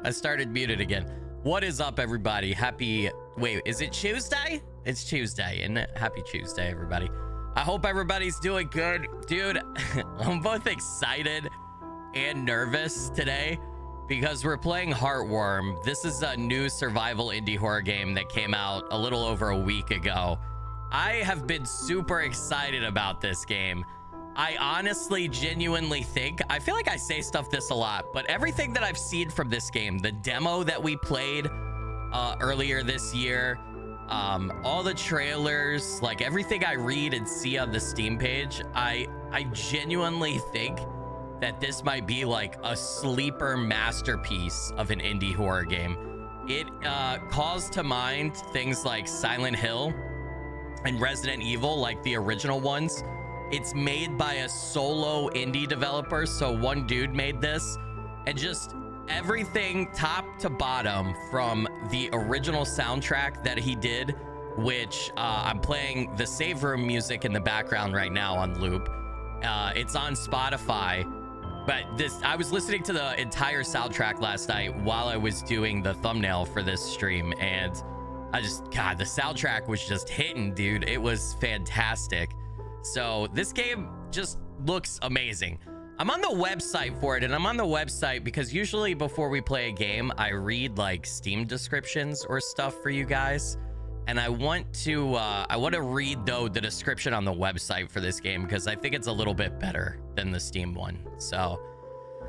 I started muted again. What is up, everybody? Happy... Wait, is it Tuesday? It's Tuesday, isn't it? Happy Tuesday, everybody. I hope everybody's doing good. Dude, I'm both excited and nervous today because we're playing Heartworm. This is a new survival indie horror game that came out a little over a week ago. I have been super excited about this game. I honestly, genuinely think, I feel like I say this a lot, but everything that I've seen from this game, the demo that we played earlier this year, all the trailers, like everything I read and see on the Steam page, I genuinely think that this might be like a sleeper masterpiece of an indie horror game. It calls to mind things like Silent Hill and Resident Evil, like the original ones. It's made by a solo indie developer, so one dude made this, and just everything top to bottom from the original soundtrack that he did, which I'm playing the save room music in the background right now on loop. It's on Spotify, but I was listening to the entire soundtrack last night while I was doing the thumbnail for this stream, and God, the soundtrack was just hitting, dude. It was fantastic. So this game just looks amazing. I'm on the website for it, and I'm on the website because usually before we play a game, I read like Steam descriptions or stuff for you guys. And I want to read though the description on the website for this game because I think it's a little bit better than the Steam one. So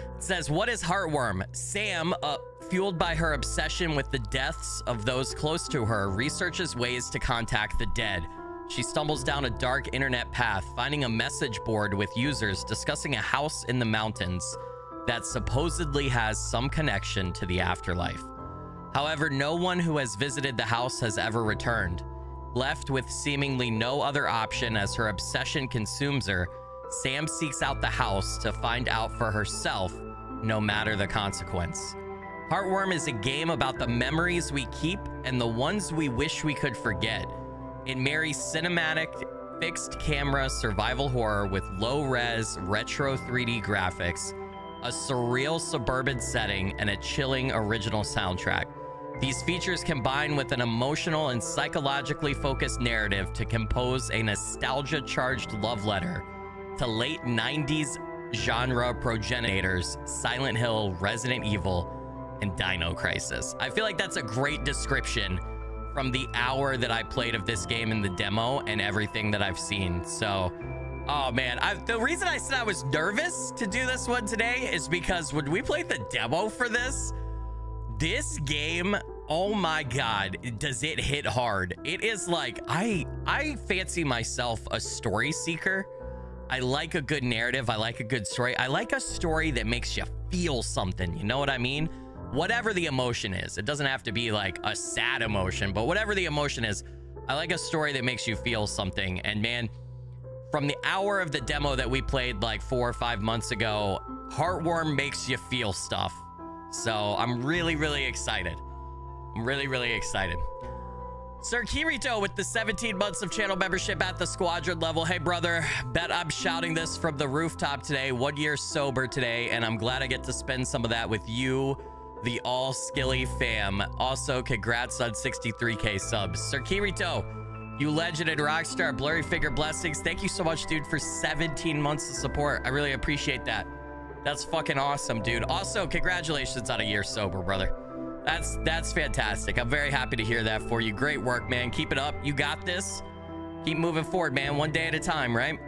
it says, what is Heartworm? Sam, fueled by her obsession with the deaths of those close to her, researches ways to contact the dead. She stumbles down a dark internet path, finding a message board with users discussing a house in the mountains that supposedly has some connection to the afterlife. However, no one who has visited the house has ever returned. Left with seemingly no other option as her obsession consumes her, Sam seeks out the house to find out for herself, no matter the consequence. Heartworm is a game about the memories we keep and the ones we wish we could forget. It marries cinematic, fixed camera survival horror with low-res, retro 3D graphics, a surreal suburban setting, and a chilling original soundtrack. These features combine with an emotional and psychologically focused narrative to compose a nostalgia-charged love letter to late 90s genre progenitors Silent Hill, Resident Evil, and Dino Crisis. I feel like that's a great description from the hour that I played of this game in the demo and everything that I've seen. So, oh man, the reason I said I was nervous to do this one today is because when we played the demo for this game, oh my God, does it hit hard. It is like, I fancy myself a story seeker. I like a good narrative. I like a good story. I like a story that makes you feel something. You know what I mean? Whatever the emotion is, it doesn't have to be like a sad emotion, but whatever the emotion is, I like a story that makes you feel something. And man, from the hour of the demo that we played like 4 or 5 months ago, Heartworm makes you feel stuff. So I'm really, really excited. I'm really, really excited. Sir Kirito with the 17 months of channel membership at the squadron level. Hey brother, bet I'm shouting this from the rooftop today. 1 year sober today, and I'm glad I get to spend some of that with you, the all Skilly fam. Also, congrats on 63k subs. Sir Kirito, you legend and rockstar. Blurry Figure Blessings, thank you so much, dude, for 17 months of support. I really appreciate that. That's fucking awesome, dude. Also, congratulations on a year sober, brother. That's fantastic. I'm very happy to hear that for you. Great work, man. Keep it up. You got this. Keep moving forward, man. One day at a time, right?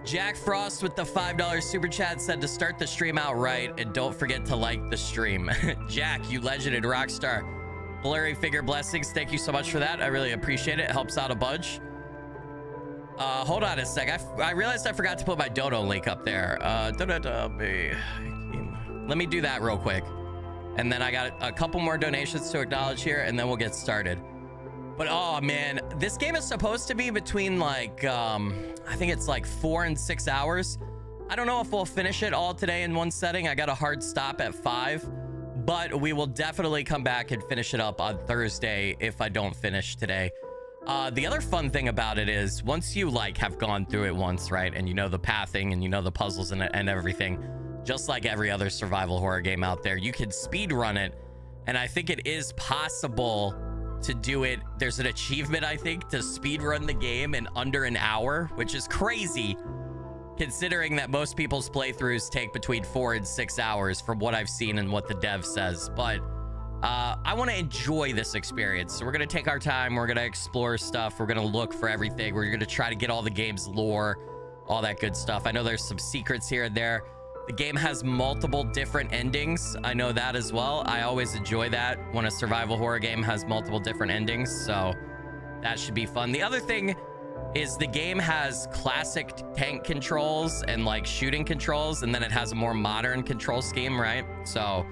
Jack Frost with the $5 super chat said to start the stream out right and don't forget to like the stream. Jack, you legend and rockstar. Blurry Figure Blessings, thank you so much for that. I really appreciate it. It helps out a bunch. Hold on a sec. I realized I forgot to put my dono link up there. Let me do that real quick. And then I got a couple more donations to acknowledge here, and then we'll get started. But oh man, this game is supposed to be between like, I think it's like 4 and 6 hours. I don't know if we'll finish it all today in one setting. I got a hard stop at 5, but we will definitely come back and finish it up on Thursday if I don't finish today. The other fun thing about it is once you like have gone through it once, right? And you know the pathing and you know the puzzles and everything, just like every other survival horror game out there, you can speed run it And I think it is possible to do it. There's an achievement, I think, to speed run the game in under an hour, which is crazy considering that most people's playthroughs take between 4 and 6 hours from what I've seen and what the dev says. But I want to enjoy this experience. So we're going to take our time. We're going to explore stuff. We're going to look for everything. We're going to try to get all the game's lore, all that good stuff. I know there's some secrets here and there. The game has multiple different endings. I know that as well. I always enjoy that when a survival horror game has multiple different endings. So that should be fun. The other thing is the game has classic tank controls and like shooting controls, and then it has a more modern control scheme, right? So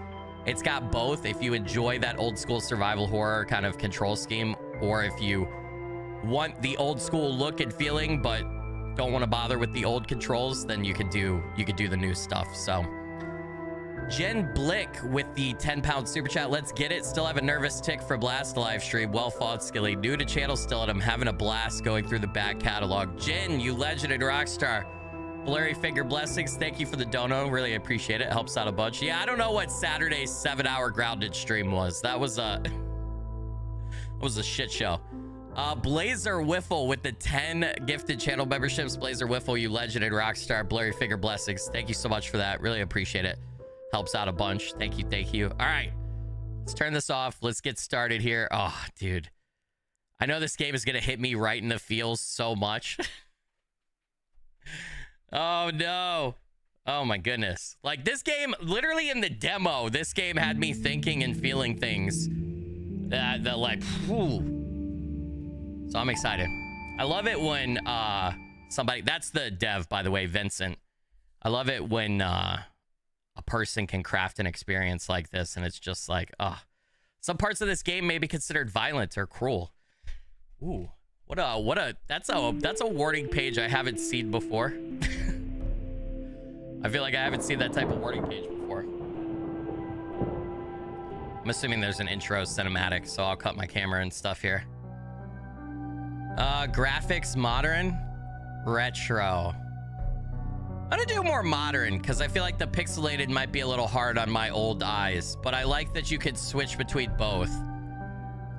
it's got both. If you enjoy that old school survival horror kind of control scheme, or if you want the old school look and feeling but don't want to bother with the old controls, then you could do the new stuff. So Jen Blick with the 10-pound super chat. Let's get it. Still have a nervous tick for Blast live stream. Well fought, Skilly. New to channel still, and I'm having a blast going through the back catalog. Jen, you legend and rockstar. Blurry Finger Blessings, thank you for the dono. Really appreciate it. Helps out a bunch. Yeah, I don't know what Saturday's 7-hour grounded stream was. That was a shit show. Blazer Wiffle with the 10 gifted channel memberships. Blazer Wiffle, you legend and rockstar. Blurry Finger Blessings, thank you so much for that. Really appreciate it. Helps out a bunch. Thank you. Thank you. All right, let's turn this off. Let's get started here. Oh, dude, I know this game is going to hit me right in the feels so much. Oh, no. Oh, my goodness. Like, this game, literally in the demo, this game had me thinking and feeling things that like, whew. So I'm excited. I love it when somebody, that's the dev, by the way, Vincent. I love it when a person can craft an experience like this, and it's just like, some parts of this game may be considered violent or cruel. Ooh, that's a warning page I haven't seen before. I feel like I haven't seen that type of warning page before. I'm assuming there's an intro cinematic, so I'll cut my camera and stuff here. Graphics, modern, retro. I'm gonna do more modern because I feel like the pixelated might be a little hard on my old eyes, but I like that you could switch between both.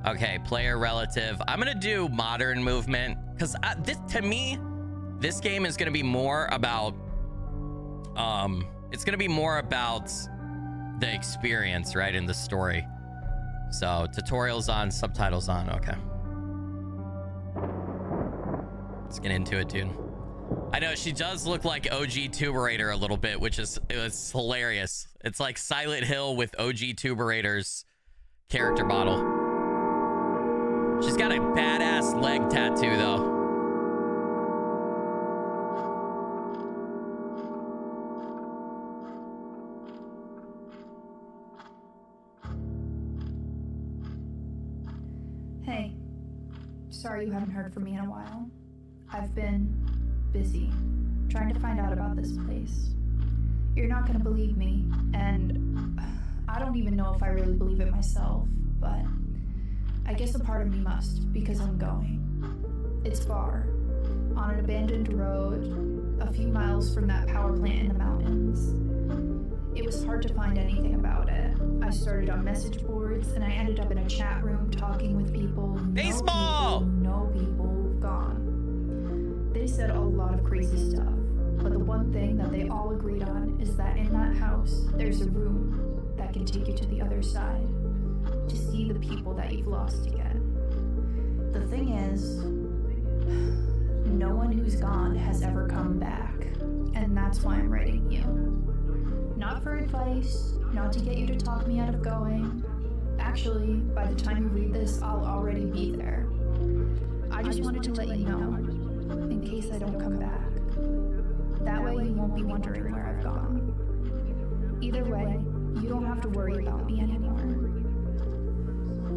Okay, player relative. I'm gonna do modern movement because to me, this game is gonna be more about it's gonna be more about the experience, right, in the story. So tutorials on, subtitles on. Okay, let's get into it, dude. I know she does look like OG Tuberator a little bit, which is hilarious. It's like Silent Hill with OG Tuberator's character model. She's got a badass leg tattoo though. Hey, sorry you haven't heard from me in a while. I've been busy trying to find out about this place. You're not gonna believe me, and I don't even know if I really believe it myself, but I guess a part of me must, because I'm going. It's far, on an abandoned road, a few miles from that power plant in the mountains. It was hard to find anything about it. I started on message boards, and I ended up in a chat room talking with people no people gone. They said a lot of crazy stuff, but the one thing that they all agreed on is that in that house, there's a room that can take you to the other side, to see the people that you've lost again. The thing is, no one who's gone has ever come back, and that's why I'm writing you. Not for advice, not to get you to talk me out of going. Actually, by the time you read this, I'll already be there. I just wanted to let you know, in case I don't come back. That way you won't be wondering where I've gone. Either way, you don't have to worry about me anymore.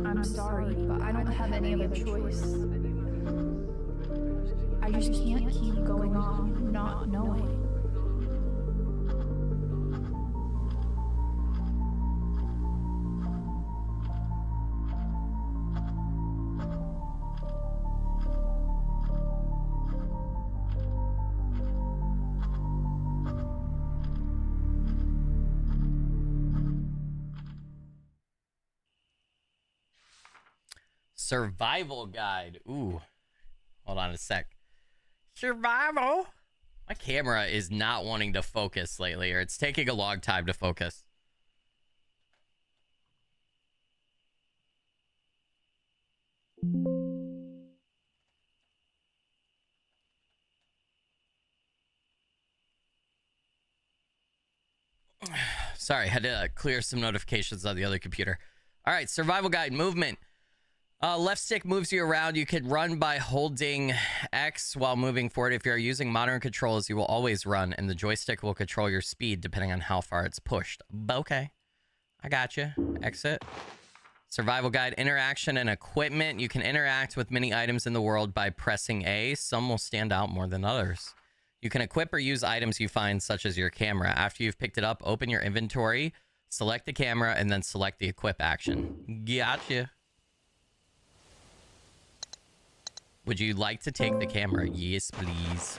I'm sorry, but I don't have any other choice. I just can't keep going on not knowing. Survival guide. Ooh. Hold on a sec. Survival. My camera is not wanting to focus lately, or it's taking a long time to focus. Sorry, had to clear some notifications on the other computer. All right, survival guide, movement. Left stick moves you around. You can run by holding X while moving forward. If you're using modern controls, you will always run, and the joystick will control your speed depending on how far it's pushed. Okay, I got you. Exit. Survival guide, interaction and equipment. You can interact with many items in the world by pressing A. Some will stand out more than others. You can equip or use items you find, such as your camera. After you've picked it up, open your inventory, select the camera, and then select the equip action. Gotcha. Would you like to take the camera? Yes, please.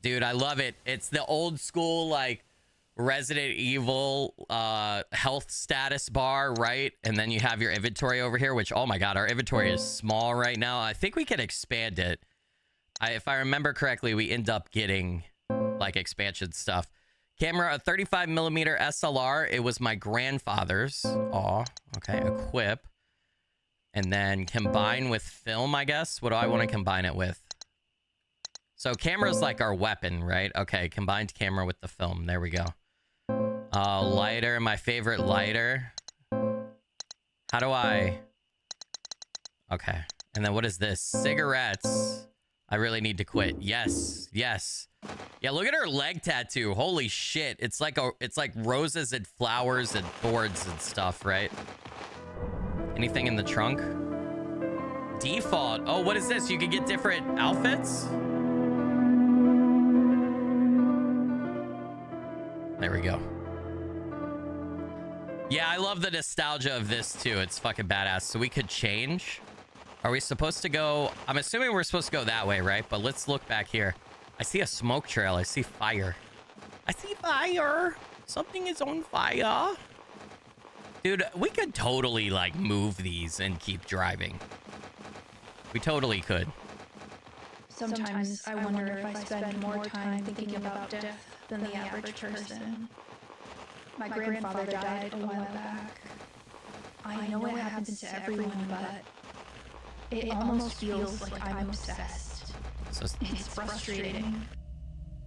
Dude, I love it. It's the old school, like, Resident Evil health status bar, right? And then you have your inventory over here, which, oh my god, our inventory is small right now. I think we can expand it. If I remember correctly, we end up getting, like, expansion stuff. Camera, a 35mm SLR. It was my grandfather's. Aw, okay, equip. And then combine with film, I guess. What do I want to combine it with? So camera's like our weapon, right? Okay, combined camera with the film. There we go. Lighter, my favorite lighter. How do I... Okay. And then what is this? Cigarettes. I really need to quit. Yes. Yes. Yeah, look at her leg tattoo. Holy shit. It's like roses and flowers and thorns and stuff, right? Anything in the trunk? Default. Oh, what is this? You can get different outfits? There we go. Yeah, I love the nostalgia of this too. It's fucking badass. So we could change. Are we supposed to go? I'm assuming we're supposed to go that way, right? But let's look back here. I see a smoke trail. I see fire. I see fire. Something is on fire. Dude, we could totally, like, move these and keep driving. We totally could. Sometimes I wonder if I spend more time thinking about death than the average person. My grandfather died a while back. I know it happens to everyone, but it almost feels like I'm obsessed. It's frustrating.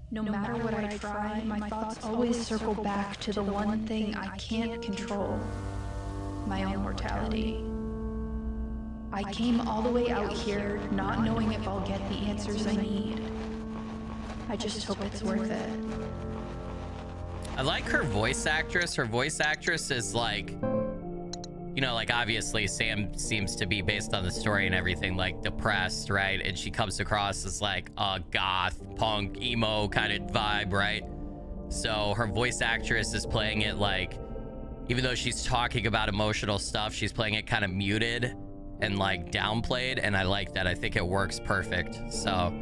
No matter what I try, my thoughts always circle back to the one thing I can't control. My own mortality. I came all the way out here not knowing if I'll get the answers I need. I just hope it's worth it. I like her voice actress. Her voice actress is like, you know, like obviously Sam seems to be, based on the story and everything, like depressed, right? And she comes across as like a goth, punk, emo kind of vibe, right? So her voice actress is playing it like, even though she's talking about emotional stuff, she's playing it kind of muted and like downplayed, and I like that. I think it works perfect. So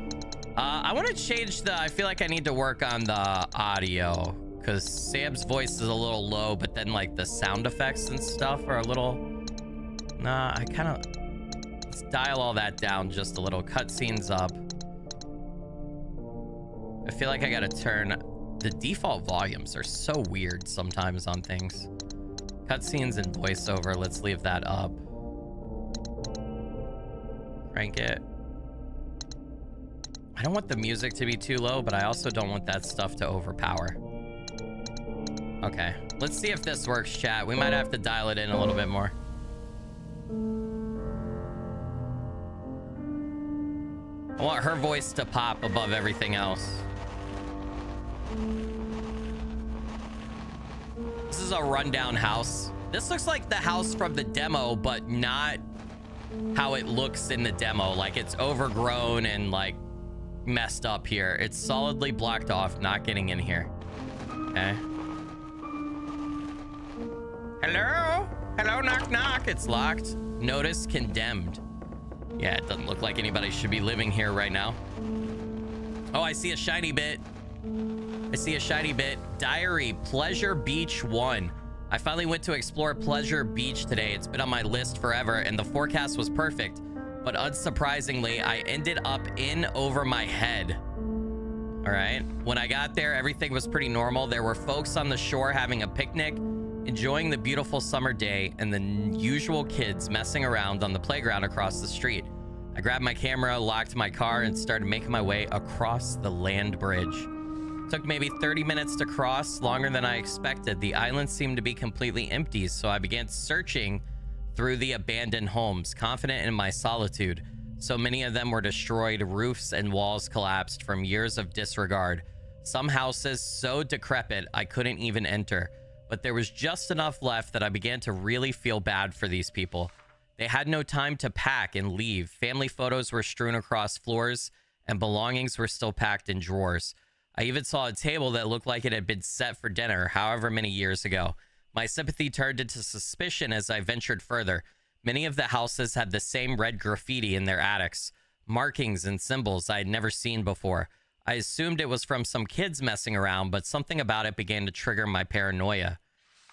I want to change I feel like I need to work on the audio, because Sam's voice is a little low, but then like the sound effects and stuff are a little... Nah, I kind of... Let's dial all that down just a little. Cutscenes up. I feel like I gotta turn... The default volumes are so weird sometimes on things. Cutscenes and voiceover, let's leave that up. Crank it. I don't want the music to be too low, but I also don't want that stuff to overpower. Okay, let's see if this works, chat. We might have to dial it in a little bit more. I want her voice to pop above everything else. This is a rundown house. This looks like the house from the demo, but not how it looks in the demo. Like, it's overgrown and like messed up here. It's solidly blocked off, not getting in here. Okay. Hello? Hello, knock knock. It's locked. Notice condemned. Yeah, it doesn't look like anybody should be living here right now. Oh, I see a shiny bit. I see a shiny bit. Diary, Pleasure Beach 1. I finally went to explore Pleasure Beach today. It's been on my list forever, and the forecast was perfect. But unsurprisingly, I ended up in over my head. All right. When I got there, everything was pretty normal. There were folks on the shore having a picnic, enjoying the beautiful summer day, and the usual kids messing around on the playground across the street. I grabbed my camera, locked my car, and started making my way across the land bridge. Took maybe 30 minutes to cross, longer than I expected. The island seemed to be completely empty, so I began searching through the abandoned homes, confident in my solitude. So many of them were destroyed, roofs and walls collapsed from years of disregard. Some houses so decrepit I couldn't even enter, but there was just enough left that I began to really feel bad for these people. They had no time to pack and leave. Family photos were strewn across floors, and belongings were still packed in drawers. I even saw a table that looked like it had been set for dinner however many years ago. My sympathy turned into suspicion as I ventured further. Many of the houses had the same red graffiti in their attics, markings and symbols I had never seen before. I assumed it was from some kids messing around, but something about it began to trigger my paranoia.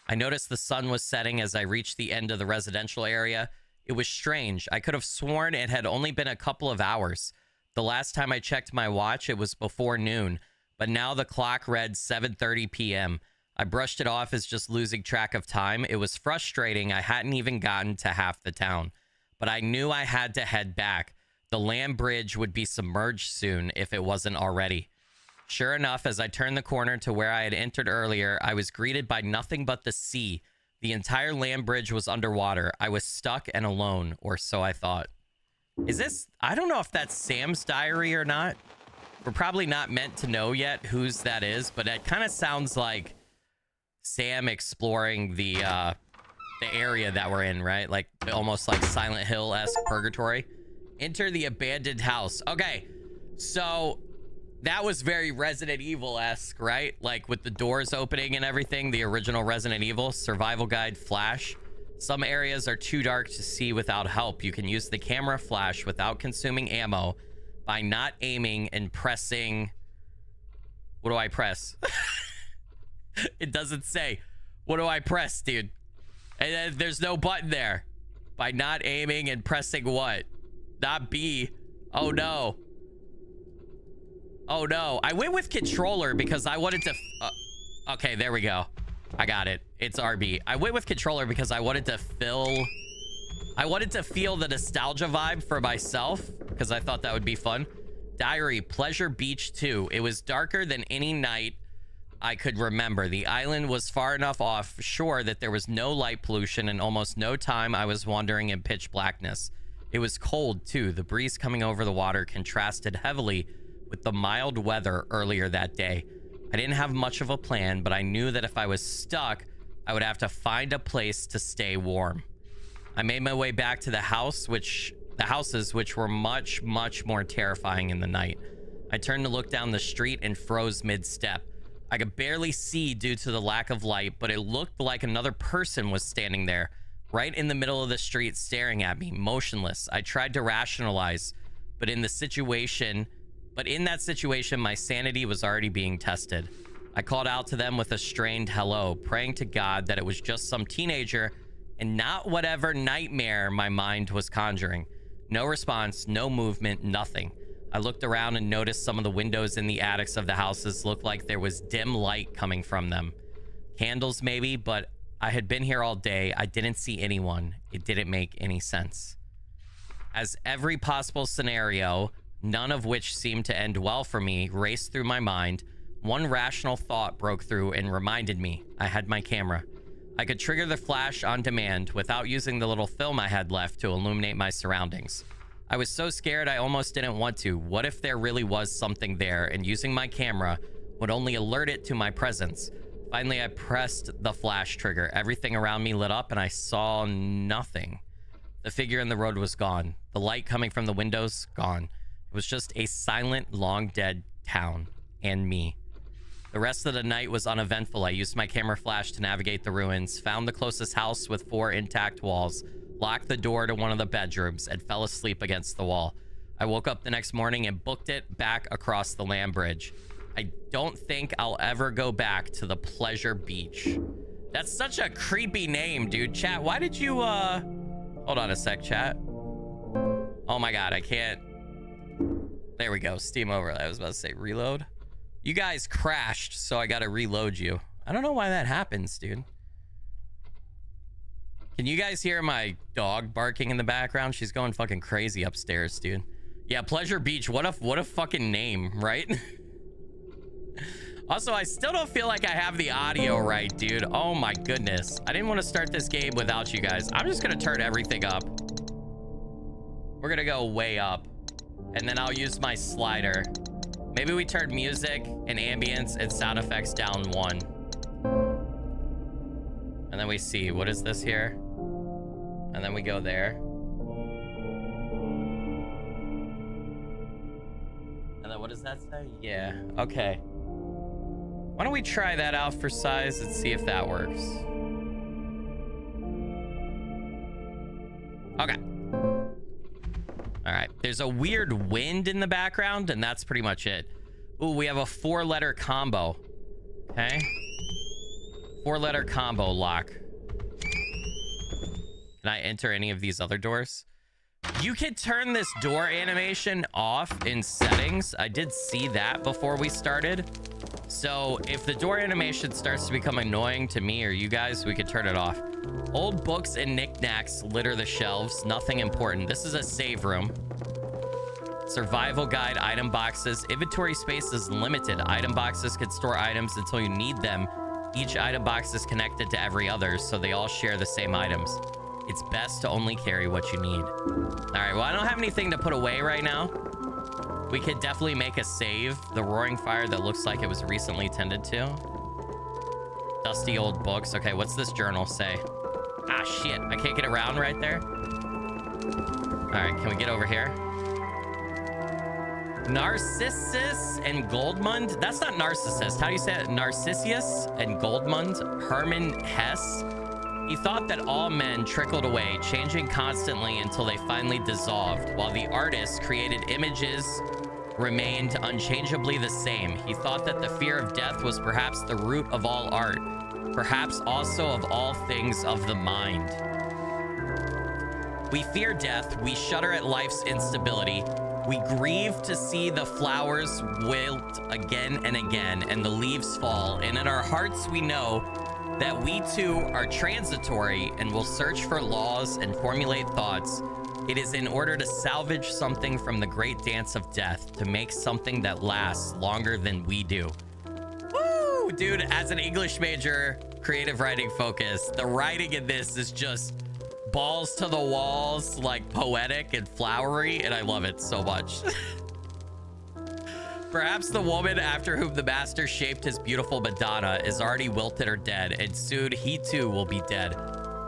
I noticed the sun was setting as I reached the end of the residential area. It was strange. I could have sworn it had only been a couple of hours. The last time I checked my watch, it was before noon, but now the clock read 7:30 p.m. I brushed it off as just losing track of time. It was frustrating. I hadn't even gotten to half the town, but I knew I had to head back. The land bridge would be submerged soon if it wasn't already. Sure enough, as I turned the corner to where I had entered earlier, I was greeted by nothing but the sea. The entire land bridge was underwater. I was stuck and alone, or so I thought. Is this... I don't know if that's Sam's diary or not. We're probably not meant to know yet whose that is, but it kind of sounds like Sam exploring the area that we're in, right? Like almost like Silent Hill-esque purgatory. Enter the abandoned house. Okay, so that was very Resident Evil-esque, right? Like with the doors opening and everything, the original Resident Evil survival guide flash. Some areas are too dark to see without help. You can use the camera flash without consuming ammo by not aiming and pressing... What do I press? It doesn't say. What do I press, dude? And then there's no button there. By not aiming and pressing what? Not B. Oh, no. Oh, no. I went with controller because I wanted to... okay, there we go. I got it. It's RB. I went with controller because I wanted to feel the nostalgia vibe for myself because I thought that would be fun. Diary, Pleasure Beach 2. It was darker than any night I could remember. The island was far enough off shore that there was no light pollution and almost no time I was wandering in pitch blackness. It was cold too. The breeze coming over the water contrasted heavily with the mild weather earlier that day. I didn't have much of a plan, but I knew that if I was stuck, I would have to find a place to stay warm. I made my way back to the houses, which were much, much more terrifying in the night. I turned to look down the street and froze mid-step. I could barely see due to the lack of light, but it looked like another person was standing there, right in the middle of the street, staring at me, motionless. I tried to rationalize, but in that situation, my sanity was already being tested. I called out to them with a strained hello, praying to God that it was just some teenager and not whatever nightmare my mind was conjuring. No response, no movement, nothing. I looked around and noticed some of the windows in the attics of the houses looked like there was dim light coming from them. Candles maybe, but I had been here all day. I didn't see anyone. It didn't make any sense. As every possible scenario, none of which seemed to end well for me, raced through my mind, one rational thought broke through and reminded me I had my camera. I could trigger the flash on demand without using the little film I had left to illuminate my surroundings. I was so scared I almost didn't want to. What if there really was something there and using my camera would only alert it to my presence? Finally, I pressed the flash trigger. Everything around me lit up and I saw nothing. The figure in the road was gone. The light coming from the windows, gone. It was just a silent, long dead town and me. The rest of the night was uneventful. I used my camera flash to navigate the ruins, found the closest house with 4 intact walls, locked the door to one of the bedrooms, and fell asleep against the wall. I woke up the next morning and booked it back across the land bridge. I don't think I'll ever go back to the Pleasure Beach. That's such a creepy name, dude. Chat, why did you, hold on a sec, chat. Oh my God, I can't. There we go. Steam over. I was about to say reload. You guys crashed, so I gotta reload you. I don't know why that happens, dude. Can you guys hear my dog barking in the background? She's going fucking crazy upstairs, dude. Yeah, Pleasure Beach. What a fucking name, right? Also, I still don't feel like I have the audio right, dude. Oh my goodness. I didn't want to start this game without you guys. I'm just gonna turn everything up. We're gonna go way up. And then I'll use my slider. Maybe we turn music and ambience and sound effects down 1. And then we see, what is this here? And then we go there. And then what does that say? Yeah, okay. Why don't we try that out for size and see if that works? Okay. All right, there's a weird wind in the background, and that's pretty much it. Ooh, we have a 4-letter combo. Okay. 4-letter combo lock. Can I enter any of these other doors? You can turn this door animation off in settings. I did see that before we started. So if the door animation starts to become annoying to me or you guys, we could turn it off. Old books and knickknacks litter the shelves. Nothing important. This is a save room. Survival guide, item boxes. Inventory space is limited. Item boxes can store items until you need them. Each item box is connected to every other, so they all share the same items. It's best to only carry what you need. All right, well, I don't have anything to put away right now. We could definitely make a save. The roaring fire that looks like it was recently tended to. Dusty old books. Okay, what's this journal say? Ah, shit. I can't get around right there. All right, can we get over here? Narcissus and Goldmund. That's not Narcissus. How do you say it? Narcissus and Goldmund. Hermann Hesse. He thought that all men trickled away, changing constantly until they finally dissolved, while the artist created images remained unchangeably the same. He thought that the fear of death was perhaps the root of all art, perhaps also of all things of the mind. We fear death, we shudder at life's instability, we grieve to see the flowers wilt again and again, and the leaves fall, and in our hearts we know that we too are transitory and will search for laws and formulate thoughts. It is in order to salvage something from the great dance of death, to make something that lasts longer than we do. Woo! Dude, as an English major, creative writing focus, the writing in this is just balls to the walls, like poetic and flowery, and I love it so much. Perhaps the woman after whom the master shaped his beautiful Madonna is already wilted or dead, and soon he too will be dead.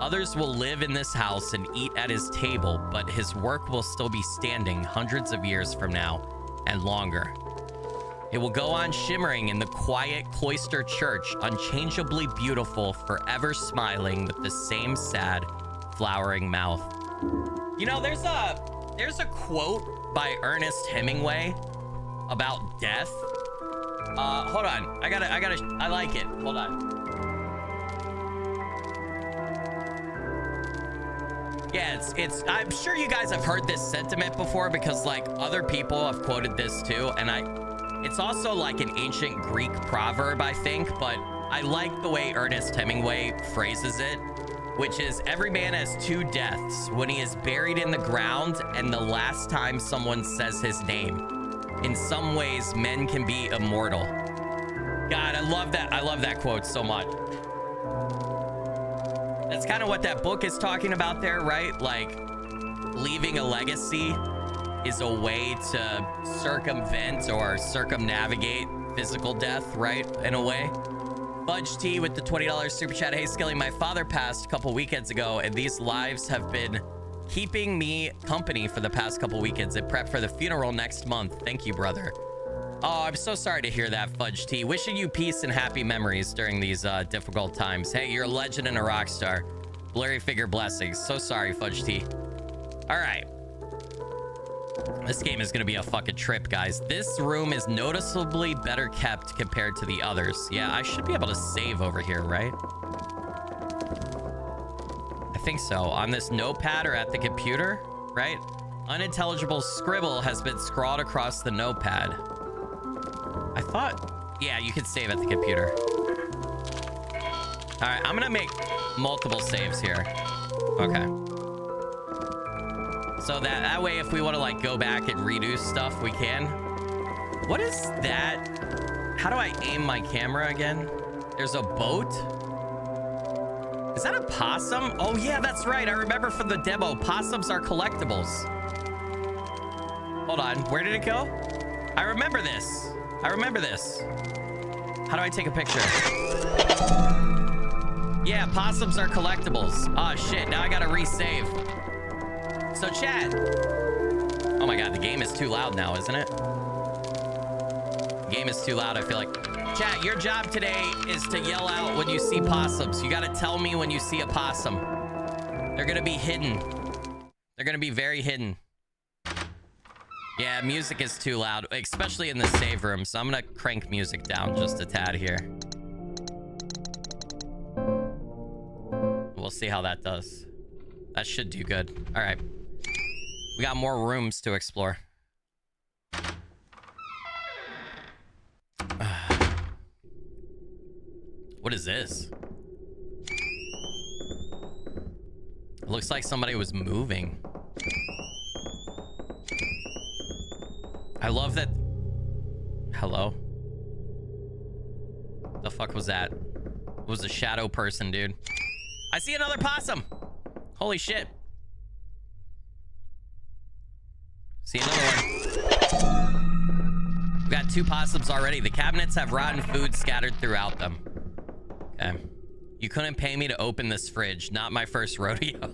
Others will live in this house and eat at his table, but his work will still be standing hundreds of years from now and longer. It will go on shimmering in the quiet cloister church, unchangeably beautiful, forever smiling with the same sad, flowering mouth. You know, there's a quote by Ernest Hemingway about death. Hold on. I like it. Hold on. Yeah, it's I'm sure you guys have heard this sentiment before, because like other people have quoted this too, and it's also like an ancient Greek proverb, I think, but I like the way Ernest Hemingway phrases it, which is every man has 2 deaths: when he is buried in the ground and the last time someone says his name. In some ways, men can be immortal. God, I love that. I love that quote so much. That's kind of what that book is talking about there, right? Like, leaving a legacy is a way to circumvent or circumnavigate physical death, right? In a way. Fudge T with the $20 super chat. Hey, Skilly, my father passed a couple weekends ago, and these lives have been keeping me company for the past couple weekends and prep for the funeral next month. Thank you, brother. Oh, I'm so sorry to hear that, Fudge T. Wishing you peace and happy memories during these difficult times. Hey, you're a legend and a rock star. Blurry figure blessings. So sorry, Fudge T. All right. This game is going to be a fucking trip, guys. This room is noticeably better kept compared to the others. Yeah, I should be able to save over here, right? think so. On this notepad or at the computer, right? Unintelligible scribble has been scrawled across the notepad. I thought, yeah, you could save at the computer. All right, I'm gonna make multiple saves here. Okay. So that way, if we want to like go back and redo stuff, we can. What is that? How do I aim my camera again? There's a boat. Is that a possum? Oh yeah, that's right. I remember from the demo, possums are collectibles. Hold on, where did it go? I remember this. I remember this. How do I take a picture? Yeah, possums are collectibles. Oh shit, now I gotta resave. So chat. Oh my god, the game is too loud now, isn't it? The game is too loud, I feel like. Chat, your job today is to yell out when you see possums. You gotta tell me when you see a possum. They're gonna be hidden. They're gonna be very hidden. Yeah, music is too loud, especially in the save room. So I'm gonna crank music down just a tad here. We'll see how that does. That should do good. All right. We got more rooms to explore. What is this? It looks like somebody was moving. I love that. Hello? The fuck was that? It was a shadow person, dude. I see another possum. Holy shit. See another one. We got 2 possums already. The cabinets have rotten food scattered throughout them. Okay. You couldn't pay me to open this fridge. Not my first rodeo.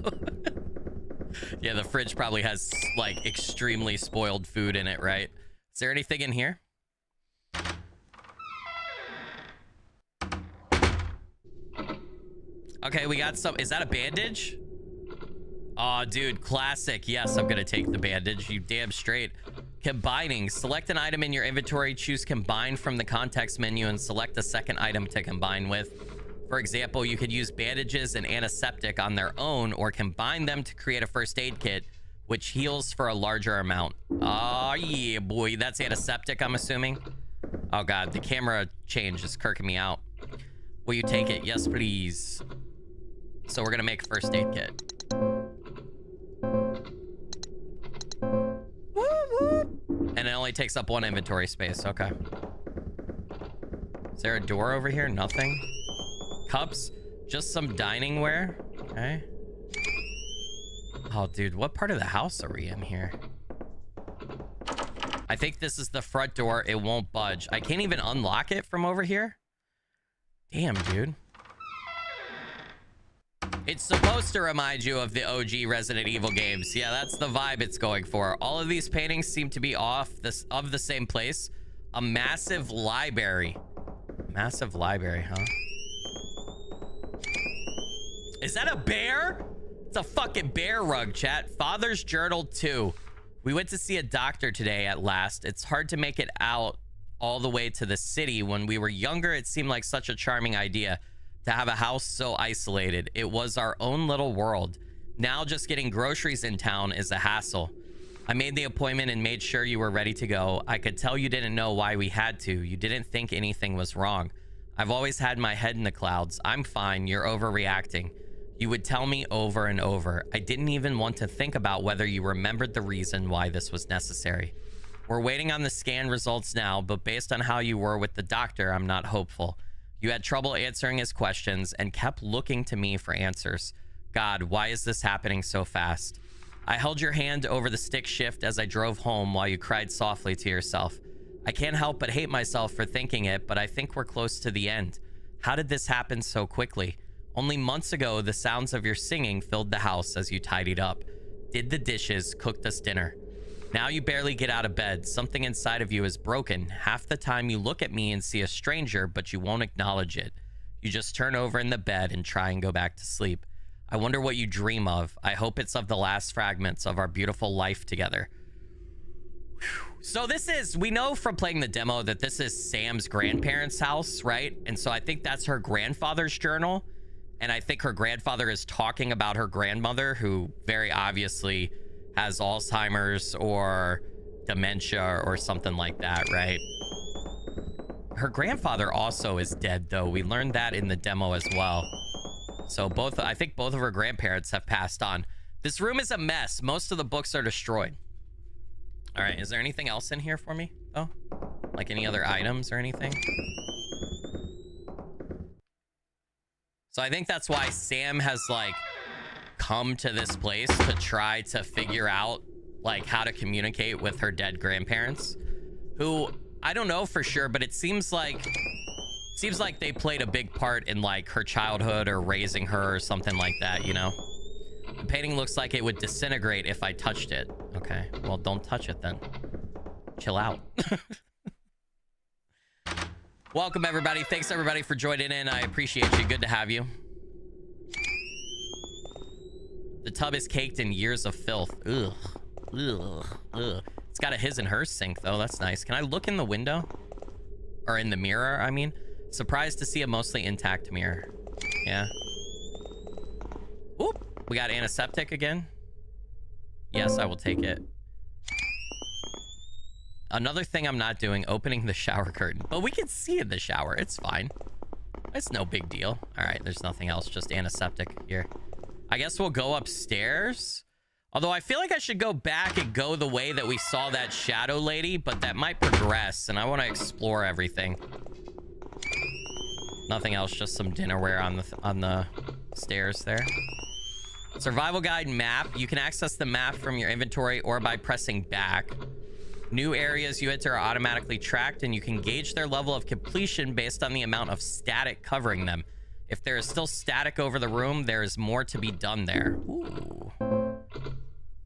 Yeah, the fridge probably has like extremely spoiled food in it, right? Is there anything in here? Okay, we got some. Is that a bandage? Oh, dude, classic. Yes, I'm gonna take the bandage. You damn straight. Combining. Select an item in your inventory, choose combine from the context menu, and select a second item to combine with. For example, you could use bandages and antiseptic on their own, or combine them to create a first aid kit, which heals for a larger amount. Oh, yeah, boy. That's antiseptic, I'm assuming. Oh, God. The camera change is kirking me out. Will you take it? Yes, please. So we're going to make a first aid kit. And it only takes up 1 inventory space. Okay. Is there a door over here? Nothing. Cups. Just some dining ware. Okay. Oh, dude. What part of the house are we in here? I think this is the front door. It won't budge. I can't even unlock it from over here. Damn, dude. It's supposed to remind you of the OG Resident Evil games. Yeah, that's the vibe it's going for. All of these paintings seem to be of the same place. A massive library. Massive library, huh? Is that a bear? It's a fucking bear rug, chat. Father's Journal 2. We went to see a doctor today at last. It's hard to make it out all the way to the city. When we were younger, it seemed like such a charming idea to have a house so isolated. It was our own little world. Now just getting groceries in town is a hassle. I made the appointment and made sure you were ready to go. I could tell you didn't know why we had to. You didn't think anything was wrong. I've always had my head in the clouds. I'm fine. You're overreacting. You would tell me over and over. I didn't even want to think about whether you remembered the reason why this was necessary. We're waiting on the scan results now, but based on how you were with the doctor, I'm not hopeful. You had trouble answering his questions and kept looking to me for answers. God, why is this happening so fast? I held your hand over the stick shift as I drove home while you cried softly to yourself. I can't help but hate myself for thinking it, but I think we're close to the end. How did this happen so quickly? Only months ago, the sounds of your singing filled the house as you tidied up, did the dishes, cooked us dinner. Now you barely get out of bed. Something inside of you is broken. Half the time you look at me and see a stranger, but you won't acknowledge it. You just turn over in the bed and try and go back to sleep. I wonder what you dream of. I hope it's of the last fragments of our beautiful life together. Whew. So this is, we know from playing the demo that this is Sam's grandparents' house, right? And so I think that's her grandfather's journal. And I think her grandfather is talking about her grandmother, who very obviously has Alzheimer's or dementia or something like that, right? Her grandfather also is dead, though. We learned that in the demo as well. So I think both of her grandparents have passed on. This room is a mess. Most of the books are destroyed. All right, is there anything else in here for me, though? Like any other items or anything? So I think that's why Sam has, like, come to this place to try to figure out, like, how to communicate with her dead grandparents, who I don't know for sure, but it seems like they played a big part in, like, her childhood or raising her or something like that, you know? The painting looks like it would disintegrate if I touched it. Okay, well, don't touch it then. Chill out. Welcome, everybody. Thanks, everybody, for joining in. I appreciate you. Good to have you. The tub is caked in years of filth. Ugh. Ugh. Ugh. It's got a his and hers sink, though. That's nice. Can I look in the window? Or in the mirror, I mean. Surprised to see a mostly intact mirror. Yeah. Oop. We got antiseptic again. Yes, I will take it. Another thing I'm not doing, opening the shower curtain. But we can see in the shower. It's fine. It's no big deal. All right, there's nothing else. Just antiseptic here. I guess we'll go upstairs. Although I feel like I should go back and go the way that we saw that shadow lady, but that might progress, and I want to explore everything. Nothing else, just some dinnerware on the stairs there. Survival guide map. You can access the map from your inventory or by pressing back. New areas you enter are automatically tracked, and you can gauge their level of completion based on the amount of static covering them. If there is still static over the room, there is more to be done there. Ooh.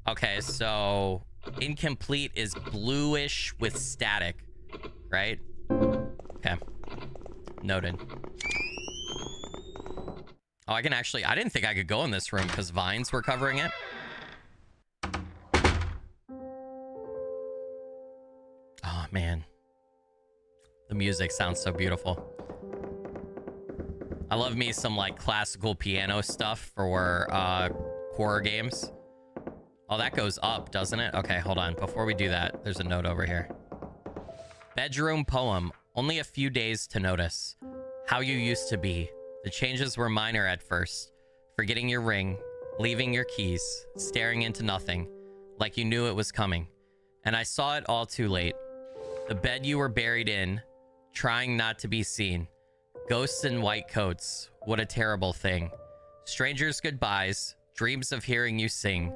Okay, so incomplete is bluish with static, right? Okay. Noted. Oh, I can actually... I didn't think I could go in this room because vines were covering it. Oh, man. The music sounds so beautiful. I love me some, like, classical piano stuff for horror games. Oh, that goes up, doesn't it? Okay, hold on. Before we do that, there's a note over here. Bedroom poem. Only a few days to notice. How you used to be. The changes were minor at first. Forgetting your ring, leaving your keys, staring into nothing, like you knew it was coming. And I saw it all too late. The bed you were buried in, trying not to be seen. Ghosts in white coats. What a terrible thing. Strangers' goodbyes. Dreams of hearing you sing.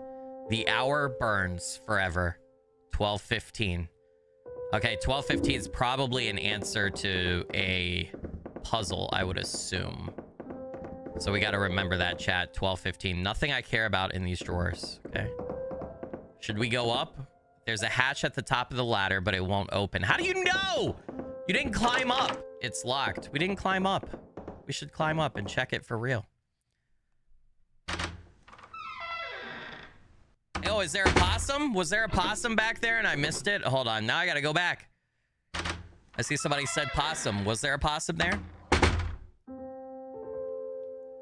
The hour burns forever. 12:15. Okay, 12:15 is probably an answer to a puzzle, I would assume. So we got to remember that, chat. 12:15. Nothing I care about in these drawers. Okay. Should we go up? There's a hatch at the top of the ladder, but it won't open. How do you know? You didn't climb up. It's locked. We didn't climb up. We should climb up and check it for real. Oh, is there a possum? Was there a possum back there and I missed it? Hold on. Now I got to go back. I see somebody said possum. Was there a possum there?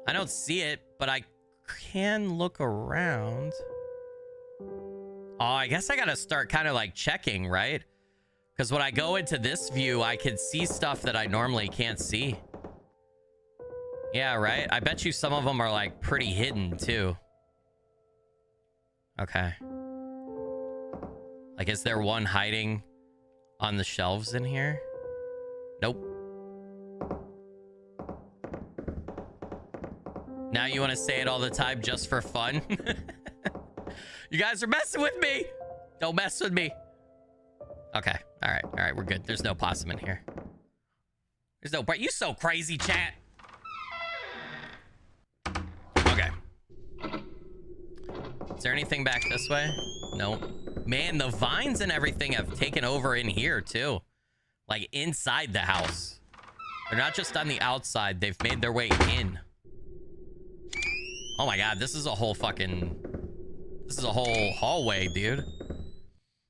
I don't see it, but I can look around. Oh, I guess I got to start kind of like checking, right? Because when I go into this view, I can see stuff that I normally can't see. Yeah, right? I bet you some of them are like pretty hidden too. Okay. Like, is there one hiding on the shelves in here? Nope. Now you want to say it all the time just for fun? You guys are messing with me. Don't mess with me. Okay. All right. All right. We're good. There's no possum in here. There's no... You so crazy, chat. Okay. Is there anything back this way? Nope. Man, the vines and everything have taken over in here, too. Like, inside the house. They're not just on the outside. They've made their way in. Oh, my God. This is a whole fucking... This is a whole hallway, dude.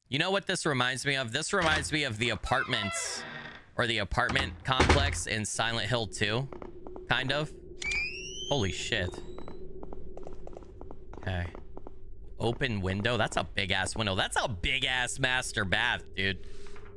You know what this reminds me of? This reminds me of the apartments or the apartment complex in Silent Hill 2, kind of. Holy shit. Okay. Open window. That's a big ass window. That's a big ass master bath, dude.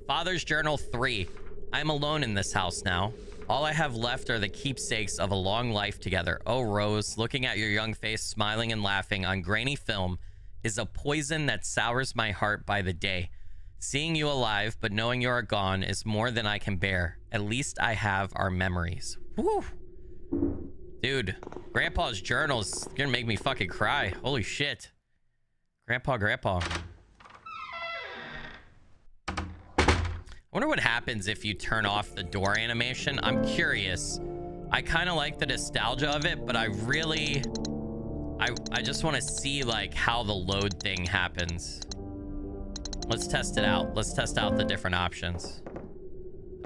Father's journal 3. I'm alone in this house now. All I have left are the keepsakes of a long life together. Oh, Rose, looking at your young face, smiling and laughing on grainy film is a poison that sours my heart by the day. Seeing you alive, but knowing you are gone is more than I can bear. At least I have our memories. Woo! Dude, Grandpa's journal is gonna make me fucking cry. Holy shit. Grandpa. I wonder what happens if you turn off the door animation. I'm curious. I kind of like the nostalgia of it, but I really... I just want to see, like, how the load thing happens. Let's test it out. Let's test out the different options.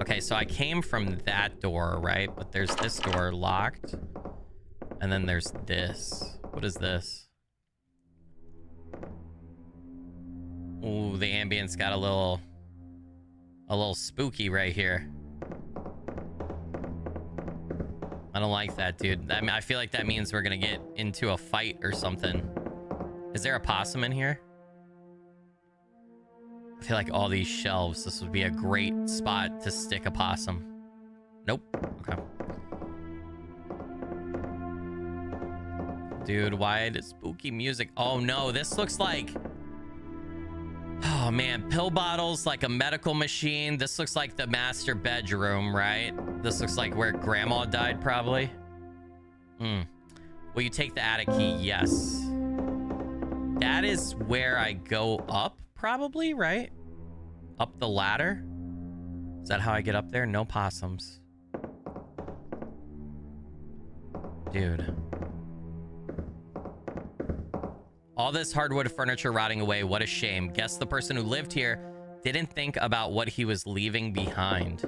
Okay, so I came from that door, right? But there's this door locked. And then there's this. What is this? Ooh, the ambience got a little spooky right here. I don't like that, dude. I mean, I feel like that means we're gonna get into a fight or something. Is there a possum in here? I feel like all these shelves, this would be a great spot to stick a possum. Nope. Okay. Dude, why the spooky music? Oh no, this looks like... Oh man, pill bottles, like a medical machine. This looks like the master bedroom, right? This looks like where grandma died, probably. Will you take the attic key? Yes. That is where I go up, probably, right? Up the ladder? Is that how I get up there? No possums. Dude. All this hardwood furniture rotting away. What a shame. Guess the person who lived here didn't think about what he was leaving behind.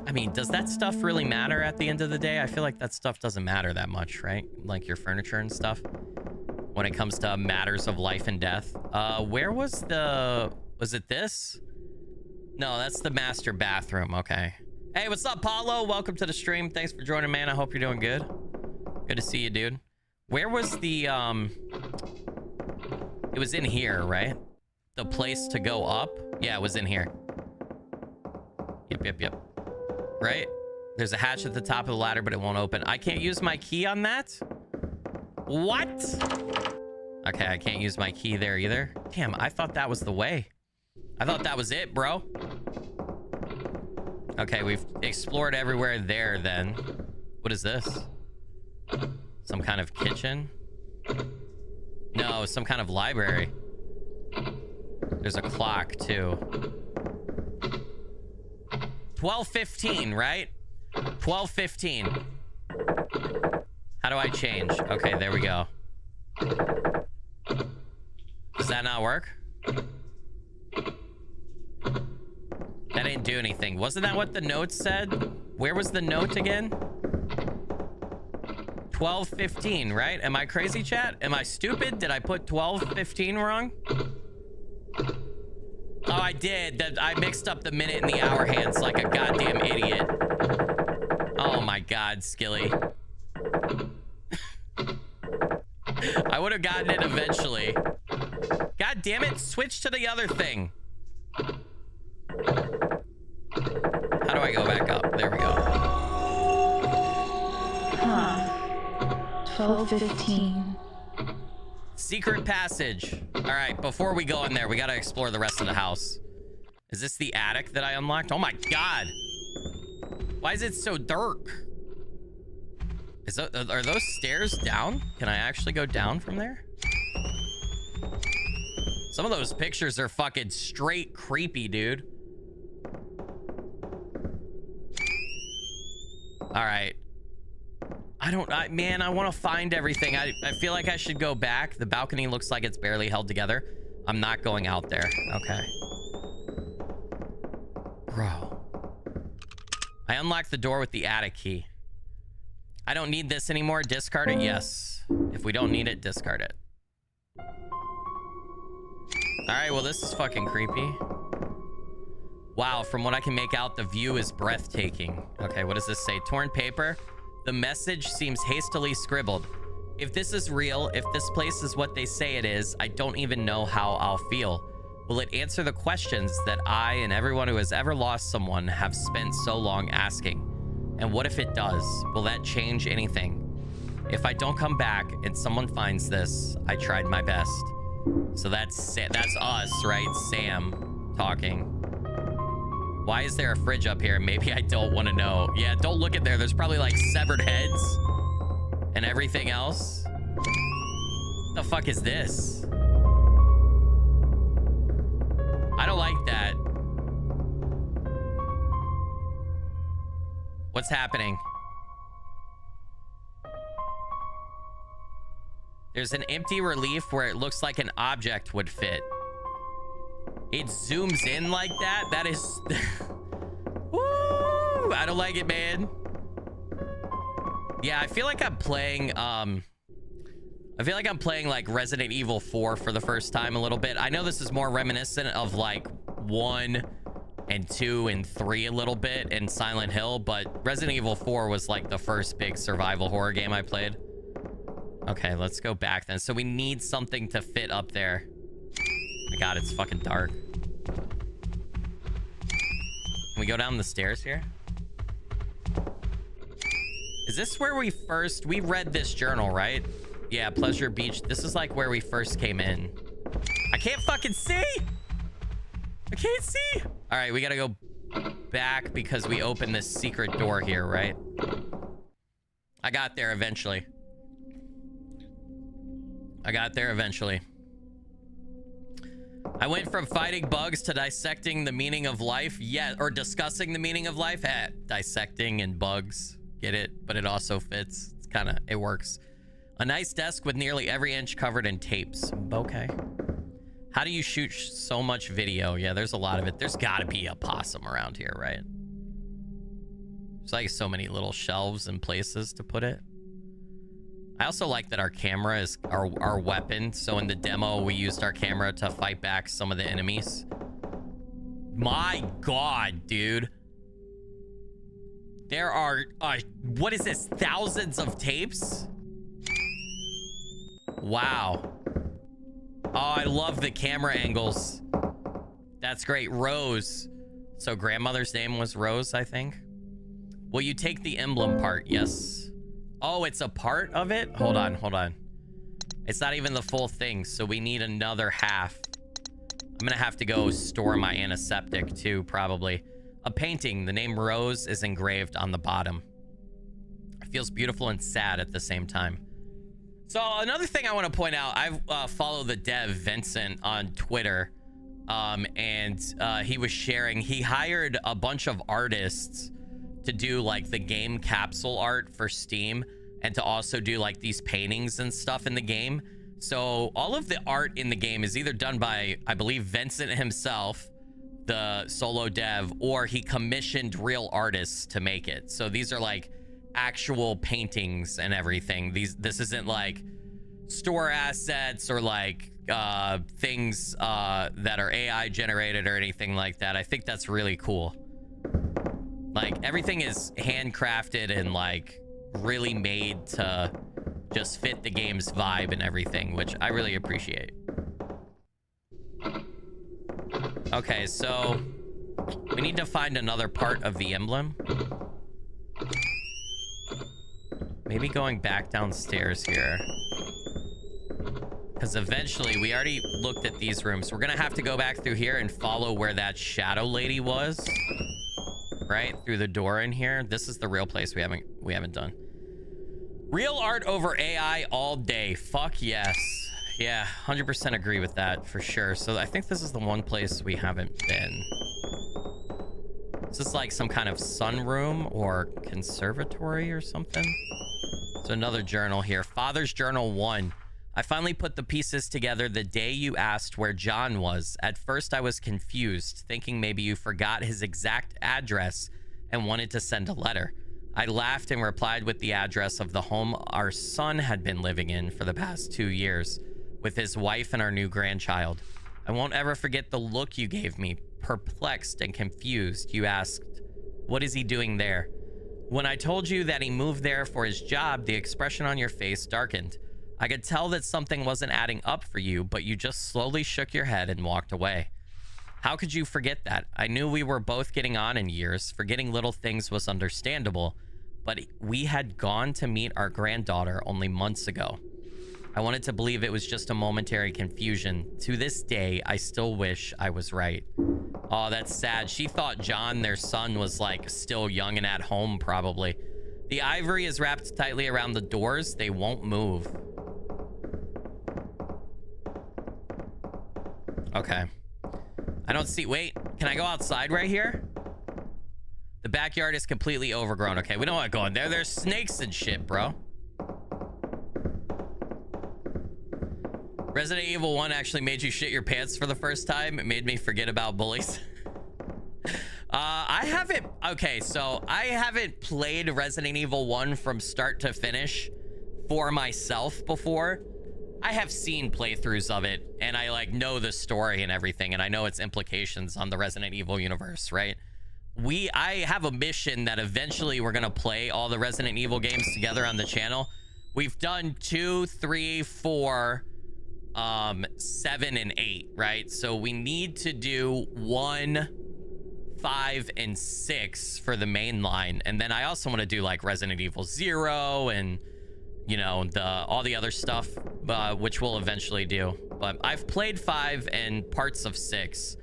I mean, does that stuff really matter at the end of the day? I feel like that stuff doesn't matter that much, right? Like your furniture and stuff. When it comes to matters of life and death. Where was the... Was it this? No, that's the master bathroom. Okay. Hey, what's up, Paulo? Welcome to the stream. Thanks for joining, man. I hope you're doing good. Good to see you, dude. Where was the... It was in here, right? The place to go up? Yeah, it was in here. Yep. Right? There's a hatch at the top of the ladder, but it won't open. I can't use my key on that? What? Okay, I can't use my key there either. Damn, I thought that was the way. I thought that was it, bro. Okay, we've explored everywhere there then. What is this? Some kind of kitchen? No, some kind of library. There's a clock too. 12:15, right? 12:15. How do I change? Okay, there we go. Does that not work? That didn't do anything. Wasn't that what the note said? Where was the note again? 12:15, right? Am I crazy, chat? Am I stupid? Did I put 12:15 wrong? Oh, I did. I mixed up the minute and the hour hands like a goddamn idiot. Oh my god, Skilly. I would have gotten it eventually. God damn it, switch to the other thing. How do I go back up? There we go. Huh. 12:15. Secret passage. All right, before we go in there, we got to explore the rest of the house. Is this the attic that I unlocked? Oh my god. Why is it so dark? Are those stairs down? Can I actually go down from there? Some of those pictures are fucking straight creepy, dude. All right. Man, I want to find everything. I feel like I should go back. The balcony looks like it's barely held together. I'm not going out there. Okay. Bro. I unlocked the door with the attic key. I don't need this anymore. Discard it? Yes. If we don't need it, discard it. All right, well, this is fucking creepy. Wow, from what I can make out, the view is breathtaking. Okay, what does this say? Torn paper? The message seems hastily scribbled. If this is real, if this place is what they say it is, I don't even know how I'll feel. Will it answer the questions that I and everyone who has ever lost someone have spent so long asking? And what if it does? Will that change anything? If I don't come back and someone finds this, I tried my best. So that's us, right? Sam talking. Why is there a fridge up here? Maybe I don't want to know. Yeah, don't look at there. There's probably like severed heads and everything else. What the fuck is this? I don't like that. What's happening? There's an empty relief where it looks like an object would fit. It zooms in like that. That is... Woo! I don't like it, man. Yeah, I feel like I'm playing... I feel like I'm playing like Resident Evil 4 for the first time a little bit. I know this is more reminiscent of like 1 and 2 and 3 a little bit and Silent Hill, but Resident Evil 4 was like the first big survival horror game I played. Okay, let's go back then. So we need something to fit up there. Oh my God, it's fucking dark. Can we go down the stairs here? Is this where we read this journal, right? Yeah, Pleasure Beach. This is like where we first came in. I can't fucking see. I can't see. All right, we gotta go back because we opened this secret door here, right? I got there eventually. I got there eventually. I went from fighting bugs to dissecting the meaning of life. Yeah, or discussing the meaning of life. Dissecting and bugs. Get it? But it also fits. It's kind of, it works. A nice desk with nearly every inch covered in tapes. Okay. How do you shoot so much video? Yeah, there's a lot of it. There's got to be a possum around here, right? There's like so many little shelves and places to put it. I also like that our camera is our weapon. So in the demo, we used our camera to fight back some of the enemies. My God, dude. There are, what is this? Thousands of tapes? Wow. Oh, I love the camera angles. That's great. Rose. So grandmother's name was Rose, I think. Will you take the emblem part? Yes. Oh, it's a part of it? Hold on, hold on. It's not even the full thing, so we need another half. I'm gonna have to go store my antiseptic too, probably. A painting. The name Rose is engraved on the bottom. It feels beautiful and sad at the same time. So another thing I want to point out, I follow the dev Vincent on Twitter, and he was sharing, he hired a bunch of artists to do like the game capsule art for Steam and to also do like these paintings and stuff in the game. So all of the art in the game is either done by, I believe, Vincent himself, the solo dev, or he commissioned real artists to make it. So these are like actual paintings and everything. This isn't like store assets or like things that are AI generated or anything like that. I think that's really cool. Like everything is handcrafted and like really made to just fit the game's vibe and everything, which I really appreciate. Okay, so we need to find another part of the emblem. Maybe going back downstairs here. Because eventually, we already looked at these rooms. We're going to have to go back through here and follow where that shadow lady was. Right? Through the door in here. This is the real place we haven't done. Real art over AI all day. Fuck yes. Yeah, 100% agree with that for sure. So I think this is the one place we haven't been. Is this like some kind of sunroom or conservatory or something? So another journal here. Father's Journal 1. I finally put the pieces together the day you asked where John was. At first I was confused, thinking maybe you forgot his exact address and wanted to send a letter. I laughed and replied with the address of the home our son had been living in for the past 2 years, with his wife and our new grandchild. I won't ever forget the look you gave me, perplexed and confused. You asked, what is he doing there? When I told you that he moved there for his job, the expression on your face darkened. I could tell that something wasn't adding up for you, but you just slowly shook your head and walked away. How could you forget that? I knew we were both getting on in years. Forgetting little things was understandable, but we had gone to meet our granddaughter only months ago. I wanted to believe it was just a momentary confusion. To this day, I still wish I was right. Oh, that's sad. She thought John, their son, was like still young and at home, probably. The ivory is wrapped tightly around the doors. They won't move. Okay. I don't see... Wait, can I go outside right here? The backyard is completely overgrown. Okay, we don't want to go in there. There's snakes and shit, bro. Resident Evil 1 actually made you shit your pants for the first time. It made me forget about bullies. I haven't... Okay, so I haven't played Resident Evil 1 from start to finish for myself before. I have seen playthroughs of it, and I like know the story and everything, and I know its implications on the Resident Evil universe, right? I have a mission that eventually we're gonna play all the Resident Evil games together on the channel. We've done 2, 3, 4, 7, and 8, right? So we need to do 1, 5, and 6 for the main line, and then I also want to do like Resident Evil 0 and, you know, all the other stuff, which we'll eventually do. But I've played 5 and parts of 6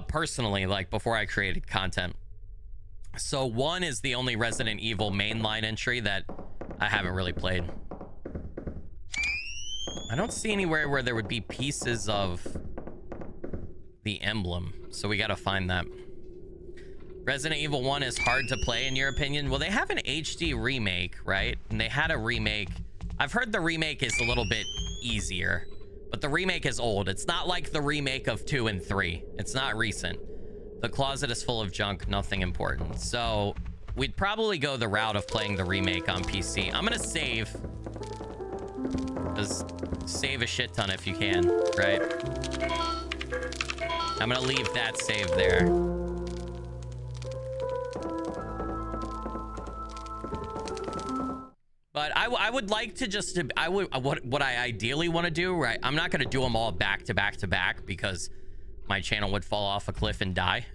personally, like before I created content. So 1 is the only Resident Evil mainline entry that I haven't really played. I don't see anywhere where there would be pieces of the emblem, so we gotta find that. Resident Evil 1 is hard to play in your opinion? Well, they have an HD remake, right? And they had a remake. I've heard the remake is a little bit easier, but the remake is old. It's not like the remake of 2 and 3. It's not recent. The closet is full of junk, nothing important. So we'd probably go the route of playing the remake on PC. I'm gonna save. Just save a shit ton if you can, right? I'm gonna leave that save there. But I would like to just, what I ideally want to do, right? I'm not going to do them all back to back to back because my channel would fall off a cliff and die.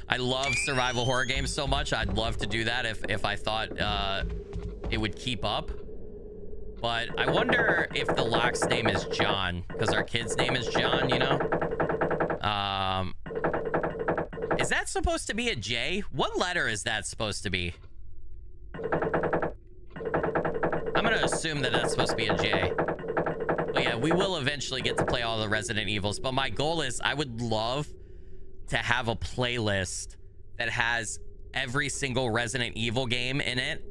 I love survival horror games so much. I'd love to do that if I thought it would keep up. But I wonder if the lock's name is John, because our kid's name is John, you know? Is that supposed to be a J? What letter is that supposed to be? I'm gonna assume that that's supposed to be a J. But yeah, we will eventually get to play all the Resident Evils. But my goal is I would love to have a playlist that has every single Resident Evil game in it.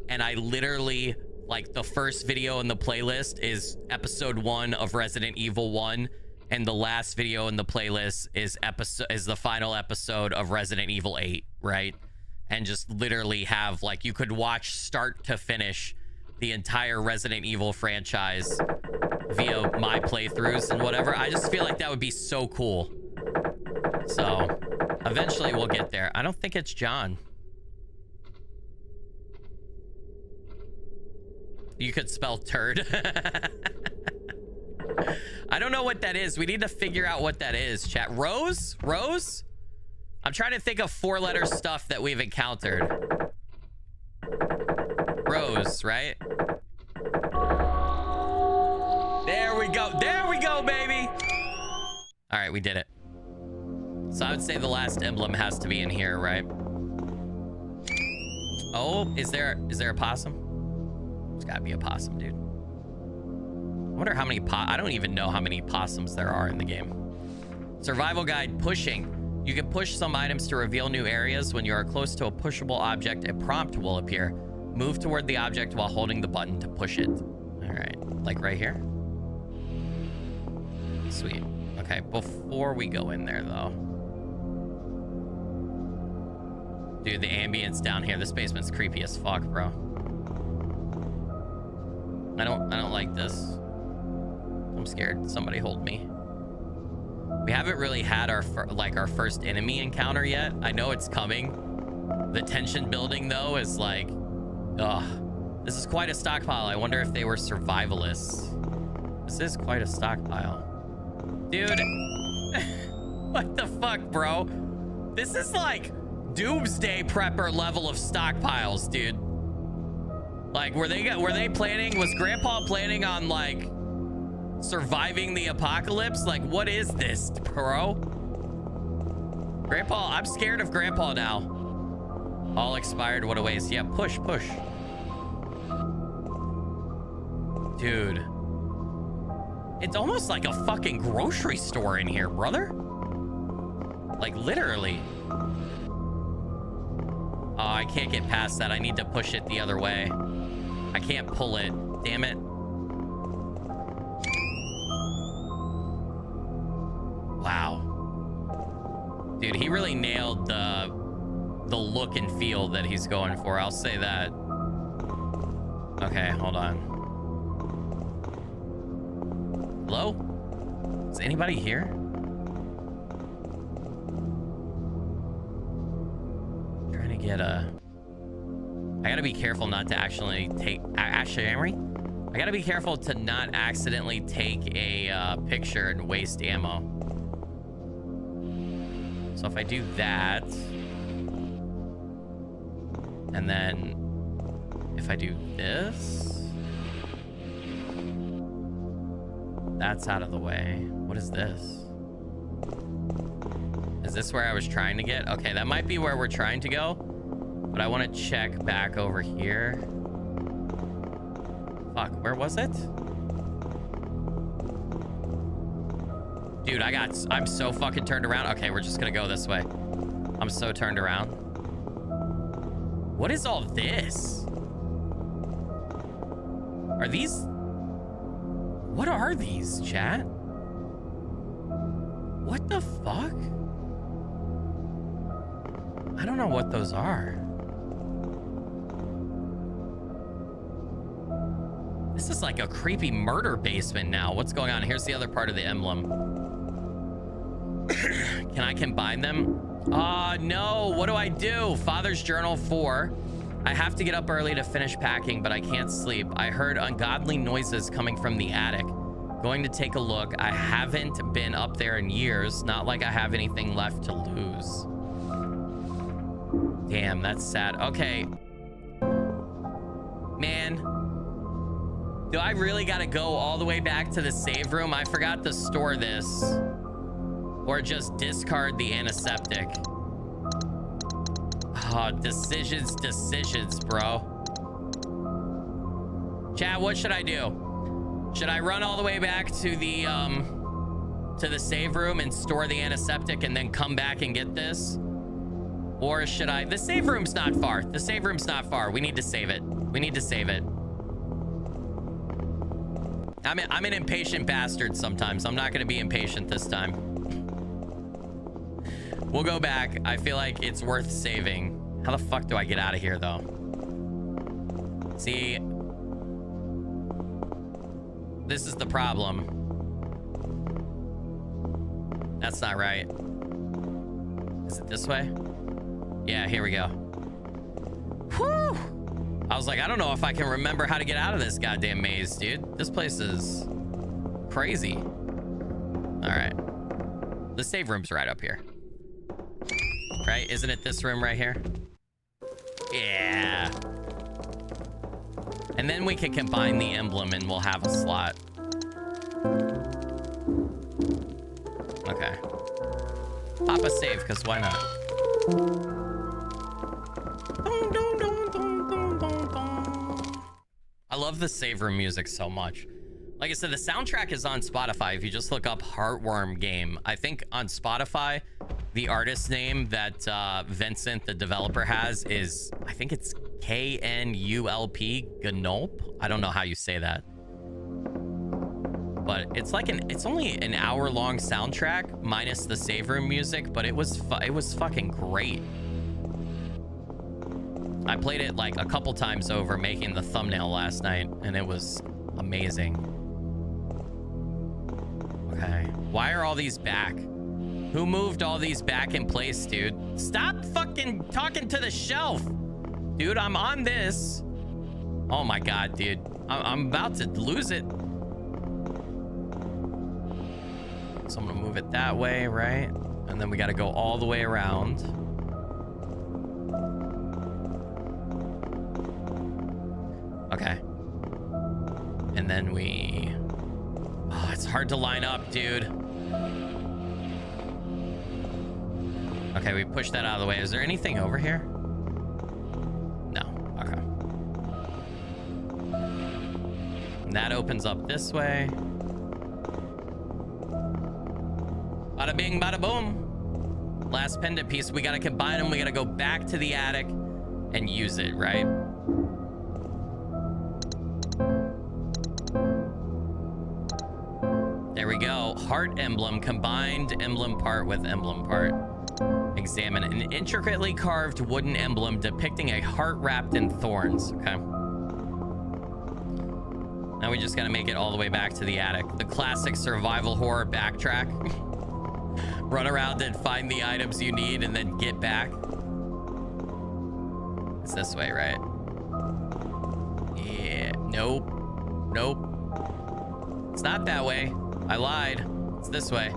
And I literally, like, the first video in the playlist is episode 1 of Resident Evil 1. And the last video in the playlist is the final episode of Resident Evil 8, right? And just literally have, like, you could watch start to finish the entire Resident Evil franchise via my playthroughs and whatever. I just feel like that would be so cool. So eventually we'll get there. I don't think it's John. You could spell turd. I don't know what that is. We need to figure out what that is, chat. Rose? Rose? I'm trying to think of 4-letter stuff that we've encountered. Rose, right? There we go. There we go, baby. All right, we did it. So I would say the last emblem has to be in here, right? Oh, is there a possum? There's gotta be a possum, dude. I wonder how many I don't even know how many possums there are in the game. Survival guide, pushing. You can push some items to reveal new areas. When you are close to a pushable object, a prompt will appear. Move toward the object while holding the button to push it. All right, like right here. Sweet. Okay, before we go in there though. Dude, the ambience down here, this basement's creepy as fuck, bro. I don't like this. I'm scared. Somebody hold me. We haven't really had our first enemy encounter yet. I know it's coming, The tension building, though, is like, ugh. This is quite a stockpile. I wonder if they were survivalists. This is quite a stockpile. Dude. What the fuck, bro? This is like doomsday prepper level of stockpiles, dude. Like, was Grandpa planning on, like, surviving the apocalypse? Like, what is this, bro? Grandpa, I'm scared of Grandpa now. All expired, what a waste. Yeah, push. Dude. It's almost like a fucking grocery store in here, brother. Like, literally. Oh, I can't get past that. I need to push it the other way. I can't pull it. Damn it. Wow. Dude, he really nailed the look and feel that he's going for. I'll say that. Okay, hold on. Hello? Is anybody here? Trying to get a... I gotta be careful not to actually take... I gotta be careful to not accidentally take a picture and waste ammo. So if I do that... And then... If I do this... That's out of the way. What is this? Is this where I was trying to get? Okay, that might be where we're trying to go. But I want to check back over here. Fuck, where was it? Dude, I'm so fucking turned around. Okay, we're just gonna go this way. I'm so turned around. What is all this? Are these... What are these, chat? What the fuck? I don't know what those are. This is like a creepy murder basement now. What's going on? Here's the other part of the emblem. Can I combine them? No. What do I do? Father's Journal 4. I have to get up early to finish packing, but I can't sleep. I heard ungodly noises coming from the attic. Going to take a look. I haven't been up there in years. Not like I have anything left to lose. Damn, that's sad. Okay. Man. Do I really gotta go all the way back to the save room? I forgot to store this. Or just discard the antiseptic. Oh, decisions, bro. Chat, what should I do? Should I run all the way back to the save room and store the antiseptic and then come back and get this? Or should I... The save room's not far. The save room's not far. We need to save it. We need to save it. I'm an impatient bastard sometimes. I'm not going to be impatient this time. We'll go back. I feel like it's worth saving. How the fuck do I get out of here, though? See, this is the problem. That's not right. Is it this way? Yeah, here we go. Whew! I was like, I don't know if I can remember how to get out of this goddamn maze, dude. This place is crazy. All right. The save room's right up here. Right? Isn't it this room right here? Yeah. And then we can combine the emblem and we'll have a slot. Okay. Pop a save, because why not? I love the save room music so much. Like I said, the soundtrack is on Spotify. If you just look up Heartworm game, I think on Spotify, the artist name that Vincent, the developer, has is, I think it's K-N-U-L-P, Gnulp. I don't know how you say that. But it's like it's only an hour-long soundtrack minus the save room music, but it was fucking great. I played it like a couple times over making the thumbnail last night, and it was amazing. Okay, why are all these back? Who moved all these back in place, dude? Stop fucking talking to the shelf. Dude, I'm on this. Oh my God, dude. I'm about to lose it. So I'm gonna move it that way, right? And then we gotta go all the way around. Okay. And then we... Oh, it's hard to line up, dude. Okay, we pushed that out of the way. Is there anything over here? No. Okay. And that opens up this way. Bada bing, bada boom. Last pendant piece. We gotta combine them. We gotta go back to the attic and use it, right? There we go. Heart emblem. Combined emblem part with emblem part. Examine an intricately carved wooden emblem depicting a heart wrapped in thorns. Okay. Now we just gotta make it all the way back to the attic. The classic survival horror backtrack. Run around and find the items you need and then get back. It's this way, right? Yeah. Nope. Nope. It's not that way. I lied. It's this way.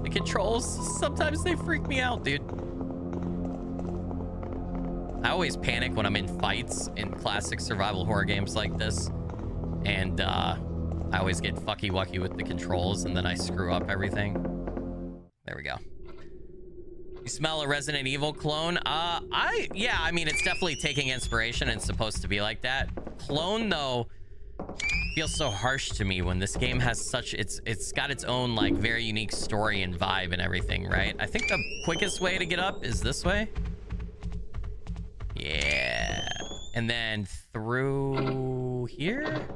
The controls, sometimes they freak me out, dude. I always panic when I'm in fights in classic survival horror games like this. And I always get fucky-wucky with the controls and then I screw up everything. There we go. You smell a Resident Evil clone? Yeah, I mean, it's definitely taking inspiration and it's supposed to be like that. Clone, though, feels so harsh to me when this game has such... It's got its own, like, very unique story and vibe and everything, right? I think the quickest way to get up is this way. Yeah. And then through here?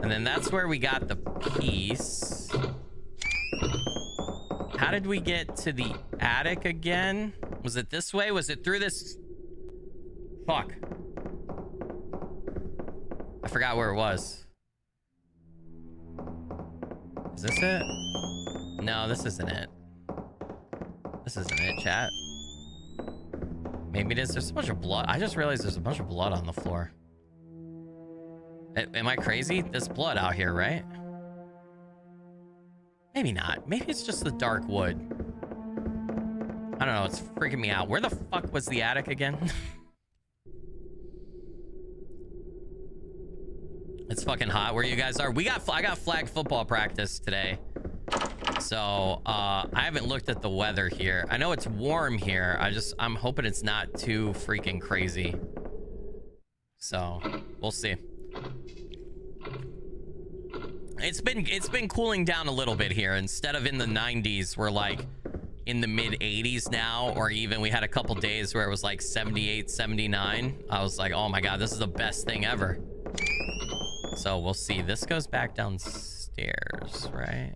And then that's where we got the piece. How did we get to the attic again? Was it this way? Was it through this? Fuck. I forgot where it was. Is this it? No, this isn't it. This isn't it, chat. Maybe it is. There's a bunch of blood. I just realized there's a bunch of blood on the floor. Am I crazy? There's blood out here, right? Maybe not. Maybe it's just the dark wood. I don't know. It's freaking me out. Where the fuck was the attic again? It's fucking hot where you guys are. I got flag football practice today. So, I haven't looked at the weather here. I know it's warm here. I'm hoping it's not too freaking crazy. So, we'll see. It's been cooling down a little bit here. Instead of in the 90s, we're like in the mid 80s now, or even we had a couple days where it was like 78, 79. I was like, oh my God, this is the best thing ever. So we'll see. This goes back downstairs, right?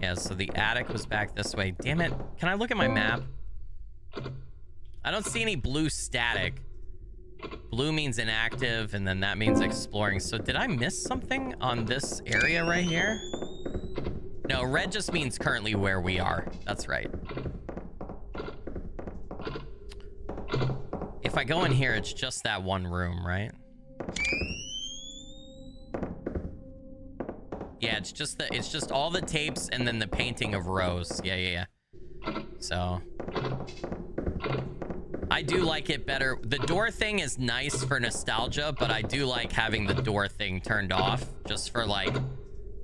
Yeah, so the attic was back this way. Damn it. Can I look at my map? I don't see any blue static. Blue means inactive, and then that means exploring. So did I miss something on this area right here? No, red just means currently where we are. That's right. If I go in here, it's just that one room, right? Yeah, it's just all the tapes and then the painting of Rose. Yeah. So I do like it better. The door thing is nice for nostalgia, but I do like having the door thing turned off just for like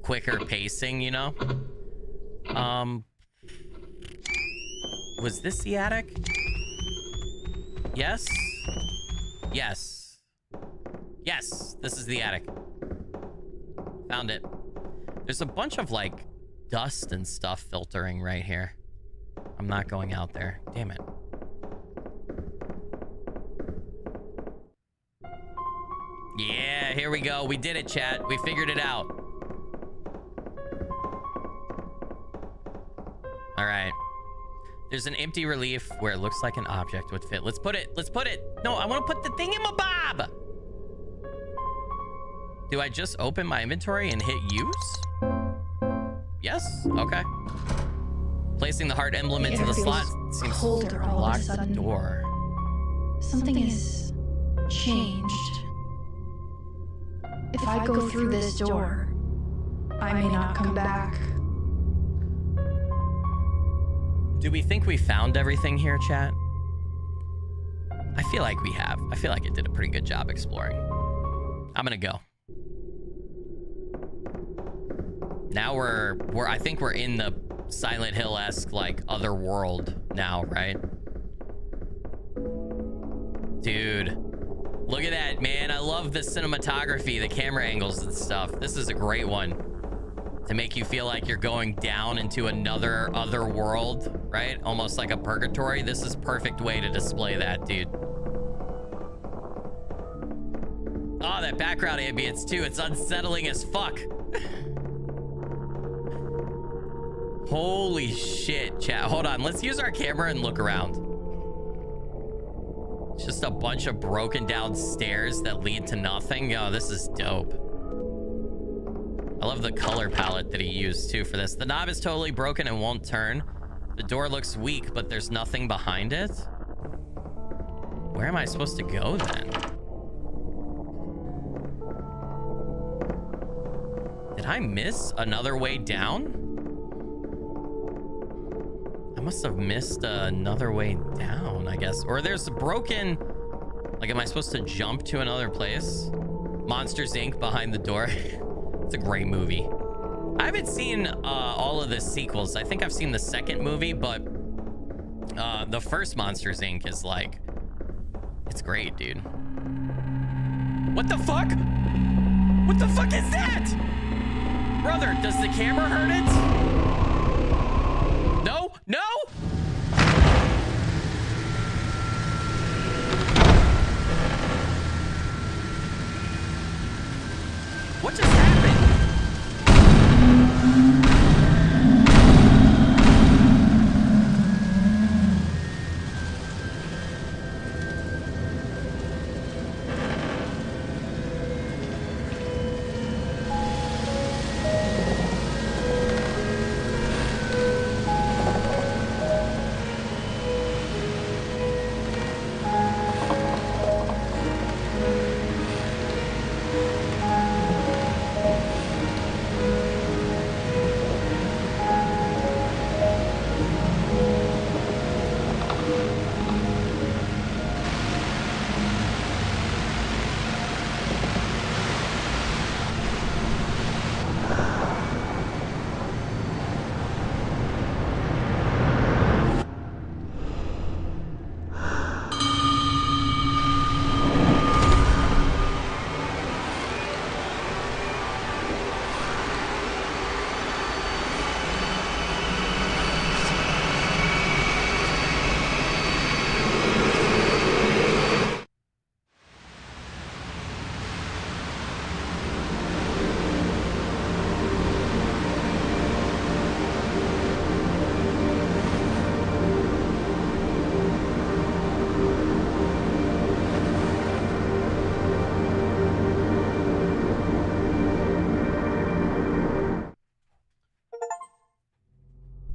quicker pacing, you know? Was this the attic? Yes? Yes. Yes, this is the attic. Found it. There's a bunch of like dust and stuff filtering right here. I'm not going out there. Damn it. Yeah, here we go. We did it, chat. We figured it out. All right. There's an empty relief where it looks like an object would fit. Let's put it. No, I want to put the thingamabob. Do I just open my inventory and hit use? Yes? Okay. Placing the heart emblem into the slot seems colder all of a lock the sudden. door. Something has changed. If I go through this door, I may not come back. Do we think we found everything here, chat? I feel like we have. I feel like it did a pretty good job exploring. I'm gonna go. Now I think we're in the Silent Hill-esque, like, other world now, right? Dude, look at that, man. I love the cinematography, the camera angles and stuff. This is a great one to make you feel like you're going down into another other world, right? Almost like a purgatory. This is a perfect way to display that, dude. Oh, that background ambience too. It's unsettling as fuck. Holy shit, chat. Hold on. Let's use our camera and look around. It's just a bunch of broken down stairs that lead to nothing. Oh, this is dope. I love the color palette that he used too for this. The knob is totally broken and won't turn. The door looks weak, but there's nothing behind it. Where am I supposed to go then? Did I miss another way down? I must have missed another way down, I guess. Or there's a broken... Like, am I supposed to jump to another place? Monsters, Inc. behind the door. It's a great movie. I haven't seen all of the sequels. I think I've seen the second movie, but the first Monsters, Inc. is like... It's great, dude. What the fuck? What the fuck is that? Brother, does the camera hurt it? No? No? What just happened?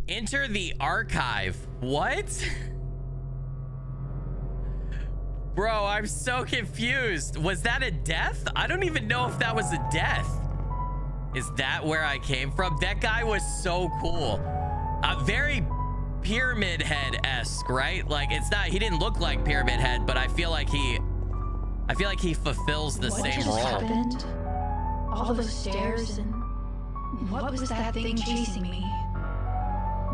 Enter the archive. What? Bro, I'm so confused. Was that a death? I don't even know if that was a death. Is that where I came from? That guy was so cool. Very Pyramid Head-esque, right? Like, it's not, he didn't look like Pyramid Head, but I feel like he fulfills the same role. What just happened? All those stairs and what was that thing chasing me?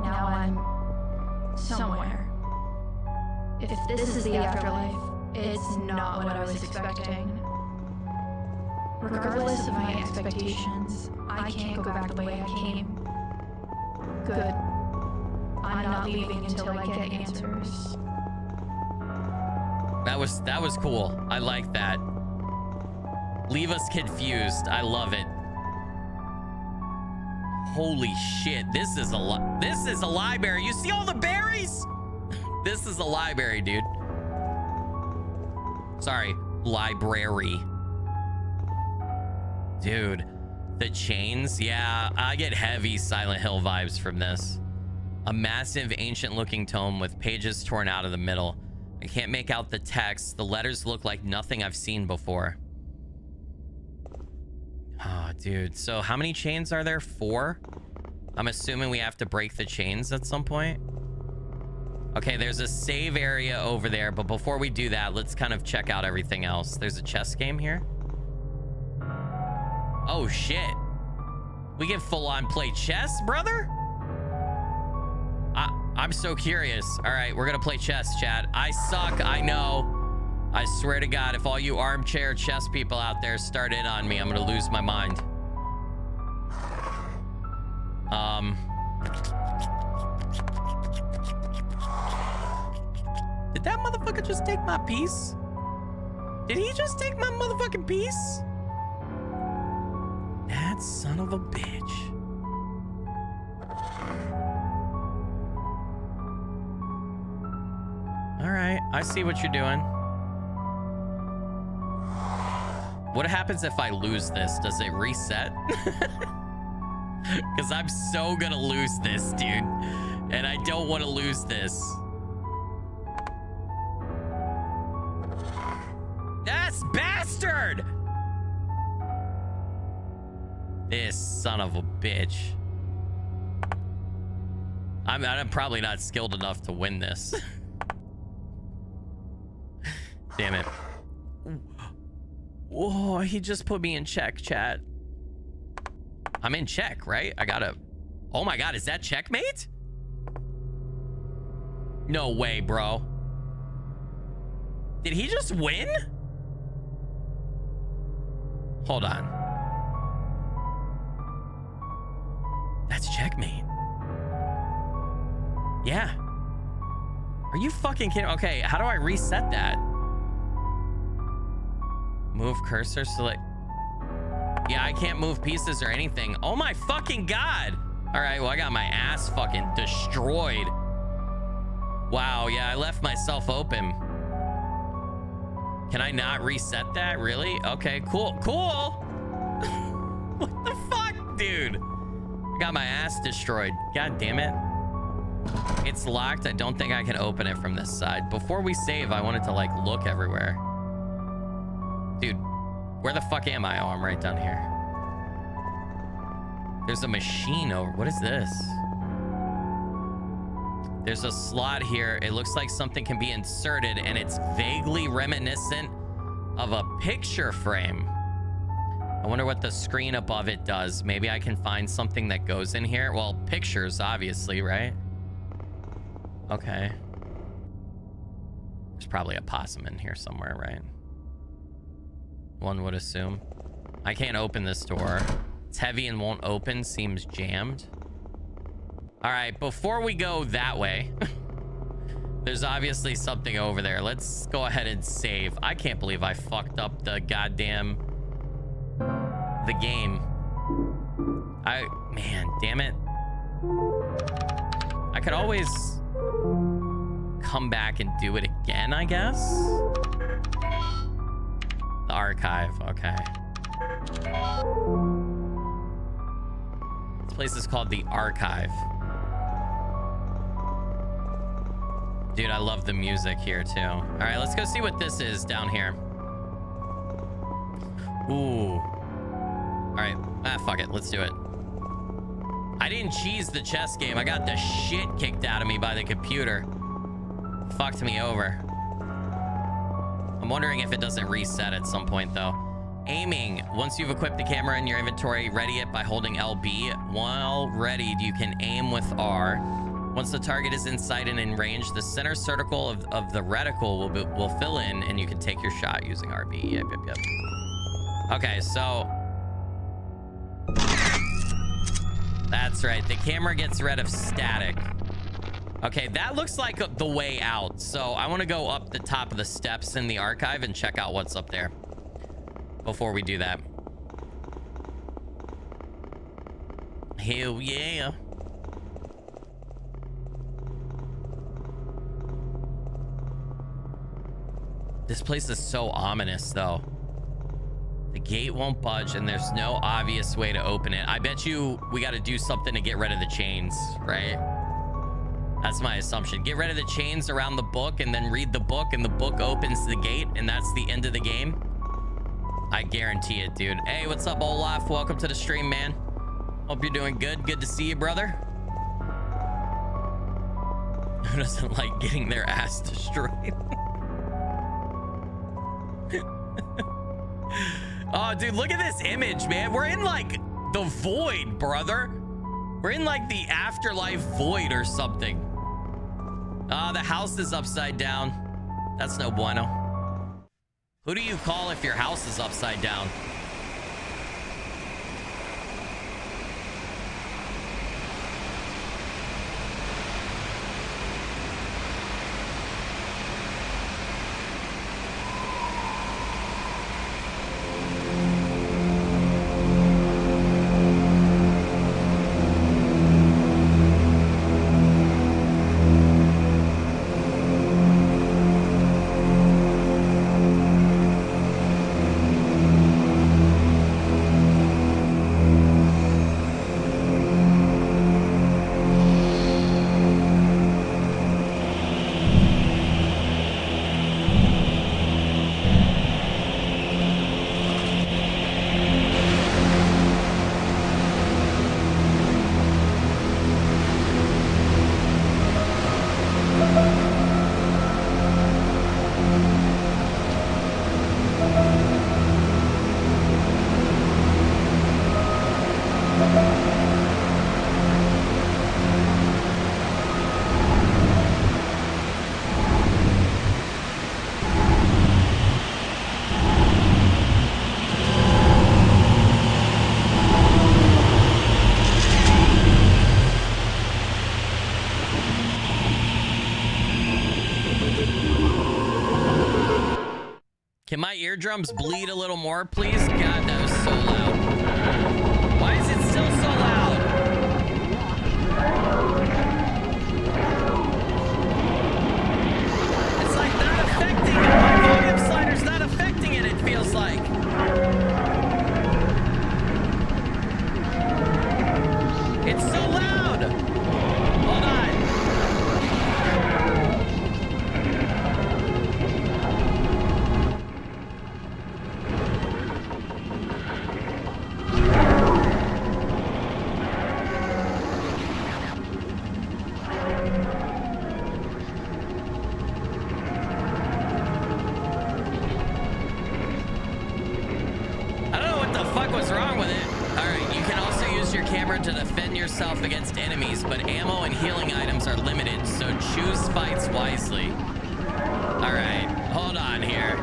Now I'm somewhere. If this is the afterlife, it's not what I was expecting. Regardless of my expectations, I can't go back the way I came. Good. I'm not leaving until I get answers. That was cool. I like that. Leave us confused. I love it. Holy shit, this is a library. You see all the berries? This is a library, dude. Sorry, library. Dude, the chains. Yeah, I get heavy Silent Hill vibes from this. A massive ancient looking tome with pages torn out of the middle. I can't make out the text. The letters look like nothing I've seen before. Oh, dude. So how many chains are there? 4? I'm assuming we have to break the chains at some point. Okay, there's a save area over there, but before we do that, let's kind of check out everything else. There's a chess game here. Oh, shit. We can full-on play chess, brother? I'm so curious. All right, we're gonna play chess, chat. I suck, I know. I swear to God, if all you armchair chess people out there start in on me, I'm gonna lose my mind. Did that motherfucker just take my piece? Did he just take my motherfucking piece? That son of a bitch. All right, I see what you're doing. What happens if I lose this? Does it reset? Because I'm so gonna lose this, dude. And I don't want to lose this. That's bastard! This son of a bitch. I'm probably not skilled enough to win this. Damn it. Whoa, he just put me in check, chat. I'm in check, right? I gotta... Oh my God, is that checkmate? No way, bro. Did he just win? Hold on. That's checkmate. Yeah. Are you fucking kidding? Okay, how do I reset that? Move cursor, select. Yeah, I can't move pieces or anything. Oh my fucking God. All right, well, I got my ass fucking destroyed. Wow, yeah, I left myself open. Can I not reset that? Really? Okay, cool, cool. What the fuck, dude? I got my ass destroyed. God damn it. It's locked. I don't think I can open it from this side. Before we save, I wanted to like look everywhere. Dude, where the fuck am I? Oh, I'm right down here. There's a machine over. What is this? There's a slot here. It looks like something can be inserted, and it's vaguely reminiscent of a picture frame. I wonder what the screen above it does. Maybe I can find something that goes in here. Well, pictures, obviously, right? Okay. There's probably a possum in here somewhere, right? One would assume. I can't open this door. It's heavy and won't open. Seems jammed. All right, before we go that way, there's obviously something over there. Let's go ahead and save. I can't believe I fucked up the goddamn... the game. Man, damn it. I could always come back and do it again, I guess. The archive, okay. This place is called the archive. Dude, I love the music here too. All right, let's go see what this is down here. Ooh. All right, fuck it, let's do it. I didn't cheese the chess game. I got the shit kicked out of me by the computer. Fucked me over. I'm wondering if it doesn't reset at some point though. Aiming. Once you've equipped the camera in your inventory, ready it by holding LB. While readied, you can aim with R. Once the target is in sight and in range, the center circle of the reticle will fill in, and you can take your shot using RB. Yep. Okay, so... That's right. The camera gets rid of static. Okay, that looks like the way out. So I want to go up the top of the steps in the archive and check out what's up there before we do that. Hell yeah. This place is so ominous, though. The gate won't budge and there's no obvious way to open it. I bet you we got to do something to get rid of the chains, right? That's my assumption. Get rid of the chains around the book and then read the book and the book opens the gate and that's the end of the game. I guarantee it, dude. Hey, what's up, Olaf? Welcome to the stream, man. Hope you're doing good. Good to see you, brother. Who doesn't like getting their ass destroyed? Oh, dude, look at this image, man. We're in like the void, brother. We're in like the afterlife void or something. The house is upside down. That's no bueno. Who do you call if your house is upside down? Can my eardrums bleed a little more, please? God, that was so loud. Why is it still so loud? It's like not affecting it. My volume slider's not affecting it, it feels like. It's so loud. Hold on. To defend yourself against enemies, but ammo and healing items are limited, so choose fights wisely. All right, hold on here.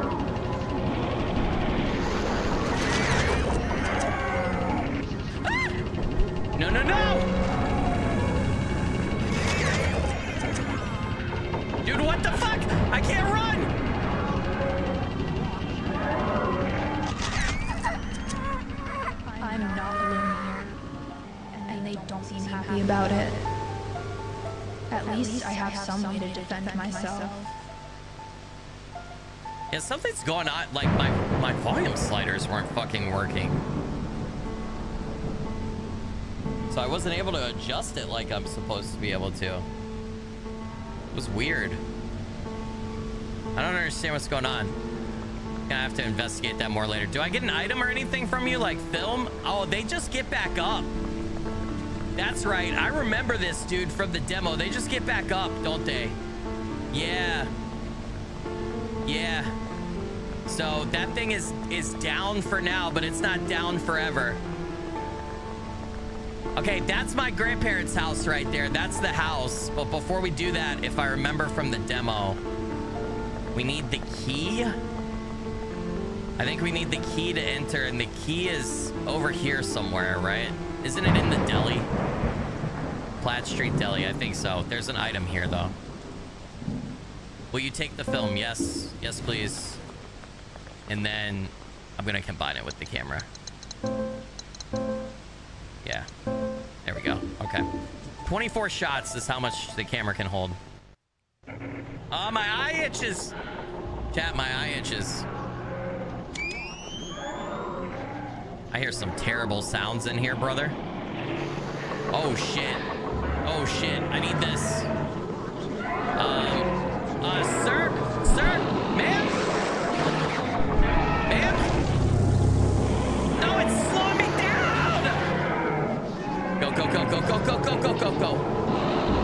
Ah! No, no, no! Dude, what the fuck? I can't run! I'm not alone here. And they don't seem happy about it. At least I have some way to defend myself. Yeah, something's going on. Like, my volume sliders weren't fucking working. So I wasn't able to adjust it like I'm supposed to be able to. It was weird. I don't understand what's going on. Gonna have to investigate that more later. Do I get an item or anything from you, like film? Oh, they just get back up. That's right. I remember this, dude, from the demo. They just get back up, don't they? Yeah. Yeah. So that thing is down for now, but it's not down forever. Okay, that's my grandparents' house right there. That's the house. But before we do that, if I remember from the demo, we need the key. I think we need the key to enter, and the key is over here somewhere, right? Isn't it in the deli? Platt Street Deli, I think so. There's an item here, though. Will you take the film? Yes. Yes, please. And then I'm going to combine it with the camera. Yeah. There we go. Okay. 24 shots is how much the camera can hold. My eye itches. Chat, my eye itches. I hear some terrible sounds in here, brother. Oh shit. Oh shit. I need this. Sir, ma'am, ma'am. No, it's slowing me down. Go, go, go, go, go, go, go, go, go, go.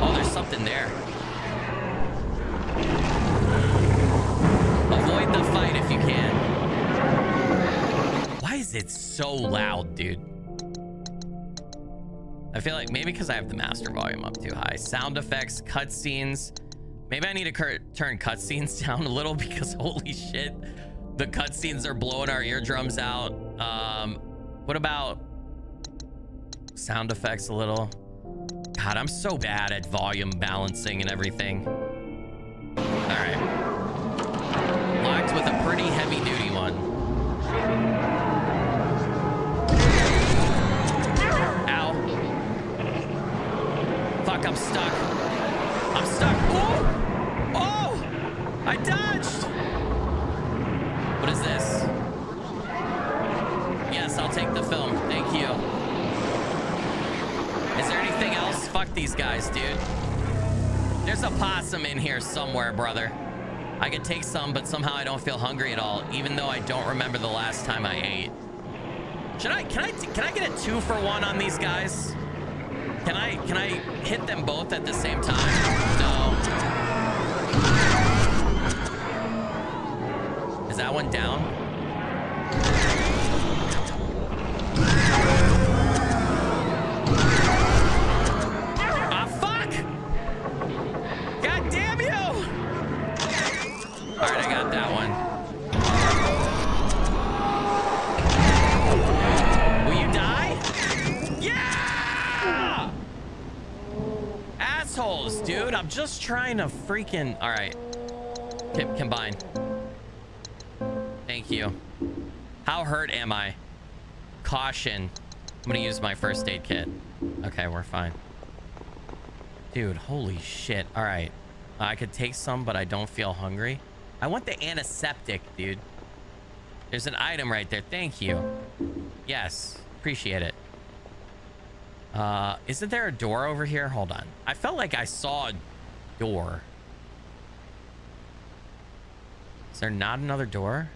Oh, there's something there. Avoid the fight if you can. Why is it so loud, dude? I feel like maybe because I have the master volume up too high. Sound effects, cutscenes. Maybe I need to turn cutscenes down a little because holy shit, the cutscenes are blowing our eardrums out. What about sound effects a little? God, I'm so bad at volume balancing and everything. All right. Locked with a pretty heavy duty one. Ow. Fuck, I'm stuck. I'm stuck. Oh! Oh! I dodged! What is this? Yes, I'll take the film. Thank you. Is there anything else? Fuck these guys, dude. There's a possum in here somewhere, brother. I could take some, but somehow I don't feel hungry at all, even though I don't remember the last time I ate. Can I get a 2-for-1 on these guys? Can I hit them both at the same time? No. Is that one down? Ah, fuck! God damn you! All right, I got that one. Will you die? Yeah! Assholes, dude. I'm just trying to freaking... All right. Combine. Thank you. How hurt am I? Caution. I'm gonna use my first aid kit. Okay, we're fine. Dude, holy shit. All right. I could take some, but I don't feel hungry. I want the antiseptic, dude. There's an item right there. Thank you. Yes. Appreciate it. Isn't there a door over here? Hold on. I felt like I saw a door. Is there not another door?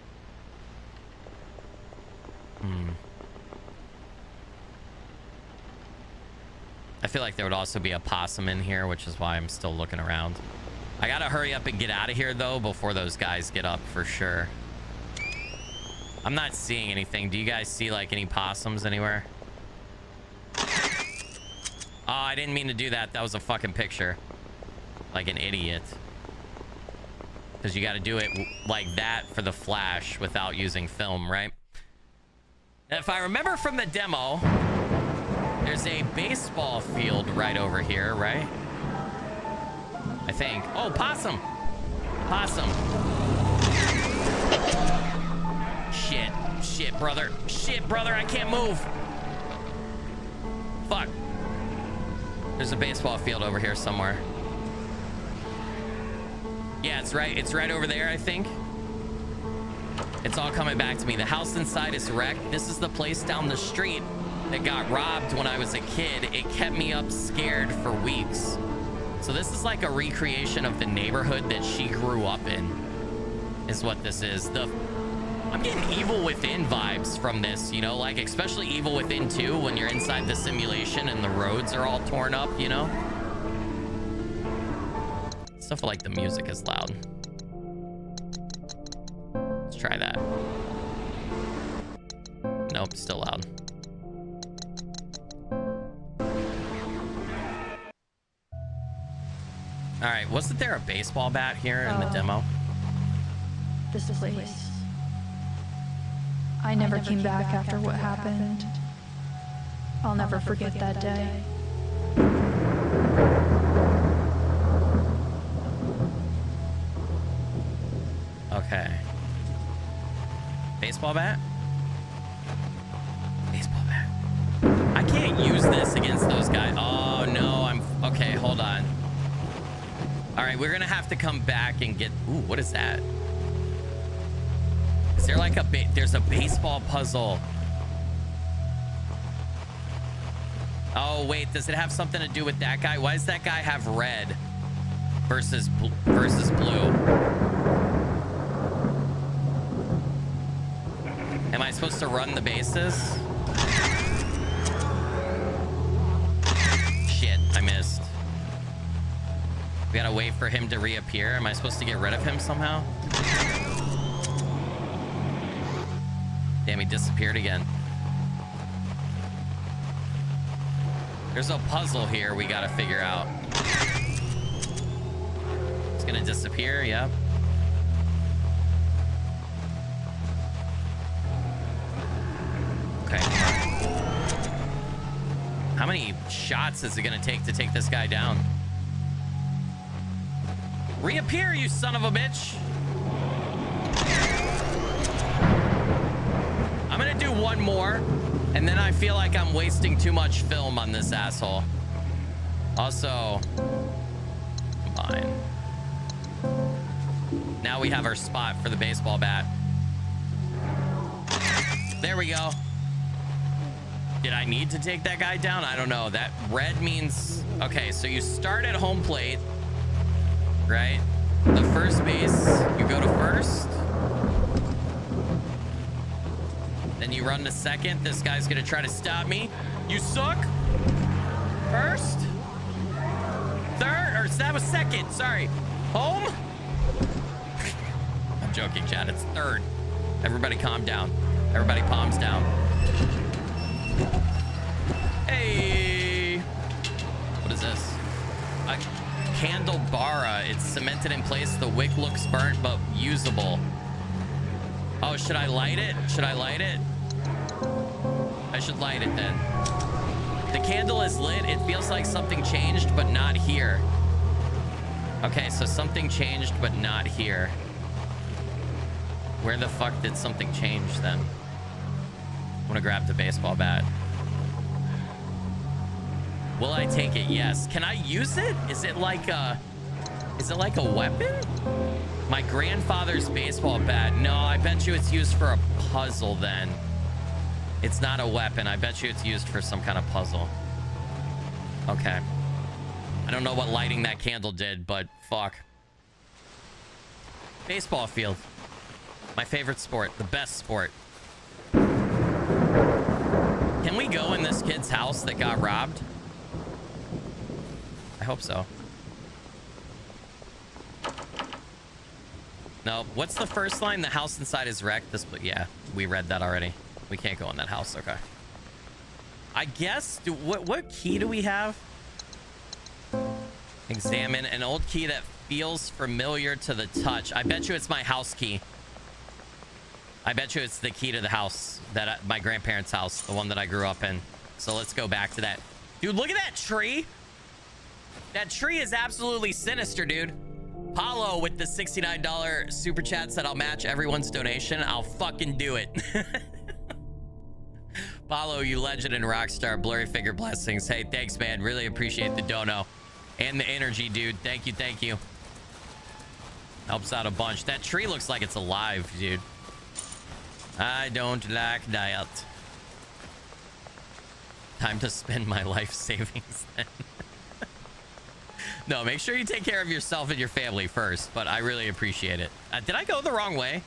I feel like there would also be a possum in here, which is why I'm still looking around. I gotta hurry up and get out of here, though, before those guys get up for sure. I'm not seeing anything. Do you guys see, like, any possums anywhere? Oh, I didn't mean to do that. That was a fucking picture. Like an idiot. Because you gotta do it like that for the flash without using film, right? And if I remember from the demo, there's a baseball field right over here, right? I think. Oh, possum. Possum. Shit. Shit, brother. Shit, brother. I can't move. Fuck. There's a baseball field over here somewhere. Yeah, it's right over there, I think. It's all coming back to me. The house inside is wrecked. This is the place down the street that got robbed when I was a kid. It kept me up scared for weeks. So this is like a recreation of the neighborhood that she grew up in, is what this is. I'm getting Evil Within vibes from this, you know, like especially Evil Within 2 when you're inside the simulation and the roads are all torn up, you know? Stuff like the music is loud. Let's try that. Nope, still loud. All right, wasn't there a baseball bat here in the demo? This place. I never came back after what happened. I'll never forget that day. Okay. Baseball bat? Baseball bat. I can't use this against those guys. Oh, no. Okay, hold on. All right, we're going to have to come back and get... Ooh, what is that? Is there like there's a baseball puzzle Oh, wait. Does it have something to do with that guy? Why does that guy have red versus blue? Am I supposed to run the bases? Shit, I missed. We gotta wait for him to reappear. Am I supposed to get rid of him somehow? Damn, he disappeared again. There's a puzzle here we gotta figure out. It's gonna disappear, yep. Okay, come on. How many shots is it gonna take to take this guy down? Reappear, you son of a bitch! I'm gonna do one more, and then I feel like I'm wasting too much film on this asshole. Also, combine. Now we have our spot for the baseball bat. There we go. Did I need to take that guy down? I don't know. That red means... Okay, so you start at home plate, right? The first base, you go to first. Then you run to second. This guy's gonna try to stop me. You suck. First. Third, or that was second. Sorry. Home. I'm joking, Chad. It's third. Everybody calm down. Everybody palms down. Hey. What is this? A candelabra. It's cemented in place. The wick looks burnt, but usable. Oh, should I light it? Should I light it? I should light it then. The candle is lit. It feels like something changed, but not here. Okay, so something changed, but not here. Where the fuck did something change then? I'm gonna grab the baseball bat. Will I take it? Yes. Can I use it? Is it like a weapon? My grandfather's baseball bat. No, I bet you it's used for a puzzle then. It's not a weapon. I bet you it's used for some kind of puzzle. Okay. I don't know what lighting that candle did, but fuck. Baseball field. My favorite sport. The best sport. Can we go in this kid's house that got robbed? I hope so. No, what's the first line? The house inside is wrecked. Yeah, we read that already. We can't go in that house. Okay. I guess, what key do we have? Examine an old key that feels familiar to the touch. I bet you it's my house key. I bet you it's the key to the house, that my grandparents' house, the one that I grew up in. So let's go back to that. Dude, look at that tree. That tree is absolutely sinister, dude. Paulo with the $69 super chat said I'll match everyone's donation. I'll fucking do it. Paulo, you legend and rock star. Blurry figure blessings. Hey, thanks, man. Really appreciate the dono and the energy, dude. Thank you, thank you. Helps out a bunch. That tree looks like it's alive, dude. I don't like that. Time to spend my life savings then. No, make sure you take care of yourself and your family first, but I really appreciate it. Did I go the wrong way?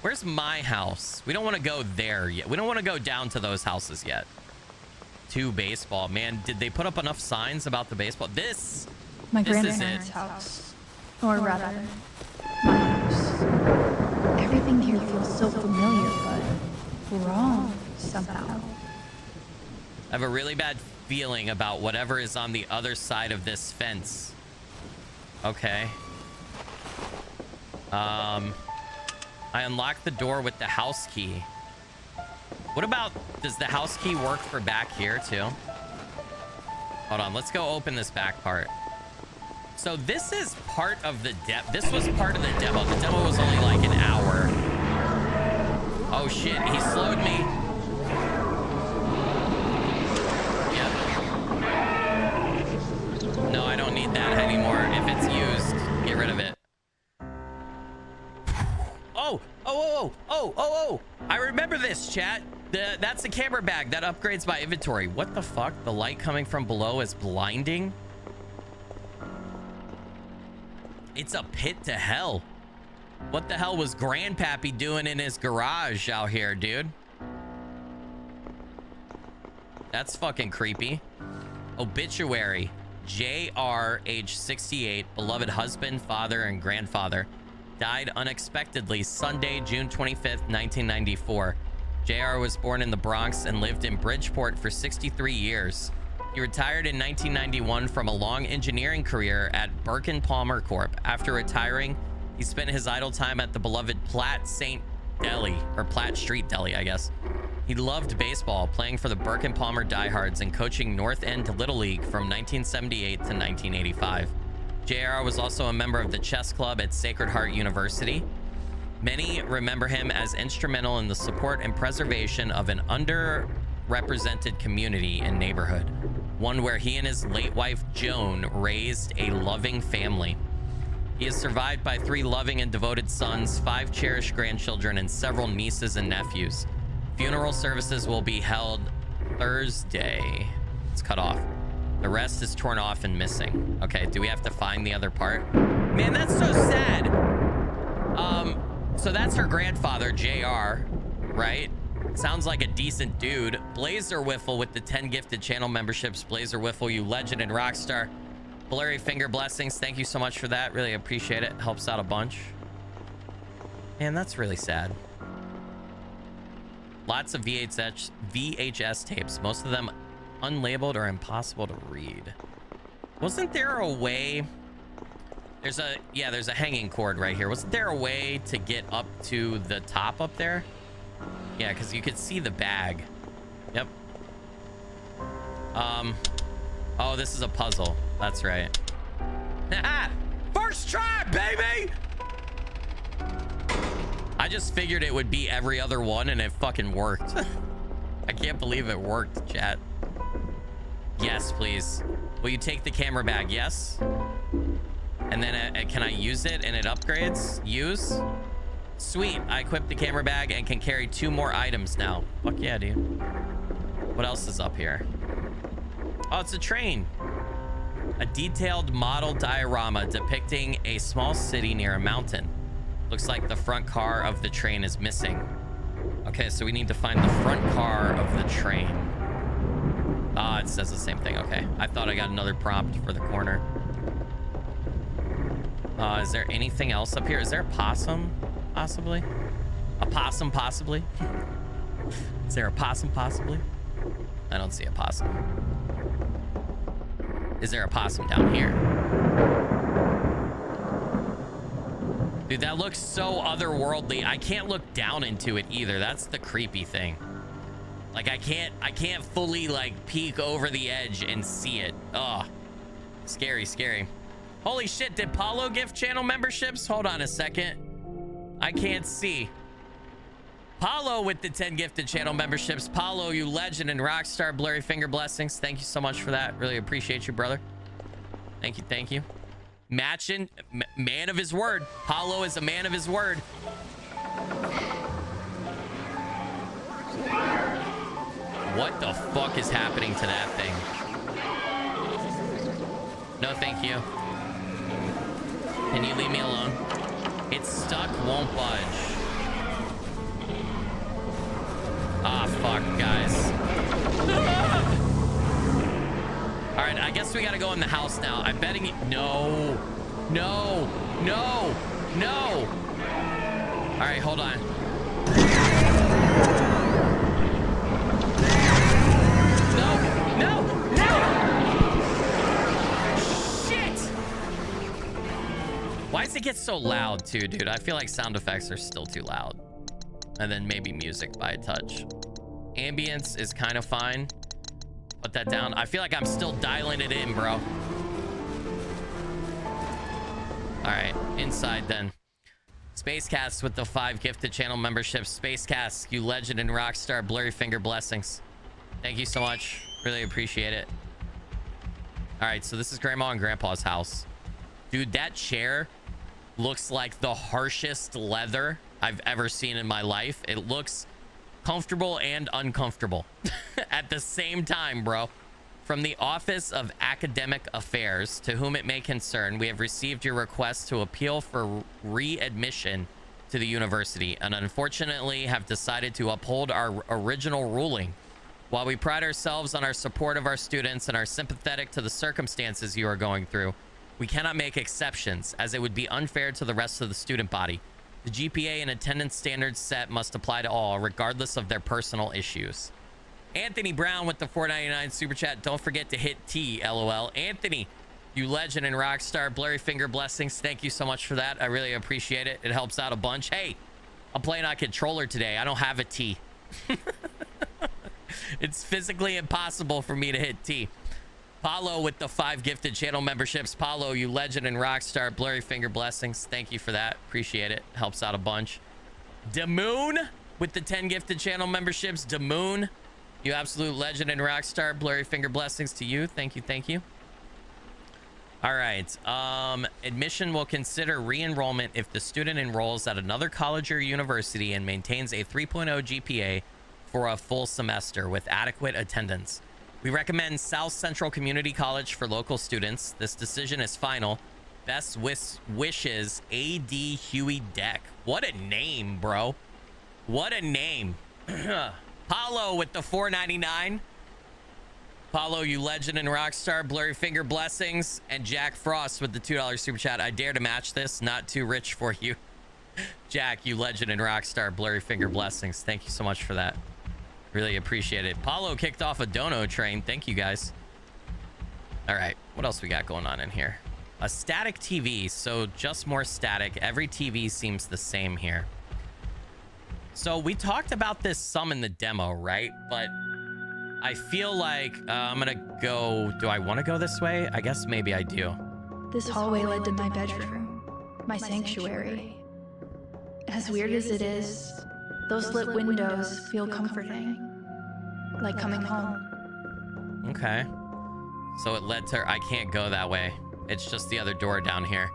Where's my house? We don't want to go there yet. We don't want to go down to those houses yet. To baseball. Man, did they put up enough signs about the baseball? This is it. House. Or rather, my house. Everything here feels so familiar, but wrong somehow. I have a really bad feeling about whatever is on the other side of this fence. Okay. I unlocked the door with the house key. What about, does the house key work for back here too? Hold on, let's go open this back part. So this is part of the this was part of the demo. The demo was only like an hour. Oh shit, he slowed me. No, I don't need that anymore. If it's used, get rid of it. Oh! I remember this, chat. That's the camera bag that upgrades my inventory. What the fuck? The light coming from below is blinding. It's a pit to hell. What the hell was Grandpappy doing in his garage out here, dude? That's fucking creepy. Obituary. JR, age 68, beloved husband, father, and grandfather. Died unexpectedly Sunday, June 25th, 1994. JR was born in the Bronx and lived in Bridgeport for 63 years. He retired in 1991 from a long engineering career at Birkin Palmer Corp. After retiring, he spent his idle time at the beloved Platt Street Deli, I guess. He loved baseball, playing for the Birkin Palmer Diehards and coaching North End Little League from 1978 to 1985. JR was also a member of the chess club at Sacred Heart University. Many remember him as instrumental in the support and preservation of an underrepresented community and neighborhood, one where he and his late wife Joan raised a loving family. He is survived by 3 loving and devoted sons, 5 cherished grandchildren, and several nieces and nephews. Funeral services will be held Thursday. It's cut off. The rest is torn off and missing. Okay, do we have to find the other part? Man, that's so sad. So that's her grandfather, JR, right? Sounds like a decent dude. Blazer Wiffle with the 10 gifted channel memberships. Blazer Wiffle, you legend and rock star. Blurry Finger Blessings, thank you so much for that. Really appreciate it. Helps out a bunch. Man, that's really sad. Lots of VHS tapes, most of them unlabeled or impossible to read. Wasn't there a way? There's a hanging cord right here. Wasn't there a way to get up to the top up there? Yeah, because you could see the bag. Yep. Oh, this is a puzzle. That's right. First try, baby! I just figured it would be every other one, and it fucking worked. I can't believe it worked, chat. Yes, please. Will you take the camera bag? Yes. And then can I use it and it upgrades? Use. Sweet. I equipped the camera bag and can carry 2 more items now. Fuck yeah, dude. What else is up here? Oh, it's a train. A detailed model diorama depicting a small city near a mountain. Looks like the front car of the train is missing. Okay, so we need to find the front car of the train. Ah, it says the same thing. Okay, I thought I got another prompt for the corner. Is there anything else up here? Is there a possum, possibly? A possum, possibly? Is there a possum, possibly? I don't see a possum. Is there a possum down here? Dude, that looks so otherworldly. I can't look down into it either. That's the creepy thing. Like I can't fully like peek over the edge and see it. Oh, scary, scary. Holy shit, did Paulo gift channel memberships? Hold on a second. I can't see. Paulo with the 10 gifted channel memberships. Paulo, you legend and rock star. Blurry Finger Blessings. Thank you so much for that. Really appreciate you, brother. Thank you, thank you. Matching, man of his word. Paulo is a man of his word. What the fuck is happening to that thing? No, thank you. Can you leave me alone? It's stuck, won't budge. Ah, fuck, guys. All right, I guess we gotta go in the house now. I'm betting you. No, no, no, no. All right, hold on. No, no, no. Shit. Why does it get so loud too, dude? I feel like sound effects are still too loud. And then maybe music by a touch. Ambience is kind of fine. Put that down. I feel like I'm still dialing it in, bro. All right, inside then. Spacecast with the 5 gifted channel memberships. Spacecast, you legend and rockstar. Blurry Finger Blessings. Thank you so much. Really appreciate it. All right, so this is Grandma and Grandpa's house. Dude, that chair looks like the harshest leather I've ever seen in my life. It looks comfortable and uncomfortable at the same time, bro. From the Office of Academic Affairs, to whom it may concern, we have received your request to appeal for readmission to the university and unfortunately have decided to uphold our original ruling. While we pride ourselves on our support of our students and are sympathetic to the circumstances you are going through, we cannot make exceptions as it would be unfair to the rest of the student body. The GPA and attendance standards set must apply to all, regardless of their personal issues. Anthony Brown with the $4.99 super chat. Don't forget to hit T, LOL. Anthony, you legend and rock star. Blurry finger blessings. Thank you so much for that. I really appreciate it. It helps out a bunch. Hey, I'm playing on controller today. I don't have a T. It's physically impossible for me to hit T. Paulo with the 5 gifted channel memberships. Paulo, you legend and rock star. Blurry finger blessings. Thank you for that. Appreciate it. Helps out a bunch. Demoon with the 10 gifted channel memberships. Demoon, you absolute legend and rock star. Blurry finger blessings to you. Thank you. Thank you. All right. Admission will consider re-enrollment if the student enrolls at another college or university and maintains a 3.0 GPA for a full semester with adequate attendance. We recommend South Central Community College for local students. This decision is final. Best wishes, A.D. Huey Deck. What a name, bro. What a name. Paulo with the $4.99. Paulo, you legend and rock star. Blurry finger blessings. And Jack Frost with the $2 super chat. I dare to match this. Not too rich for you. Jack, you legend and rock star. Blurry finger blessings. Thank you so much for that. Really appreciate it. Paulo kicked off a dono train. Thank you, guys. All right. What else we got going on in here? A static TV. So just more static. Every TV seems the same here. So we talked about this some in the demo, right? But I feel like I'm going to go... Do I want to go this way? I guess maybe I do. This hallway led to my bedroom, my sanctuary. As weird as it is, those lit windows feel comforting, like coming home. Okay. So it led to... I can't go that way. It's just the other door down here.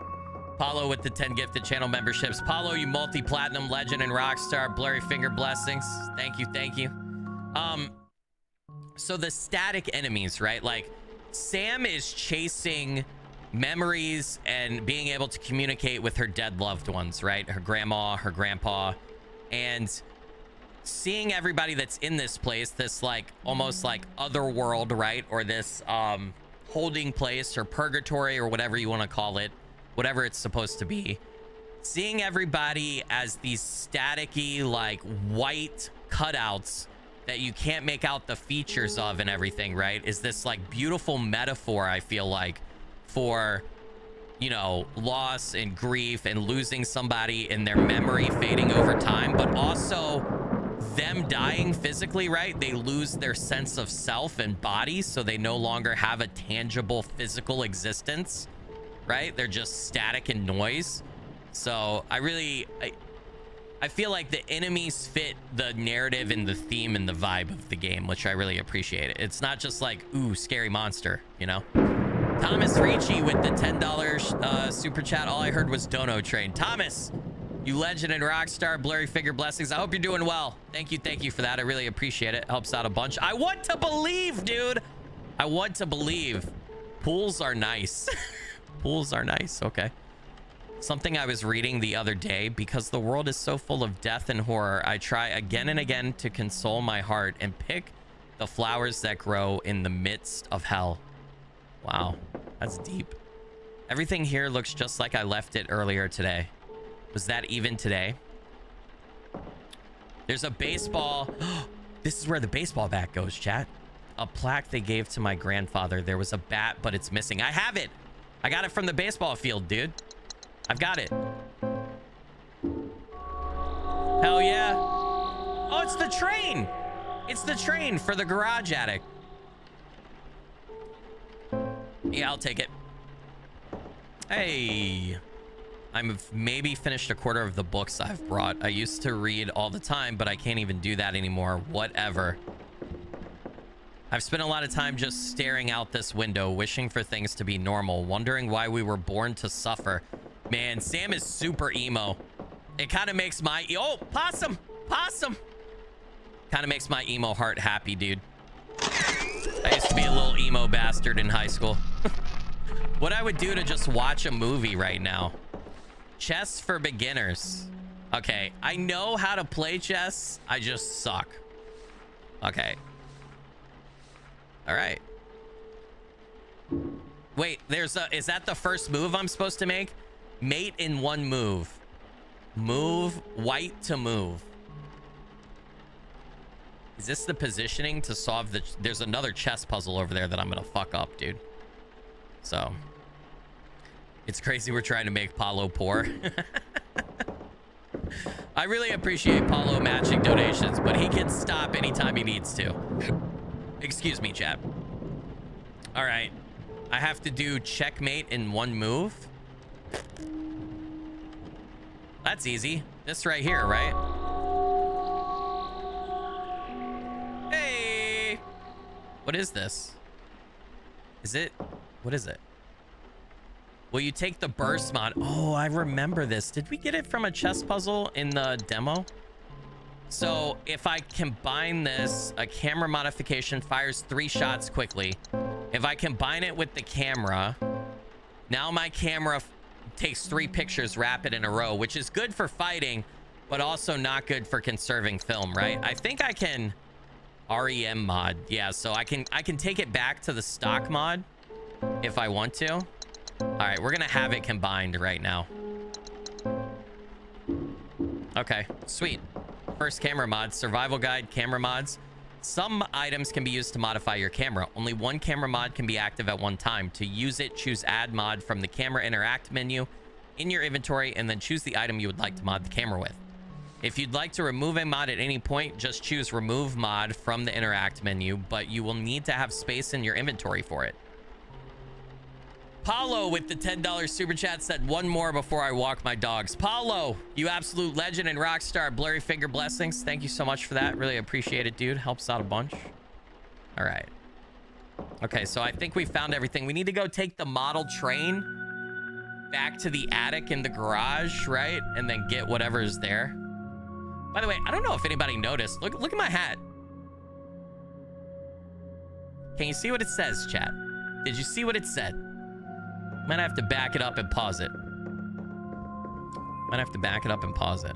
Paulo with the 10 gifted channel memberships. Paulo, you multi-platinum legend and rockstar. Blurry finger blessings. Thank you, thank you. So the static enemies, right? Like, Sam is chasing memories and being able to communicate with her dead loved ones, right? Her grandma, her grandpa, and seeing everybody that's in this place, this like almost like other world, right? Or this holding place or purgatory or whatever you want to call it, whatever it's supposed to be. Seeing everybody as these staticky, like white cutouts that you can't make out the features of and everything, right? Is this like beautiful metaphor, I feel like, for, you know, loss and grief and losing somebody and their memory fading over time, but also them dying physically, right? They lose their sense of self and body, so they no longer have a tangible physical existence, right? They're just static and noise. So I feel like the enemies fit the narrative and the theme and the vibe of the game, which I really appreciate. It's not just like, ooh, scary monster, you know? Thomas Ricci with the $10 super chat. All I heard was Dono Train. Thomas, you legend and rockstar. Blurry finger blessings. I hope you're doing well. Thank you for that. I really appreciate it. Helps out a bunch. I want to believe, dude. I want to believe. Pools are nice. Pools are nice. Okay. Something I was reading the other day: because the world is so full of death and horror, I try again and again to console my heart and pick the flowers that grow in the midst of hell. Wow, that's deep. Everything here looks just like I left it earlier today. Was that even today? There's a baseball. This is where the baseball bat goes, chat. A plaque they gave to my grandfather. There was a bat, but it's missing. I have it. I got it from the baseball field, dude. I've got it. Hell yeah. Oh, it's the train. It's the train for the garage attic. Yeah, I'll take it. Hey. I've maybe finished a quarter of the books I've brought. I used to read all the time, but I can't even do that anymore. Whatever. I've spent a lot of time just staring out this window, wishing for things to be normal, wondering why we were born to suffer. Man, Sam is super emo. It kind of makes my... Oh, possum! Possum! Kind of makes my emo heart happy, dude. I used to be a little emo bastard in high school. What I would do to just watch a movie right now. Chess for beginners. Okay, I know how to play chess. I just suck. Okay. All right. Wait, is that the first move I'm supposed to make? Mate in one move. Move white to move. Is this the positioning to solve the... There's another chess puzzle over there that I'm gonna fuck up, dude. So... It's crazy we're trying to make Paulo poor. I really appreciate Paulo matching donations, but he can stop anytime he needs to. Excuse me, chat. All right. I have to do checkmate in one move. That's easy. This right here, right? Hey! What is this? Is it? What is it? Will you take the burst mod? Oh, I remember this. Did we get it from a chess puzzle in the demo? So if I combine this, a camera modification fires 3 shots quickly. If I combine it with the camera, now my camera takes 3 pictures rapid in a row, which is good for fighting, but also not good for conserving film, right? I think I can REM mod. Yeah, so I can take it back to the stock mod if I want to. All right, we're gonna have it combined right now. Okay, sweet. First camera mod, survival guide, camera mods. Some items can be used to modify your camera. Only one camera mod can be active at one time. To use it, choose add mod from the camera interact menu in your inventory, and then choose the item you would like to mod the camera with. If you'd like to remove a mod at any point, just choose remove mod from the interact menu, but you will need to have space in your inventory for it. Paulo with the $10 super chat said, one more before I walk my dogs. Paulo, you absolute legend and rock star. Blurry finger blessings. Thank you so much for that. Really appreciate it, dude. Helps out a bunch. All right. Okay, so I think we found everything. We need to go take the model train back to the attic in the garage, right? And then get whatever's there. By the way, I don't know if anybody noticed. Look at my hat. Can you see what it says, chat? Did you see what it said? Might have to back it up and pause it. Might have to back it up and pause it.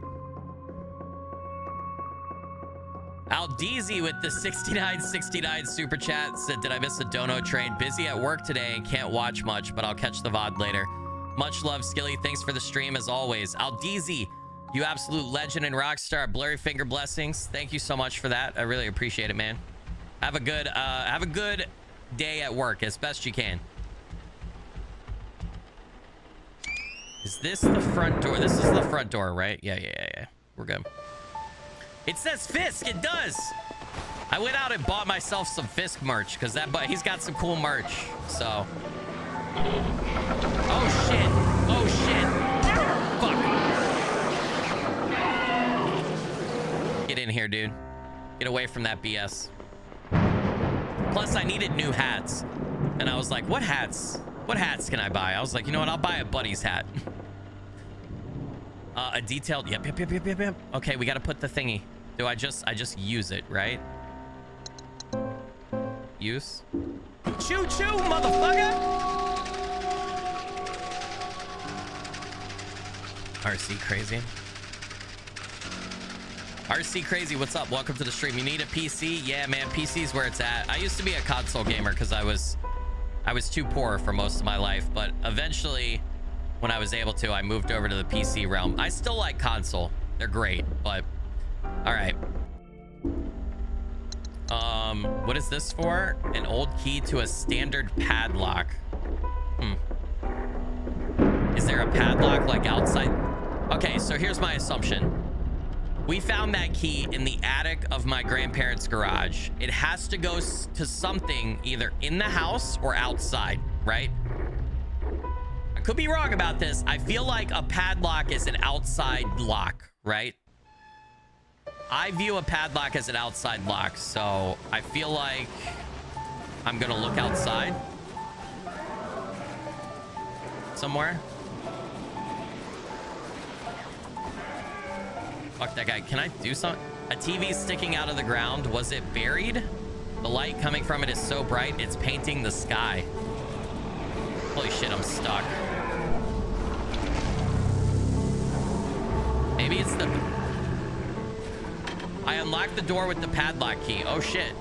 Aldeezy with the 6969 super chat said, did I miss a dono train? Busy at work today and can't watch much, but I'll catch the VOD later. Much love, Skilly. Thanks for the stream as always. Aldeezy, you absolute legend and rock star. Blurry finger blessings. Thank you so much for that. I really appreciate it, man. Have a good day at work as best you can. Is this the front door? This is the front door, right? Yeah. We're good. It says Fisk. It does. I went out and bought myself some Fisk merch because he's got some cool merch. So. Oh shit. Oh shit. Fuck. Get in here, dude. Get away from that BS. Plus, I needed new hats, and I was like, "What hats? What hats can I buy?" I was like, "You know what? I'll buy a buddy's hat." A detailed. Yep. Okay, we got to put the thingy. Do I just use it, right? Use. Choo choo, motherfucker. RC crazy. RC crazy, what's up? Welcome to the stream. You need a PC? Yeah, man, PC's where it's at. I used to be a console gamer because I was too poor for most of my life, but eventually when I was able to, I moved over to the PC realm. I still like console. They're great, but all right. What is this for? An old key to a standard padlock. Is there a padlock like outside? Okay, so here's my assumption. We found that key in the attic of my grandparents' garage. It has to go to something either in the house or outside, right? I could be wrong about this. I feel like a padlock is an outside lock, right? I view a padlock as an outside lock, so I feel like I'm gonna look outside somewhere. Fuck that guy. Can I do something? A TV sticking out of the ground. Was it buried? The light coming from it is so bright, it's painting the sky. Holy shit, I'm stuck. Maybe it's the... I unlocked the door with the padlock key. Oh shit.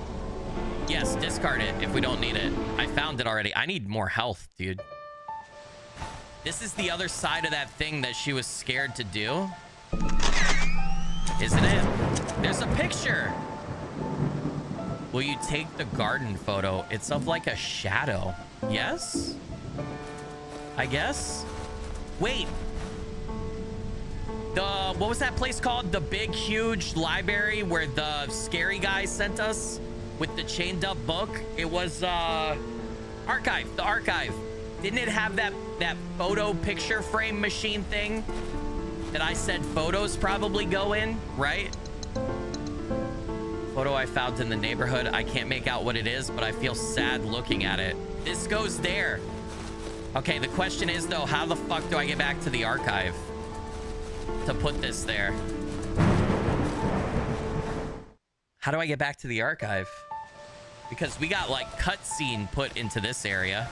Yes, discard it if we don't need it. I found it already. I need more health, dude. This is the other side of that thing that she was scared to do. Isn't it? There's a picture. Will you take the garden photo? It's of like a shadow. Yes? I guess? Wait. What was that place called? The big, huge library where the scary guy sent us with the chained up book? It was, Archive. The Archive. Didn't it have that photo picture frame machine thing that I said photos probably go in, right? Photo I found in the neighborhood. I can't make out what it is, but I feel sad looking at it. This goes there. Okay, the question is, though, how the fuck do I get back to the archive to put this there? How do I get back to the archive? Because we got, like, cutscene put into this area.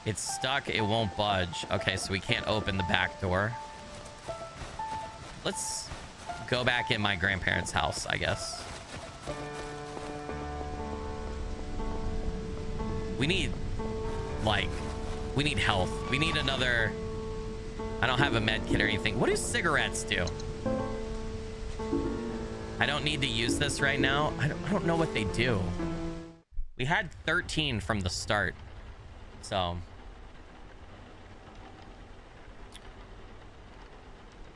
It's stuck. It won't budge. Okay, so we can't open the back door. Let's go back in my grandparents' house, I guess. We need, like, we need health. We need another... I don't have a med kit or anything. What do cigarettes do? I don't need to use this right now. I don't know what they do. We had 13 from the start. So...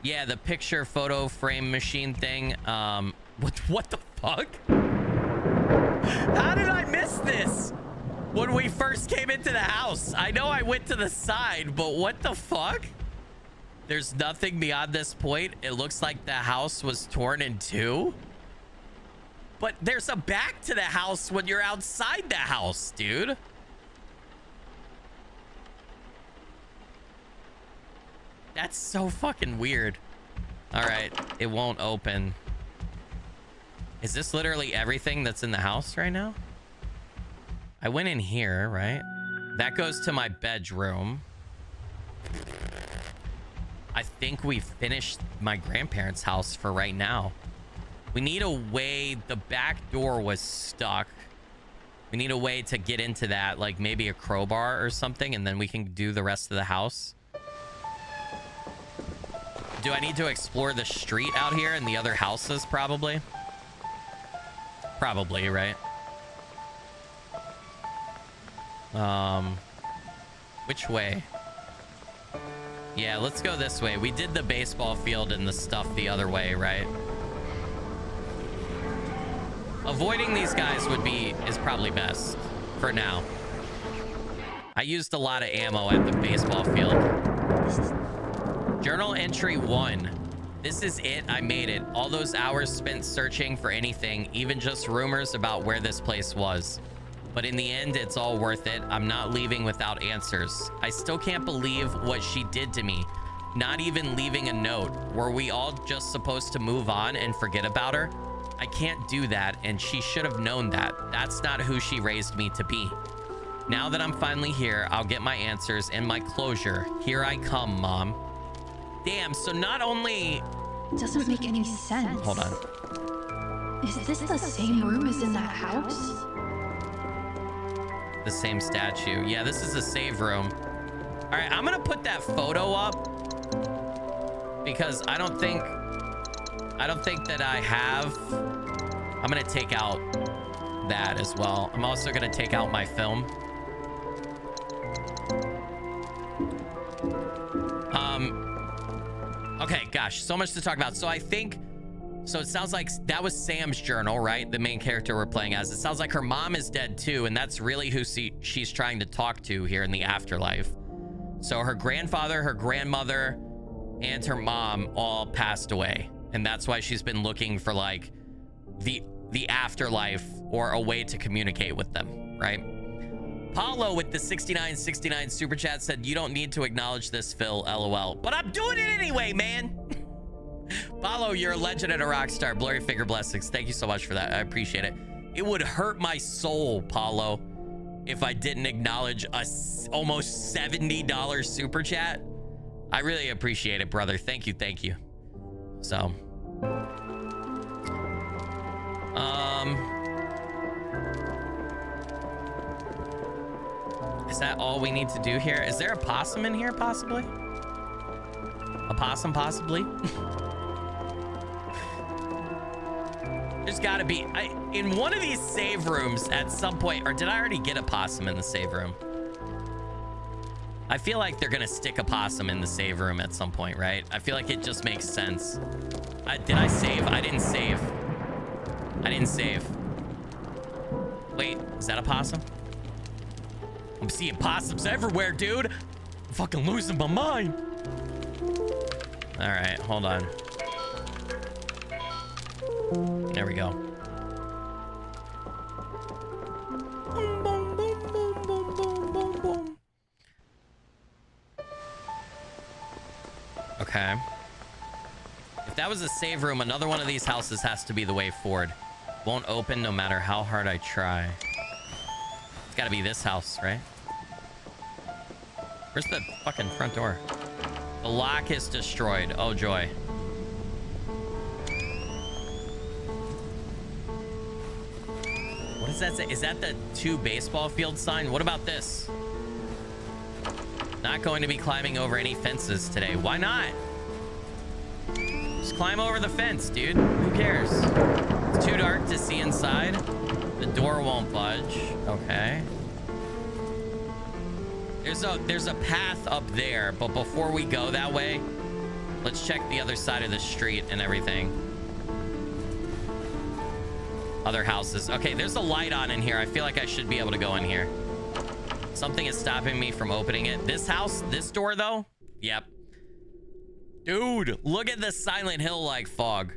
yeah, the picture photo frame machine thing. What the fuck? How did I miss this when we first came into the house? I know I went to the side, but what the fuck? There's nothing beyond this point. It looks like the house was torn in two. But there's a back to the house when you're outside the house, dude. That's so fucking weird. All right, it won't open. Is this literally everything that's in the house right now? I went in here, right? That goes to my bedroom. I think we finished my grandparents' house for right now. We need a way. The back door was stuck. We need a way to get into that, like maybe a crowbar or something, and then we can do the rest of the house. Do I need to explore the street out here and the other houses? Probably. Probably, right? Which way? Yeah, let's go this way. We did the baseball field and the stuff the other way, right? Avoiding these guys is probably best for now. I used a lot of ammo at the baseball field. Journal entry 1. This is it. I made it. All those hours spent searching for anything, even just rumors about where this place was. But in the end, it's all worth it. I'm not leaving without answers. I still can't believe what she did to me. Not even leaving a note. Were we all just supposed to move on and forget about her? I can't do that, and she should have known that. That's not who she raised me to be. Now that I'm finally here, I'll get my answers and my closure. Here I come, Mom. Damn, so not only... It doesn't make any sense. Hold on. Is this the same room as in that house? The same statue. Yeah, this is a save room. All right, I'm gonna put that photo up because I don't think that I have. I'm gonna take out that as well. I'm also gonna take out my film. Okay, gosh, so much to talk about. So I think, so it sounds like that was Sam's journal, right? The main character we're playing as. It sounds like her mom is dead too, and that's really who she's trying to talk to here in the afterlife. So her grandfather, her grandmother, and her mom all passed away, and that's why she's been looking for like the afterlife or a way to communicate with them, right? Paulo with the 6969 super chat said, "You don't need to acknowledge this, Phil, LOL." But I'm doing it anyway, man. Apollo, you're a legend and a rock star. Blurry Figure Blessings. Thank you so much for that. I appreciate it. It would hurt my soul, Paulo, if I didn't acknowledge a almost $70 super chat. I really appreciate it, brother. Thank you. Thank you. So, is that all we need to do here? Is there a possum in here, possibly? A possum, possibly? There's gotta be, in one of these save rooms at some point, or did I already get a possum in the save room? I feel like they're gonna stick a possum in the save room at some point, right? I feel like it just makes sense. Did I save? I didn't save. I didn't save. Wait, is that a possum? I'm seeing possums everywhere, dude. I'm fucking losing my mind. All right, hold on. There we go. Boom, boom, boom, boom, boom, boom, boom, boom. Okay. If that was a save room, another one of these houses has to be the way forward. Won't open no matter how hard I try. It's gotta be this house, right? Where's the fucking front door? The lock is destroyed. Oh, joy. What does that say? Is that the 2 baseball field sign? What about this? Not going to be climbing over any fences today. Why not? Just climb over the fence, dude. Who cares? It's too dark to see inside. The door won't budge. Okay. There's a path up there, but before we go that way, let's check the other side of the street and everything. Other houses. Okay, there's a light on in here. I feel like I should be able to go in here. Something is stopping me from opening it. This house, this door though? Yep. Dude, look at the Silent Hill-like fog.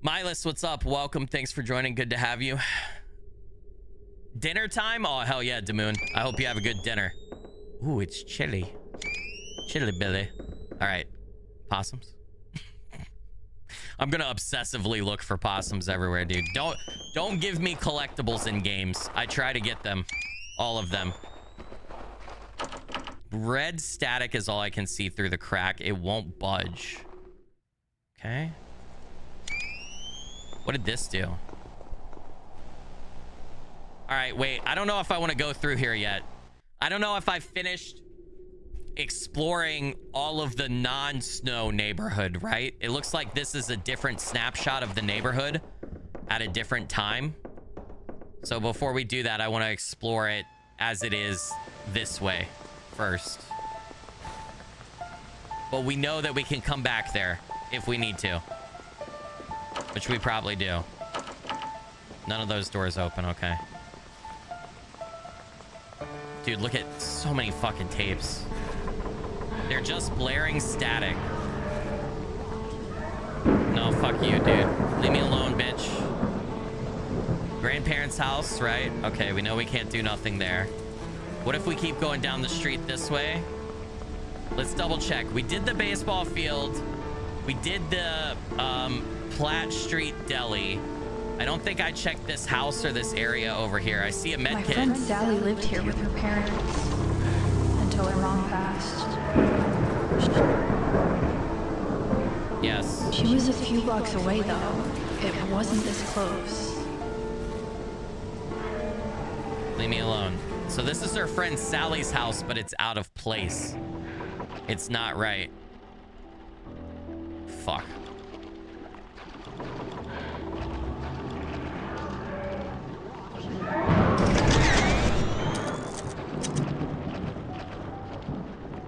Milas, what's up? Welcome. Thanks for joining. Good to have you. Dinner time? Oh, hell yeah, Damoon. I hope you have a good dinner. Ooh, it's chilly. Chilly Billy. All right. Possums. I'm gonna obsessively look for possums everywhere, dude. Don't give me collectibles in games. I try to get them. All of them. Red static is all I can see through the crack. It won't budge. Okay. What did this do? All right, wait. I don't know if I want to go through here yet. I don't know if I've finished exploring all of the non-snow neighborhood, right? It looks like this is a different snapshot of the neighborhood at a different time. So before we do that, I want to explore it as it is this way first. But we know that we can come back there if we need to, which we probably do. None of those doors open. Okay. Dude, look at so many fucking tapes. They're just blaring static. No, fuck you, dude. Leave me alone, bitch. Grandparents' house, right? Okay, we know we can't do nothing there. What if we keep going down the street this way? Let's double check. We did the baseball field. We did the Platt Street Deli. I don't think I checked this house or this area over here. I see a med kit. My friend Sally lived here with her parents until her mom passed. Yes. She was a few blocks away, though. It wasn't this close. Leave me alone. So this is her friend Sally's house, but it's out of place. It's not right. Fuck.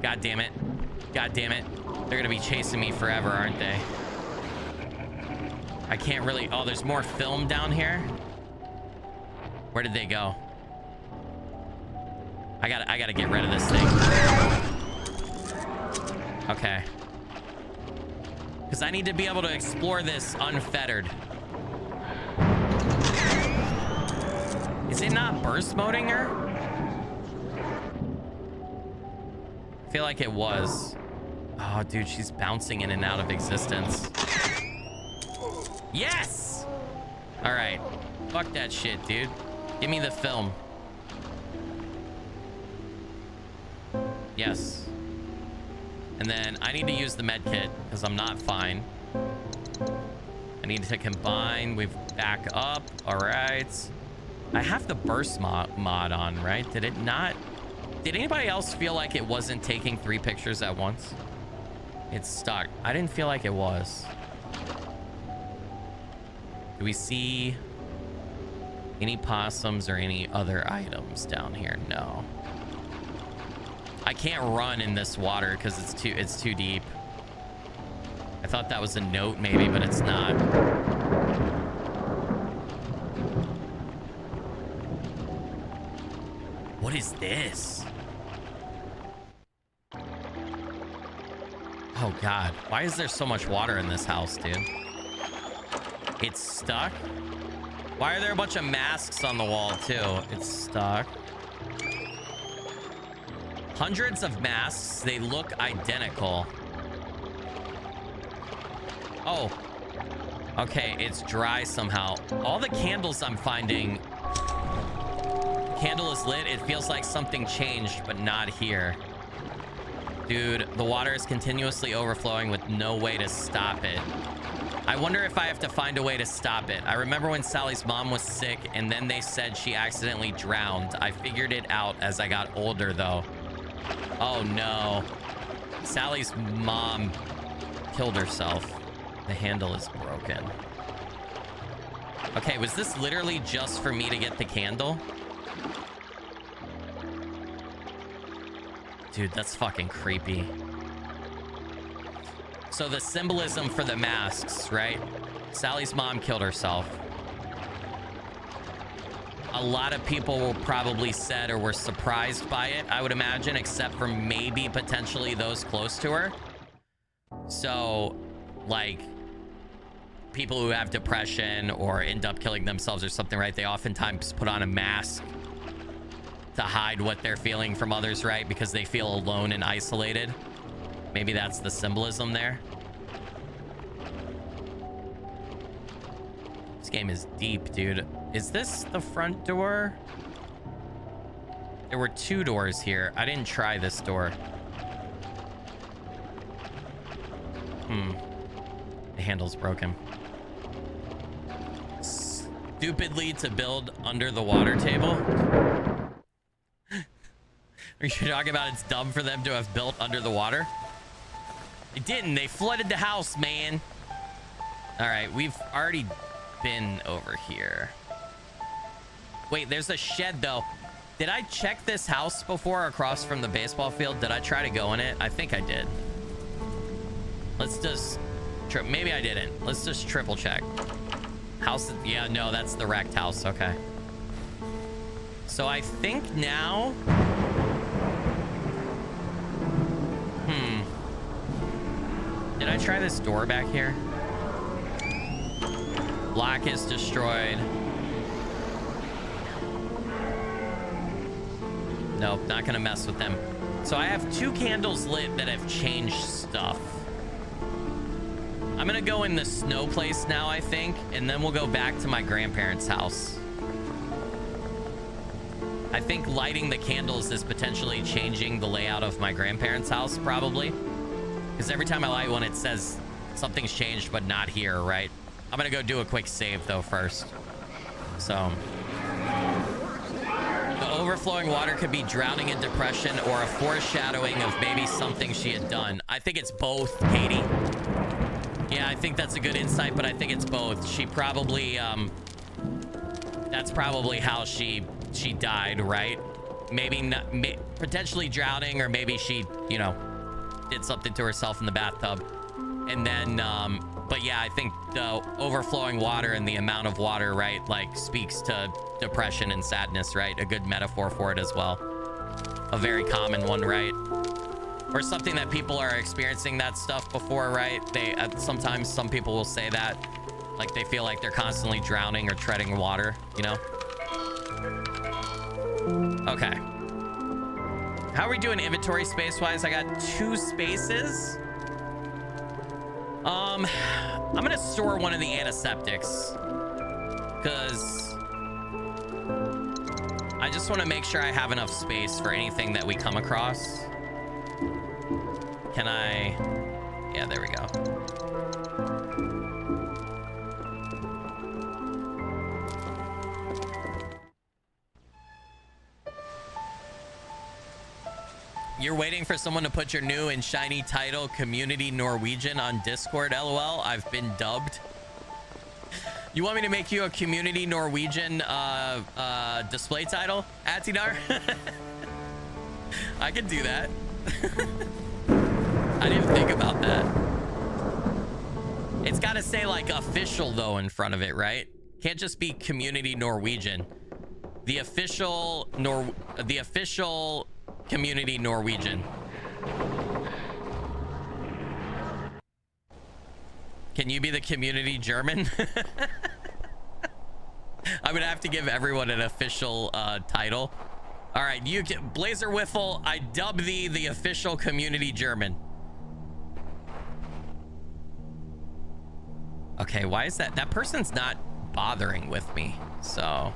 God damn it. God damn it. They're gonna be chasing me forever, aren't they? I can't really... Oh, there's more film down here. Where did they go? I gotta get rid of this thing. Okay. Because I need to be able to explore this unfettered. Is it not burst moding her? I feel like it was. Oh, Oh, dude, she's bouncing in and out of existence. Yes! All right. Fuck that shit, dude. Give me the film. Yes. And then I need to use the med kit because I'm not fine. I need to combine. We've back up. All right. I have the burst mod on, right? Did it not? Did anybody else feel like it wasn't taking 3 pictures at once? It's stuck. I didn't feel like it was. Do we see any possums or any other items down here? No. I can't run in this water because it's too deep. I thought that was a note maybe, but it's not. What is this? Oh God, why is there so much water in this house, dude? It's stuck? Why are there a bunch of masks on the wall too? It's stuck. Hundreds of masks, they look identical. Oh, okay, it's dry somehow. All the candles I'm finding, candle is lit. It feels like something changed, but not here. Dude, the water is continuously overflowing with no way to stop it. I wonder if I have to find a way to stop it. I remember when Sally's mom was sick and then they said she accidentally drowned. I figured it out as I got older though. Oh no. Sally's mom killed herself. The handle is broken. Okay, was this literally just for me to get the candle? Dude, that's fucking creepy. So the symbolism for the masks, right? Sally's mom killed herself. A lot of people probably said or were surprised by it, I would imagine, except for maybe potentially those close to her. So, like, people who have depression or end up killing themselves or something, right? They oftentimes put on a mask to hide what they're feeling from others, right? Because they feel alone and isolated. Maybe that's the symbolism there. This game is deep, dude. Is this the front door? There were 2 doors here. I didn't try this door. The handle's broken. Stupidly to build under the water table. Are you talking about it's dumb for them to have built under the water? They didn't. They flooded the house, man. All right, we've already been over here. Wait, there's a shed though. Did I check this house before across from the baseball field? Did I try to go in it? I think I did. Let's just maybe I didn't. Let's just triple check. House, yeah, no, that's the wrecked house. Okay. So I think now did I try this door back here? Lock is destroyed. Nope, not gonna mess with them. So I have 2 candles lit that have changed stuff. I'm gonna go in the snow place now, I think, and then we'll go back to my grandparents' house. I think lighting the candles is potentially changing the layout of my grandparents' house, probably. Because every time I light one, it says something's changed, but not here, right? I'm gonna go do a quick save, though, first. So the overflowing water could be drowning in depression or a foreshadowing of maybe something she had done. I think it's both, Katie. Yeah, I think that's a good insight, but I think it's both. She probably, that's probably how she died, right? Maybe not, potentially drowning, or maybe she, you know, did something to herself in the bathtub. And then, but yeah, I think the overflowing water and the amount of water, right, like speaks to depression and sadness, right? A good metaphor for it as well. A very common one, right? Or something that people are experiencing that stuff before, right? They sometimes some people will say that, like they feel like they're constantly drowning or treading water, you know? Okay. How are we doing inventory space wise? I got 2 spaces. I'm gonna store one of the antiseptics because I just want to make sure I have enough space for anything that we come across. Can I? Yeah, there we go. You're waiting for someone to put your new and shiny title, Community Norwegian, on Discord, LOL. I've been dubbed. You want me to make you a Community Norwegian display title, Atinar? I can do that. I didn't think about that. It's got to say like official though in front of it, right? Can't just be Community Norwegian. The official Community Norwegian. Can you be the Community German? I would have to give everyone an official title. All right, you can, Blazer Wiffle, I dub thee the official Community German. Okay, why is that? That person's not bothering with me, so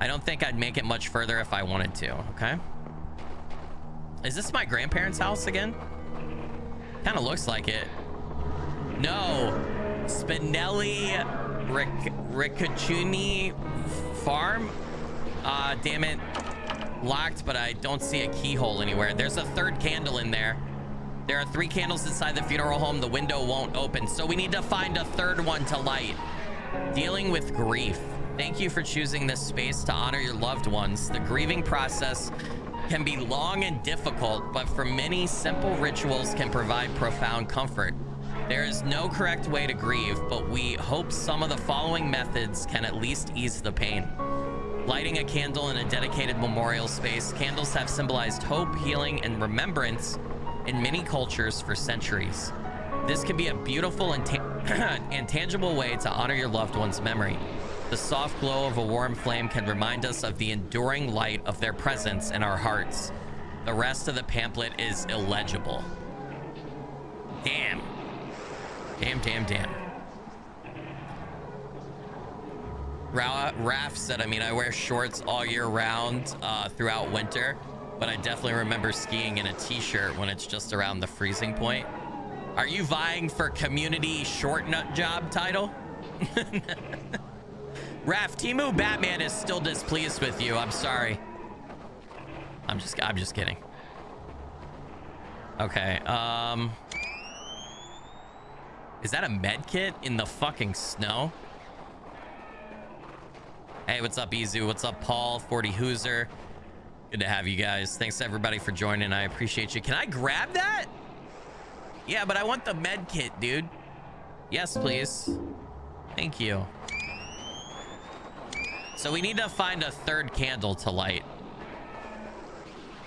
I don't think I'd make it much further if I wanted to, okay? Is this my grandparents' house again? Kind of looks like it. No. Spinelli Ricciucci Farm? Damn it. Locked, but I don't see a keyhole anywhere. There's a third candle in there. There are 3 candles inside the funeral home. The window won't open, so we need to find a third one to light. Dealing with grief. Thank you for choosing this space to honor your loved ones. The grieving process can be long and difficult, but for many, simple rituals can provide profound comfort. There is no correct way to grieve, but we hope some of the following methods can at least ease the pain. Lighting a candle in a dedicated memorial space. Candles have symbolized hope, healing, and remembrance in many cultures for centuries. This can be a beautiful and tangible way to honor your loved one's memory. The soft glow of a warm flame can remind us of the enduring light of their presence in our hearts. The rest of the pamphlet is illegible. Damn. Damn. Raf said, I wear shorts all year round throughout winter, but I definitely remember skiing in a t-shirt when it's just around the freezing point. Are you vying for community short nut job title? Raf, Timu Batman is still displeased with you. I'm sorry. I'm just kidding. Okay, is that a med kit in the fucking snow? Hey, what's up, Izu? What's up, Paul? 40 Hooser. Good to have you guys. Thanks everybody for joining. I appreciate you. Can I grab that? Yeah, but I want the med kit, dude. Yes, please. Thank you. So we need to find a third candle to light.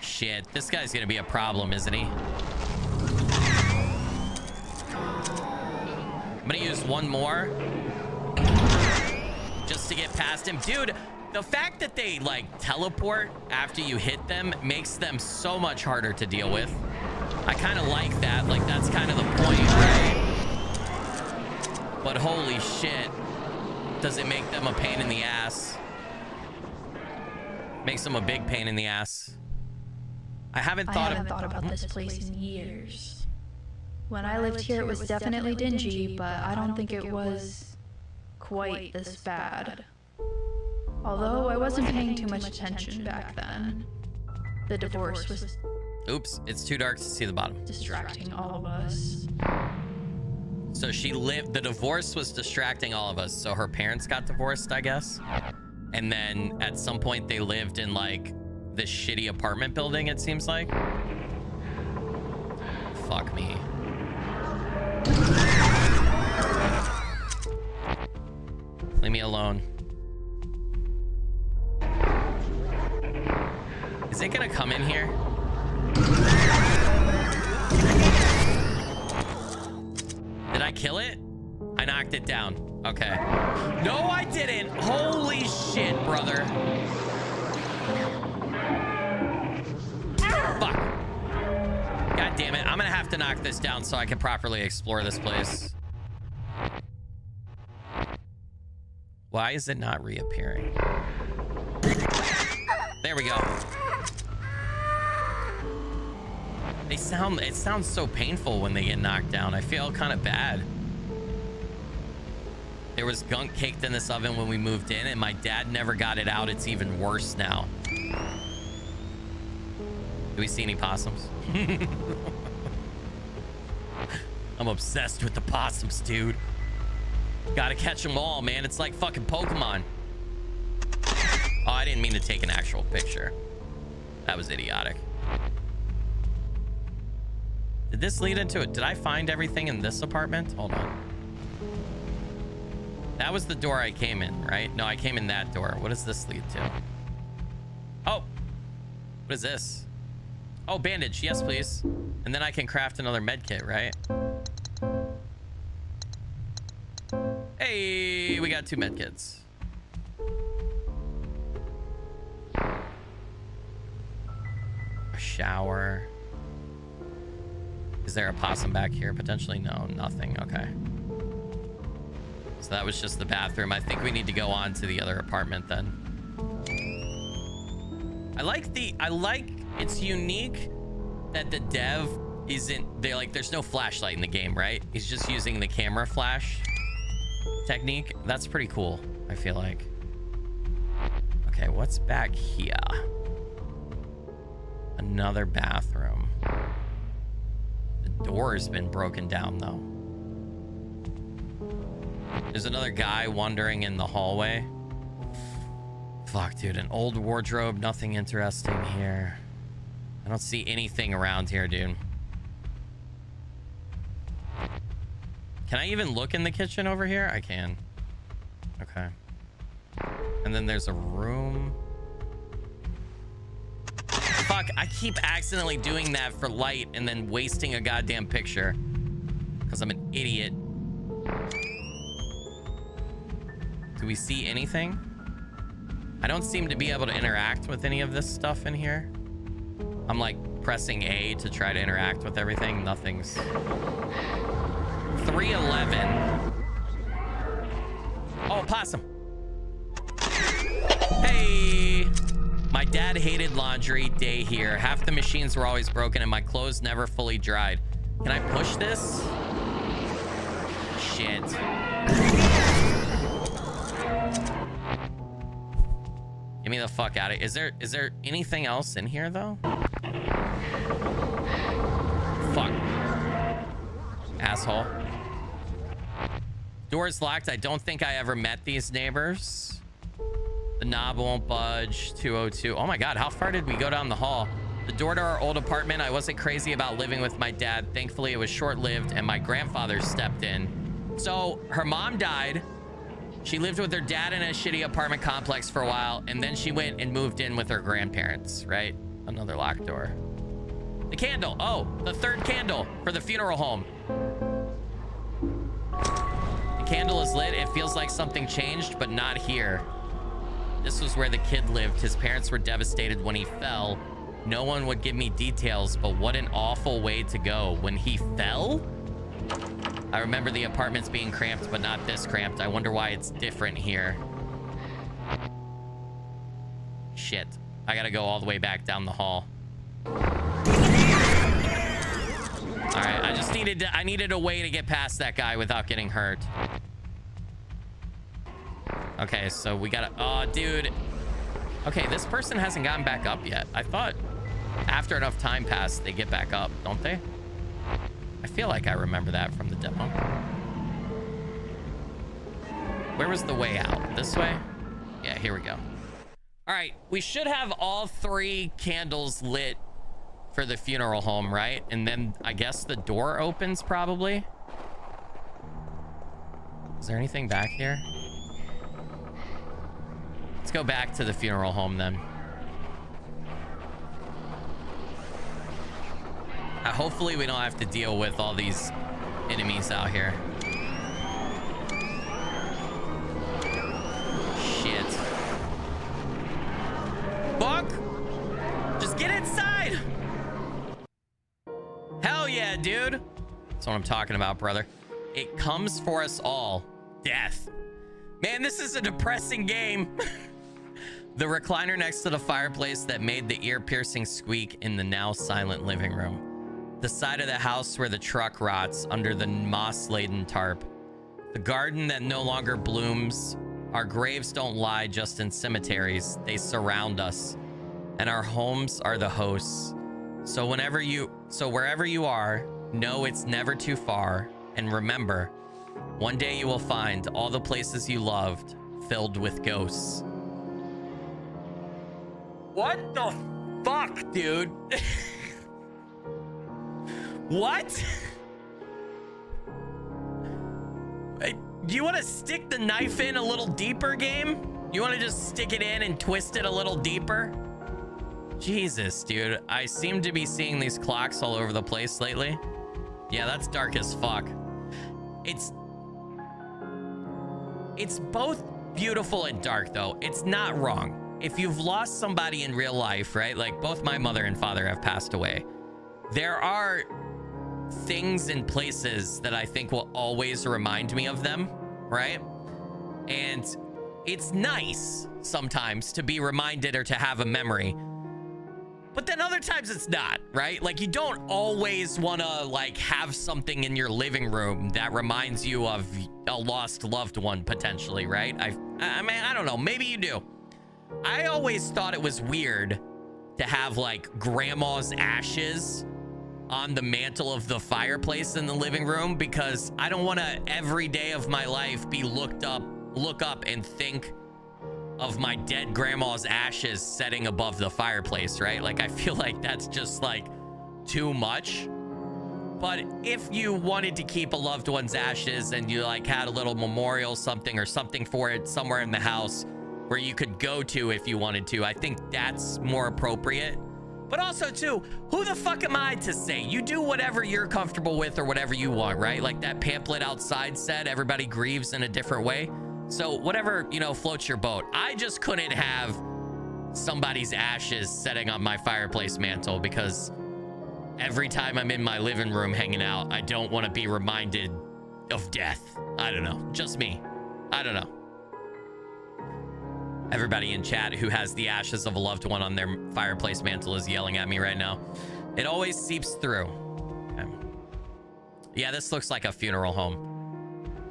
Shit, this guy's gonna be a problem, isn't he? I'm gonna use one more just to get past him. Dude, the fact that they like teleport after you hit them makes them so much harder to deal with. I kind of like that. Like, that's kind of the point, right? But holy shit, does it make them a pain in the ass. Makes them a big pain in the ass. I haven't thought about this place in years. When I lived here, it was definitely dingy, but I don't think it was quite this bad. Although I wasn't paying too much attention back then. The divorce was... Oops, it's too dark to see the bottom. Distracting all of us. So the divorce was distracting all of us. So her parents got divorced, I guess. And then at some point they lived in like this shitty apartment building, it seems like. Fuck me. Leave me alone. Is it gonna come in here? Did I kill it? I knocked it down. Okay. No, I didn't. Holy shit, brother. Fuck. God damn it. I'm gonna have to knock this down so I can properly explore this place. Why is it not reappearing? There we go. It sounds so painful when they get knocked down. I feel kind of bad. There was gunk caked in this oven when we moved in, and my dad never got it out. It's even worse now. Do we see any possums? I'm obsessed with the possums, dude. Gotta catch them all, man. It's like fucking Pokemon. Oh, I didn't mean to take an actual picture. That was idiotic. Did this lead into it? Did I find everything in this apartment? Hold on. That was the door I came in, right? No, I came in that door. What does this lead to? Oh, what is this? Oh, bandage. Yes, please. And then I can craft another med kit, right? Hey, we got 2 med kits. A shower. Is there a possum back here? Potentially. No, nothing. Okay. So that was just the bathroom. I think we need to go on to the other apartment then. I like it's unique that the dev isn't there's no flashlight in the game, right? He's just using the camera flash technique. That's pretty cool, I feel like. Okay, what's back here? Another bathroom. The door's been broken down though. There's another guy wandering in the hallway. Fuck, dude, an old wardrobe, nothing interesting here. I don't see anything around here, dude. Can I even look in the kitchen over here? I can. Okay. And then there's a room. Fuck, I keep accidentally doing that for light and then wasting a goddamn picture because I'm an idiot. Do we see anything? I don't seem to be able to interact with any of this stuff in here. I'm like pressing A to try to interact with everything. Nothing's... 311. Oh, possum. Hey. My dad hated laundry day here. Half the machines were always broken and my clothes never fully dried. Can I push this? Shit. Get me the fuck out of here. Is there anything else in here though? Fuck. Asshole. Door's locked. I don't think I ever met these neighbors. The knob won't budge. 202. Oh my god, how far did we go down the hall? The door to our old apartment. I wasn't crazy about living with my dad. Thankfully, it was short-lived and my grandfather stepped in. So her mom died. She lived with her dad in a shitty apartment complex for a while, and then she went and moved in with her grandparents, right? Another locked door. The candle. Oh, the third candle for the funeral home. The candle is lit. It feels like something changed, but not here. This was where the kid lived. His parents were devastated when he fell. No one would give me details, but what an awful way to go. When he fell? I remember the apartments being cramped, but not this cramped. I wonder why it's different here. Shit. I gotta go all the way back down the hall. All right, I needed a way to get past that guy without getting hurt. Okay, so we gotta... Oh, dude. Okay, this person hasn't gotten back up yet. I thought after enough time passed, they get back up, don't they? I feel like I remember that from the demo. Where was the way out? This way? Yeah, here we go. All right, we should have all 3 candles lit for the funeral home, right? And then I guess the door opens probably. Is there anything back here? Let's go back to the funeral home then. Hopefully we don't have to deal with all these enemies out here. Shit. Fuck! Just get inside! Hell yeah, dude! That's what I'm talking about, brother. It comes for us all. Death. Man, this is a depressing game. The recliner next to the fireplace that made the ear-piercing squeak in the now silent living room. The side of the house where the truck rots under the moss-laden tarp. The garden that no longer blooms. Our graves don't lie just in cemeteries. They surround us. And our homes are the hosts. So wherever you are, know it's never too far. And remember, one day you will find all the places you loved filled with ghosts. What the fuck, dude? What? Do you want to stick the knife in a little deeper, game? You want to just stick it in and twist it a little deeper? Jesus, dude. I seem to be seeing these clocks all over the place lately. Yeah, that's dark as fuck. It's both beautiful and dark, though. It's not wrong. If you've lost somebody in real life, right? Like, both my mother and father have passed away. There are things and places that I think will always remind me of them, right? And it's nice sometimes to be reminded or to have a memory, but then other times it's not, right? Like, you don't always want to like have something in your living room that reminds you of a lost loved one potentially, right? I mean, I don't know, maybe you do. I always thought it was weird to have like grandma's ashes on the mantle of the fireplace in the living room, because I don't want to every day of my life be look up and think of my dead grandma's ashes setting above the fireplace, right? Like, I feel like that's just like too much. But if you wanted to keep a loved one's ashes and you like had a little memorial something or something for it somewhere in the house where you could go to if you wanted to, I think that's more appropriate. But also, too, who the fuck am I to say? You do whatever you're comfortable with or whatever you want, right? Like that pamphlet outside said, everybody grieves in a different way. So whatever, you know, floats your boat. I just couldn't have somebody's ashes setting on my fireplace mantle, because every time I'm in my living room hanging out, I don't want to be reminded of death. I don't know. Just me. I don't know. Everybody in chat who has the ashes of a loved one on their fireplace mantle is yelling at me right now. It always seeps through. Okay. Yeah, this looks like a funeral home.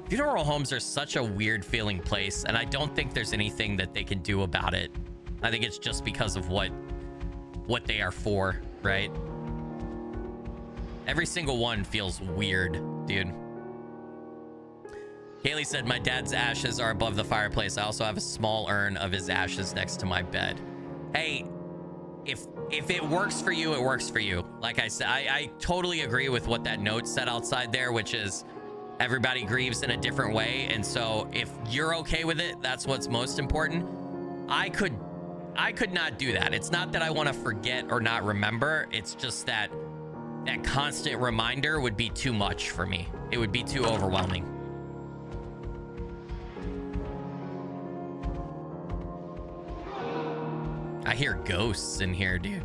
Funeral homes are such a weird feeling place, and I don't think there's anything that they can do about it. I think it's just because of what they are for, right? Every single one feels weird, dude. Kaylee said, my dad's ashes are above the fireplace. I also have a small urn of his ashes next to my bed. Hey, if it works for you, it works for you. Like I said, I totally agree with what that note said outside there, which is everybody grieves in a different way. And so if you're okay with it, that's what's most important. I could not do that. It's not that I want to forget or not remember. It's just that constant reminder would be too much for me. It would be too overwhelming. I hear ghosts in here, dude.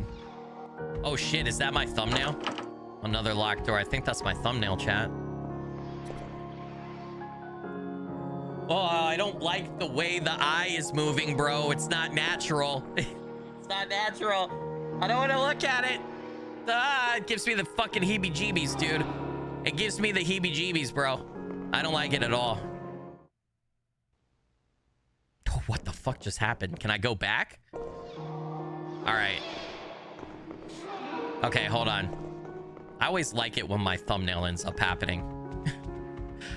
Oh shit, is that my thumbnail? Another locked door. I think that's my thumbnail, chat. Oh, I don't like the way the eye is moving, bro. It's not natural. It's not natural. I don't want to look at it. It gives me the fucking heebie-jeebies, dude. It gives me the heebie-jeebies, bro. I don't like it at all. Oh, what the fuck just happened? Can I go back? All right. Okay, hold on. I always like it when my thumbnail ends up happening.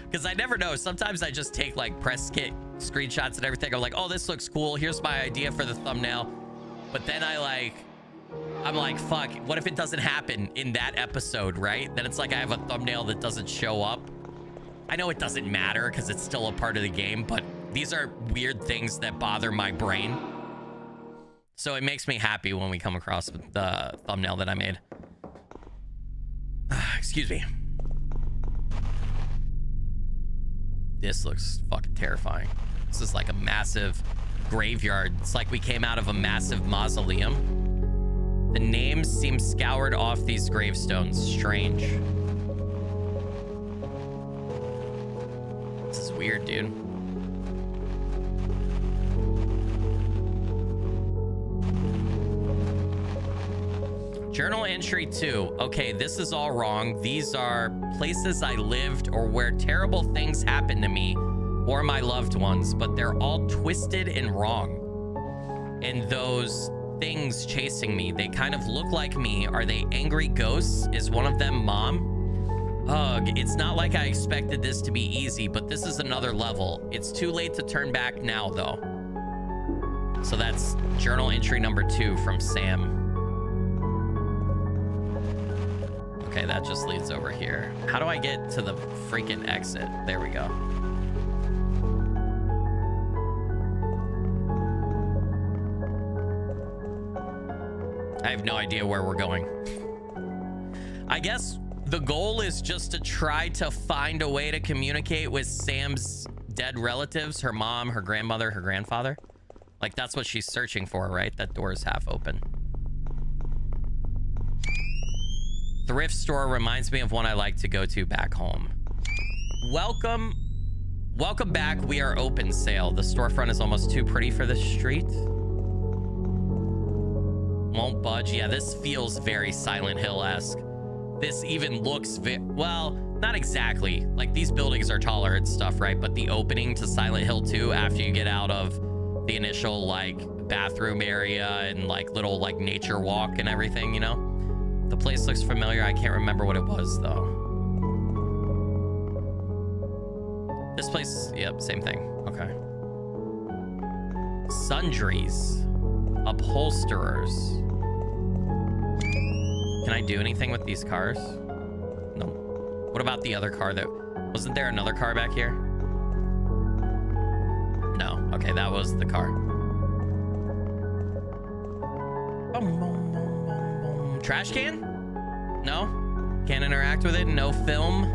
Because I never know. Sometimes I just take like press kit screenshots and everything. I'm like, oh, this looks cool. Here's my idea for the thumbnail. But then I'm like, fuck, what if it doesn't happen in that episode, right? Then it's like I have a thumbnail that doesn't show up. I know it doesn't matter because it's still a part of the game, but these are weird things that bother my brain. So it makes me happy when we come across the thumbnail that I made. Excuse me. This looks fucking terrifying. This is like a massive graveyard. It's like we came out of a massive mausoleum. The names seem scoured off these gravestones. Strange. This is weird, dude. Journal entry 2. Okay, this is all wrong. These are places I lived or where terrible things happened to me or my loved ones, but they're all twisted and wrong. And those things chasing me, they kind of look like me. Are they angry ghosts? Is one of them Mom? Ugh, it's not like I expected this to be easy, but this is another level. It's too late to turn back now, though. So that's journal entry number 2 from Sam. Okay, that just leads over here. How do I get to the freaking exit? There we go. I have no idea where we're going. I guess the goal is just to try to find a way to communicate with Sam's dead relatives, her mom, her grandmother, her grandfather. Like, that's what she's searching for, right? That door is half open. Thrift store reminds me of one I like to go to back home. Welcome back. We are open sale. The storefront is almost too pretty for the street. Won't budge. Yeah, this feels very Silent Hill-esque. This even looks well, not exactly. Like, these buildings are taller and stuff, right? But the opening to Silent Hill 2 after you get out of the initial, like, bathroom area and, like, little, like, nature walk and everything, you know? The place looks familiar. I can't remember what it was, though. This place, yep, same thing. Okay. Sundries. Upholsterers. Can I do anything with these cars? No. What about the other car that... Wasn't there another car back here? No. Okay, that was the car. Boom, boom, boom, boom, boom. Trash can? No? Can't interact with it? No film?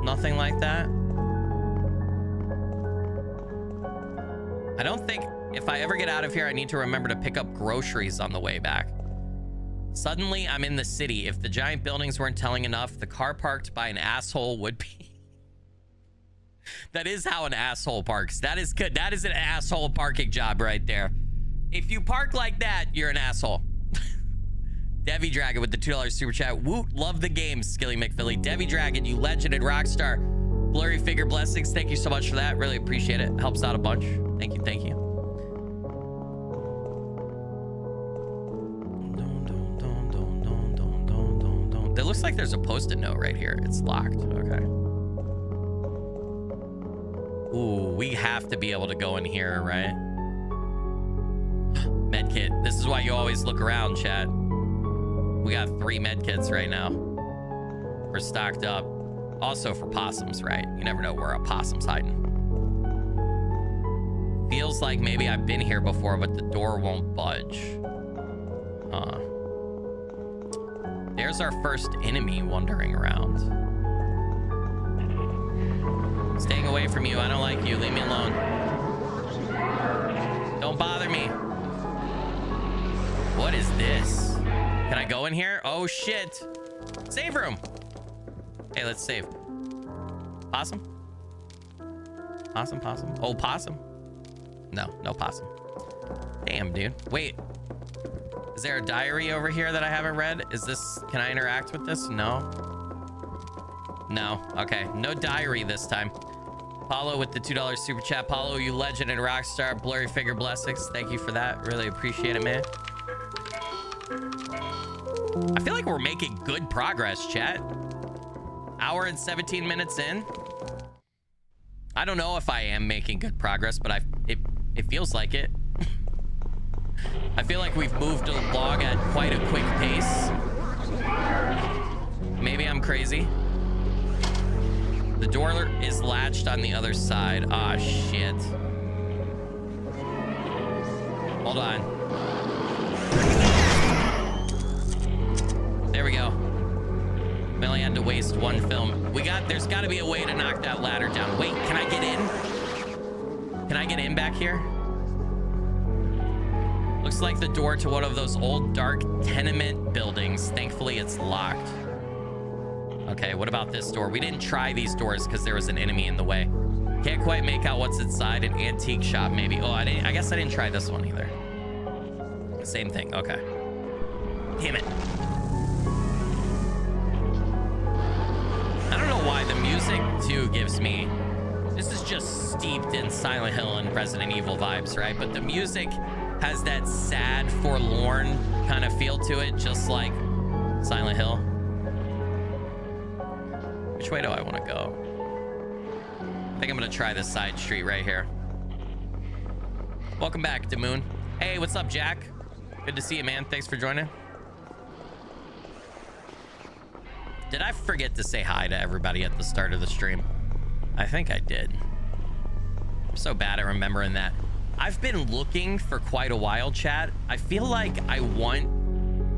Nothing like that? I don't think... If I ever get out of here, I need to remember to pick up groceries on the way back. Suddenly, I'm in the city. If the giant buildings weren't telling enough, the car parked by an asshole would be... That is how an asshole parks. That is good. That is an asshole parking job right there. If you park like that, you're an asshole. Devi Dragon with the $2 super chat. Woot, love the game, SkillyMcFilly. Devi Dragon, you legend and rock star. Blurry figure blessings. Thank you so much for that. Really appreciate it. Helps out a bunch. Thank you. Thank you. It looks like there's a post-it note right here. It's locked. Okay. Ooh, we have to be able to go in here, right? Medkit. This is why you always look around, chat. We got 3 medkits right now. We're stocked up. Also for possums, right? You never know where a possum's hiding. Feels like maybe I've been here before, but the door won't budge. There's our first enemy wandering around. Staying away from you. I don't like you. Leave me alone. Don't bother me. What is this? Can I go in here? Oh, shit. Save room. Hey, let's save. Possum? Possum, possum. Oh, possum. No, no possum. Damn, dude. Wait. Is there a diary over here that I haven't read? Is this... Can I interact with this? No. No. Okay. No diary this time. Paulo with the $2 super chat. Paulo, you legend and rockstar. Blurry figure blessings. Thank you for that. Really appreciate it, man. I feel like we're making good progress, chat. Hour and 17 minutes in. I don't know if I am making good progress, but it feels like it. I feel like we've moved along at quite a quick pace. Maybe I'm crazy. The door is latched on the other side. Ah, shit. Hold on. There we go. We only had to waste 1 film. There's got to be a way to knock that ladder down. Wait, can I get in? Can I get in back here? Looks like the door to one of those old dark tenement buildings. Thankfully, it's locked. Okay, what about this door? We didn't try these doors because there was an enemy in the way. Can't quite make out what's inside. An antique shop, maybe. Oh, I guess I didn't try this one either. Same thing. Okay. Damn it. why the music too gives me, this is just steeped in Silent Hill and Resident Evil vibes, right? But the music has that sad, forlorn kind of feel to it, just like Silent Hill. Which way do I want to go? I think I'm gonna try this side street right here. Welcome back, Damoon. Hey, what's up, Jack? Good to see you, man. Thanks for joining. Did I forget to say hi to everybody at the start of the stream? I think I did. I'm so bad at remembering that. I've been looking for quite a while, chat. I feel like I want...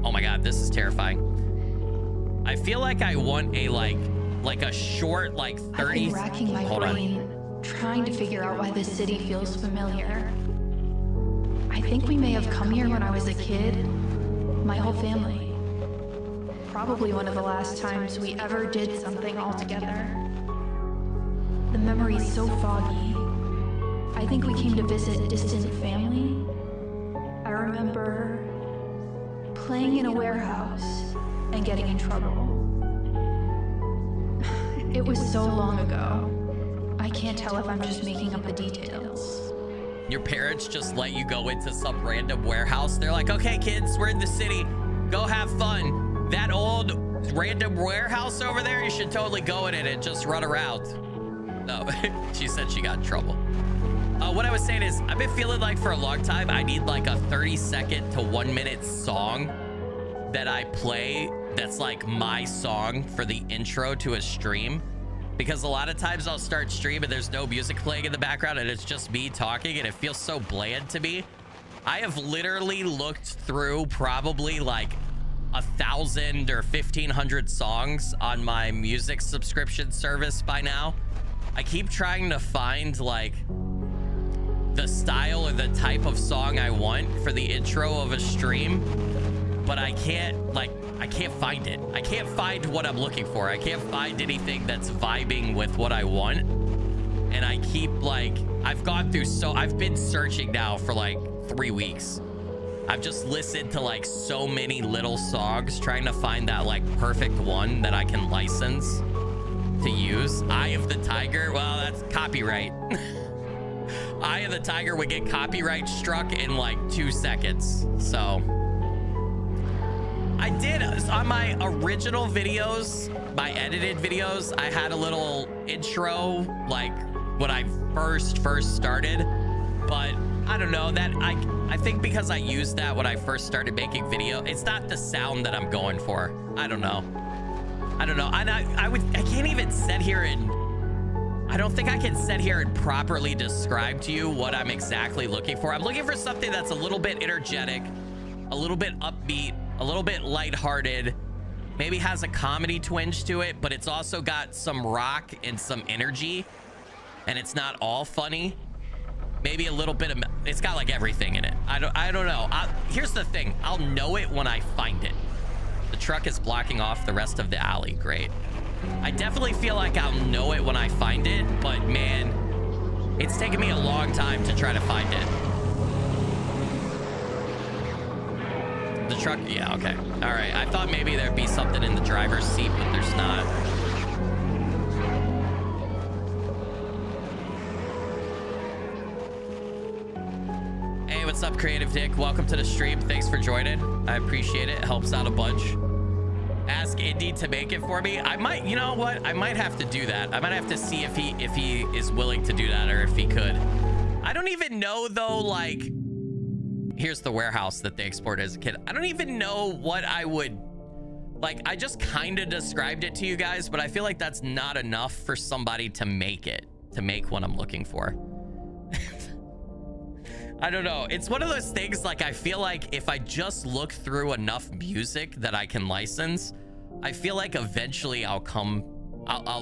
Oh my god, this is terrifying. I feel like I want a like a short, like 30... I've been racking my brain, trying to figure out why this city feels familiar. I think we may have come here when I was a kid. My whole family. Probably one of the last times we ever did something all together. The memory's so foggy. I think we came to visit distant family. I remember playing in a warehouse and getting in trouble. It was so long ago. I can't tell if I'm just making up the details. Your parents just let you go into some random warehouse. They're like, okay, kids, we're in the city. Go have fun. That old random warehouse over there, you should totally go in it and just run around. No, she said she got in trouble. What I was saying is, I've been feeling like for a long time, I need like a 30-second to 1-minute song that I play that's like my song for the intro to a stream. Because a lot of times I'll start stream and there's no music playing in the background and it's just me talking and it feels so bland to me. I have literally looked through probably like 1,000 or 1,500 songs on my music subscription service by now. I keep trying to find like the style or the type of song I want for the intro of a stream, but I can't find it. I can't find what I'm looking for. I can't find anything that's vibing with what I want. And I keep like, I've been searching now for like 3 weeks. I've just listened to like so many little songs trying to find that like perfect one that I can license to use. Eye of the Tiger, well, that's copyright. Eye of the Tiger would get copyright struck in like 2 seconds. So I did on my original videos, my edited videos, I had a little intro like when I first started, but I don't know, that I think because I used that when I first started making video, it's not the sound that I'm going for. I don't know. And I can't even sit here and I don't think I can sit here and properly describe to you what I'm exactly looking for. I'm looking for something that's a little bit energetic, a little bit upbeat, a little bit lighthearted, maybe has a comedy twinge to it, but it's also got some rock and some energy, and it's not all funny. Maybe a little bit of, it's got like everything in it. I don't know. Here's the thing. I'll know it when I find it. The truck is blocking off the rest of the alley. Great. I definitely feel like I'll know it when I find it, but man, it's taken me a long time to try to find it. The truck, yeah, okay. All right, I thought maybe there'd be something in the driver's seat, but there's not. Hey, what's up, Creative Dick? Welcome to the stream. Thanks for joining. I appreciate it. It helps out a bunch. Ask Indy to make it for me. I might, you know what? I might have to do that. I might have to see if he is willing to do that or if he could. I don't even know though, like, here's the warehouse that they explored as a kid. I don't even know what I would, like, I just kind of described it to you guys, but I feel like that's not enough for somebody to make what I'm looking for. I don't know. It's one of those things, like, I feel like if I just look through enough music that I can license, I feel like eventually I'll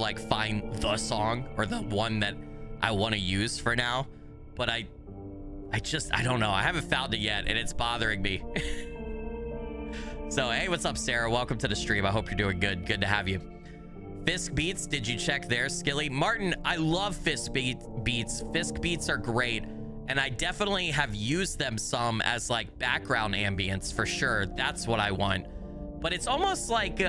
like find the song or the one that I want to use for now. But I don't know. I haven't found it yet and it's bothering me. So, hey, what's up, Sarah? Welcome to the stream. I hope you're doing good. Good to have you. Fisk Beats, did you check there, Skilly? Martin, I love Fisk Beats. Fisk Beats are great. And I definitely have used them some as like background ambience for sure. That's what I want. But it's almost like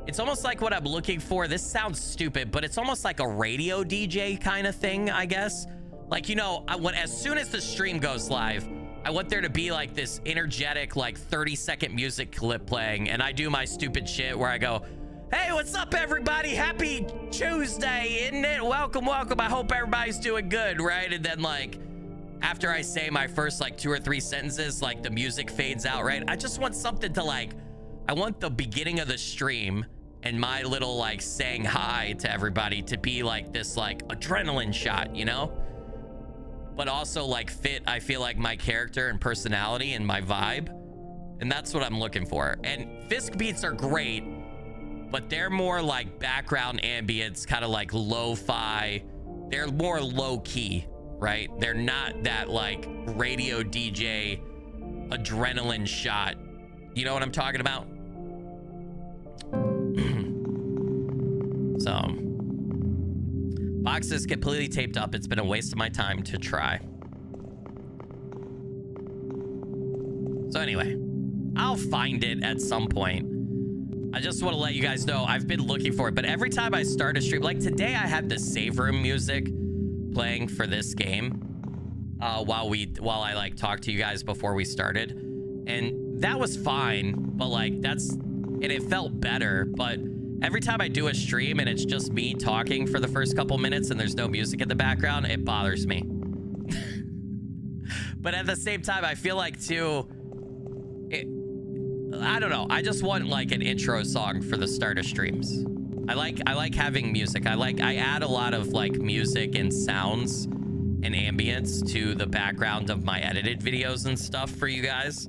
It's almost like what I'm looking for. This sounds stupid, but it's almost like a radio DJ kind of thing, I guess. Like, you know, as soon as the stream goes live, I want there to be like this energetic, like 30-second music clip playing. And I do my stupid shit where I go, hey, what's up, everybody? Happy Tuesday, isn't it? Welcome, welcome. I hope everybody's doing good, right? And then like, after I say my first like 2 or 3 sentences, like the music fades out, right? I just want something to like, I want the beginning of the stream and my little like saying hi to everybody to be like this like adrenaline shot, you know? But also like fit, I feel like, my character and personality and my vibe. And that's what I'm looking for. And Fisk beats are great, but they're more like background ambience, kind of like lo-fi. They're more low-key, right? They're not that like radio DJ adrenaline shot. You know what I'm talking about? So, box is completely taped up. It's been a waste of my time to try. So anyway, I'll find it at some point. I just want to let you guys know I've been looking for it, but every time I start a stream, like today I had the save room music playing for this game while I like talked to you guys before we started, and that was fine, but like and it felt better. But every time I do a stream and it's just me talking for the first couple minutes and there's no music in the background, it bothers me. But at the same time, I feel like too, I don't know, I just want like an intro song for the start of streams. I like having music. I add a lot of like music and sounds and ambience to the background of my edited videos and stuff for you guys.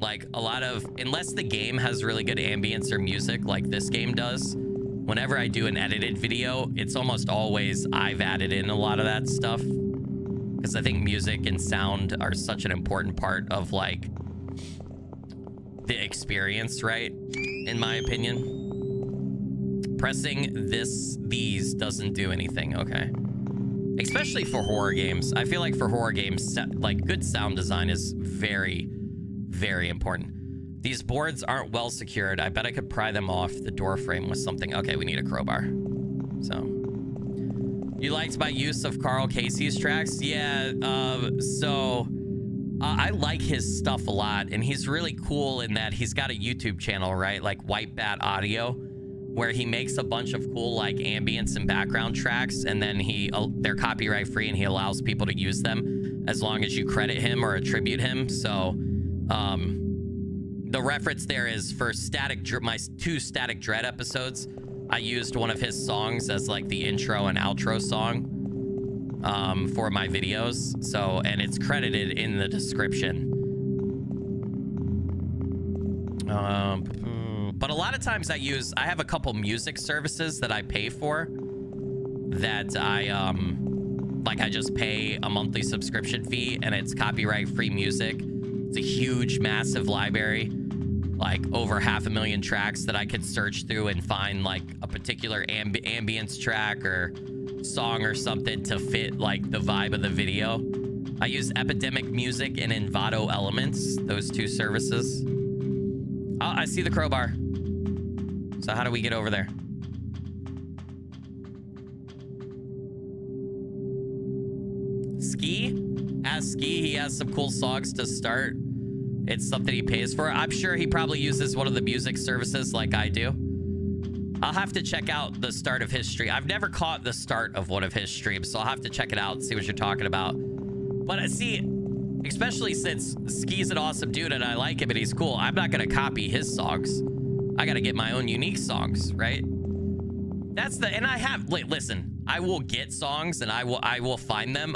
Like a lot of, unless the game has really good ambience or music like this game does, whenever I do an edited video, it's almost always I've added in a lot of that stuff, because I think music and sound are such an important part of like the experience, right? In my opinion. Pressing these doesn't do anything. Okay. Especially for horror games. I feel like for horror games, like good sound design is very, very important. These boards aren't well secured. I bet I could pry them off the door frame with something. Okay, we need a crowbar. So, you liked my use of Carl Casey's tracks? Yeah, I like his stuff a lot, and he's really cool in that he's got a YouTube channel, right? Like White Bat Audio, where he makes a bunch of cool like ambience and background tracks, and then they're copyright free and he allows people to use them as long as you credit him or attribute him. So the reference there is for my 2 Static Dread episodes. I used one of his songs as like the intro and outro song for my videos. So, and it's credited in the description. But a lot of times I have a couple music services that I pay for that I just pay a monthly subscription fee, and it's copyright free music. It's a huge, massive library, like over 500,000 tracks that I could search through and find like a particular ambience track or song or something to fit like the vibe of the video. I use Epidemic Music and Envato Elements, those 2 services. Oh, I see the crowbar. So how do we get over there? Ski? Ask Ski. He has some cool songs to start. It's something he pays for. I'm sure he probably uses one of the music services like I do. I'll have to check out the start of his stream. I've never caught the start of one of his streams, so I'll have to check it out and see what you're talking about. But see, especially since Ski's an awesome dude and I like him and he's cool, I'm not going to copy his songs. I got to get my own unique songs, right? And I have, listen, I will get songs and I will find them.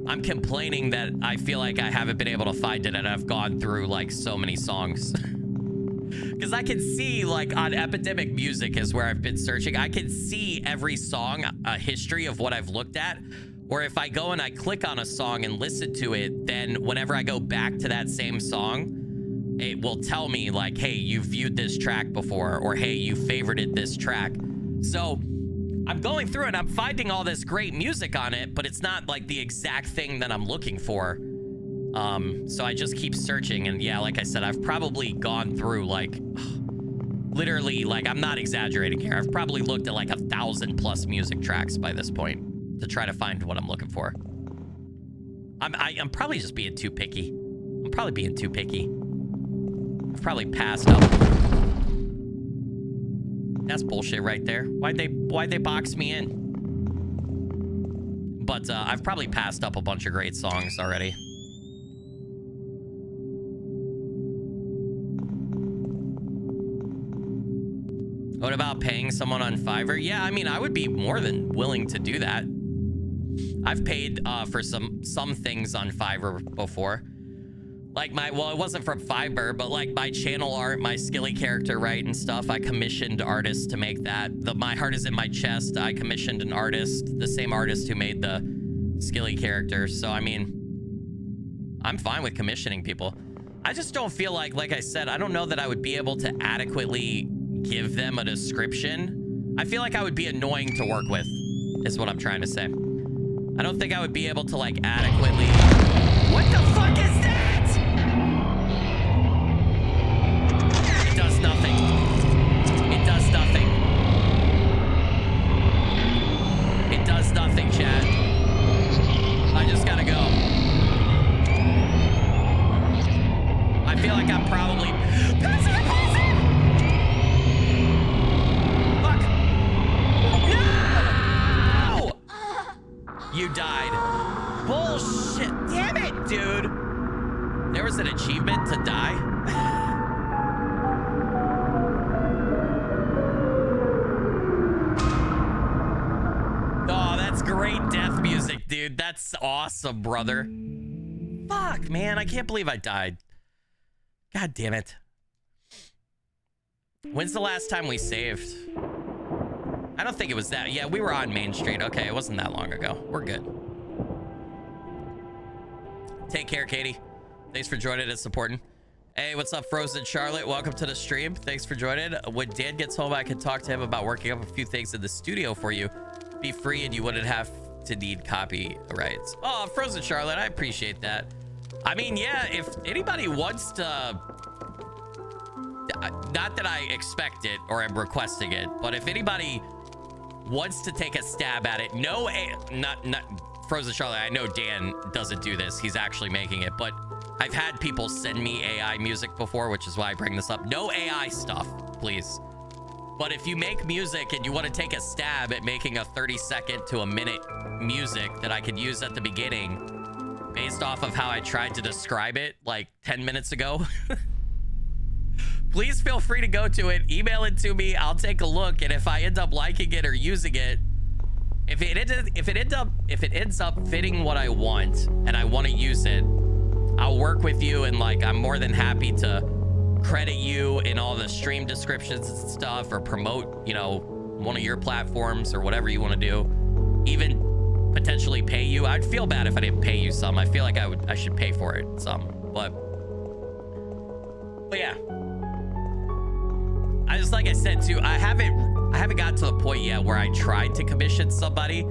I'm complaining that I feel like I haven't been able to find it, and I've gone through like so many songs. Because I can see like on Epidemic Music is where I've been searching. I can see every song, a history of what I've looked at. Or if I go and I click on a song and listen to it, then whenever I go back to that same song, it will tell me like, hey, you viewed this track before, or hey, you favorited this track. So I'm going through it, I'm finding all this great music on it, but it's not like the exact thing that I'm looking for. So I just keep searching, and yeah, like I said, I've probably gone through like Literally, like, I'm not exaggerating here. I've probably looked at like 1,000+ music tracks by this point to try to find what I'm looking for. I'm probably just being too picky. I'm probably being too picky. I've probably passed up. That's bullshit right there. Why'd they box me in? But I've probably passed up a bunch of great songs already. What about paying someone on Fiverr? Yeah, I mean, I would be more than willing to do that. I've paid for some things on Fiverr before. Like well, it wasn't from Fiverr, but like my channel art, my Skilly character, right, and stuff. I commissioned artists to make that. My Heart Is in My Chest, I commissioned an artist, the same artist who made the Skilly character. So, I mean, I'm fine with commissioning people. I just don't feel like I said, I don't know that I would be able to adequately give them a description. I feel like I would be annoying to work with, is what I'm trying to say. I don't think I would be able to like adequately. What the fuck is that? It does nothing. It does nothing. It does nothing, chat. I just gotta go. I feel like I'm probably You died. Bullshit. Damn it, dude. There was an achievement to die. Oh, that's great death music, dude. That's awesome, brother. Fuck, man. I can't believe I died. God damn it. When's the last time we saved? I don't think it was that. Yeah, we were on Main Street. Okay, it wasn't that long ago. We're good. Take care, Katie. Thanks for joining and supporting. Hey, what's up, Frozen Charlotte? Welcome to the stream. Thanks for joining. When Dan gets home, I can talk to him about working up a few things in the studio for you. Be free and you wouldn't have to need copyrights. Oh, Frozen Charlotte, I appreciate that. I mean, yeah, if anybody wants to... Not that I expect it or am requesting it, but if anybody wants to take a stab at it, not Frozen Charlotte, I know Dan doesn't do this, he's actually making it, but I've had people send me AI music before, which is why I bring this up. No AI stuff, please. But if you make music and you want to take a stab at making a 30-second to a minute music that I could use at the beginning based off of how I tried to describe it like 10 minutes ago, please feel free to go to it, email it to me, I'll take a look, and if I end up liking it or using it, if it ends up fitting what I want and I want to use it, I'll work with you, and like I'm more than happy to credit you in all the stream descriptions and stuff, or promote, you know, one of your platforms or whatever you want to do, even potentially pay you. I'd feel bad if I didn't pay you some. I feel like I should pay for it some, but yeah. I just, like I said too, I haven't got to the point yet where I tried to commission somebody,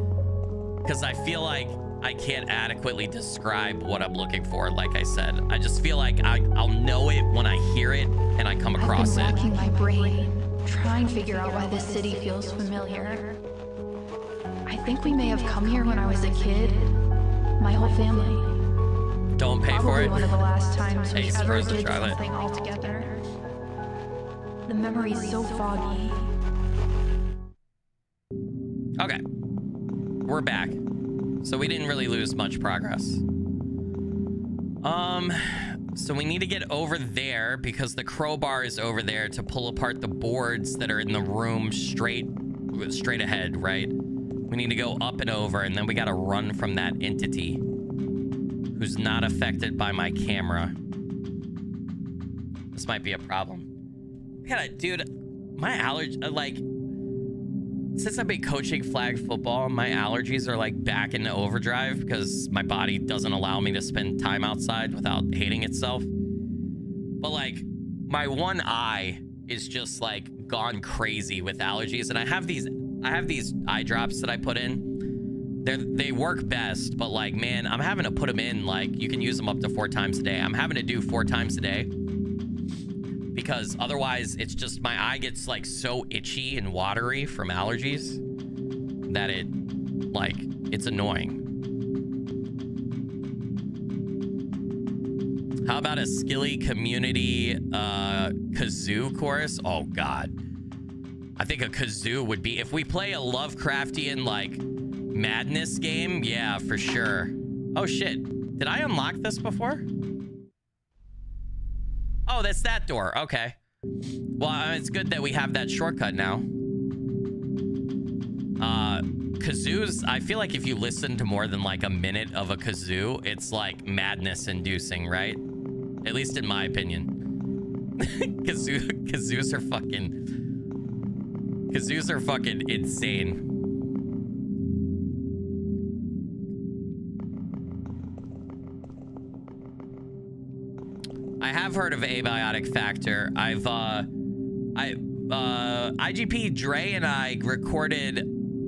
because I feel like I can't adequately describe what I'm looking for. Like I said, I just feel like I'll know it when I hear it and I come across it. I've been racking my brain, trying to figure out why this city feels familiar. I think we may have come here when I was a kid. My whole family. Don't pay for it. One of the last times we ever Frozen did Charlotte. something all together. The memory's so foggy. Okay, we're back. So we didn't really lose much progress. So we need to get over there because the crowbar is over there to pull apart the boards that are in the room straight ahead, right? We need to go up and over, and then we gotta run from that entity who's not affected by my camera. This might be a problem. Dude, my allergy, like, since I've been coaching flag football, my allergies are like back into overdrive because my body doesn't allow me to spend time outside without hating itself. But like, my one eye is just like gone crazy with allergies, and I have these eye drops that I put in. They work best, but like, man, I'm having to put them in. Like, you can use them up to 4 times a day. I'm having to do 4 times a day because otherwise it's just my eye gets like so itchy and watery from allergies that it's annoying. How about a Skilly community kazoo chorus? Oh God. I think a kazoo would be, if we play a Lovecraftian like madness game, yeah, for sure. Oh shit. Did I unlock this before? Oh, that's that door. Okay. Well, it's good that we have that shortcut now. Kazoos, I feel like if you listen to more than like a minute of a kazoo, it's like madness inducing, right? At least in my opinion. Kazoos are fucking insane. I have heard of Abiotic Factor. IGP Dre and I recorded,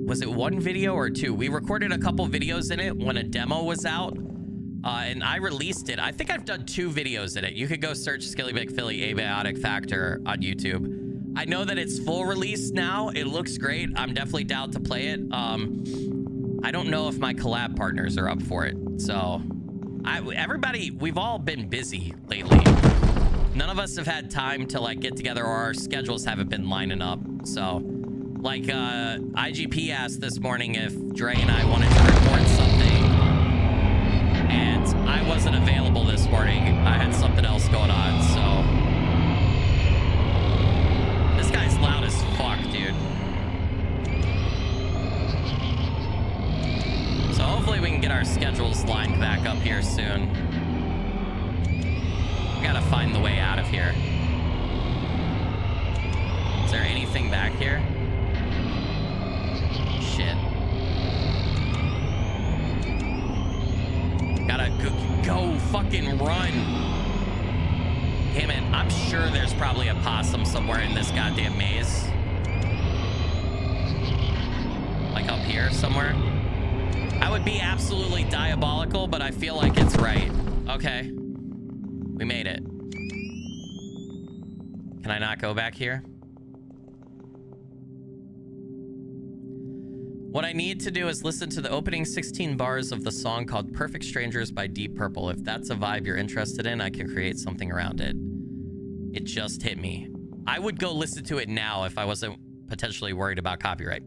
was it one video or two? We recorded a couple videos in it when a demo was out, and I released it. I think I've done 2 videos in it. You could go search SkillyMcFilly Abiotic Factor on YouTube. I know that it's full release now. It looks great. I'm definitely down to play it. I don't know if my collab partners are up for it. So everybody, we've all been busy lately. None of us have had time to like get together, or our schedules haven't been lining up. So like IGP asked this morning if Dre and I wanted to record something, and I wasn't available this morning. I had something else going on. So this guy's loud as fuck, dude. So hopefully we can get our schedules lined back up here soon. We gotta find the way out of here. Is there anything back here? Shit. Gotta go fucking run. Damn it. I'm sure there's probably a possum somewhere in this goddamn maze. Like up here somewhere. I would be absolutely diabolical, but I feel like it's right. Okay. We made it. Can I not go back here? What I need to do is listen to the opening 16 bars of the song called Perfect Strangers by Deep Purple. If that's a vibe you're interested in, I can create something around it. It just hit me. I would go listen to it now if I wasn't potentially worried about copyright.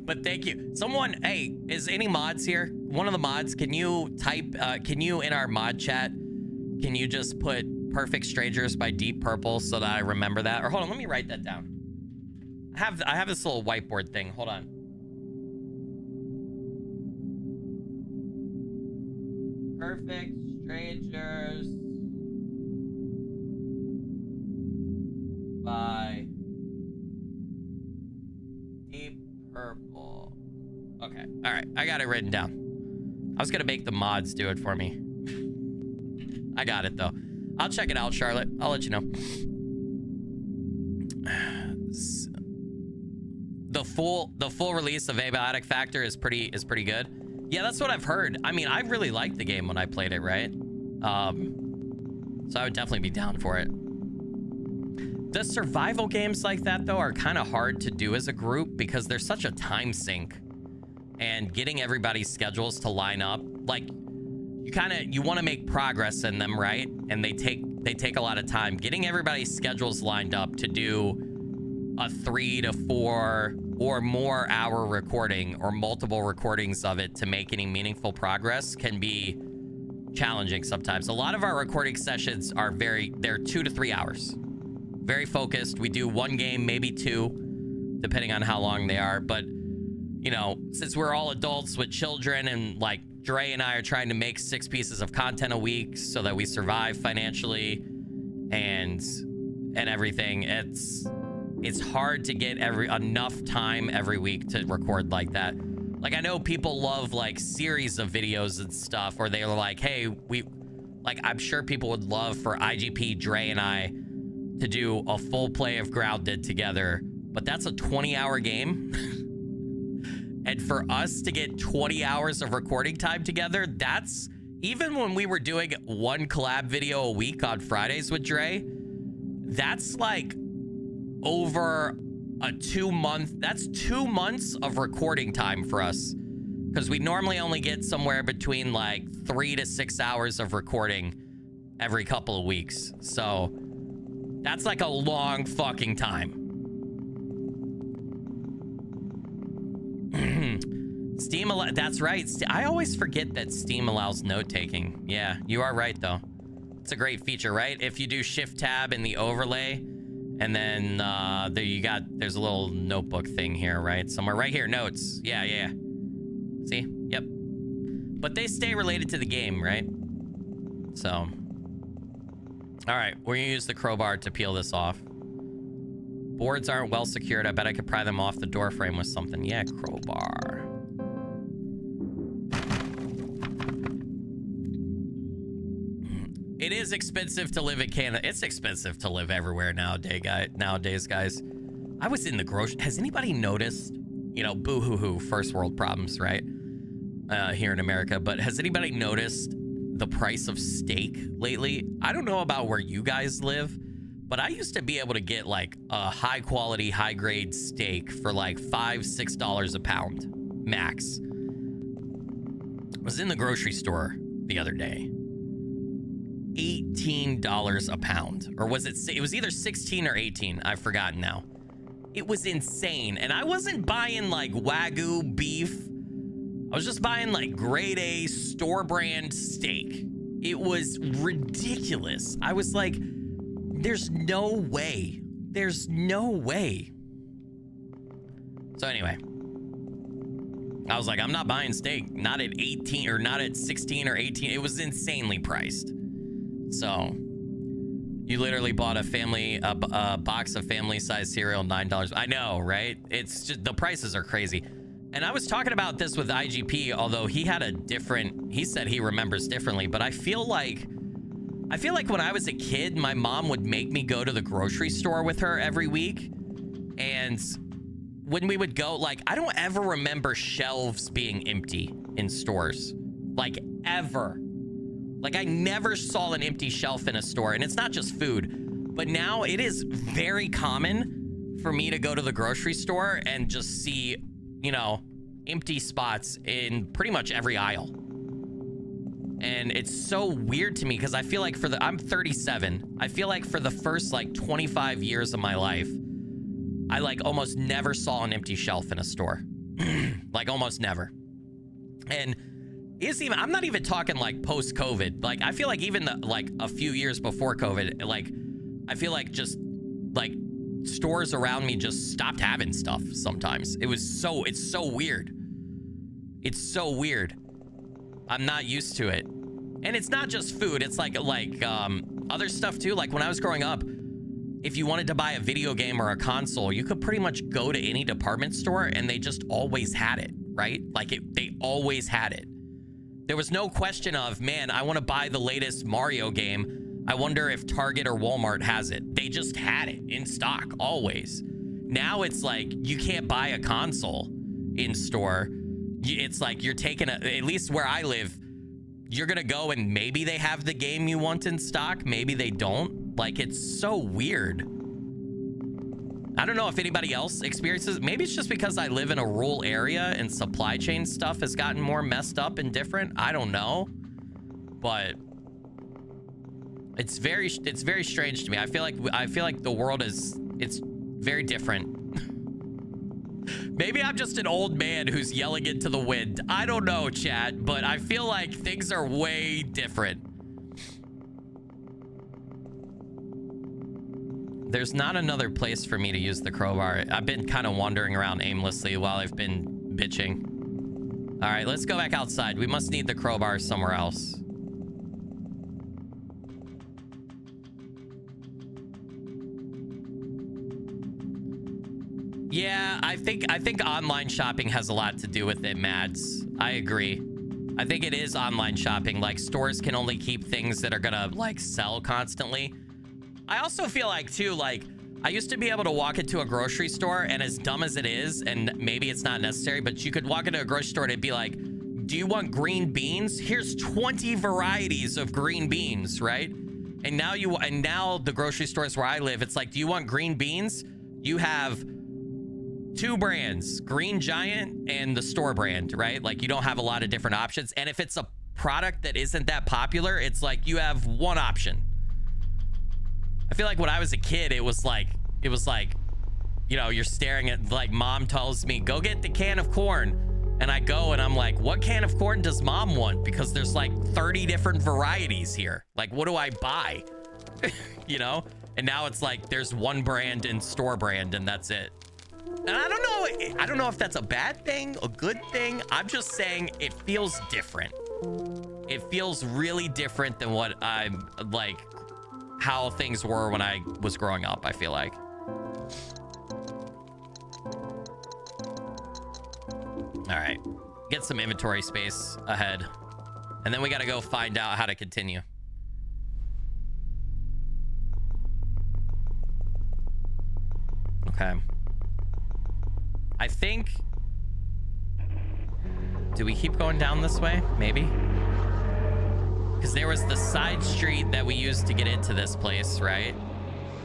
But thank you. Someone, hey, is any mods here? One of the mods, can you type, can you in our mod chat, can you just put Perfect Strangers by Deep Purple so that I remember that? Or hold on, let me write that down. I have this little whiteboard thing. Hold on. Perfect Strangers by Deep Purple. Okay. All right. I got it written down. I was going to make the mods do it for me. I got it though. I'll check it out, Charlotte. I'll let you know. The full release of Abiotic Factor is pretty good. Yeah, that's what I've heard. I mean, I really liked the game when I played it, right? So I would definitely be down for it. The survival games like that though are kind of hard to do as a group because there's such a time sink, and getting everybody's schedules to line up, like you want to make progress in them, right? And they take a lot of time. Getting everybody's schedules lined up to do a 3 to 4 or more hour recording or multiple recordings of it to make any meaningful progress can be challenging sometimes. A lot of our recording sessions are they're 2 to 3 hours. Very focused. We do 1 game, maybe 2, depending on how long they are. But, you know, since we're all adults with children, and like Dre and I are trying to make 6 pieces of content a week so that we survive financially and everything, it's hard to get enough time every week to record like that. Like, I know people love like series of videos and stuff, or they're like, hey, I'm sure people would love for IGP, Dre, and I to do a full play of Grounded together, but that's a 20-hour game. And for us to get 20 hours of recording time together, that's, even when we were doing 1 collab video a week on Fridays with Dre, That's like over a 2 month. That's 2 months of recording time for us. Because we normally only get somewhere between like 3 to 6 hours of recording every couple of weeks. So that's like a long fucking time. Steam, that's right. I always forget that Steam allows note taking. Yeah, you are right though. It's a great feature, right? If you do shift tab in the overlay, and then there's a little notebook thing here, right? Somewhere right here, notes. Yeah. See? Yep. But they stay related to the game, right? So. All right, we're gonna use the crowbar to peel this off. Boards aren't well secured. I bet I could pry them off the door frame with something. Yeah, crowbar. It is expensive to live in Canada. It's expensive to live everywhere nowadays, guys. I was in the grocery. Has anybody noticed, you know, boo-hoo-hoo, first world problems, right? Here in America. But has anybody noticed the price of steak lately? I don't know about where you guys live, but I used to be able to get like a high quality, high grade steak for like $5-6 a pound max. I was in the grocery store the other day. $18 a pound, or was it was either 16 or 18. I've forgotten now. It was insane. And I wasn't buying like Wagyu beef. I was just buying like grade A store brand steak. It was ridiculous. I was like, there's no way. There's no way. So anyway, I was like, I'm not buying steak. Not at 18 or not at 16 or 18. It was insanely priced. So you literally bought a box of family size cereal, $9. I know, right? It's just, the prices are crazy. And I was talking about this with IGP, although he said he remembers differently, but I feel like when I was a kid, my mom would make me go to the grocery store with her every week. And when we would go, like, I don't ever remember shelves being empty in stores, like ever. Like, I never saw an empty shelf in a store, and it's not just food, but now it is very common for me to go to the grocery store and just see, you know, empty spots in pretty much every aisle. And it's so weird to me because I feel like I'm 37. I feel like for the first like 25 years of my life, I like almost never saw an empty shelf in a store. Like almost never. And I'm not even talking like post-COVID. Like I feel like even like a few years before COVID, like I feel like just like stores around me just stopped having stuff sometimes. It's so weird. It's so weird. I'm not used to it. And it's not just food. It's like other stuff too. Like when I was growing up, if you wanted to buy a video game or a console, you could pretty much go to any department store and they just always had it, right? Like they always had it. There was no question of, man, I want to buy the latest Mario game. I wonder if Target or Walmart has it. They just had it in stock always. Now it's like you can't buy a console in store. It's like you're taking at least where I live, you're going to go and maybe they have the game you want in stock. Maybe they don't. Like, it's so weird. I don't know if anybody else experiences. Maybe it's just because I live in a rural area and supply chain stuff has gotten more messed up and different. I don't know. But it's very strange to me. I feel like the world it's very different. Maybe I'm just an old man who's yelling into the wind. I don't know, chat, but I feel like things are way different. There's not another place for me to use the crowbar. I've been kind of wandering around aimlessly while I've been bitching. All right, let's go back outside. We must need the crowbar somewhere else. Yeah, I think online shopping has a lot to do with it, Mads. I agree. I think it is online shopping. Like, stores can only keep things that are gonna, like, sell constantly. I also feel like, too, like, I used to be able to walk into a grocery store, and as dumb as it is, and maybe it's not necessary, but you could walk into a grocery store and it'd be like, do you want green beans? Here's 20 varieties of green beans, right? And now the grocery stores where I live, it's like, do you want green beans? You have 2 brands, Green Giant and the store brand, right? Like you don't have a lot of different options. And if it's a product that isn't that popular, it's like you have one option. I feel like when I was a kid, it was like, you know, you're staring at, like, mom tells me, go get the can of corn. And I go and I'm like, what can of corn does mom want? Because there's like 30 different varieties here. Like, what do I buy? You know? And now it's like, there's one brand and store brand and that's it. And I don't know if that's a bad thing, a good thing. I'm just saying it feels different. It feels really different than what I'm like, how things were when I was growing up, I feel like. All right, get some inventory space ahead. And then we got to go find out how to continue. Okay. I think... Do we keep going down this way? Maybe. Because there was the side street that we used to get into this place, right?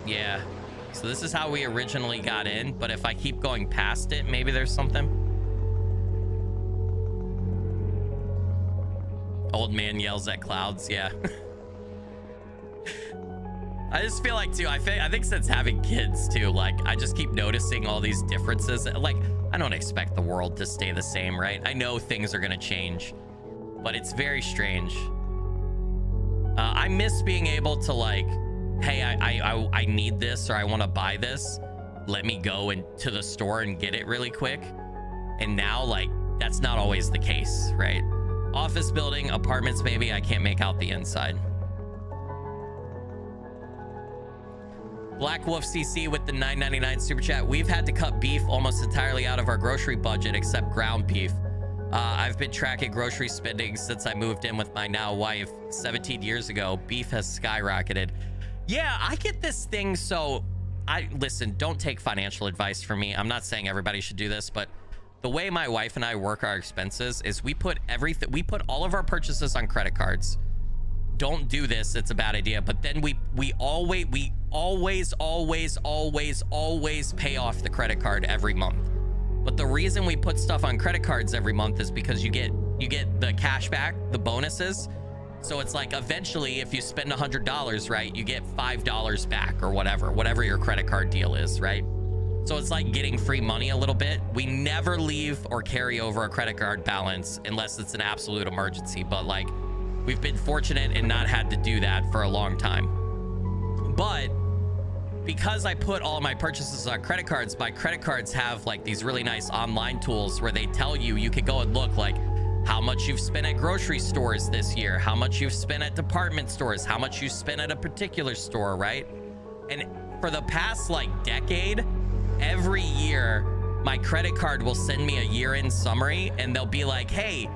Yeah. So this is how we originally got in. But if I keep going past it, maybe there's something. Old man yells at clouds. Yeah. I just feel like, too, I think since having kids, too, like, I just keep noticing all these differences. Like, I don't expect the world to stay the same, right? I know things are going to change, but it's very strange. I miss being able to, like, hey, I need this or I want to buy this. Let me go into the store and get it really quick. And now, like, that's not always the case, right? Office building, apartments, maybe. I can't make out the inside. Black Wolf CC with the $9.99 super chat. We've had to cut beef almost entirely out of our grocery budget except ground beef. I've been tracking grocery spending since I moved in with my now wife 17 years ago. Beef has skyrocketed. Yeah, I get this thing. So listen, don't take financial advice from me. I'm not saying everybody should do this, but the way my wife and I work our expenses is we put all of our purchases on credit cards. Don't do this. It's a bad idea. But then we always pay off the credit card every month. But the reason we put stuff on credit cards every month is because you get the cash back, the bonuses. So it's like eventually if you spend $100, right, you get $5 back or whatever your credit card deal is, right? So it's like getting free money a little bit. We never leave or carry over a credit card balance unless it's an absolute emergency. But like, we've been fortunate and not had to do that for a long time. But because I put all my purchases on credit cards, my credit cards have like these really nice online tools where they tell you can go and look like how much you've spent at grocery stores this year, how much you've spent at department stores, how much you spent at a particular store, right? And for the past like decade, every year my credit card will send me a year-end summary and they'll be like, hey,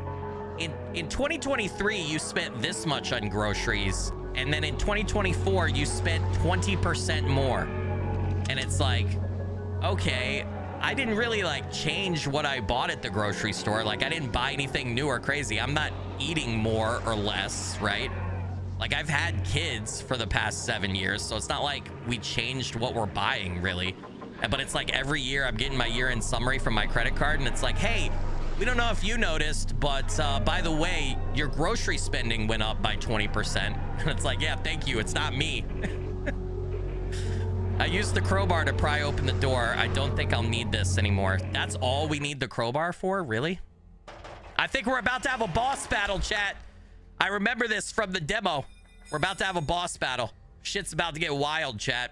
in 2023 you spent this much on groceries, and then in 2024 you spent 20% more. And it's like, okay, I didn't really like change what I bought at the grocery store. Like, I didn't buy anything new or crazy. I'm not eating more or less, right? Like, I've had kids for the past 7 years, so it's not like we changed what we're buying really. But it's like every year I'm getting my year-end summary from my credit card and it's like, hey, we don't know if you noticed, but by the way, your grocery spending went up by 20%. And it's like, yeah, thank you. It's not me. I used the crowbar to pry open the door. I don't think I'll need this anymore. That's all we need the crowbar for? Really? I think we're about to have a boss battle, chat. I remember this from the demo. We're about to have a boss battle. Shit's about to get wild, chat.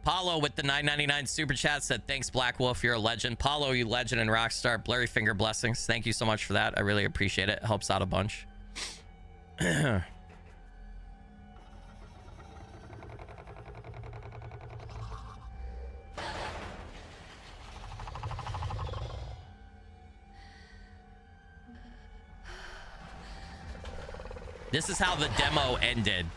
Paulo with the $9.99 super chat said, thanks, Black Wolf. You're a legend. Paulo, you legend and rock star. Blurry finger blessings. Thank you so much for that. I really appreciate it. It helps out a bunch. This is how the demo ended.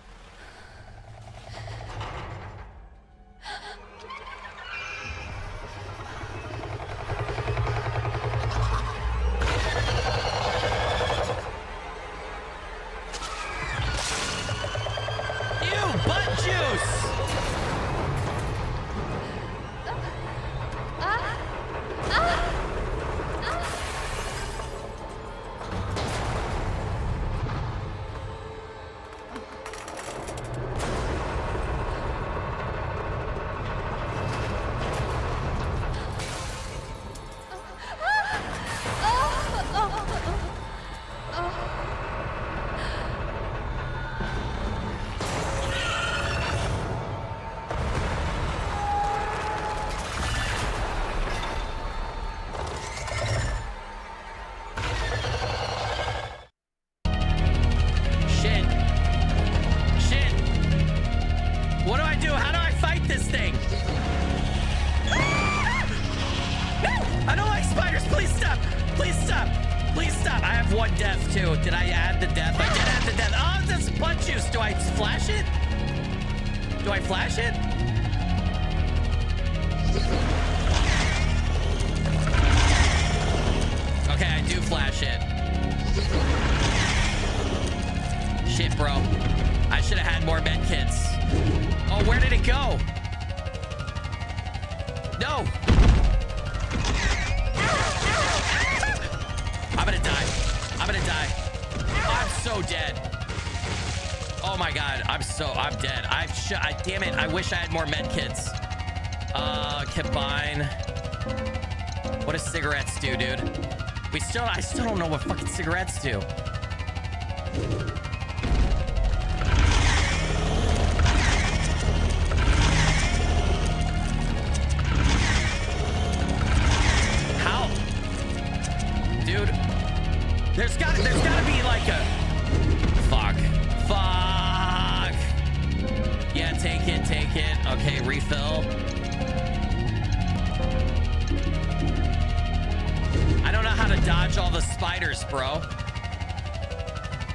have one death too. Did I add the death? I did add the death. Oh, this is blood juice. Do I flash it? Do I flash it? Okay, I do flash it. Shit, bro. I should have had more med kits. Oh, where did it go? No. I'm gonna die. I'm gonna die. I'm so dead. Oh my god, I'm dead. Damn it, I wish I had more med kits. Combine. What does cigarettes do, dude? I still don't know what fucking cigarettes do. How? Dude, there's gotta be like a fuck. Yeah, take it. Okay, refill. I don't know how to dodge all the spiders, bro.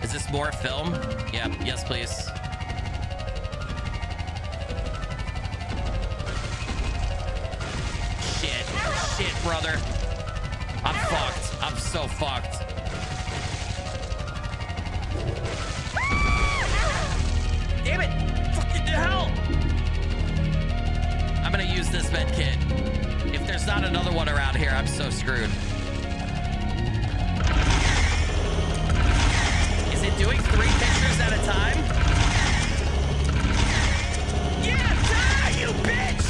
Is this more film? Yep, yes, please. Shit, brother. I'm fucked. I'm so fucked. Damn it! Fucking hell! I'm gonna use this med kit. If there's not another one around here, I'm so screwed. Is it doing 3 pictures at a time? Yeah, die, you bitch!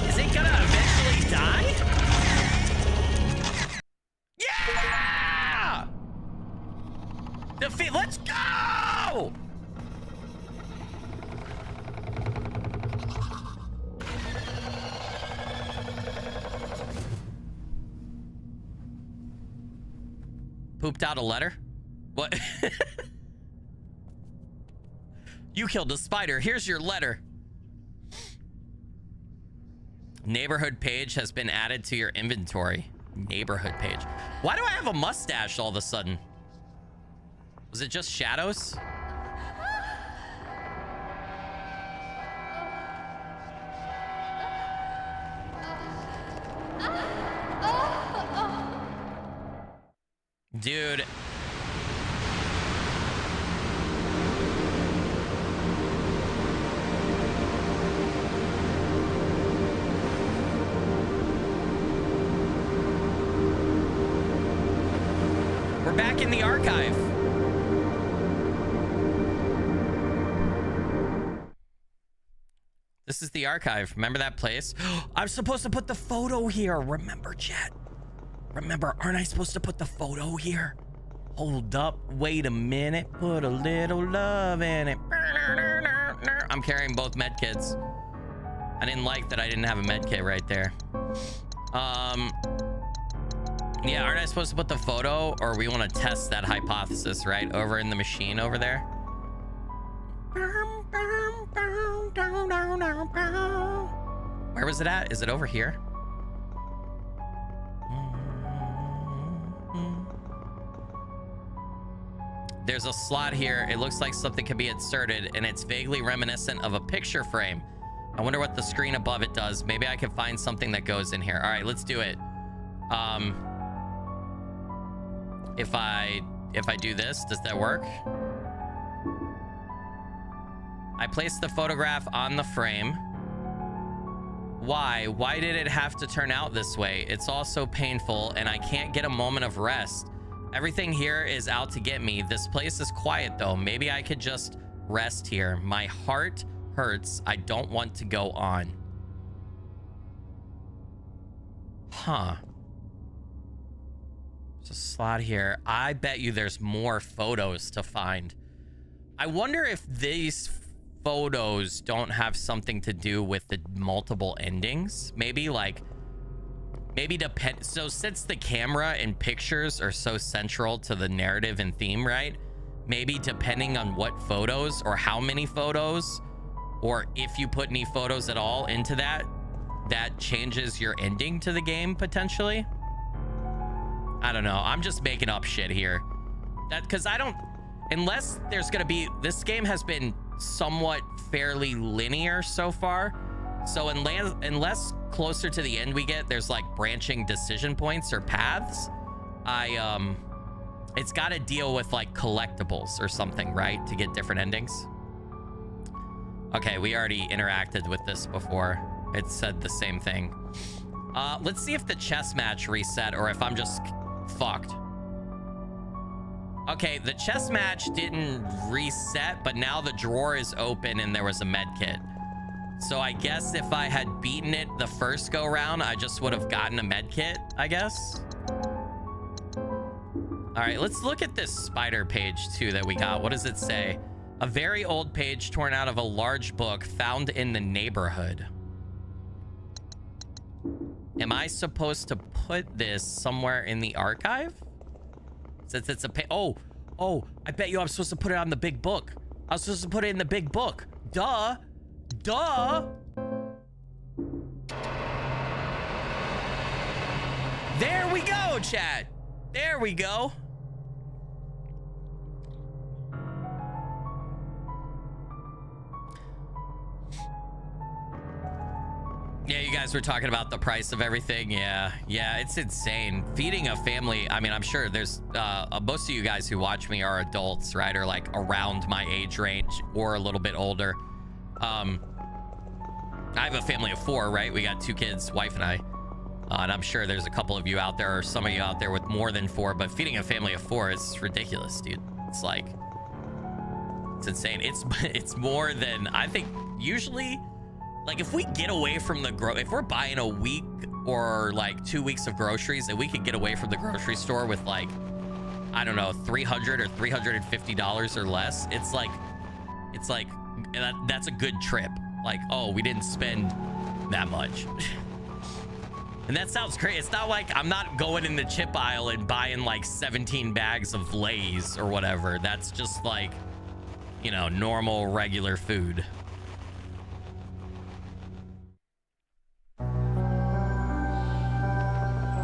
Is it gonna eventually die? Yeah! Defeat, let's go! Pooped out a letter? What? You killed a spider. Here's your letter. Neighborhood page has been added to your inventory. Neighborhood page. Why do I have a mustache all of a sudden? Was it just shadows? Dude. We're back in the archive. This is the archive. Remember that place? I'm supposed to put the photo here. Remember, chat. Remember, aren't I supposed to put the photo here? Hold up. Wait a minute. Put a little love in it. I'm carrying both med kits. I didn't like that I didn't have a med kit right there. Yeah, aren't I supposed to put the photo? Or we want to test that hypothesis, right? Over in the machine over there. Where was it at? Is it over here? There's a slot here. It looks like something can be inserted, and it's vaguely reminiscent of a picture frame. I wonder what the screen above it does. Maybe I can find something that goes in here. All right, let's do it. If I do this, does that work? I placed the photograph on the frame. Why? Why did it have to turn out this way? It's all so painful, and I can't get a moment of rest. Everything here is out to get me. This place is quiet, though. Maybe I could just rest here. My heart hurts. I don't want to go on. Huh. There's a slot here. I bet you there's more photos to find. I wonder if these photos don't have something to do with the multiple endings. Maybe like... So since the camera and pictures are so central to the narrative and theme, right? Maybe depending on what photos or how many photos, or if you put any photos at all into that, that changes your ending to the game potentially. I don't know. I'm just making up shit here. That because I don't, unless there's gonna be, this game has been somewhat fairly linear so far. So unless closer to the end we get, there's like branching decision points or paths, it's got to deal with like collectibles or something, right, to get different endings. Okay, we already interacted with this before. It said the same thing. Let's see if the chess match reset or if I'm just fucked. Okay, the chess match didn't reset, but now the drawer is open and there was a med kit. So I guess if I had beaten it the first go round, I just would have gotten a med kit, I guess. All right, let's look at this spider page too that we got. What does it say? A very old page torn out of a large book found in the neighborhood. Am I supposed to put this somewhere in the archive? Since it's a oh, I bet you I'm supposed to put it on the big book. I was supposed to put it in the big book. Duh. There we go, chat. There we go. Yeah, you guys were talking about the price of everything. Yeah, it's insane. Feeding a family, I mean, I'm sure there's most of you guys who watch me are adults, right? Or like around my age range or a little bit older. I have a family of 4, right? We got 2 kids, wife and I. And I'm sure there's a couple of you out there or some of you out there with more than 4, but feeding a family of 4 is ridiculous, dude. It's like, it's insane. It's more than, I think usually, like if we get away from the if we're buying a week or like 2 weeks of groceries and we could get away from the grocery store with like, I don't know, $300 or $350 or less, it's like that's a good trip. Like, oh, we didn't spend that much. And that sounds great. It's not like I'm not going in the chip aisle and buying like 17 bags of Lay's or whatever. That's just like, you know, normal, regular food.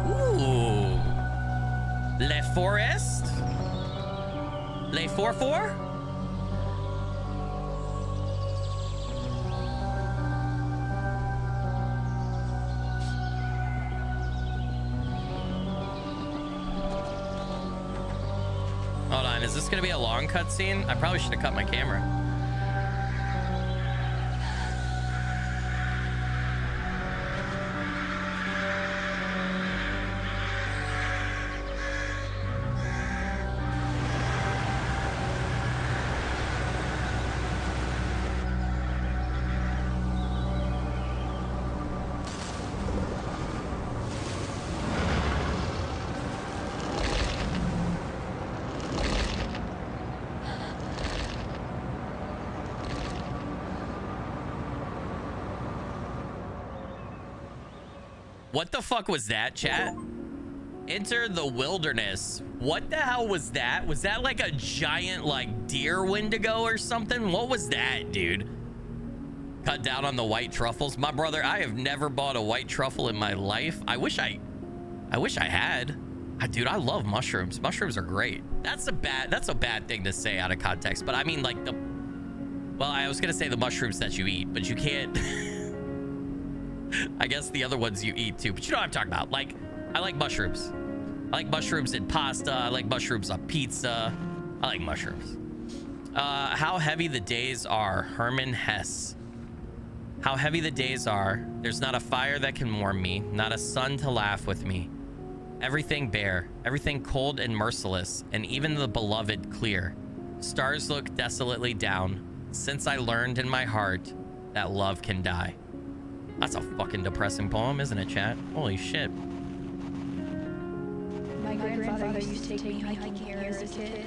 Ooh. Le Forest? Le Forfort? Hold on, is this gonna be a long cutscene? I probably should have cut my camera. What the fuck was that, chat? Enter the wilderness. What the hell was that? Was that like a giant like deer Wendigo or something? What was that, dude? Cut down on the white truffles. My brother, I have never bought a white truffle in my life. I wish I had. Dude, I love mushrooms. Mushrooms are great. That's a bad thing to say out of context. But I mean like well, I was gonna say the mushrooms that you eat, but you can't. I guess the other ones you eat too, but you know what I'm talking about. Like, I like mushrooms. I like mushrooms in pasta. I like mushrooms on pizza. I like mushrooms. How heavy the days are. Herman Hesse. How heavy the days are. There's not a fire that can warm me. Not a sun to laugh with me. Everything bare. Everything cold and merciless. And even the beloved clear. Stars look desolately down. Since I learned in my heart that love can die. That's a fucking depressing poem, isn't it, chat? Holy shit. My grandfather used to take me hiking here as a kid.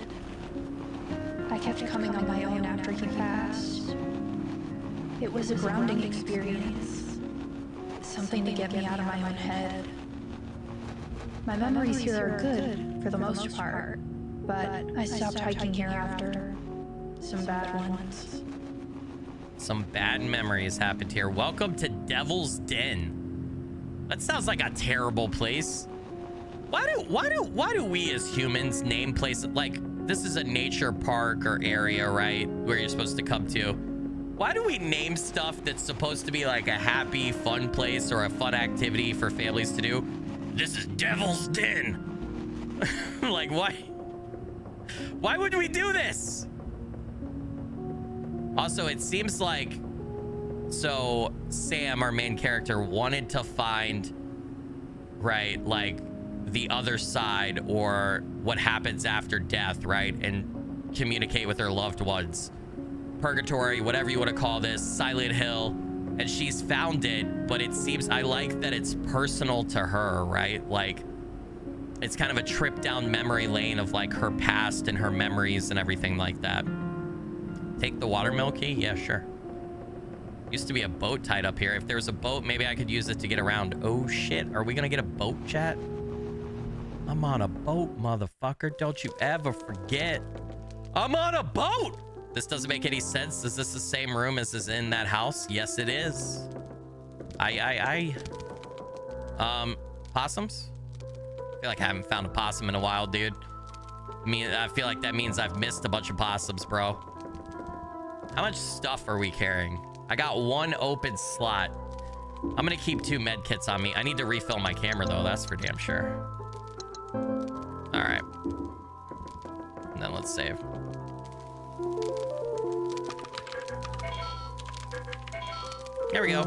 I kept coming on my own after he passed. It was a grounding experience. Something to get me out of my own head. My memories here are good, for the most part, but I stopped hiking here after some bad ones. Some bad memories happened here. Welcome to Devil's Den. That sounds like a terrible place. Why do we as humans name places like this is a nature park or area, right? Where you're supposed to come to. Why do we name stuff that's supposed to be like a happy, fun place or a fun activity for families to do? This is Devil's Den. Like, why? Why would we do this? Also, it seems like, so Sam, our main character, wanted to find, right, like the other side or what happens after death, right? And communicate with her loved ones. Purgatory, whatever you want to call this, Silent Hill. And she's found it, but it seems, I like that it's personal to her, right? Like, it's kind of a trip down memory lane of like her past and her memories and everything like that. Take the watermill key? Yeah, sure. Used to be a boat tied up here. If there was a boat, maybe I could use it to get around. Oh shit, are we gonna get a boat, chat? I'm on a boat, motherfucker. Don't you ever forget. I'm on a boat! This doesn't make any sense. Is this the same room as is in that house? Yes, it is. Possums? I feel like I haven't found a possum in a while, dude. I feel like that means I've missed a bunch of possums, bro. How much stuff are we carrying? I got one open slot. I'm gonna keep 2 med kits on me. I need to refill my camera though, that's for damn sure. All right. And then let's save. There we go.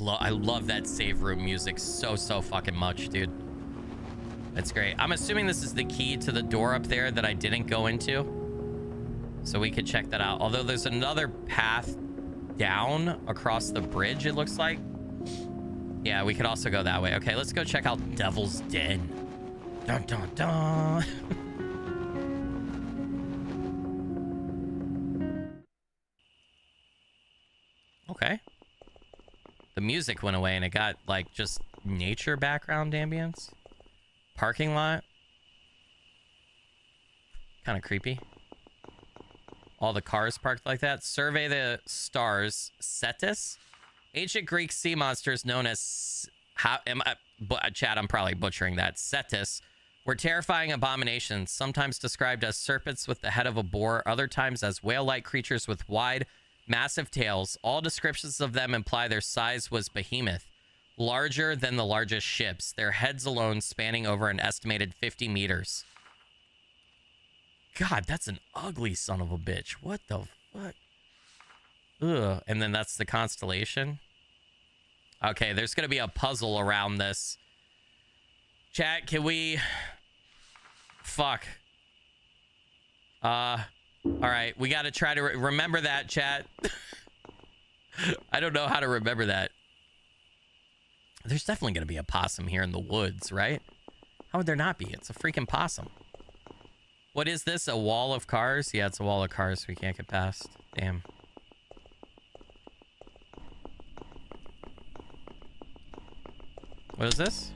I love that save room music so fucking much, dude. That's great. I'm assuming this is the key to the door up there that I didn't go into. So we could check that out. Although there's another path down across the bridge, it looks like. Yeah, we could also go that way. Okay, let's go check out Devil's Den. Dun dun dun. Okay. The music went away and it got like just nature background ambience. Parking lot. Kind of creepy. All the cars parked like that. Survey the stars. Cetus. Ancient Greek sea monsters known as... Chad, I'm probably butchering that. Cetus. Were terrifying abominations, sometimes described as serpents with the head of a boar, other times as whale-like creatures with wide, massive tails. All descriptions of them imply their size was behemoth, larger than the largest ships, their heads alone spanning over an estimated 50 meters. God, that's an ugly son of a bitch. What the fuck? Ugh. And then that's the constellation. Okay, there's going to be a puzzle around this. Chat, can we... Fuck. All right, we got to try to remember that, chat. I don't know how to remember that. There's definitely going to be a possum here in the woods, right? How would there not be? It's a freaking possum. What is this? A wall of cars? Yeah, it's a wall of cars we can't get past. Damn. What is this?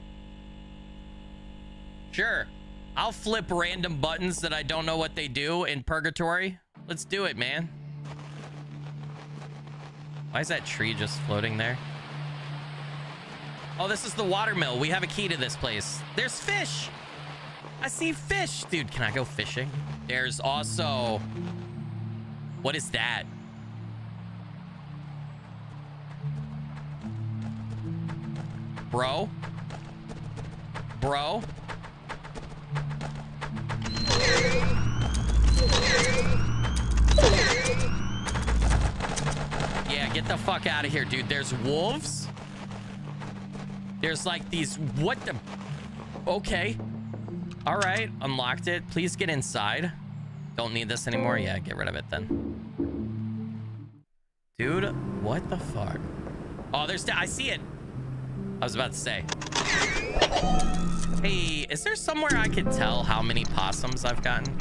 Sure. I'll flip random buttons that I don't know what they do in Purgatory. Let's do it, man. Why is that tree just floating there? Oh, this is the watermill. We have a key to this place. There's fish. I see fish. Dude, can I go fishing? There's also... What is that? Bro? Bro? Yeah, get the fuck out of here, dude. There's wolves. There's like these... What the... Okay. All right. Unlocked it. Please get inside. Don't need this anymore. Yeah, get rid of it then. Dude, what the fuck? Oh, there's... I see it. I was about to say. Hey, is there somewhere I could tell how many possums I've gotten?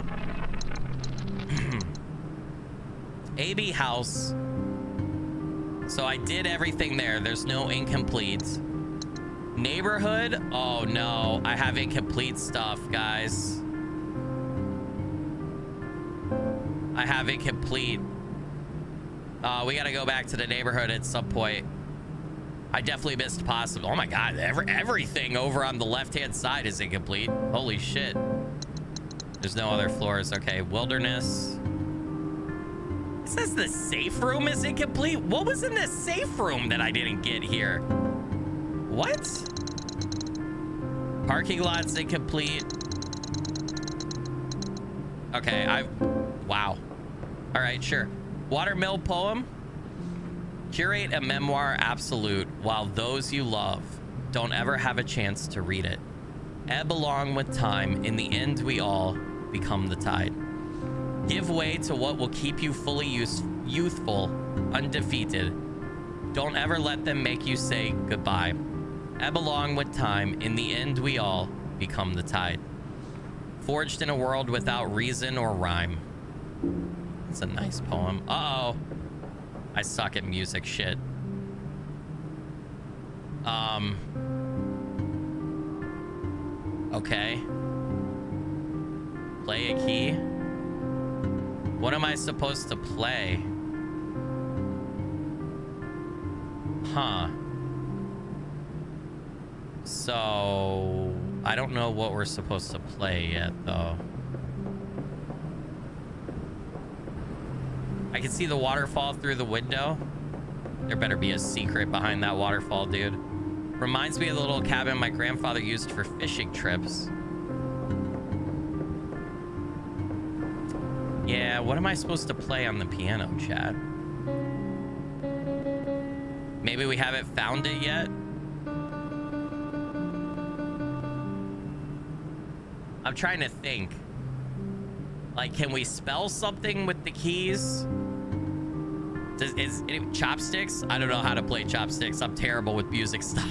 AB house. So I did everything there. There's no incompletes. Neighborhood. Oh no, I have incomplete stuff, guys. I have incomplete. We gotta go back to the neighborhood at some point. I definitely missed possible. Oh my god, everything over on the left-hand side is incomplete. Holy shit. There's no other floors. Okay, wilderness. It says the safe room is incomplete. What was in this safe room that I didn't get here? What? Parking lot's incomplete. Okay, wow. All right, sure. Watermill poem. Curate a memoir absolute while those you love don't ever have a chance to read it. Ebb along with time. In the end, we all become the tide. Give way to what will keep you fully youthful, undefeated. Don't ever let them make you say goodbye. Ebb along with time. In the end, we all become the tide. Forged in a world without reason or rhyme. It's a nice poem. Uh-oh. I suck at music shit. Okay. Play a key. What am I supposed to play? Huh. So I don't know what we're supposed to play yet, though. I can see the waterfall through the window. There better be a secret behind that waterfall, dude. Reminds me of the little cabin my grandfather used for fishing trips. Yeah, what am I supposed to play on the piano, chat? Maybe we haven't found it yet? I'm trying to think. Like, can we spell something with the keys? Is it chopsticks? I don't know how to play chopsticks. I'm terrible with music stuff.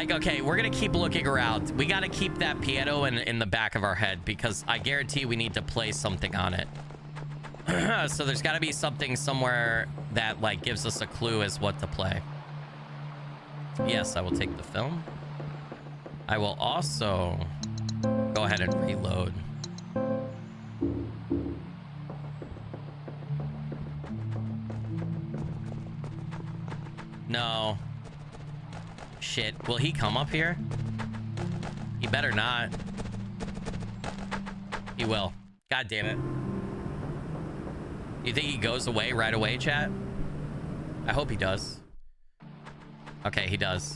Okay, we're gonna keep looking around. We gotta keep that piano in the back of our head because I guarantee we need to play something on it. So there's gotta be something somewhere that like gives us a clue as what to play. Yes, I will take the film. I will also go ahead and reload. No. Shit. Will he come up here? He better not. He will. God damn it. You think he goes away right away, chat? I hope he does. Okay, he does.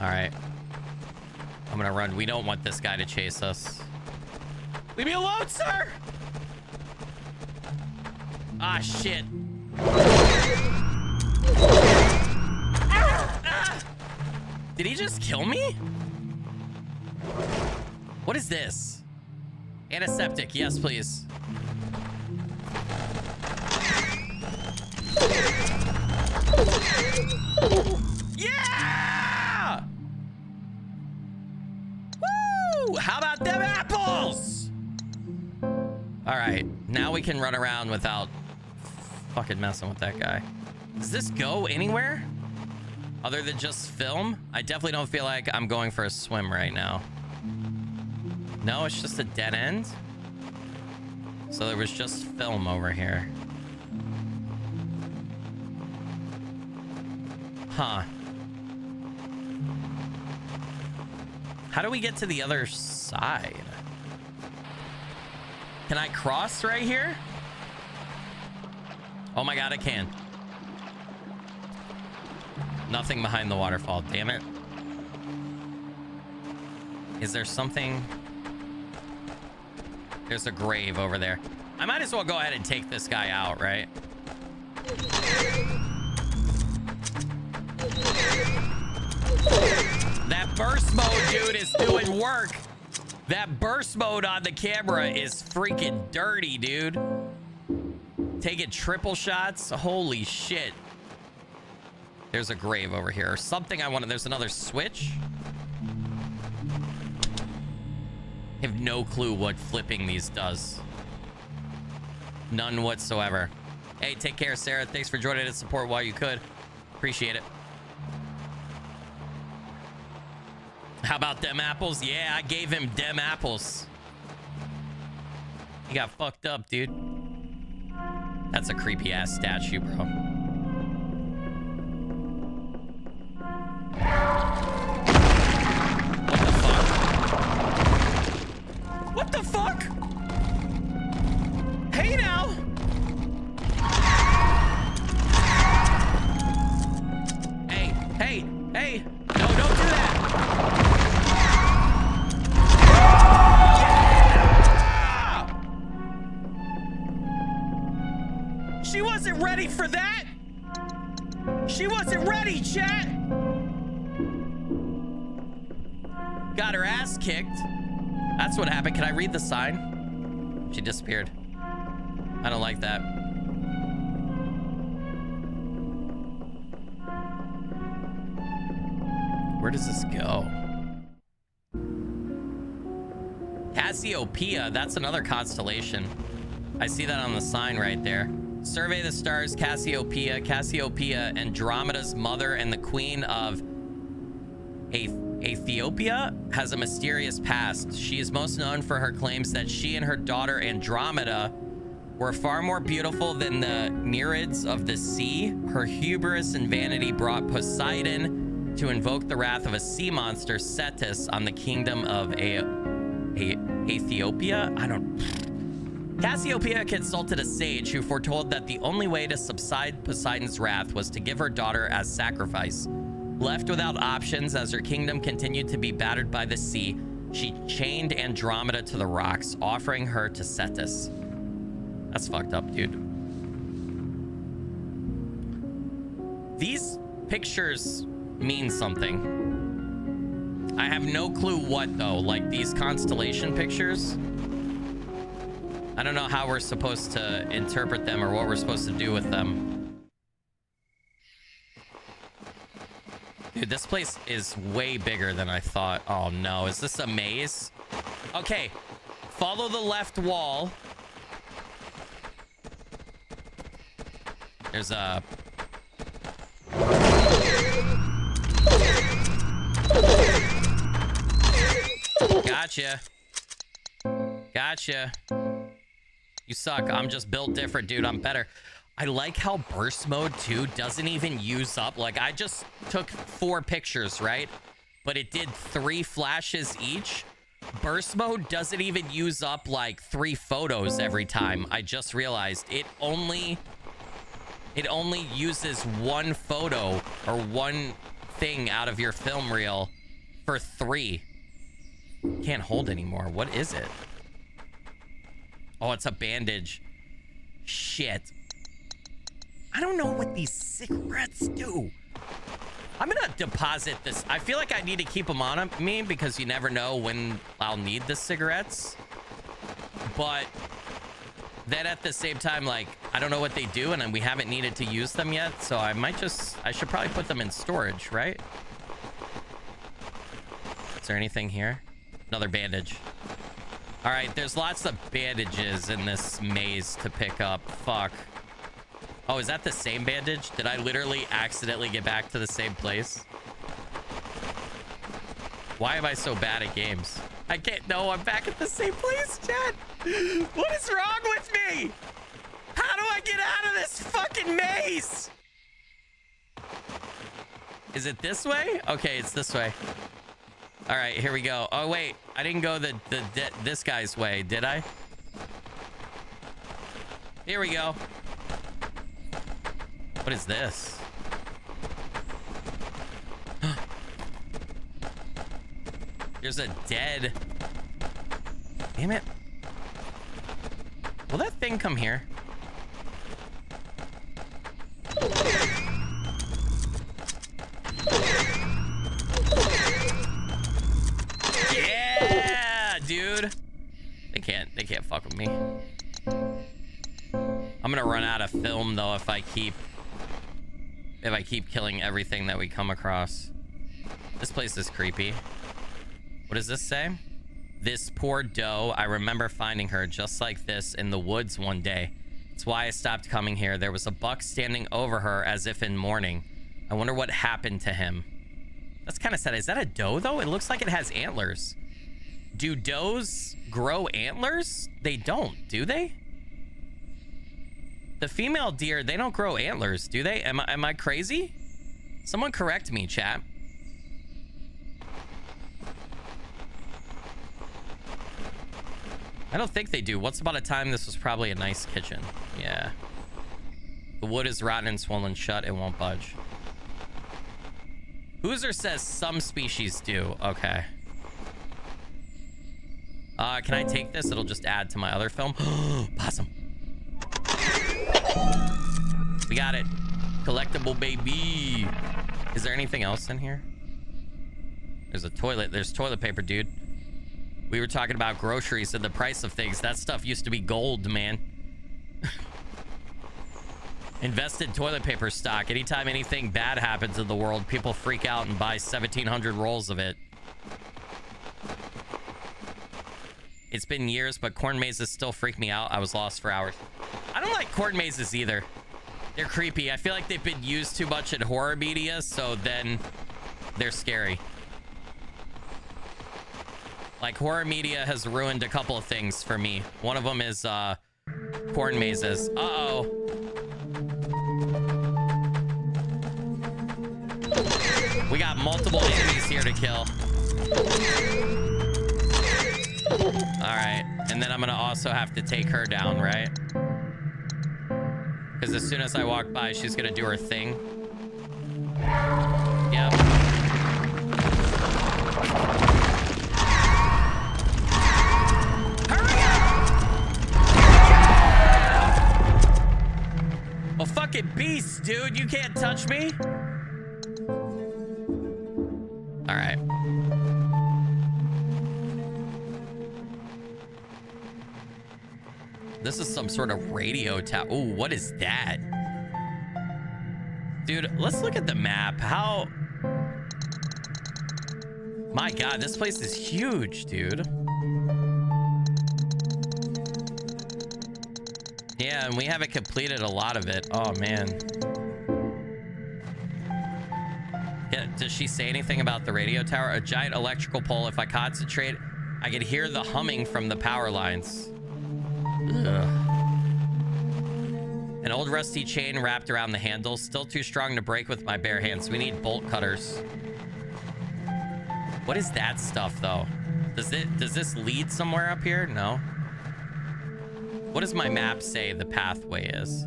All right. I'm gonna run. We don't want this guy to chase us. Leave me alone, sir! Ah, shit. Did he just kill me? What is this? Antiseptic. Yes, please. Yeah! Woo! How about them apples? All right. Now we can run around without fucking messing with that guy. Does this go anywhere other than just film? I definitely don't feel like I'm going for a swim right now. No, it's just a dead end. So there was just film over here. Huh. How do we get to the other side? Can I cross right here? Oh my god, I can. Nothing behind the waterfall, damn it. Is there something? There's a grave over there. I might as well go ahead and take this guy out, right? That burst mode, dude, is doing work. That burst mode on the camera is freaking dirty, dude. Taking triple shots. Holy shit. There's a grave over here or something. I want to. There's another switch. I have no clue what flipping these does. None whatsoever. Hey, take care, Sarah. Thanks for joining to support while you could. Appreciate it. How about them apples? Yeah, I gave him dem apples. He got fucked up, dude. That's a creepy ass statue, bro. What the fuck? Hey now! Hey! No, don't do that! Yeah! She wasn't ready for that! She wasn't ready, chat! Got her ass kicked. That's what happened. Can I read the sign? She disappeared. I don't like that. Where does this go? Cassiopeia, that's another constellation. I see that on the sign right there. Survey the stars, Cassiopeia. Cassiopeia, Andromeda's mother and the queen of Ethiopia, has a mysterious past. She is most known for her claims that she and her daughter Andromeda were far more beautiful than the Nereids of the sea. Her hubris and vanity brought Poseidon to invoke the wrath of a sea monster, Cetus, on the kingdom of Ethiopia. Cassiopeia consulted a sage who foretold that the only way to subside Poseidon's wrath was to give her daughter as sacrifice. Left without options as her kingdom continued to be battered by the sea, she chained Andromeda to the rocks, offering her to Cetus. That's fucked up, dude. These pictures mean something. I have no clue what, though. Like, these constellation pictures, I don't know how we're supposed to interpret them or what we're supposed to do with them. Dude, this place is way bigger than I thought. Oh no, is this a maze? Okay, follow the left wall. There's a... Gotcha. You suck. I'm just built different, dude. I'm better. I like how burst mode too doesn't even use up. Like, I just took 4 pictures, right? But it did 3 flashes each. Burst mode doesn't even use up like 3 photos every time. I just realized it only uses 1 photo or 1 thing out of your film reel for 3. Can't hold anymore. What is it? Oh, it's a bandage. Shit. I don't know what these cigarettes do. I'm gonna deposit this. I feel like I need to keep them on me because you never know when I'll need the cigarettes. But then at the same time, like, I don't know what they do and we haven't needed to use them yet. So I should probably put them in storage, right? Is there anything here? Another bandage. All right, there's lots of bandages in this maze to pick up. Fuck. Oh, is that the same bandage? Did I literally accidentally get back to the same place? Why am I so bad at games? I can't... No, I'm back at the same place, Chad. What is wrong with me? How do I get out of this fucking maze? Is it this way? Okay, it's this way. All right, here we go. Oh, wait. I didn't go this guy's way, did I? Here we go. What is this? There's a dead... Damn it. Will that thing come here? Yeah, dude. They can't fuck with me. I'm gonna run out of film though if I keep killing everything that we come across. This place is creepy. What does this say? This poor doe, I remember finding her just like this in the woods one day. It's why I stopped coming here. There was a buck standing over her as if in mourning. I wonder what happened to him. That's kind of sad. Is that a doe though? It looks like it has antlers. Do does grow antlers? They don't, do they? The female deer, they don't grow antlers, do they? Am I crazy? Someone correct me, chat. I don't think they do. Once upon a time, this was probably a nice kitchen. Yeah. The wood is rotten and swollen shut. It won't budge. Hooser says some species do. Okay. Can I take this? It'll just add to my other film. Possum. We got it. Collectible, baby. Is there anything else in here? There's a toilet. There's toilet paper, dude. We were talking about groceries and the price of things. That stuff used to be gold, man. Invested toilet paper stock. Anytime anything bad happens in the world, people freak out and buy 1,700 rolls of it. It's been years, but corn mazes still freak me out. I was lost for hours. I don't like corn mazes either. They're creepy. I feel like they've been used too much in horror media, so then they're scary. Like, horror media has ruined a couple of things for me. One of them is corn mazes. Uh-oh. We got multiple enemies here to kill. All right, and then I'm gonna also have to take her down, right? Because as soon as I walk by, she's gonna do her thing. Yep. Hurry up! A fucking beast, dude. You can't touch me. All right. This is some sort of radio tower. Ooh, what is that? Dude, let's look at the map. How... My God, this place is huge, dude. Yeah, and we haven't completed a lot of it. Oh, man. Yeah, does she say anything about the radio tower? A giant electrical pole. If I concentrate, I can hear the humming from the power lines. Ugh. An old rusty chain wrapped around the handle. Still too strong to break with my bare hands. We need bolt cutters. What is that stuff, though? Does this lead somewhere up here? No. What does my map say the pathway is?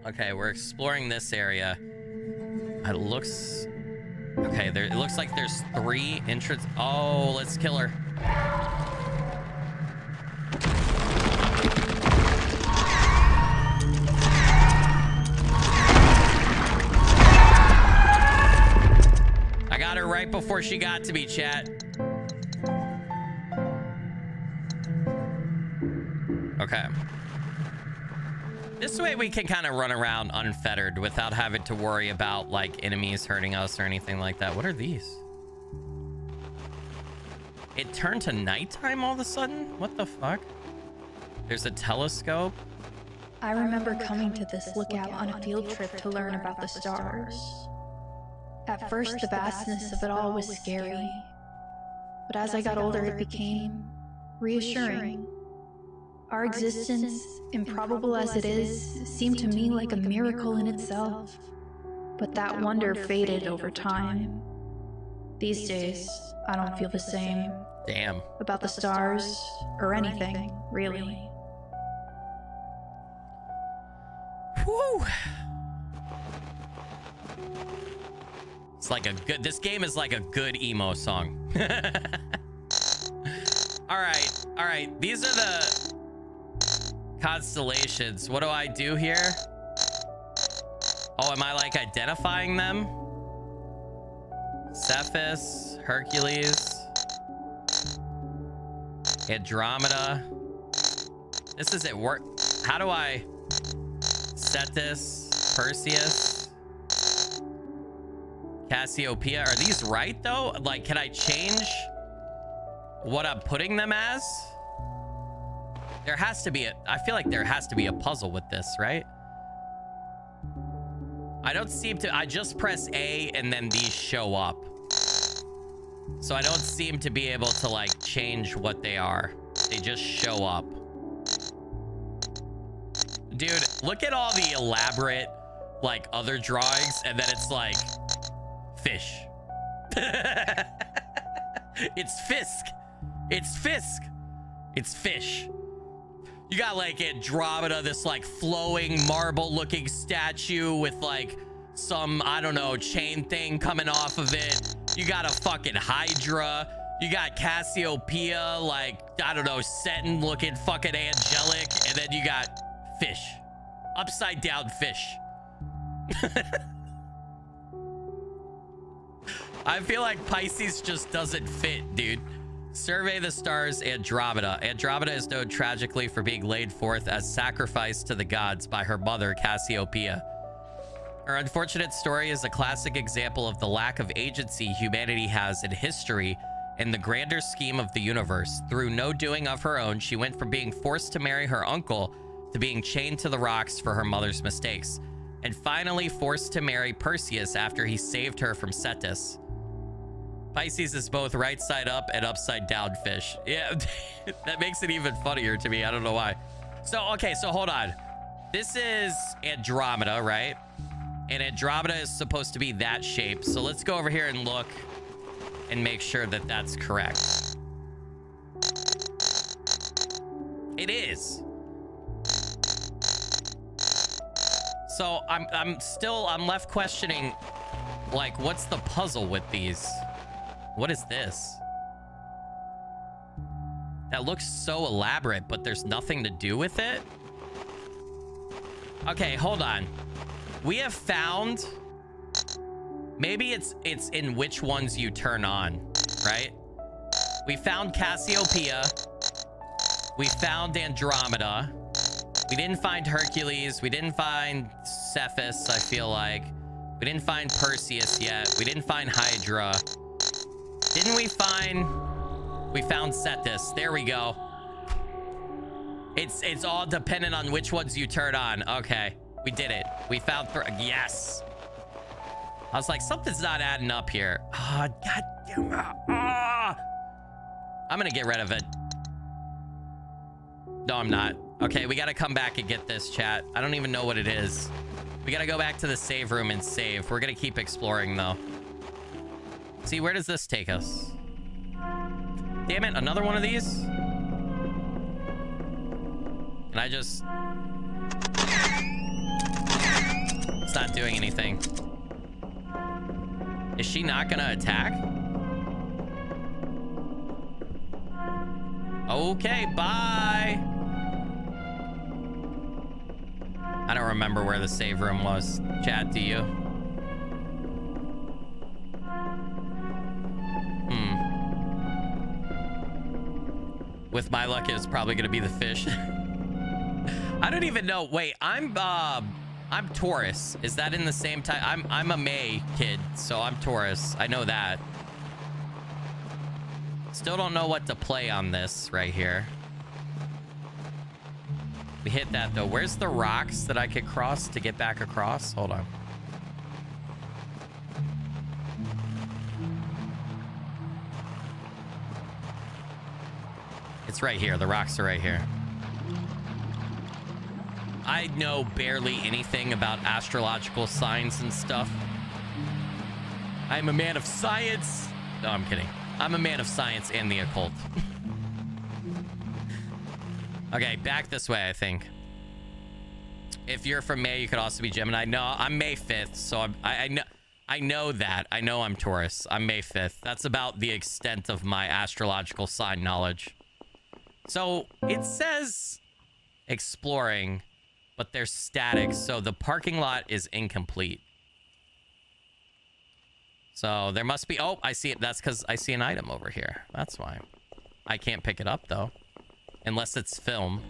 Okay, we're exploring this area. It looks... Okay, it looks like there's 3 entrance... Oh, let's kill her. I got her right before she got to me, chat. Okay. This way we can kind of run around unfettered without having to worry about, like, enemies hurting us or anything like that. What are these? It turned to nighttime all of a sudden? What the fuck? There's a telescope. I remember coming to this lookout on a field trip to learn about the stars. At first, the vastness of it all was scary. But as I got older, it became reassuring. Our existence, improbable as it is, seemed to me like a miracle in itself. But that wonder faded over time. These days, I don't feel the same. Damn. About the stars, or anything, really. Whew. It's like a good... This game is like a good emo song. All right. These are the... constellations. What do I do here? Oh, am I like identifying them? Cephus, Hercules, Andromeda. This is it. Work. How do I set this? Perseus, Cassiopeia. Are these right though? Like, can I change what I'm putting them as? There has to be a... I feel like there has to be a puzzle with this, right? I don't seem to... I just press A and then these show up. So I don't seem to be able to like change what they are. They just show up. Dude, look at all the elaborate like other drawings, and then it's like fish. It's Fisk. It's Fisk. It's fish. You got like Andromeda, this like flowing marble looking statue with like some, I don't know, chain thing coming off of it. You got a fucking Hydra. You got Cassiopeia, like, I don't know, Seton looking fucking angelic. And then you got fish. Upside down fish. I feel like Pisces just doesn't fit, dude. Survey the stars, Andromeda. Andromeda is known tragically for being laid forth as sacrifice to the gods by her mother, Cassiopeia. Her unfortunate story is a classic example of the lack of agency humanity has in history in the grander scheme of the universe. Through no doing of her own, she went from being forced to marry her uncle to being chained to the rocks for her mother's mistakes, and finally forced to marry Perseus after he saved her from Cetus. Pisces is both right side up and upside down fish. Yeah, that makes it even funnier to me. I don't know why. So, okay, so hold on. This is Andromeda, right? And Andromeda is supposed to be that shape. So let's go over here and look and make sure that that's correct. It is. So I'm left questioning, like, what's the puzzle with these? What is this? That looks so elaborate, but there's nothing to do with it. Okay, hold on. We have found, maybe it's in which ones you turn on, right? We found Cassiopeia. We found Andromeda. We didn't find Hercules. We didn't find Cephas, I feel like. We didn't find Perseus yet. We didn't find Hydra. Didn't we find... We found Cetus. There we go. It's all dependent on which ones you turn on. Okay. We did it. We found... Yes. I was like, something's not adding up here. Oh, God damn it. Oh. I'm gonna get rid of it. No, I'm not. Okay, we gotta come back and get this, chat. I don't even know what it is. We gotta go back to the save room and save. We're gonna keep exploring, though. See, where does this take us? Damn it, another one of these? Can I just... It's not doing anything. Is she not gonna attack? Okay, bye! I don't remember where the save room was. Chat, do you? With my luck, it's probably gonna be the fish. I don't even know. Wait, I'm Taurus. Is that in the same time? I'm a May kid, so I'm Taurus. I know that. Still don't know what to play on this right here. We hit that though. Where's the rocks that I could cross to get back across? Hold on. It's right here. The rocks are right here. I know barely anything about astrological signs and stuff. I'm a man of science. No, I'm kidding. I'm a man of science and the occult. Okay, back this way, I think. If you're from May, you could also be Gemini. No, I'm May 5th, so I know that. I know I'm Taurus. I'm May 5th. That's about the extent of my astrological sign knowledge. So it says exploring, but they're static, so the parking lot is incomplete. So there must be... Oh, I see it. That's because I see an item over here. That's why. I can't pick it up, though. Unless it's film.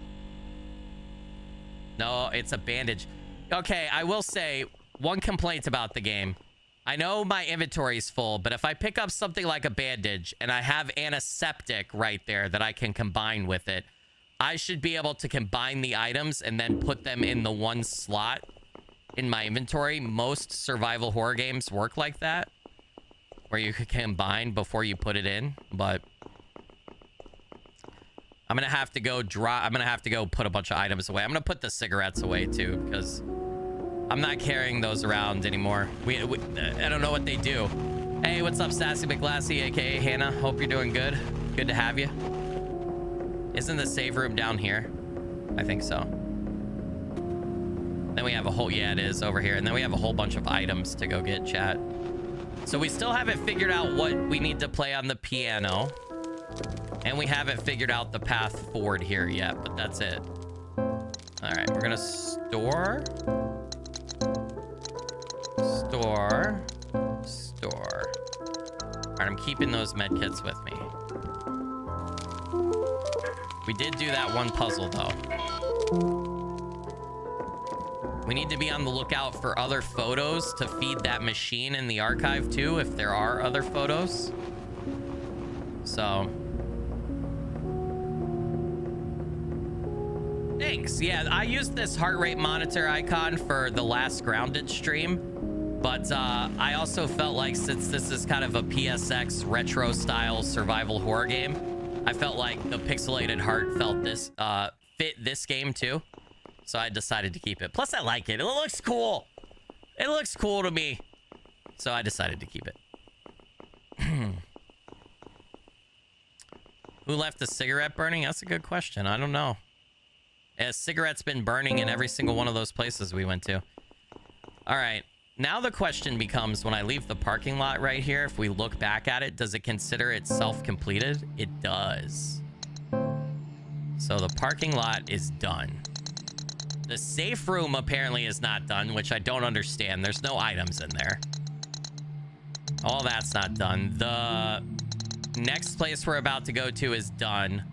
No, it's a bandage. Okay, I will say one complaint about the game. I know my inventory is full, but if I pick up something like a bandage and I have antiseptic right there that I can combine with it, I should be able to combine the items and then put them in the one slot in my inventory. Most survival horror games work like that. where you could combine before you put it in, but I'm gonna have to go put a bunch of items away. I'm gonna put the cigarettes away too, because I'm not carrying those around anymore. I don't know what they do. Hey, what's up, Sassy McGlassy, aka Hannah? Hope you're doing good. Good to have you. Isn't the save room down here? I think so. Then we have a whole, yeah, it is over here. And then we have a whole bunch of items to go get, chat. So we still haven't figured out what we need to play on the piano. And we haven't figured out the path forward here yet, but that's it. All right, we're gonna store. Store. All right, I'm keeping those med kits with me. We did do that one puzzle though. We need to be on the lookout for other photos to feed that machine in the archive too, if there are other photos. So. Thanks. Yeah, I used this heart rate monitor icon for the last Grounded stream, but I also felt like since this is kind of a PSX retro style survival horror game, I felt like the pixelated heart fit this game too. So I decided to keep it. Plus I like it. It looks cool. It looks cool to me. So I decided to keep it. Who left the cigarette burning? That's a good question. I don't know. A cigarette's been burning in every single one of those places we went to. All right. Now the question becomes, when I leave the parking lot right here, if we look back at it, does it consider itself completed? It does. So the parking lot is done. The safe room apparently is not done, which I don't understand. There's no items in there. All that's not done. The next place we're about to go to is done.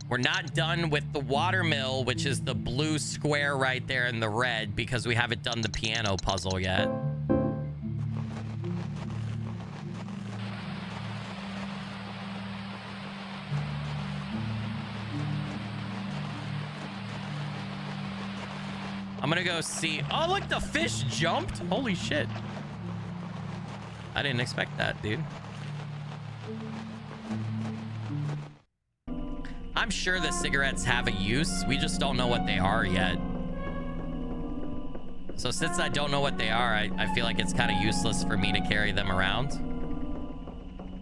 We're not done with the watermill, which is the blue square right there in the red, because we haven't done the piano puzzle yet. I'm gonna go see. Oh, look, the fish jumped. Holy shit. I didn't expect that, dude. I'm sure the cigarettes have a use. We just don't know what they are yet. So since I don't know what they are, I feel like it's kind of useless for me to carry them around.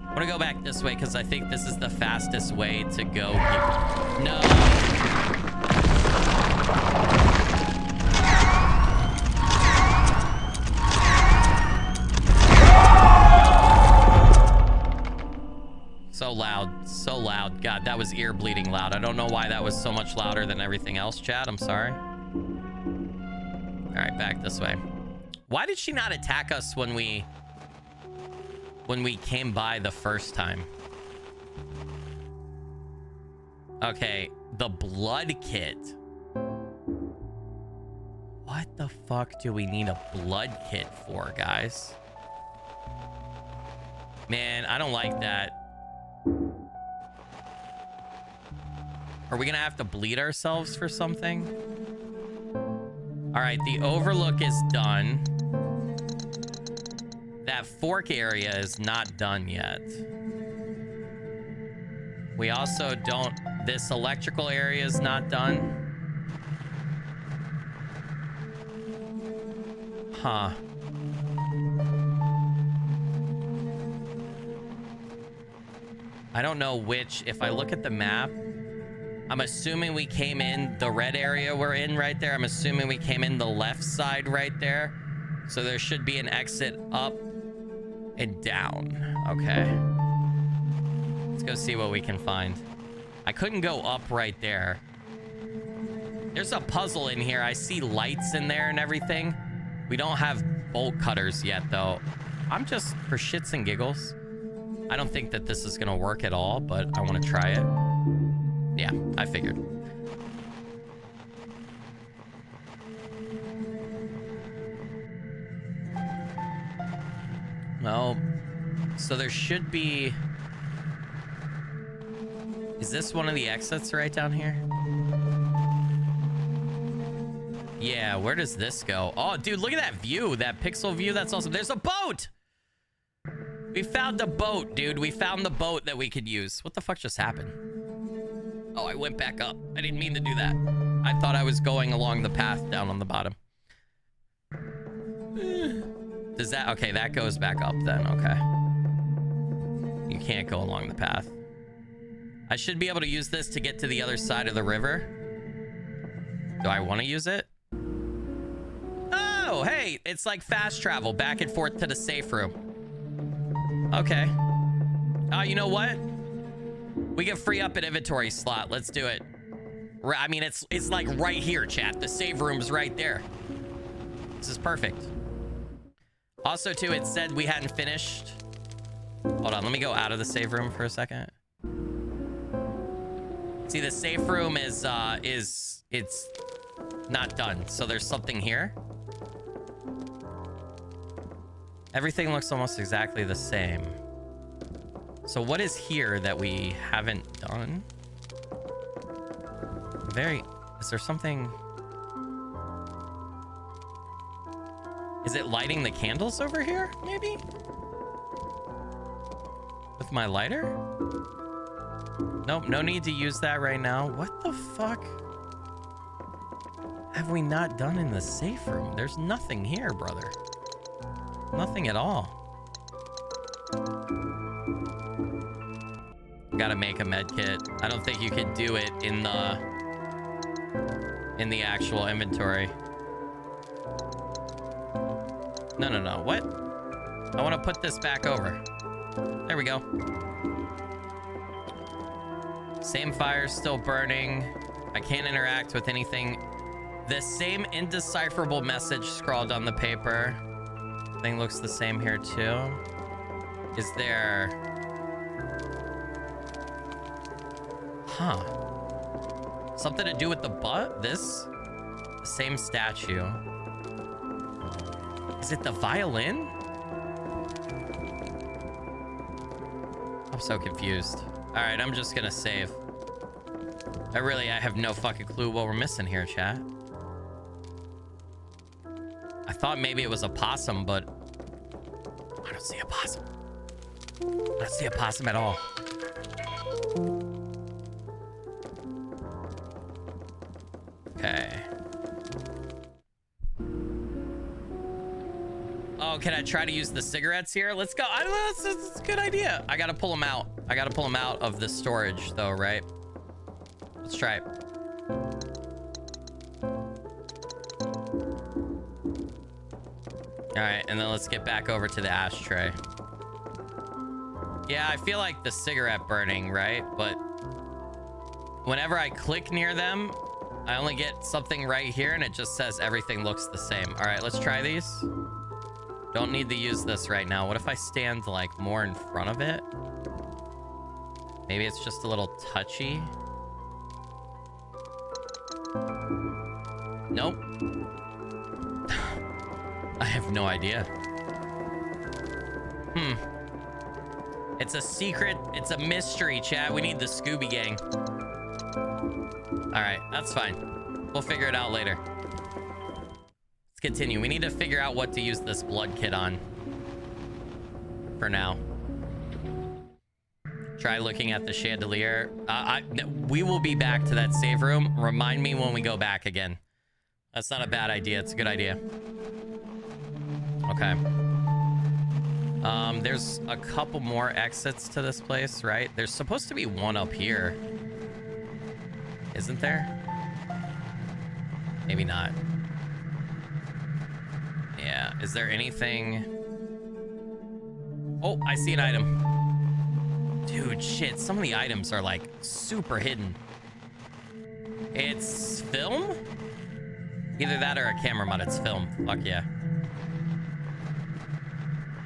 I'm gonna go back this way because I think this is the fastest way to go here. No. So loud. God, that was ear bleeding loud. I don't know why that was so much louder than everything else, chat. I'm sorry. All right, back this way. Why did she not attack us when we came by the first time? Okay, the blood kit. What the fuck do we need a blood kit for, guys? Man, I don't like that. Are we gonna have to bleed ourselves for something? All right, the overlook is done. That fork area is not done yet. We also don't... This electrical area is not done. Huh. I don't know which... If I look at the map... I'm assuming we came in the red area we're in right there. I'm assuming we came in the left side right there. So there should be an exit up and down. Okay. Let's go see what we can find. I couldn't go up right there. There's a puzzle in here. I see lights in there and everything. We don't have bolt cutters yet, though. I'm just, for shits and giggles. I don't think that this is going to work at all, but I want to try it. Yeah, I figured. Well, so there should be... Is this one of the exits right down here? Yeah, where does this go? Oh, dude, look at that view. That pixel view. That's awesome. There's a boat! We found the boat, dude. We found the boat that we could use. What the fuck just happened? Oh, I went back up. I didn't mean to do that. I thought I was going along the path down on the bottom. Does that... Okay, that goes back up then. Okay. You can't go along the path. I should be able to use this to get to the other side of the river. Do I want to use it? Oh, hey, it's like fast travel back and forth to the safe room. Okay. You know what? We can free up an inventory slot. Let's do it. I mean, it's like right here, chat. The save room's right there. This is perfect. Also, too, it said we hadn't finished. Hold on, let me go out of the save room for a second. See, the safe room is it's not done. So there's something here. Everything looks almost exactly the same. So what is here that we haven't done? Is there something? Is it lighting the candles over here, maybe? With my lighter? Nope, no need to use that right now. What the fuck have we not done in the safe room? There's nothing here, brother. Nothing at all. Gotta make a med kit. I don't think you can do it in the actual inventory. No. What? I want to put this back over. There we go. Same fire still burning. I can't interact with anything. The same indecipherable message scrawled on the paper. Thing looks the same here too. Is there... Huh. Something to do with the butt? This? The same statue. Is it the violin? I'm so confused. All right, I'm just gonna save. I have no fucking clue what we're missing here, chat. I thought maybe it was a possum, but I don't see a possum. I don't see a possum at all. Okay. Oh, can I try to use the cigarettes here? Let's go. That's a good idea. I gotta pull them out. I gotta pull them out of the storage though, right? Let's try it. All right, and then let's get back over to the ashtray. Yeah, I feel like the cigarette burning, right? But whenever I click near them, I only get something right here and it just says everything looks the same. All right, let's try these. Don't need to use this right now. What if I stand like more in front of it? Maybe it's just a little touchy. Nope. I have no idea. It's a secret. It's a mystery, chat. We need the Scooby Gang. All right, that's fine. We'll figure it out later. Let's continue. We need to figure out what to use this blood kit on. For now. Try looking at the chandelier. We will be back to that save room. Remind me when we go back again. That's not a bad idea. It's a good idea. Okay. There's a couple more exits to this place, right? There's supposed to be one up here. Isn't there? Maybe not. Yeah. Is there anything? Oh, I see an item. Dude, shit. Some of the items are like super hidden. It's film? Either that or a camera mod. It's film. Fuck yeah.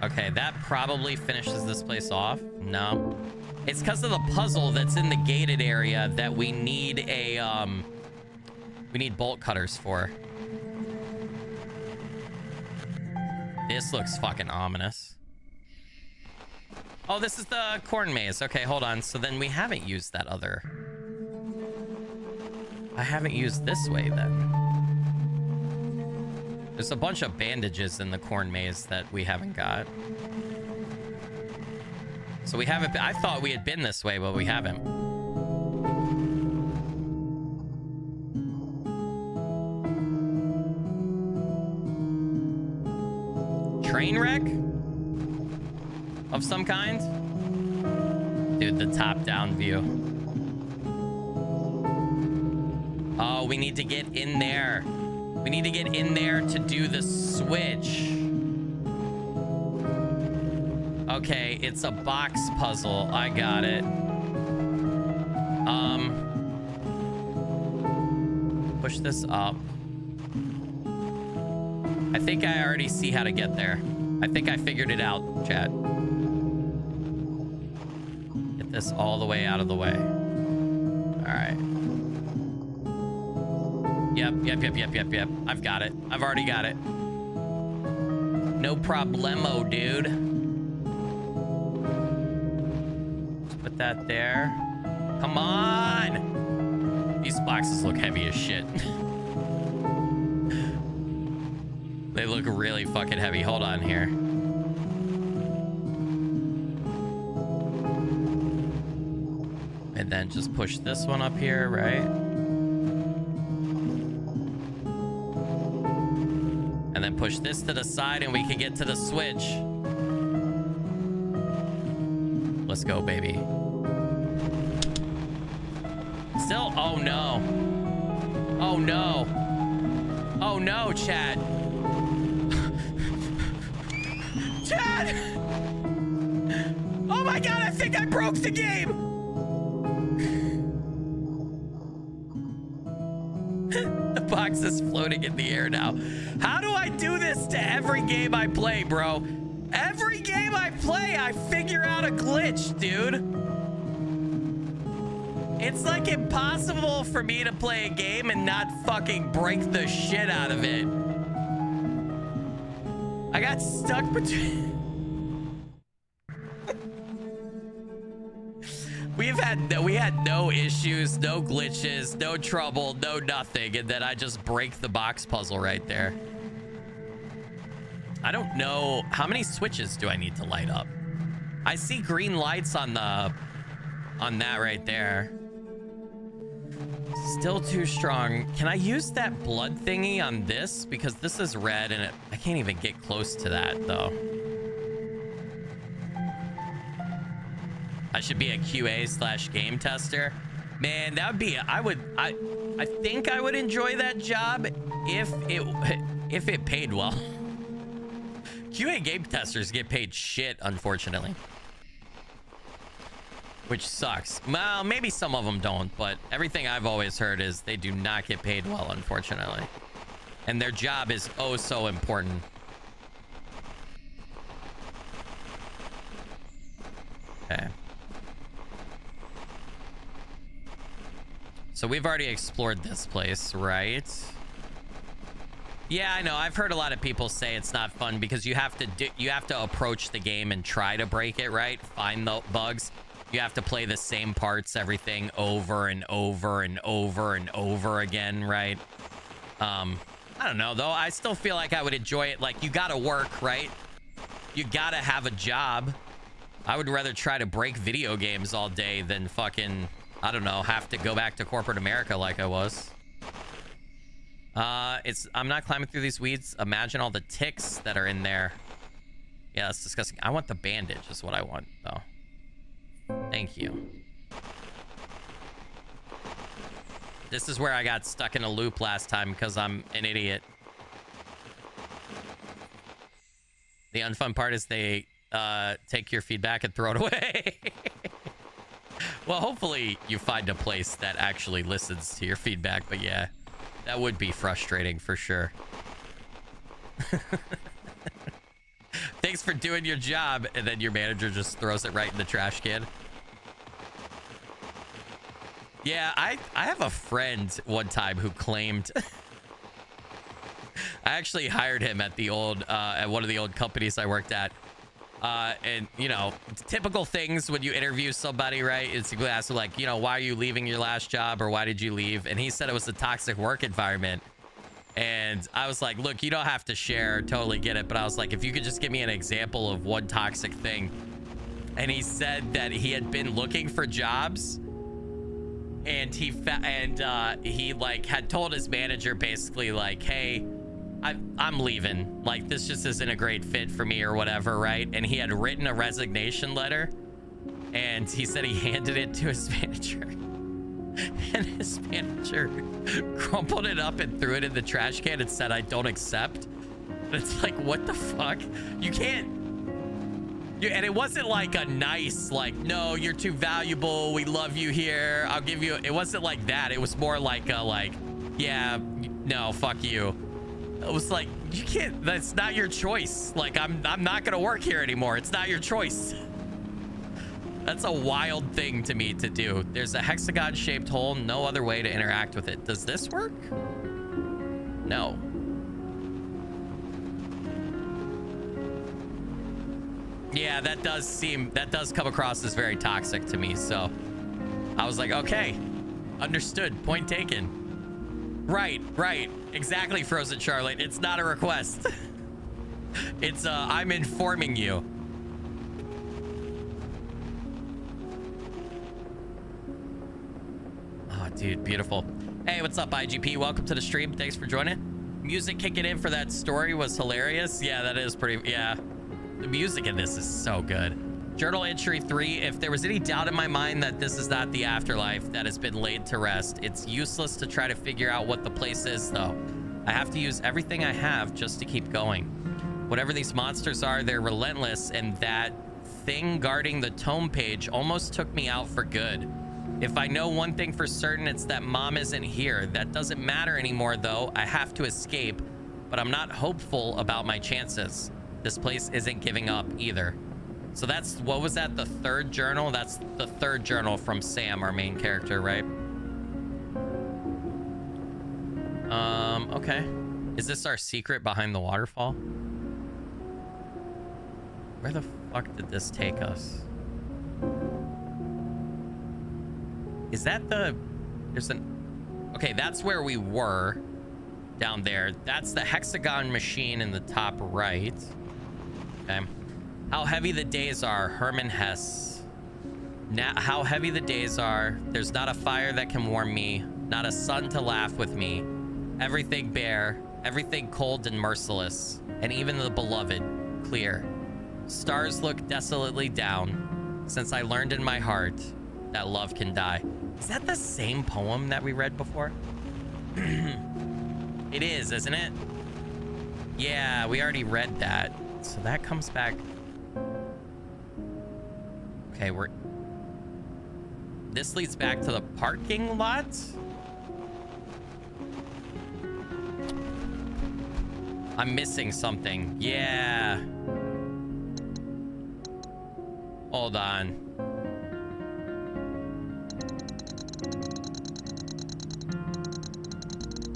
Okay, that probably finishes this place off. No. It's because of the puzzle that's in the gated area that we need a, we need bolt cutters for. This looks fucking ominous. Oh, this is the corn maze. Okay, hold on. So then we haven't used that other. I haven't used this way then. There's a bunch of bandages in the corn maze that we haven't got. So we haven't been, I thought we had been this way, but we haven't. Train wreck of some kind? Dude, the top-down view. Oh, we need to get in there. We need to get in there to do the switch. Okay, it's a box puzzle. I got it. Push this up. I think I already see how to get there. I think I figured it out, chat. Get this all the way out of the way. All right. Yep. I've got it. I've already got it. No problemo, dude. Just put that there. Come on. These boxes look heavy as shit. They look really fucking heavy. Hold on here. And then just push this one up here, right? And then push this to the side and we can get to the switch. Let's go, baby. Still, oh no. Oh no. Oh no, Chad. Chad! Oh my god, I think I broke the game! The box is floating in the air now. How do I do this to every game I play, bro? Every game I play, I figure out a glitch, dude. It's like impossible for me to play a game and not fucking break the shit out of it. I got stuck between... we had no issues, no glitches, no trouble, no nothing, and then I just break the box puzzle right there. I don't know how many switches do I need to light up. I see green lights on that right there. Still too strong. Can I use that blood thingy on this? Because this is red and I can't even get close to that though. I should be a QA/game tester. Man, that would be, I think I would enjoy that job if it paid well. QA game testers get paid shit, unfortunately. Which sucks. Well, maybe some of them don't, but everything I've always heard is they do not get paid well, unfortunately. And their job is oh so important. Okay. So we've already explored this place, right? Yeah, I know. I've heard a lot of people say it's not fun because you have to approach the game and try to break it, right? Find the bugs. You have to play the same parts, everything over and over and over and over again, right? I don't know though. I still feel like I would enjoy it. Like, you gotta work, right? You gotta have a job. I would rather try to break video games all day than fucking, I don't know, have to go back to corporate America like I was. I'm not climbing through these weeds. Imagine all the ticks that are in there. Yeah, that's disgusting. I want the bandage is what I want though. Thank you. This is where I got stuck in a loop last time because I'm an idiot. The unfun part is they take your feedback and throw it away. Well, hopefully you find a place that actually listens to your feedback, but yeah, that would be frustrating for sure. Thanks for doing your job, and then your manager just throws it right in the trash can. Yeah, I have a friend one time who claimed I actually hired him at the old at one of the old companies I worked at. And you know, typical things when you interview somebody, right? It's you ask like, you know, why are you leaving your last job, or why did you leave? And he said it was a toxic work environment. And I was like, look, you don't have to share, totally get it, but I was like, if you could just give me an example of one toxic thing. and he said that he had been looking for jobs, and he like had told his manager basically like, hey, I'm leaving, like this just isn't a great fit for me or whatever, right? And he had written a resignation letter, and he said he handed it to his manager, and his manager crumpled it up and threw it in the trash can and said, I don't accept. And it's like, what the fuck? You can't. And it wasn't like a nice, like, no, you're too valuable, we love you here, I'll give you. It wasn't like that. It was more like a, like, yeah, no, fuck you. It was like, you can't, that's not your choice. Like, I'm not gonna work here anymore. It's not your choice. That's a wild thing to me to do. There's a hexagon shaped hole, no other way to interact with it. Does this work? No. Yeah, that does come across as very toxic to me. So I was like, okay, understood, point taken. Right, exactly, Frozen Charlotte. It's not a request. It's I'm informing you. Oh, dude, beautiful. Hey, what's up, IGP? Welcome to the stream. Thanks for joining. Music kicking in for that story was hilarious. Yeah, that is pretty, yeah. The music in this is so good. Journal entry 3. If there was any doubt in my mind that this is not the afterlife that has been laid to rest, it's useless to try to figure out what the place is, though. I have to use everything I have just to keep going. Whatever these monsters are, they're relentless, and that thing guarding the tome page almost took me out for good. If I know one thing for certain, it's that Mom isn't here. That doesn't matter anymore, though. I have to escape, but I'm not hopeful about my chances. This place isn't giving up either. So that's, what was that, the third journal? That's the third journal from Sam, our main character, right? Okay. Is this our secret behind the waterfall? Where the fuck did this take us? Is that the, there's an, okay, that's where we were down there. That's the hexagon machine in the top right. Okay. How heavy the days are, Herman Hesse. Now, how heavy the days are. There's not a fire that can warm me, not a sun to laugh with me. Everything bare, everything cold and merciless, and even the beloved, clear. Stars look desolately down, since I learned in my heart that love can die. Is that the same poem that we read before? It is, isn't it? Yeah, we already read that. So that comes back. Okay, this leads back to the parking lot. I'm missing something. Yeah. Hold on.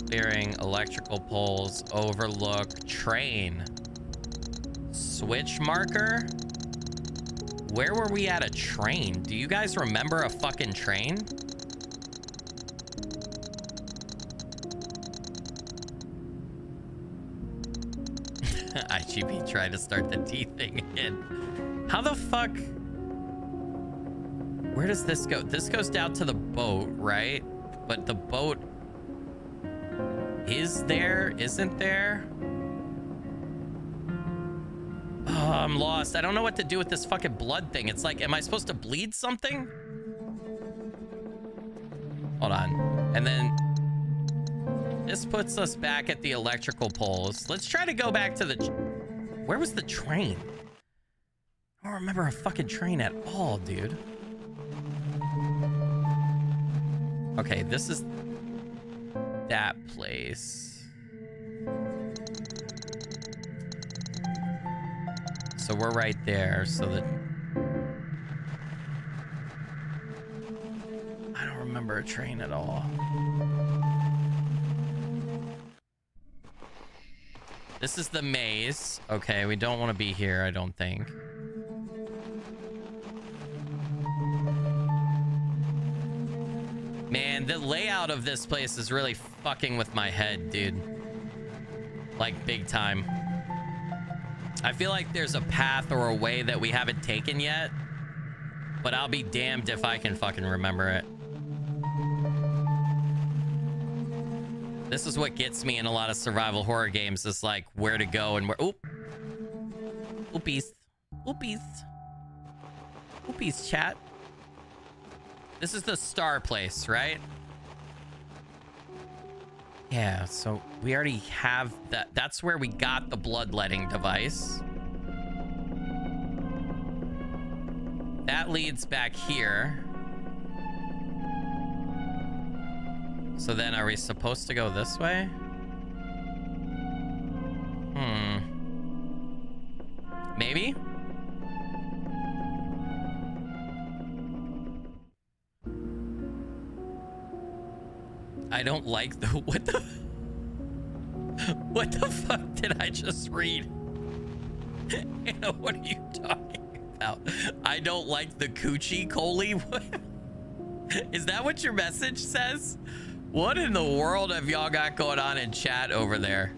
Clearing electrical poles, overlook train. Switch marker? Where were we at a train? Do you guys remember a fucking train? IGP tried to start the D thing again. How the fuck? Where does this go? This goes down to the boat, right? But the boat is there, isn't there? Oh, I'm lost. I don't know what to do with this fucking blood thing. It's like, am I supposed to bleed something? Hold on. And then this puts us back at the electrical poles. Let's try to go back to the... Where was the train? I don't remember a fucking train at all, dude. Okay, this is that place. So we're right there. So that I don't remember a train at all. This is the maze. Okay, we don't want to be here, I don't think. Man, the layout of this place is really fucking with my head, dude. Like, big time. I feel like there's a path or a way that we haven't taken yet but I'll be damned if I can fucking remember it. This is what gets me in a lot of survival horror games, is like where to go and where. Oop. Oopies. Oopies. Oopies, chat. This is the star place, right? Yeah, so we already have that. That's where we got the bloodletting device. That leads back here. So then are we supposed to go this way? Maybe? I don't like the... What the... What the fuck did I just read? Anna, what are you talking about? I don't like the coochie Coley? What? Is that what your message says? What in the world have y'all got going on in chat over there?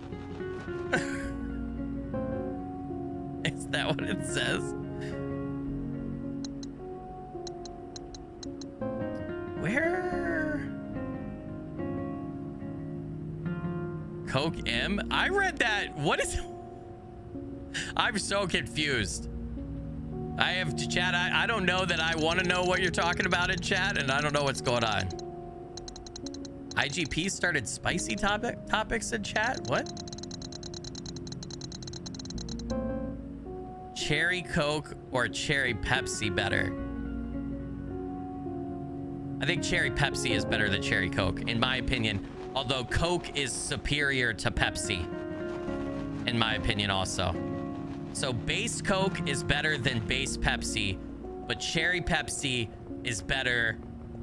Is that what it says? Where? Coke M? I read that. What is... I'm so confused. I have to chat. I don't know that I want to know what you're talking about in chat, and I don't know what's going on. IGP started spicy topics in chat? What? Cherry Coke or Cherry Pepsi better? I think Cherry Pepsi is better than Cherry Coke, in my opinion. Although Coke is superior to Pepsi, in my opinion also. So base Coke is better than base Pepsi, but Cherry Pepsi is better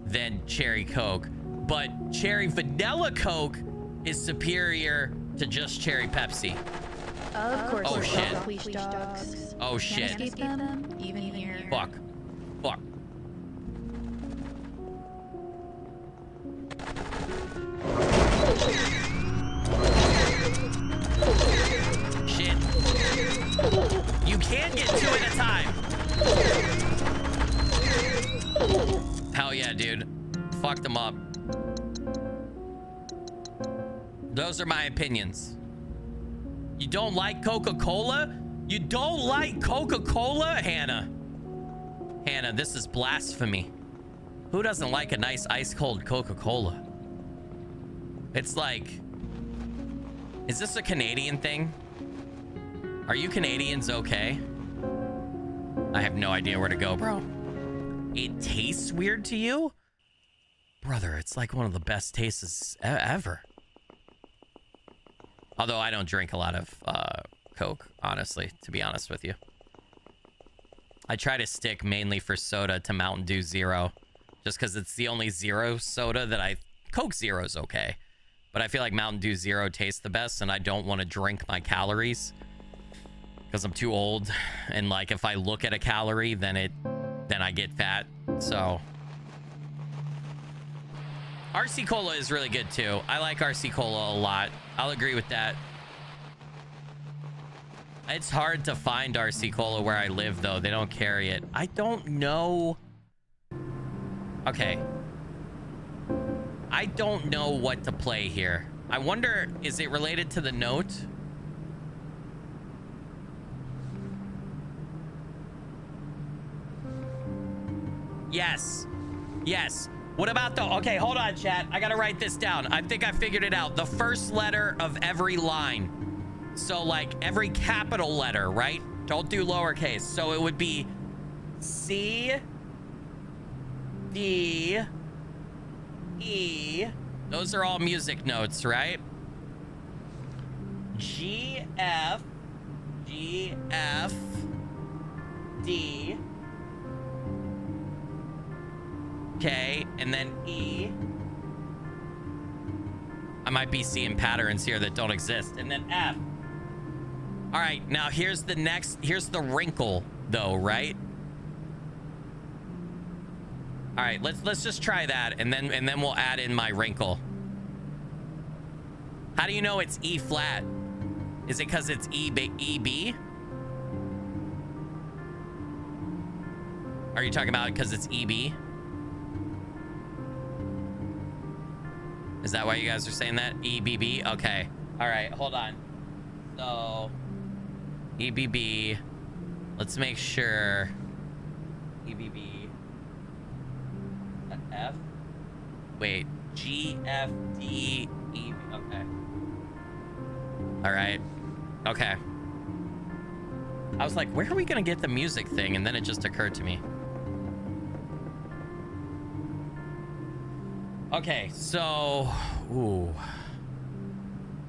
than Cherry Coke. But Cherry Vanilla Coke is superior to just Cherry Pepsi. Of course. Oh shit. Dogs. Oh shit. Can't escape them, even here. Fuck. Fuck. Shit. You can get two at a time. Hell yeah, dude. Fucked them up. Those are my opinions. You don't like Coca-Cola? You don't like Coca-Cola? Hannah. Hannah, this is blasphemy. Who doesn't like a nice ice cold Coca-Cola? It's like... Is this a Canadian thing? Are you Canadians okay? I have no idea where to go, bro. It tastes weird to you? Brother, it's like one of the best tastes ever. Although I don't drink a lot of Coke, honestly, to be honest with you. I try to stick mainly for soda to Mountain Dew Zero, just because it's the only zero soda that I... Coke Zero's okay, but I feel like Mountain Dew Zero tastes the best, and I don't want to drink my calories because I'm too old, and like if I look at a calorie, then I get fat. So RC Cola is really good too. I like RC Cola a lot. I'll agree with that. It's hard to find RC Cola where I live, though. They don't carry it. I don't know. Okay. I don't know what to play here. I wonder, is it related to the note? Yes. Yes. What about the... Okay, hold on, chat. I gotta write this down. I think I figured it out. The first letter of every line. So, like, every capital letter, right? Don't do lowercase. So it would be C, D, E. Those are all music notes, right? G, F, G, F, D. Okay, and then E. I might be seeing patterns here that don't exist. And then F. All right, now here's the wrinkle though, right? All right, let's just try that, and then we'll add in my wrinkle. How do you know it's E flat? Is it because it's E B? Are you talking about because it's EB? Is that why you guys are saying that? EBB? Okay. All right, hold on. So, EBB. Let's make sure. EBB. F? Wait. GFD. EB. Okay. All right. Okay. I was like, where are we going to get the music thing? And then it just occurred to me. Okay, so, ooh.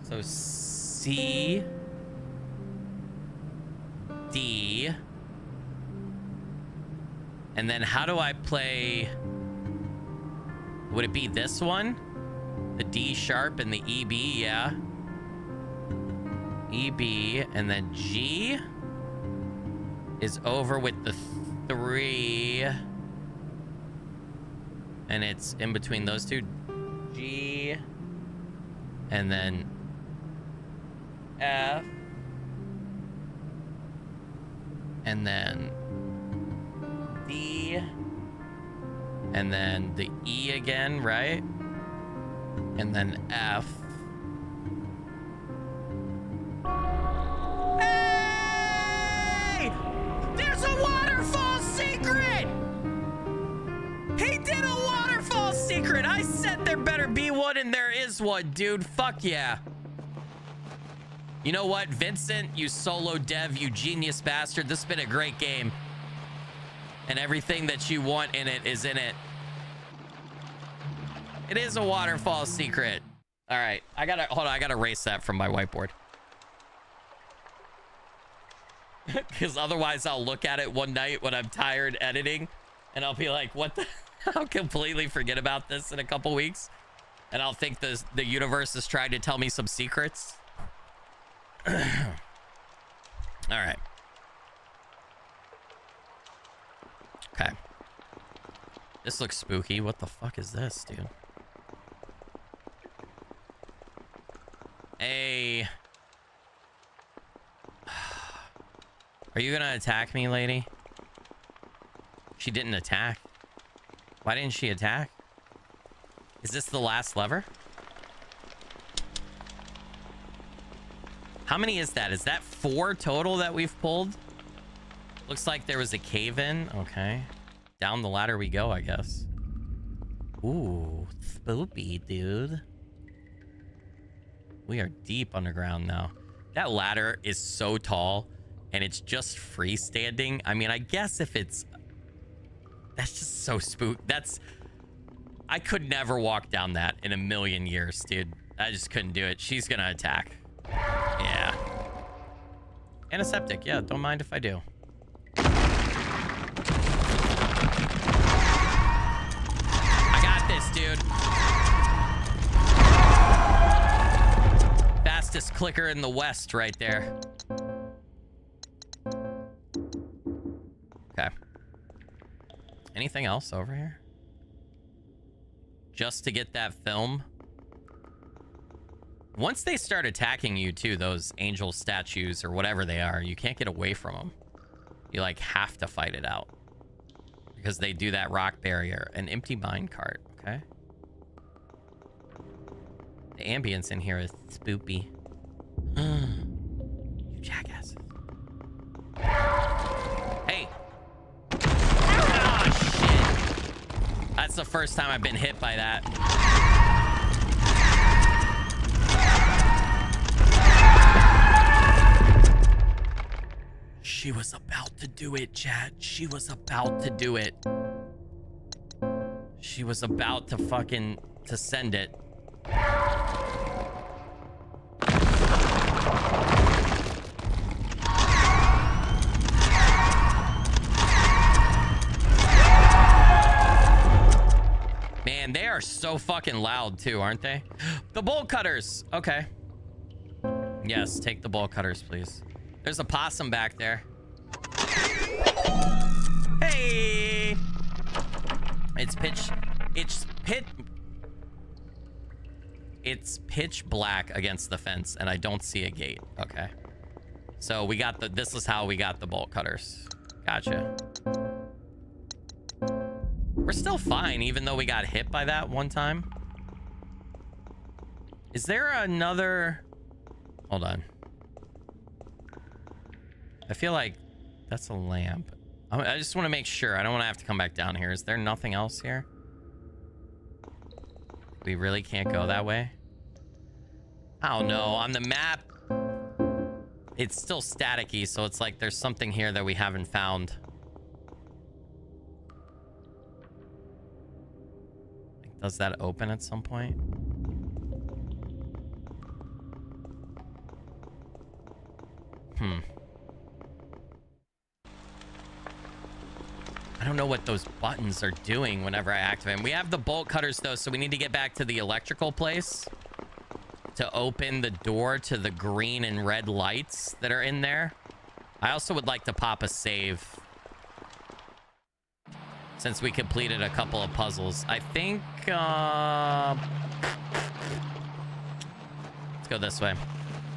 So C, D, and then how do I play? Would it be this one? The D sharp and the EB, yeah. EB, and then G is over with the 3. And it's in between those two. G. And then F. And then D. And then the E again, right? And then F. Hey! There's a waterfall secret! He did a waterfall secret. I said there better be one, and there is one, dude. Fuck yeah. You know what, Vincent, you solo dev, you genius bastard. This has been a great game. And everything that you want in it is in it. It is a waterfall secret. All right. Hold on. I gotta erase that from my whiteboard. Because otherwise I'll look at it one night when I'm tired editing. And I'll be like, what the... I'll completely forget about this in a couple weeks. And I'll think the universe is trying to tell me some secrets. All right. Okay. This looks spooky. What the fuck is this, dude? Hey. Are you gonna attack me, lady? She didn't attack. Why didn't she attack? Is this the last lever? How many is that? Is that 4 total that we've pulled? Looks like there was a cave-in. Okay. Down the ladder we go, I guess. Ooh, spoopy, dude. We are deep underground now. That ladder is so tall, and it's just freestanding. I mean, I guess if it's... That's just so spook. I could never walk down that in a million years, dude. I just couldn't do it. She's gonna attack. Yeah. Antiseptic. Yeah, don't mind if I do. I got this, dude. Fastest clicker in the West right there. Okay. Anything else over here? Just to get that film? Once they start attacking you too, those angel statues or whatever they are, you can't get away from them. You like have to fight it out. Because they do that rock barrier. An empty minecart, okay? The ambience in here is spoopy. You jackasses. Hey! Oh, shit. That's the first time I've been hit by that. She was about to do it, chat. She was about to do it. She was about to fucking... to send it. Man, they are so fucking loud too, aren't they? The bolt cutters. Okay. Yes, take the bolt cutters, please. There's a possum back there. Hey! It's pitch black against the fence, and I don't see a gate. Okay. So we got this is how we got the bolt cutters. Gotcha. We're still fine, even though we got hit by that one time. Is there another... Hold on. I feel like that's a lamp. I just want to make sure. I don't want to have to come back down here. Is there nothing else here? We really can't go that way? I don't know. On the map, it's still staticky, so it's like there's something here that we haven't found. Does that open at some point? I don't know what those buttons are doing whenever I activate them. We have the bolt cutters though, so we need to get back to the electrical place to open the door to the green and red lights that are in there. I also would like to pop a save since we completed a couple of puzzles. I think let's go this way.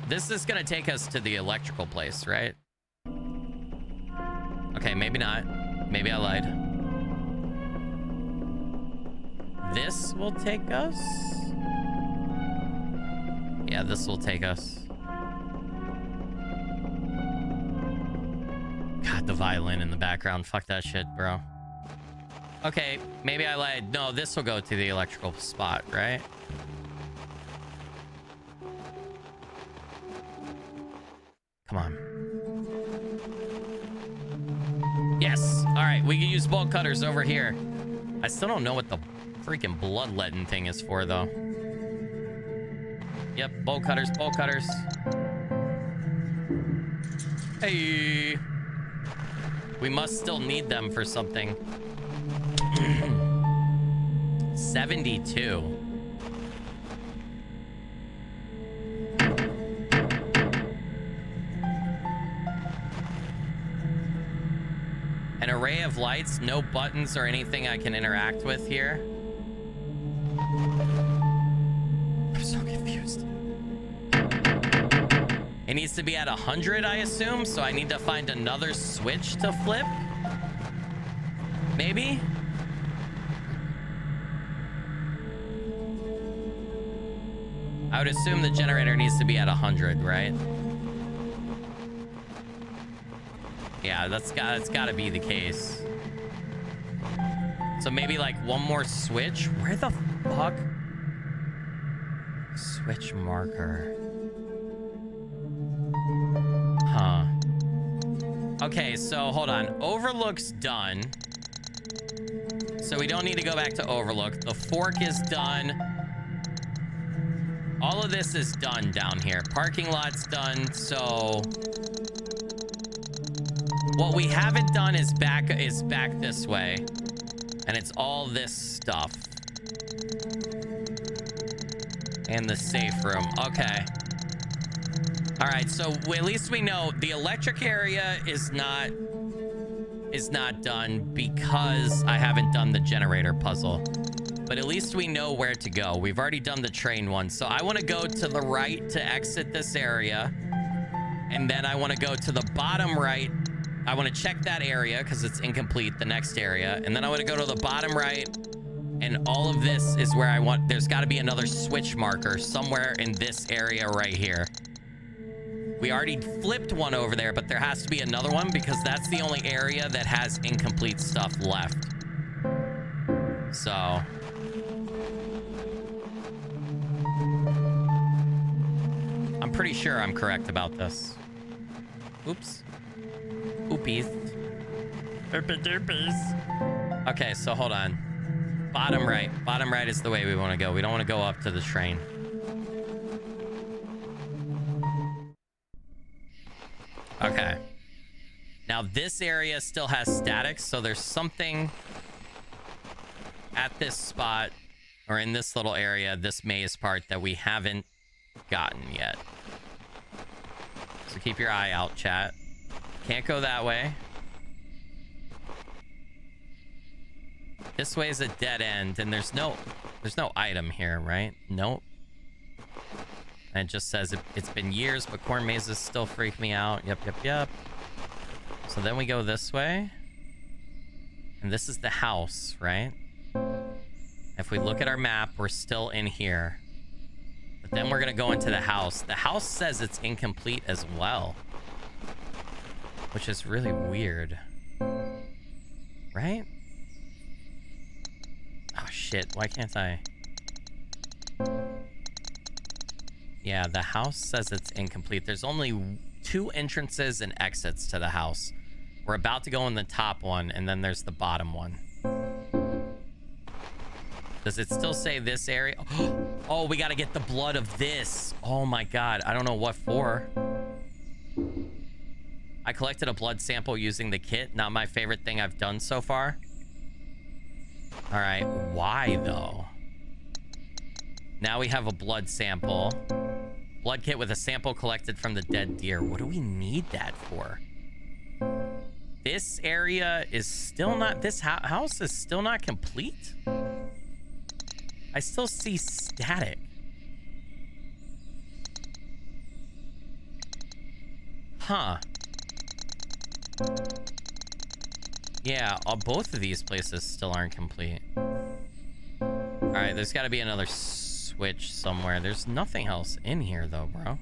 This is gonna take us to the electrical place, right? Okay, maybe not. Maybe I lied. This will take us? Yeah, this will take us. God, the violin in the background. Fuck that shit, bro. Okay, maybe I lied. No, this will go to the electrical spot, right? Come on. Yes. All right, we can use bolt cutters over here. I still don't know what the freaking bloodletting thing is for, though. Yep, bolt cutters, bolt cutters. Hey. We must still need them for something. 72. An array of lights, no buttons or anything I can interact with here. I'm so confused. It needs to be at 100, I assume, so I need to find another switch to flip. Maybe? I would assume the generator needs to be at 100, right? Yeah, that's gotta be the case. So maybe like one more switch? Where the fuck? Switch marker. Huh. Okay, so hold on. Overlook's done. So we don't need to go back to Overlook. The fork is done. All of this is done down here. Parking lot's done, so... What we haven't done is back this way. And it's all this stuff. And the safe room. Okay. All right, so at least we know the electric area is not done because I haven't done the generator puzzle. But at least we know where to go. We've already done the train one. So I want to go to the right to exit this area. And then I want to go to the bottom right. I want to check that area because it's incomplete, the next area. And then I want to go to the bottom right. And all of this is where I want... There's got to be another switch marker somewhere in this area right here. We already flipped one over there, but there has to be another one because that's the only area that has incomplete stuff left. So... I'm pretty sure I'm correct about this. Oops. Oopies. Oopie doopies. Okay, so hold on. Bottom right. Bottom right is the way we want to go. We don't want to go up to the train. Okay. Now this area still has static, so there's something at this spot or in this little area, this maze part, that we haven't gotten yet. So keep your eye out, chat. Can't go that way. This way is a dead end, and there's no item here, right? Nope. And it just says it's been years, but corn mazes still freak me out. Yep. So then we go this way. And this is the house, right? we look at our map, we're still in here. But then we're gonna go into the house. The house says it's incomplete as well, which is really weird, right? Oh shit, why can't I? Yeah, the house says it's incomplete. There's only 2 entrances and exits to the house. We're about to go in the top one, and then there's the bottom one. Does it still say this area? Oh, we gotta get the blood of this. Oh my god, I don't know what for. I collected a blood sample using the kit. Not my favorite thing I've done so far. All right, why though? Now we have a blood sample. Blood kit with a sample collected from the dead deer. What do we need that for? This area is still not... This house is still not complete? I still see static. Huh. Yeah, both of these places still aren't complete. Alright, there's got to be another switch somewhere. There's nothing else in here, though, bro.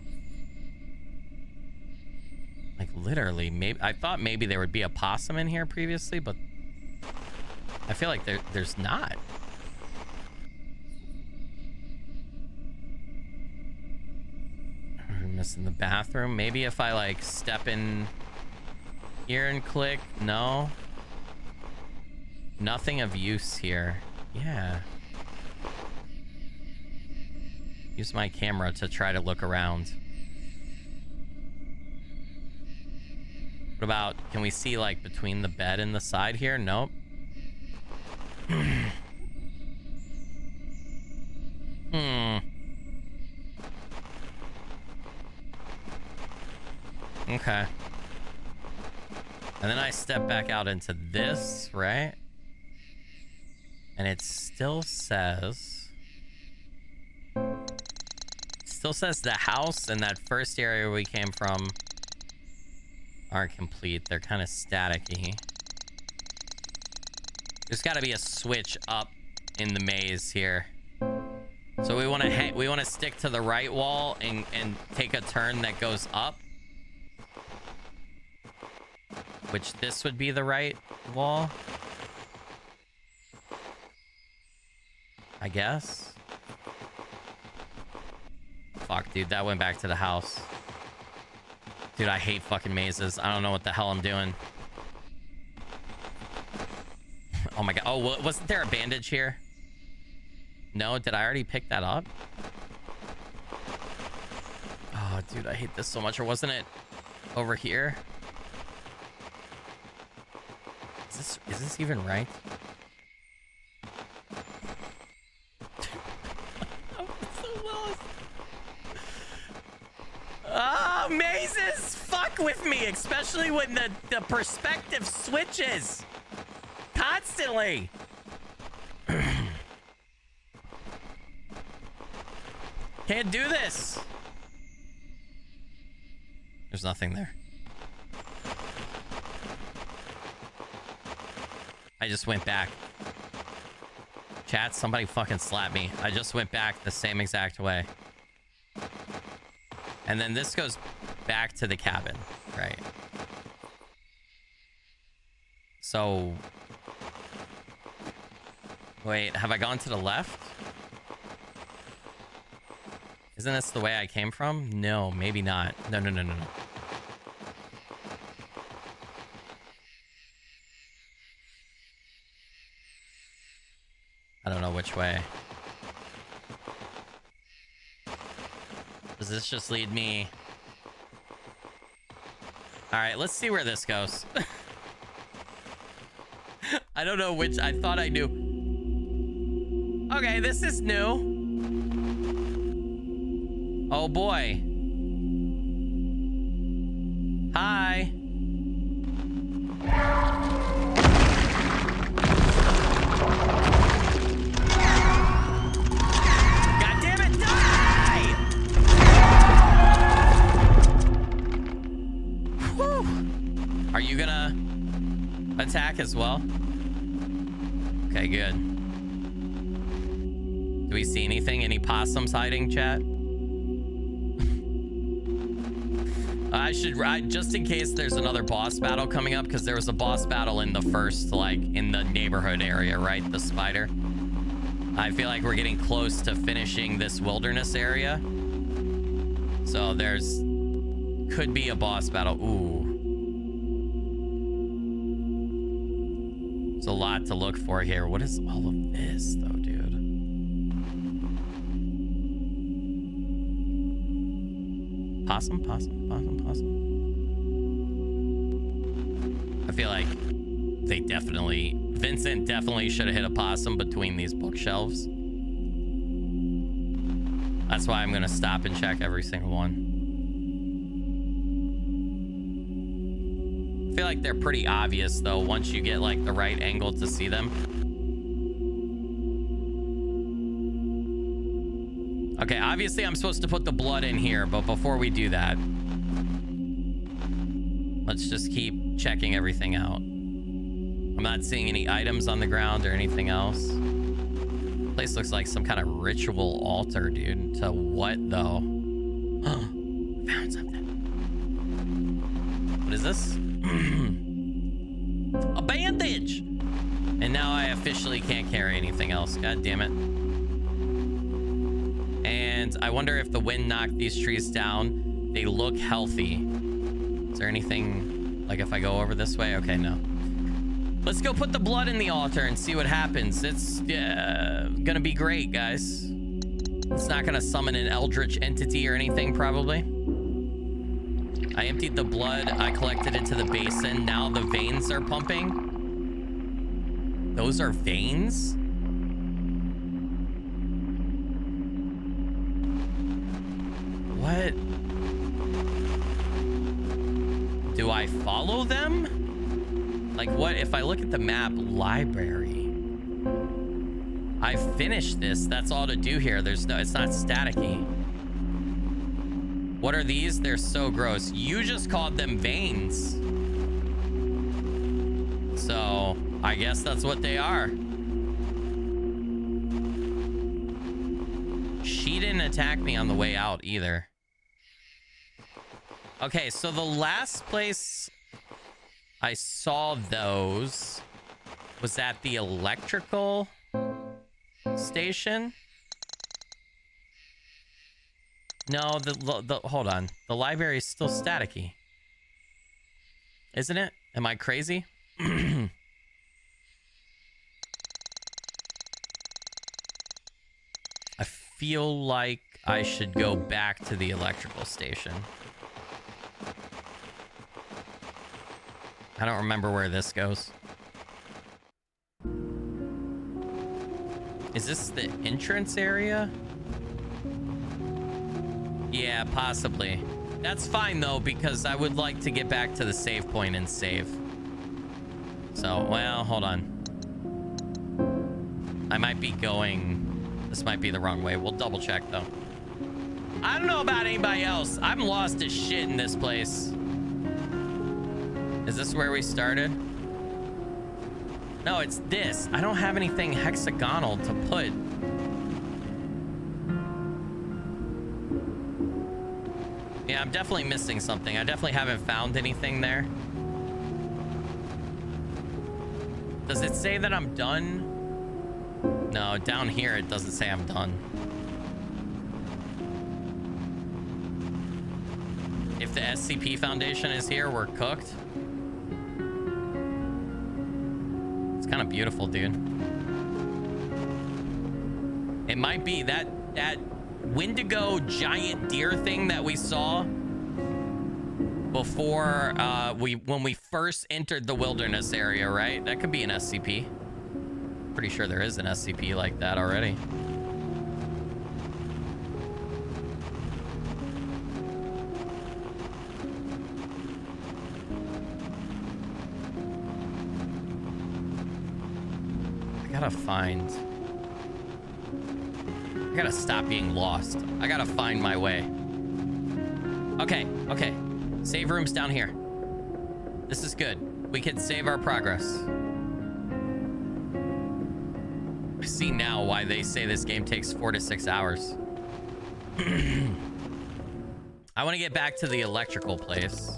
Like, literally, maybe... I thought maybe there would be a possum in here previously, but... I feel like there's not. We're missing the bathroom. Maybe if I, like, step in here and click. No. Nothing of use here. Yeah. Use my camera to try to look around. What about, can we see like between the bed and the side here? Nope. Okay. And then I step back out into this, right? And it still says the house and that first area we came from aren't complete. They're kind of staticky. There's got to be a switch up in the maze here. So we want to stick to the right wall and take a turn that goes up. Which this would be the right wall. I guess. Fuck, dude, that went back to the house. Dude, I hate fucking mazes. I don't know what the hell I'm doing. Oh my god. Oh, wasn't there a bandage here? No, did I already pick that up? Oh, dude, I hate this so much. Or wasn't it over here? Is this even right? I'm so lost. Ah, mazes fuck with me, especially when the perspective switches constantly. Can't do this. There's nothing there. I just went back. Chat, somebody fucking slapped me. I just went back the same exact way. And then this goes back to the cabin, right? So... Wait, have I gone to the left? Isn't this the way I came from? No, maybe not. No. I don't know which way. Does this just lead me? All right, let's see where this goes. I don't know which. I thought I knew. Okay, this is new. Oh boy. Hi. Are you gonna attack as well? Okay, good. Do we see anything? Any possums hiding, chat? Just in case there's another boss battle coming up, because there was a boss battle in the first, like, in the neighborhood area, right? The spider. I feel like we're getting close to finishing this wilderness area. So could be a boss battle. Ooh. There's a lot to look for here. What is all of this, though, dude? Possum. I feel like Vincent definitely should have hit a possum between these bookshelves. That's why I'm gonna stop and check every single one. I feel like they're pretty obvious though, once you get like the right angle to see them. Okay, obviously I'm supposed to put the blood in here, but before we do that, let's just keep checking everything out. I'm not seeing any items on the ground or anything else. Place looks like some kind of ritual altar, dude. To what though? Found something. What is this? A bandage! And now I officially can't carry anything else. God damn it. And I wonder if the wind knocked these trees down. They look healthy. Is there anything, like if I go over this way? Okay, no. Let's go put the blood in the altar and see what happens. It's gonna be great, guys. It's not gonna summon an eldritch entity or anything, probably. I emptied the blood. I collected it to the basin. Now the veins are pumping. Those are veins? What? Do I follow them? Like what if I look at the map? Library. I finished this. That's all to do here. It's not staticky. What are these? They're so gross. You just called them veins. So I guess that's what they are. She didn't attack me on the way out either. Okay, so the last place I saw those was at the electrical station. No, hold on. The library is still staticky. Isn't it? Am I crazy? I feel like I should go back to the electrical station. I don't remember where this goes. Is this the entrance area? Yeah, possibly. That's fine though, because I would like to get back to the save point and save. So, well, hold on. I might be going... This might be the wrong way. We'll double check though. I don't know about anybody else. I'm lost as shit in this place. Is this where we started? No, it's this. I don't have anything hexagonal to put. Yeah, I'm definitely missing something. I definitely haven't found anything there. Does it say that I'm done? No, down here it doesn't say I'm done. If the SCP Foundation is here, we're cooked. It's kind of beautiful, dude. It might be that Wendigo giant deer thing that we saw before when we first entered the wilderness area, right? That could be an SCP. Pretty sure there is an SCP like that already. I gotta stop being lost. I gotta find my way. Okay. Save room's down here. This is good. We can save our progress. see now why they say this game takes 4 to 6 hours. I want to get back to the electrical place.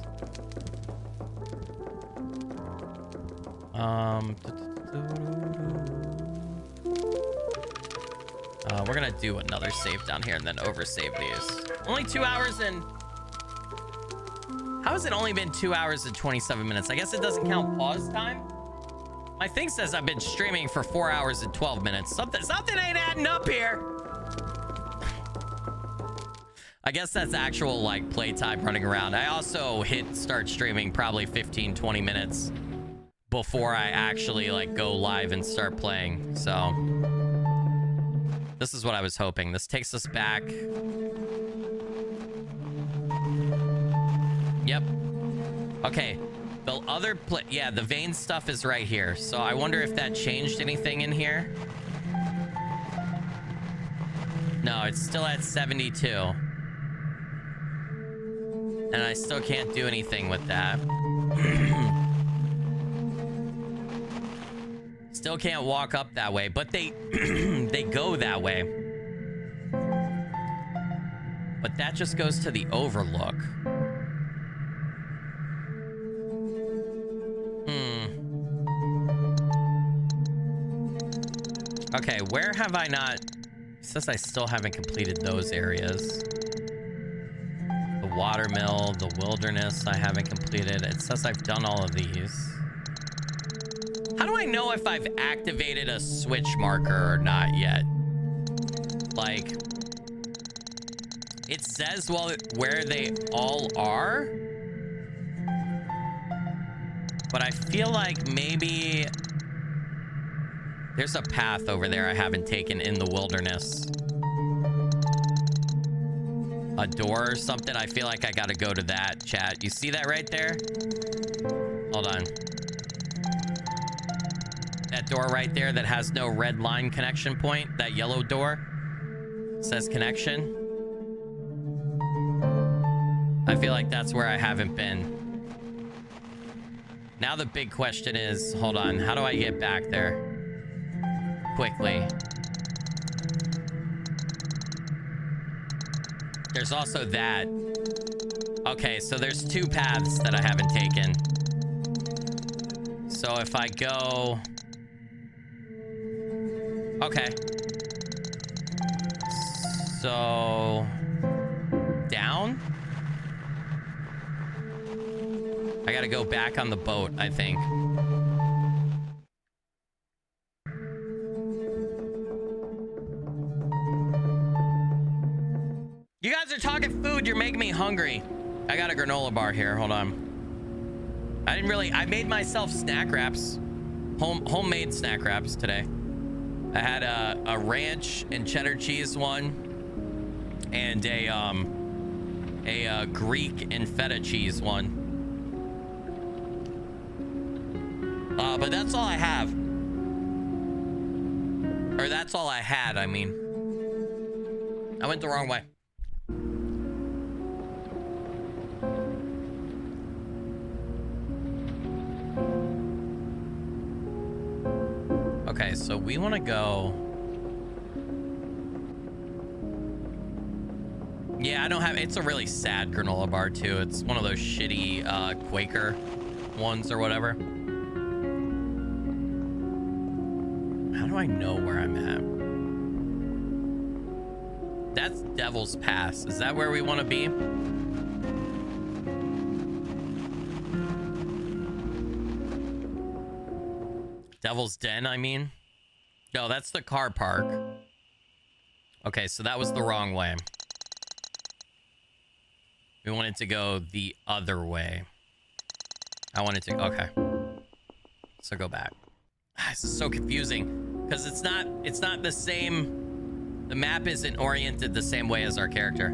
We're gonna do another save down here and then oversave these. Only 2 hours and... How has it only been 2 hours and 27 minutes? I guess it doesn't count pause time. My thing says I've been streaming for 4 hours and 12 minutes. Something ain't adding up here. I guess that's actual like playtime running around. I also hit start streaming probably 15, 20 minutes before I actually like go live and start playing. So this is what I was hoping. This takes us back. Yep. Okay. The other yeah, the vein stuff is right here. So I wonder if that changed anything in here. No, it's still at 72. And I still can't do anything with that. Still can't walk up that way, but they they go that way. But that just goes to the overlook. Okay, where have I not... It says I still haven't completed those areas. The watermill, the wilderness I haven't completed. It says I've done all of these. How do I know if I've activated a switch marker or not yet? Like, it says, well, where they all are. But I feel like maybe there's a path over there I haven't taken in the wilderness. A door or something. I feel like I gotta go to that, chat. You see that right there? Hold on. That door right there that has no red line connection point, that yellow door says connection. I feel like that's where I haven't been. Now the big question is, hold on, how do I get back there quickly? There's also that. Okay, so there's 2 paths that I haven't taken. So if I go... Okay. So... down? I gotta go back on the boat, I think. You guys are talking food. You're making me hungry. I got a granola bar here. Hold on. I made myself snack wraps. Homemade snack wraps today. I had a ranch and cheddar cheese one. And a Greek and feta cheese one. But that's all I have. Or that's all I had, I mean. I went the wrong way. Okay, so we want to go... Yeah, I don't have... It's a really sad granola bar, too. It's one of those shitty Quaker ones or whatever. How do I know where I'm at? That's Devil's Pass. Is that where we want to be? Devil's Den, I mean. No, that's the car park. Okay, so that was the wrong way. We wanted to go the other way. I wanted to... Okay. So go back. This is so confusing. Because it's not the same... The map isn't oriented the same way as our character.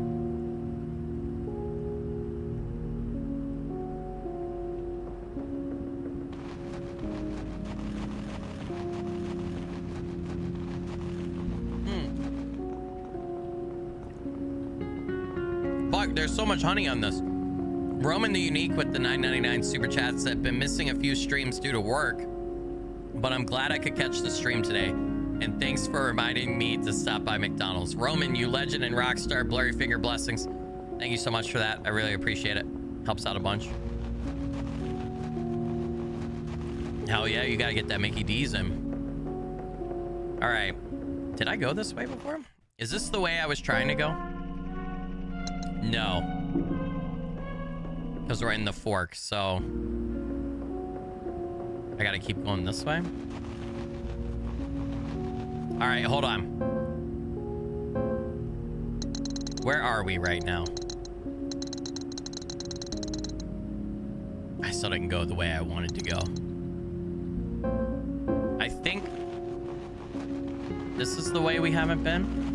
There's so much honey on this. Roman the Unique with the $9.99 super chat said, been missing a few streams due to work, but I'm glad I could catch the stream today. And thanks for reminding me to stop by McDonald's. Roman, you legend and rock star. Blurry finger blessings. Thank you so much for that. I really appreciate it. Helps out a bunch. Hell yeah, you gotta get that Mickey D's in. All right. Did I go this way before? Is this the way I was trying to go? No. Because we're in the fork, so... I gotta keep going this way. All right, hold on. Where are we right now? I still didn't go the way I wanted to go. I think this is the way we haven't been.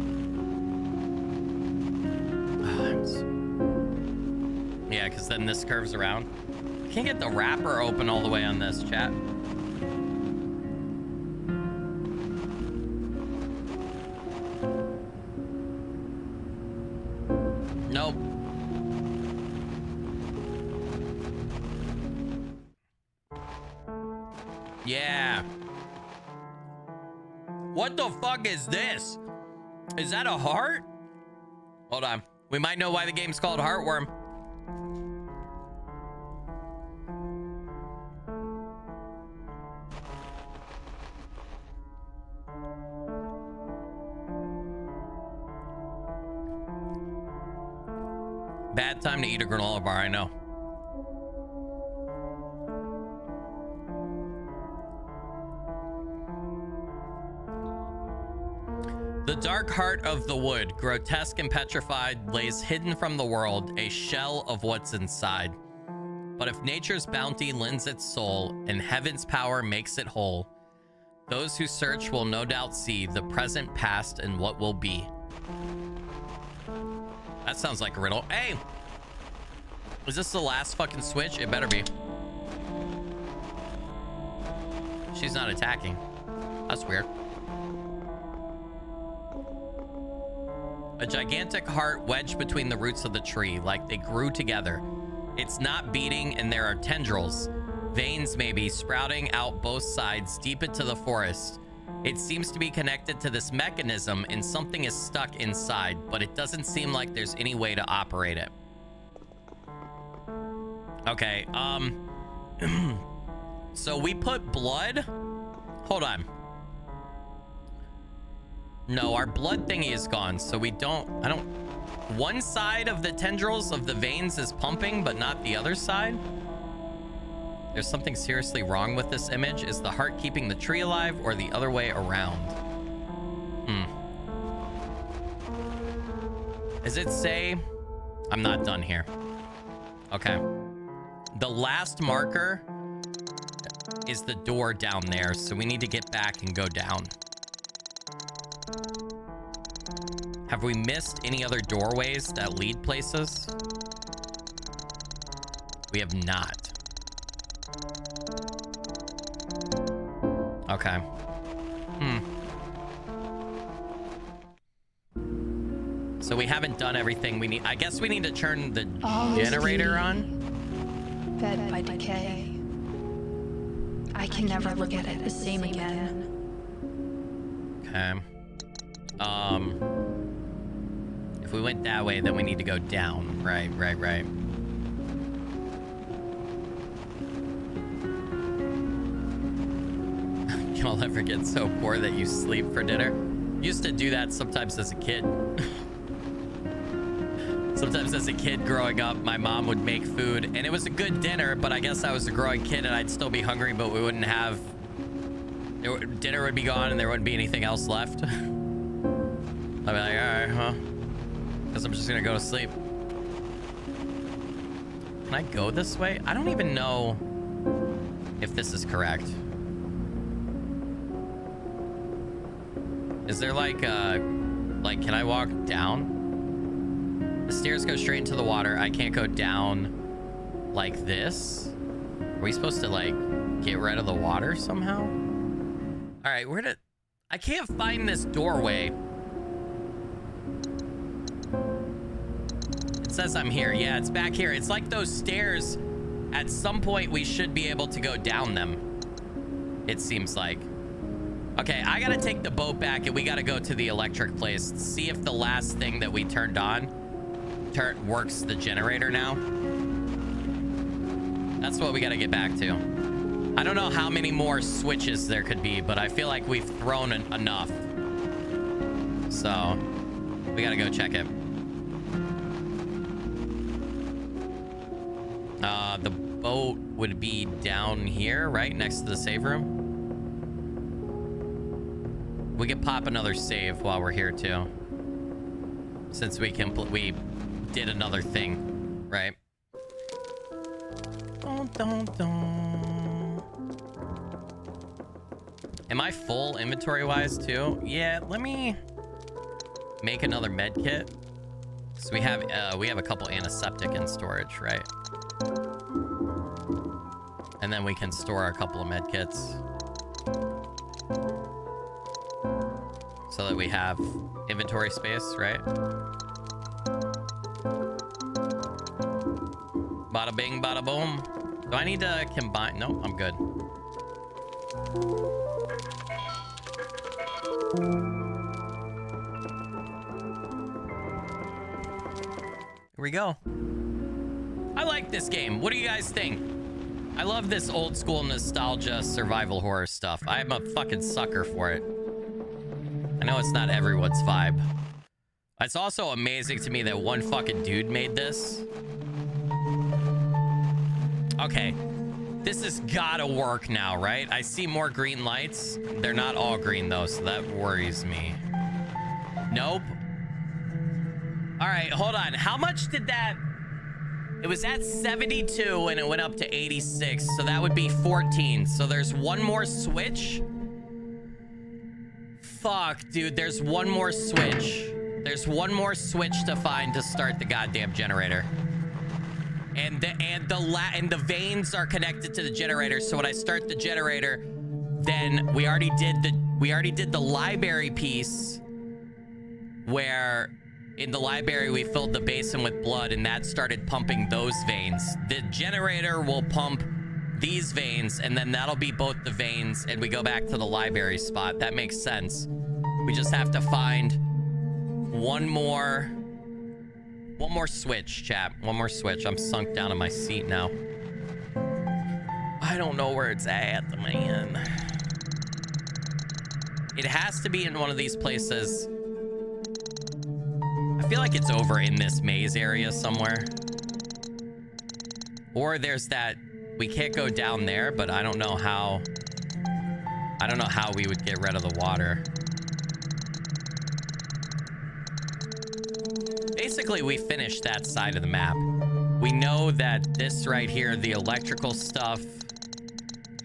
Yeah, because then this curves around. I can't get the wrapper open all the way on this, chat. Nope. Yeah. What the fuck is this? Is that a heart? Hold on. We might know why the game's called Heartworm. Bad time to eat a granola bar, I know. The dark heart of the wood, grotesque and petrified, lays hidden from the world, a shell of what's inside. But if nature's bounty lends its soul, and heaven's power makes it whole, those who search will no doubt see the present, past, and what will be. That sounds like a riddle. Hey! Is this the last fucking switch? It better be. She's not attacking. That's weird. A gigantic heart wedged between the roots of the tree, like they grew together. It's not beating, and there are tendrils, veins maybe, sprouting out both sides deep into the forest. It seems to be connected to this mechanism, and something is stuck inside, but it doesn't seem like there's any way to operate it. Okay, so we put blood. Hold on. No, our blood thingy is gone, so we don't, one side of the tendrils of the veins is pumping, but not the other side. There's something seriously wrong with this image. Is the heart keeping the tree alive, or the other way around? Does it say? I'm not done here. Okay. The last marker is the door down there, so we need to get back and go down. Have we missed any other doorways that lead places? We have not. Okay. So we haven't done everything we need. I guess we need to turn the generator on. Fed by decay. I can never look at it the same again. Okay. If we went that way, then we need to go down. Right. Y'all ever get so poor that you sleep for dinner? Used to do that sometimes as a kid. Sometimes as a kid growing up, my mom would make food, and it was a good dinner, but I guess I was a growing kid and I'd still be hungry, but we wouldn't have... dinner would be gone and there wouldn't be anything else left. I'd be like, alright, huh? Guess I'm just gonna go to sleep. Can I go this way? I don't even know if this is correct. Is there like, can I walk down? The stairs go straight into the water. I can't go down like this. Are we supposed to like get rid of the water somehow? All right, I can't find this doorway. It says I'm here. Yeah, it's back here. It's like those stairs. At some point, we should be able to go down them. It seems like. Okay, I gotta take the boat back and we gotta go to the electric place. See if the last thing that we turned on works the generator now. That's what we gotta get back to. I don't know how many more switches there could be, but I feel like we've thrown enough. So, we gotta go check it. The boat would be down here, right? Next to the save room. We could pop another save while we're here too. Since we did another thing, right? Dun, dun, dun. Am I full inventory wise too? Yeah, let me make another med kit. So we have a couple antiseptic in storage, right? And then we can store a couple of med kits. So that we have inventory space, right? Bada bing, bada boom. Do I need to combine? No, I'm good. Here we go. I like this game. What do you guys think? I love this old school nostalgia survival horror stuff. I'm a fucking sucker for it. I know it's not everyone's vibe. It's also amazing to me that one fucking dude made this. Okay. This has gotta work now, right? I see more green lights. They're not all green though, so that worries me. Nope. All right, hold on. How much did that... It was at 72 and it went up to 86, so that would be 14. So there's one more switch. Fuck, dude, there's one more switch. There's one more switch to find to start the goddamn generator. And the veins are connected to the generator, so when I start the generator, then we already did the library piece where in the library we filled the basin with blood and that started pumping those veins. The generator will pump these veins and then that'll be both the veins and we go back to the library spot. That makes sense. We just have to find one more switch, chat. One more switch. I'm sunk down in my seat now. I don't know where it's at, man. It has to be in one of these places. I feel like it's over in this maze area somewhere. Or there's that... We can't go down there, but I don't know how... I don't know how we would get rid of the water. Basically, we finished that side of the map. We know that this right here, the electrical stuff...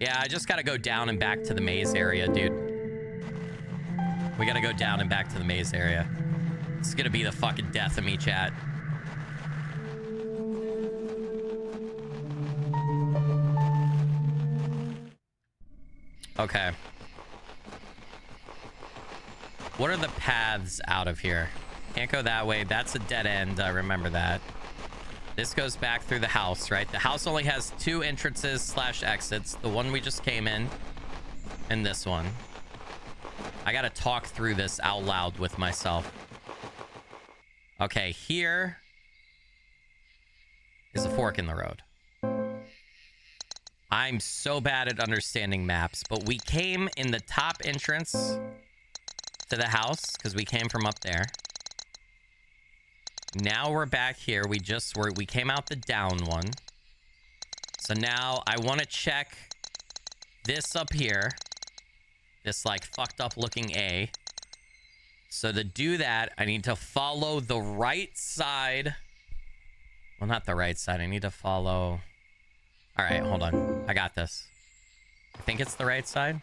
Yeah, I just gotta go down and back to the maze area, dude. We gotta go down and back to the maze area. It's gonna be the fucking death of me, chat. Okay. What are the paths out of here? Can't go that way. That's a dead end. I remember that. This goes back through the house, right? The house only has 2 entrances / exits. The one we just came in and this one. I gotta talk through this out loud with myself. Okay, here is a fork in the road. I'm so bad at understanding maps, but we came in the top entrance to the house because we came from up there. Now we're back here. We came out the down one. So now I want to check this up here. This like fucked up looking A. So to do that, I need to follow the right side. Well, not the right side. I need to follow... All right, hold on. I got this. I think it's the right side.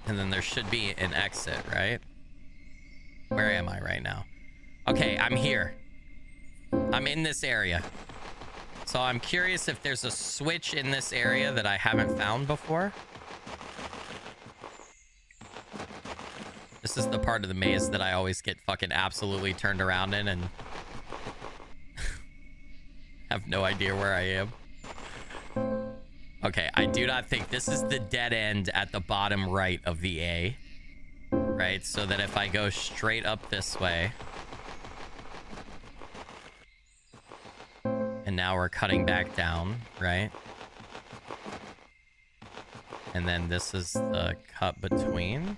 And then there should be an exit, right? Where am I right now? Okay, I'm here. I'm in this area. So I'm curious if there's a switch in this area that I haven't found before. This is the part of the maze that I always get fucking absolutely turned around in and have no idea where I am. Okay, I do not think this is the dead end at the bottom right of the A. Right, so that if I go straight up this way... And now we're cutting back down, right? And then this is the cut between.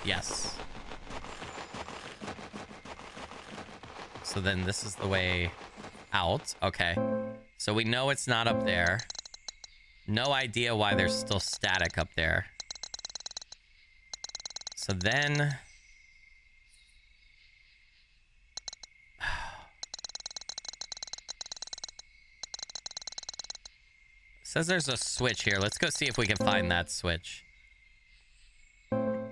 Yes. So then this is the way out. Okay. So we know it's not up there. No idea why there's still static up there. So then... Says there's a switch here. Let's go see if we can find that switch. Wouldn't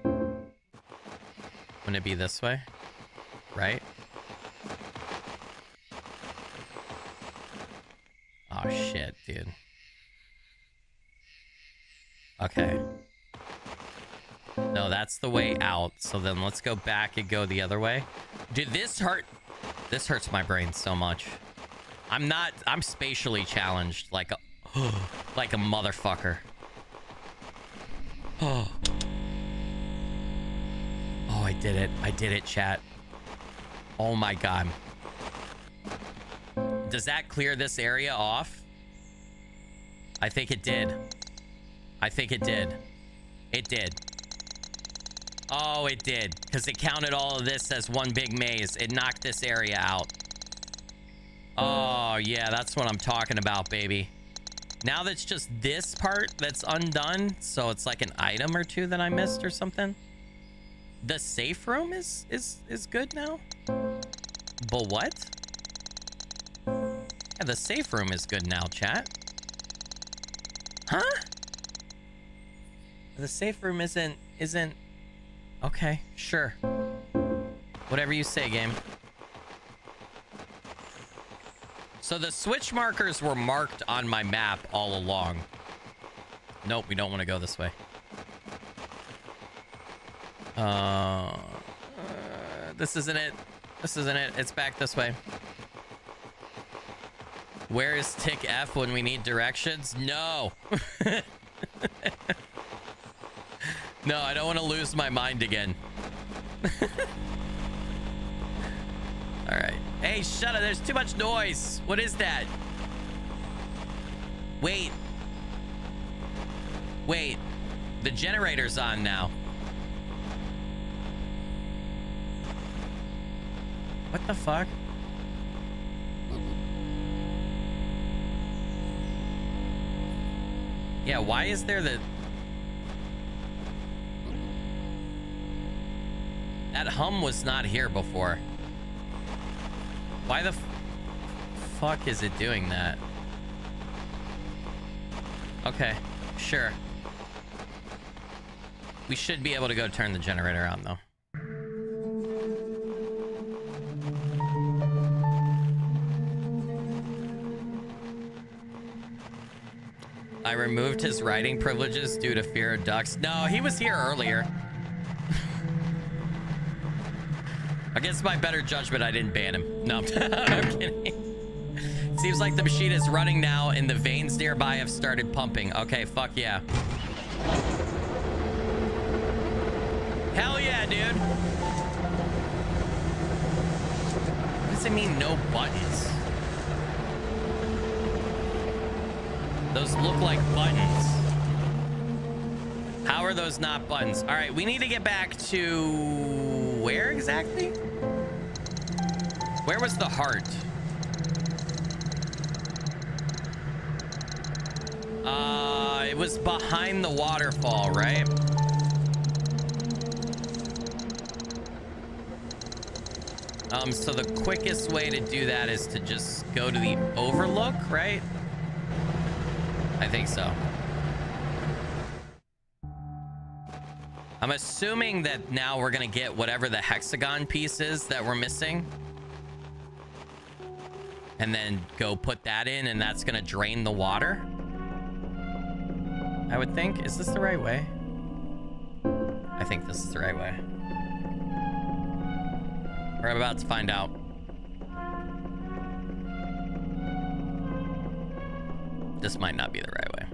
it be this way? Right? Oh, shit, dude. Okay. No, that's the way out. So then let's go back and go the other way. Dude, this hurts my brain so much. I'm spatially challenged like a like a motherfucker. Oh, I did it. I did it, chat. Oh my god. Does that clear this area off? I think it did. I think it did. It did. Oh, it did. Because it counted all of this as one big maze. It knocked this area out. Oh, yeah, that's what I'm talking about, baby. Now that's just this part that's undone, so it's like an item or two that I missed or something. The safe room is good now? But what? Yeah, the safe room is good now, chat. Huh? The safe room isn't... Okay, sure. Whatever you say, game. So the switch markers were marked on my map all along. Nope, we don't want to go this way. This isn't it. This isn't it. It's back this way. Where is tick F when we need directions? No. No, I don't want to lose my mind again. All right. Hey, shut up. There's too much noise. What is that? Wait. Wait. The generator's on now. What the fuck? Yeah, why is there the... That hum was not here before. Why the fuck is it doing that? Okay, sure. We should be able to go turn the generator on, though. I removed his writing privileges due to fear of ducks. No, he was here earlier. Against my better judgment, I didn't ban him. No, I'm kidding. Seems like the machine is running now and the veins nearby have started pumping. Okay, fuck yeah. Hell yeah, dude. What does it mean, no buttons? Those look like buttons. How are those not buttons? All right, we need to get back to... Where exactly? Where was the heart? It was behind the waterfall, right? So the quickest way to do that is to just go to the overlook, right? I think so. I'm assuming that now we're gonna get whatever the hexagon piece is that we're missing. And then go put that in, and that's gonna drain the water. I would think. Is this the right way? I think this is the right way. We're about to find out. This might not be the right way.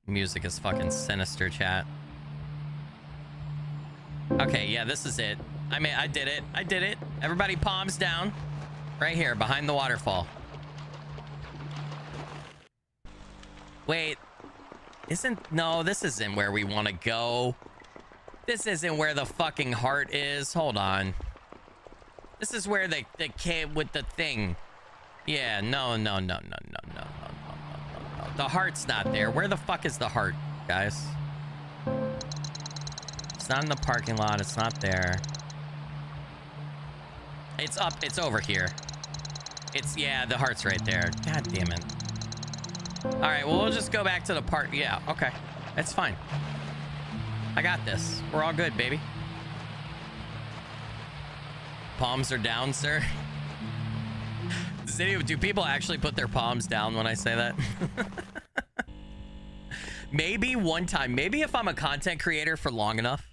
Music is fucking sinister, chat. Okay, yeah, this is it. I mean, I did it. I did it. Everybody palms down. Right here, behind the waterfall. Wait. No, this isn't where we want to go. This isn't where the fucking heart is. Hold on. This is where the came with the thing. Yeah, no. The heart's not there. Where the fuck is the heart, guys? It's not in the parking lot. It's not there. It's up. It's over here. Yeah, the heart's right there. God damn it. All right, well, we'll just go back to the park. Yeah, okay. That's fine. I got this. We're all good, baby. Palms are down, sir. Do people actually put their palms down when I say that? Maybe one time. Maybe if I'm a content creator for long enough.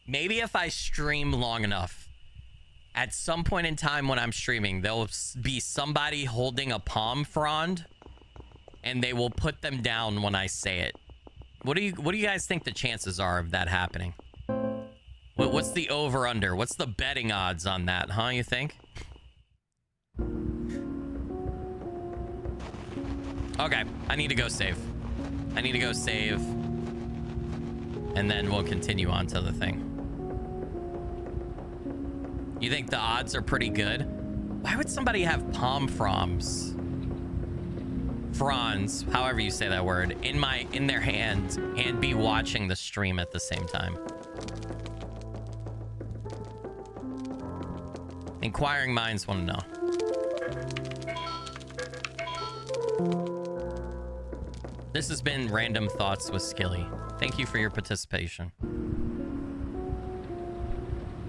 Maybe if I stream long enough. At some point in time when I'm streaming, there'll be somebody holding a palm frond. And they will put them down when I say it. What do you guys think the chances are of that happening? What's the over under? What's the betting odds on that, huh, you think? Okay, I need to go save. And then we'll continue on to the thing. You think the odds are pretty good? Why would somebody have palm fronds, however you say that word, in their hand and be watching the stream at the same time? Inquiring minds want to know. This has been Random Thoughts with Skilly. Thank you for your participation.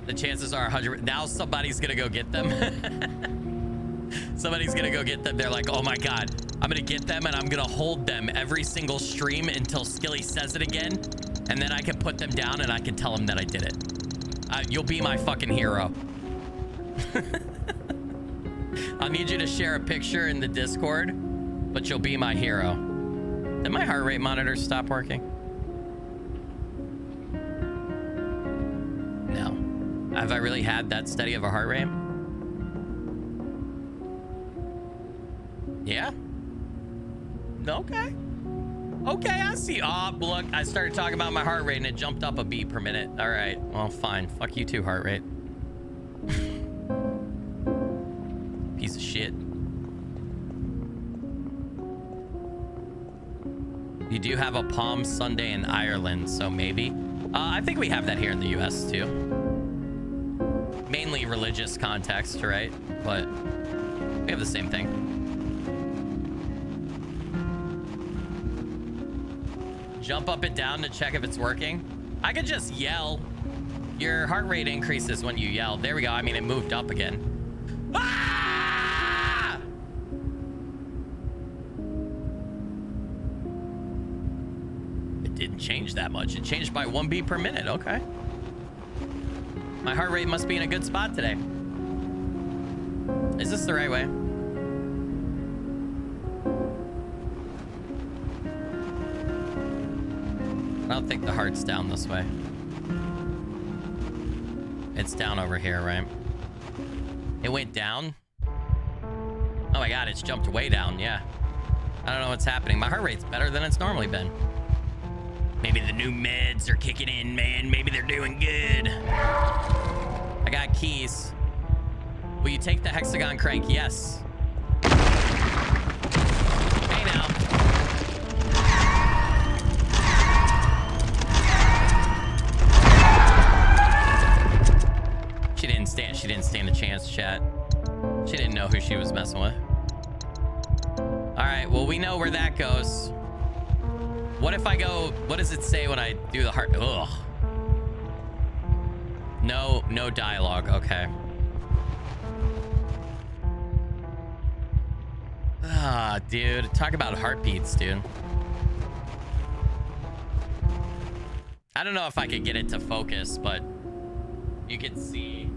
The chances are 100. Now somebody's gonna go get them. Somebody's gonna go get them. They're like, oh my god, I'm gonna get them and I'm gonna hold them every single stream until Skilly says it again, and then I can put them down and I can tell him that I did it. You'll be my fucking hero. I'll need you to share a picture in the Discord, but you'll be my hero. Did my heart rate monitor stop working? No. Have I really had that steady of a heart rate? Yeah. Okay. Okay, I see. Oh, look, I started talking about my heart rate and it jumped up a beat per minute. All right. Well, fine. Fuck you too, heart rate. Piece of shit. You do have a Palm Sunday in Ireland, so maybe. I think we have that here in the US too. Mainly religious context, right? But we have the same thing. Jump up and down to check if it's working. I could just yell. Your heart rate increases when you yell. There we go. I mean, it moved up again. Ah! Didn't change that much. It changed by 1 beat per minute. Okay. My heart rate must be in a good spot today. Is this the right way? I don't think the heart's down this way. It's down over here, right? It went down? Oh my god, it's jumped way down, yeah. I don't know what's happening. My heart rate's better than it's normally been. Maybe the new meds are kicking in, man. Maybe they're doing good. I got keys. Will you take the hexagon crank? Yes. Hey now. She didn't stand a chance, chat. She didn't know who she was messing with. All right, well, we know where that goes. What if I go, what does it say when I do the heart? Ugh. No dialogue. Okay. Ah, dude. Talk about heartbeats, dude. I don't know if I could get it to focus, but you can see.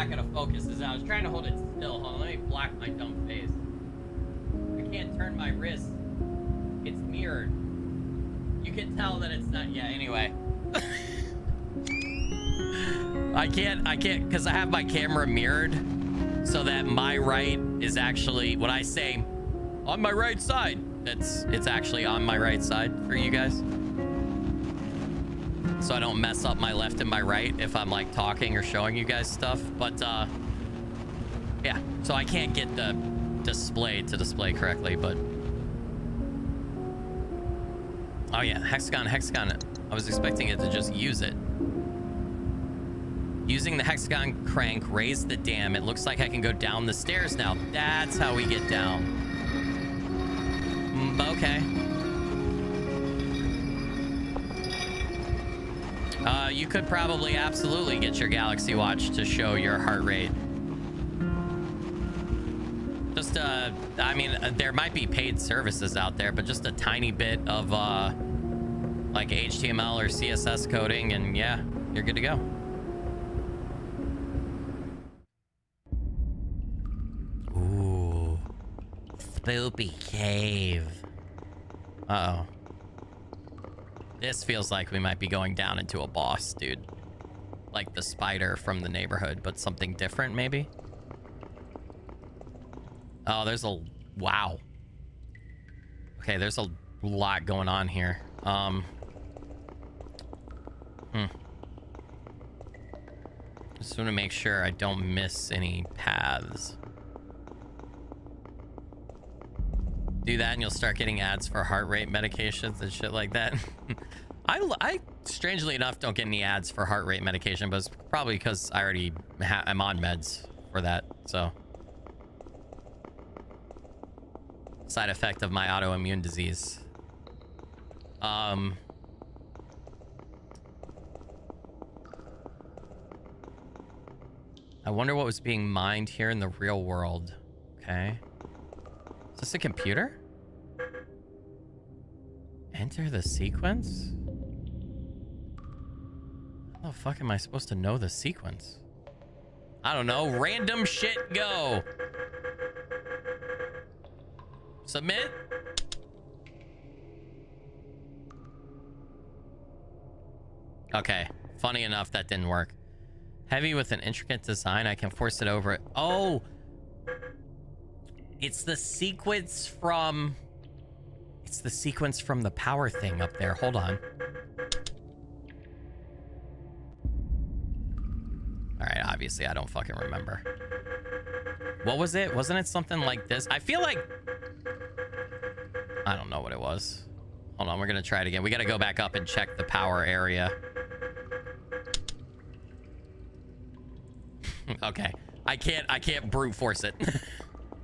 not gonna focus this out. I was trying to hold it still. Hold on, let me block my dumb face. I can't turn my wrist. It's mirrored. You can tell that it's not. Yeah, anyway. I can't, because I have my camera mirrored so that my right is actually, when I say on my right side, it's actually on my right side for you guys. So I don't mess up my left and my right if I'm like talking or showing you guys stuff. But yeah, so I can't get the display to display correctly, but oh yeah, hexagon. I was expecting it to just use it. Using the hexagon crank, raise the dam. It looks like I can go down the stairs now. That's how we get down. Okay. You could probably absolutely get your Galaxy Watch to show your heart rate. Just, I mean, there might be paid services out there, but just a tiny bit of, like HTML or CSS coding, and yeah, you're good to go. Ooh. Spoopy cave. Uh-oh. This feels like we might be going down into a boss, dude. Like the spider from the neighborhood, but something different, maybe? Oh, there's a... Wow. Okay, there's a lot going on here. Just want to make sure I don't miss any paths. Do that and you'll start getting ads for heart rate medications and shit like that. I strangely enough don't get any ads for heart rate medication, but it's probably because I already I'm on meds for that. So side effect of my autoimmune disease. I wonder what was being mined here in the real world. Okay. Is this a computer? Enter the sequence? How the fuck am I supposed to know the sequence? I don't know. Random shit, go. Submit. Okay. Funny enough, that didn't work. Heavy with an intricate design. I can force it over it. Oh! It's the sequence from... It's the sequence from the power thing up there. Hold on. Alright, obviously I don't fucking remember. What was it? Wasn't it something like this? I feel like... I don't know what it was. Hold on, we're gonna try it again. We gotta go back up and check the power area. Okay. I can't brute force it.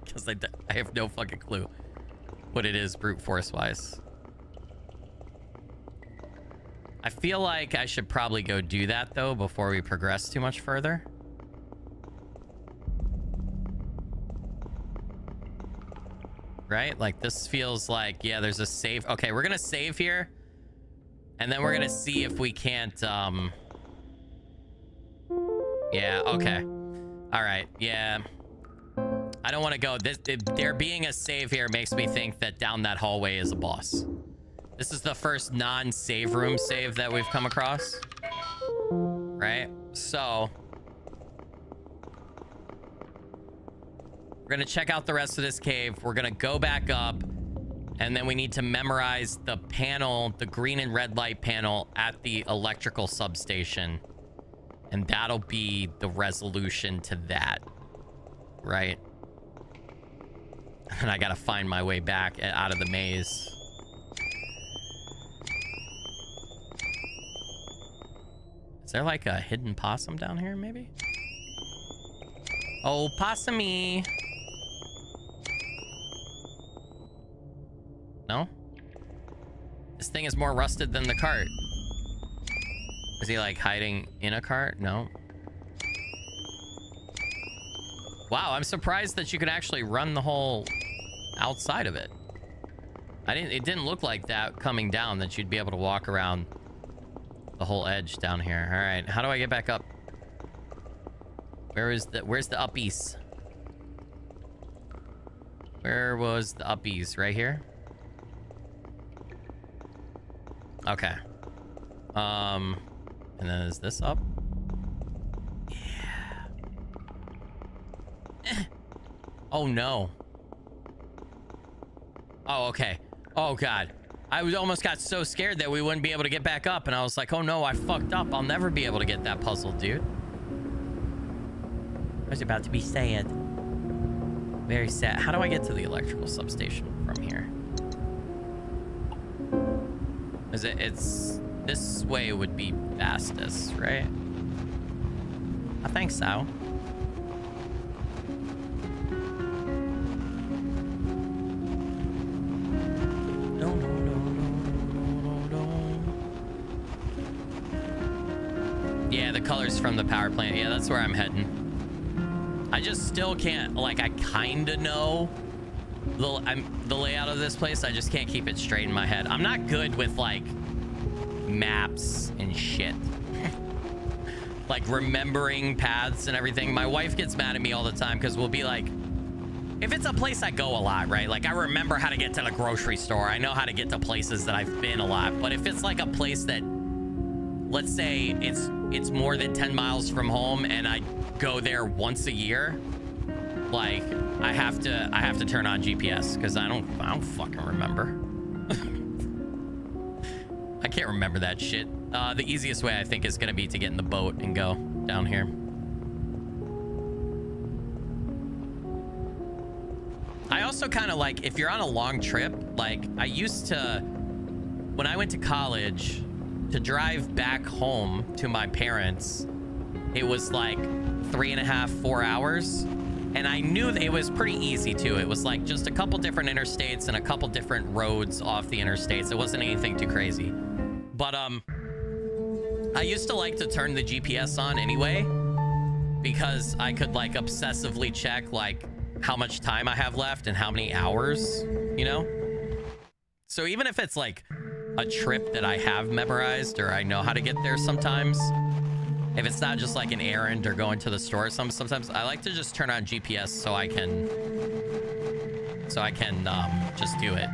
Because I have no fucking clue what it is brute force wise. I feel like I should probably go do that though before we progress too much further. Right? Like this feels like, yeah, there's a save. Okay, we're gonna save here. And then we're gonna see if we can't, yeah, okay. All right, yeah. I don't want to go. There being a save here makes me think that down that hallway is a boss. This is the first non-save room save that we've come across. Right? So... we're going to check out the rest of this cave. We're going to go back up. And then we need to memorize the panel, the green and red light panel at the electrical substation. And that'll be the resolution to that. Right? And I gotta find my way back out of the maze. Is there like a hidden possum down here, maybe? Oh, possumy. No? This thing is more rusted than the cart. Is he like hiding in a cart? No. Wow, I'm surprised that you could actually run the whole outside of it. It didn't look like that coming down, that you'd be able to walk around the whole edge down here. All right, how do I get back up? Where's the uppies? Where was the uppies? Right here? Okay. And then is this up? Yeah. Oh no. Oh, okay. Oh god. I almost got so scared that we wouldn't be able to get back up, and I was like, oh no, I fucked up. I'll never be able to get that puzzle, dude. I was about to be sad. Very sad. How do I get to the electrical substation from here? It's this way would be fastest, right? I think so. Yeah, the colors from the power plant. Yeah, that's where I'm heading. I just still can't, like, I kind of know the layout of this place. I just can't keep it straight in my head. I'm not good with, like, maps and shit. Like, remembering paths and everything. My wife gets mad at me all the time because we'll be like, if it's a place I go a lot, right? Like, I remember how to get to the grocery store. I know how to get to places that I've been a lot. But if it's, like, a place that, let's say it's more than 10 miles from home and I go there once a year, like I have to turn on GPS because I don't fucking remember. I can't remember that shit. The easiest way I think is gonna be to get in the boat and go down here. I also kind of like, if you're on a long trip, like I used to, when I went to college, to drive back home to my parents, it was like 3.5, 4 hours. And I knew that it was pretty easy too. It was like just a couple different interstates and a couple different roads off the interstates. It wasn't anything too crazy. But I used to like to turn the GPS on anyway, because I could like obsessively check like how much time I have left and how many hours, you know? So even if it's like a trip that I have memorized or I know how to get there sometimes, if it's not just like an errand or going to the store, sometimes I like to just turn on GPS so I can just do it.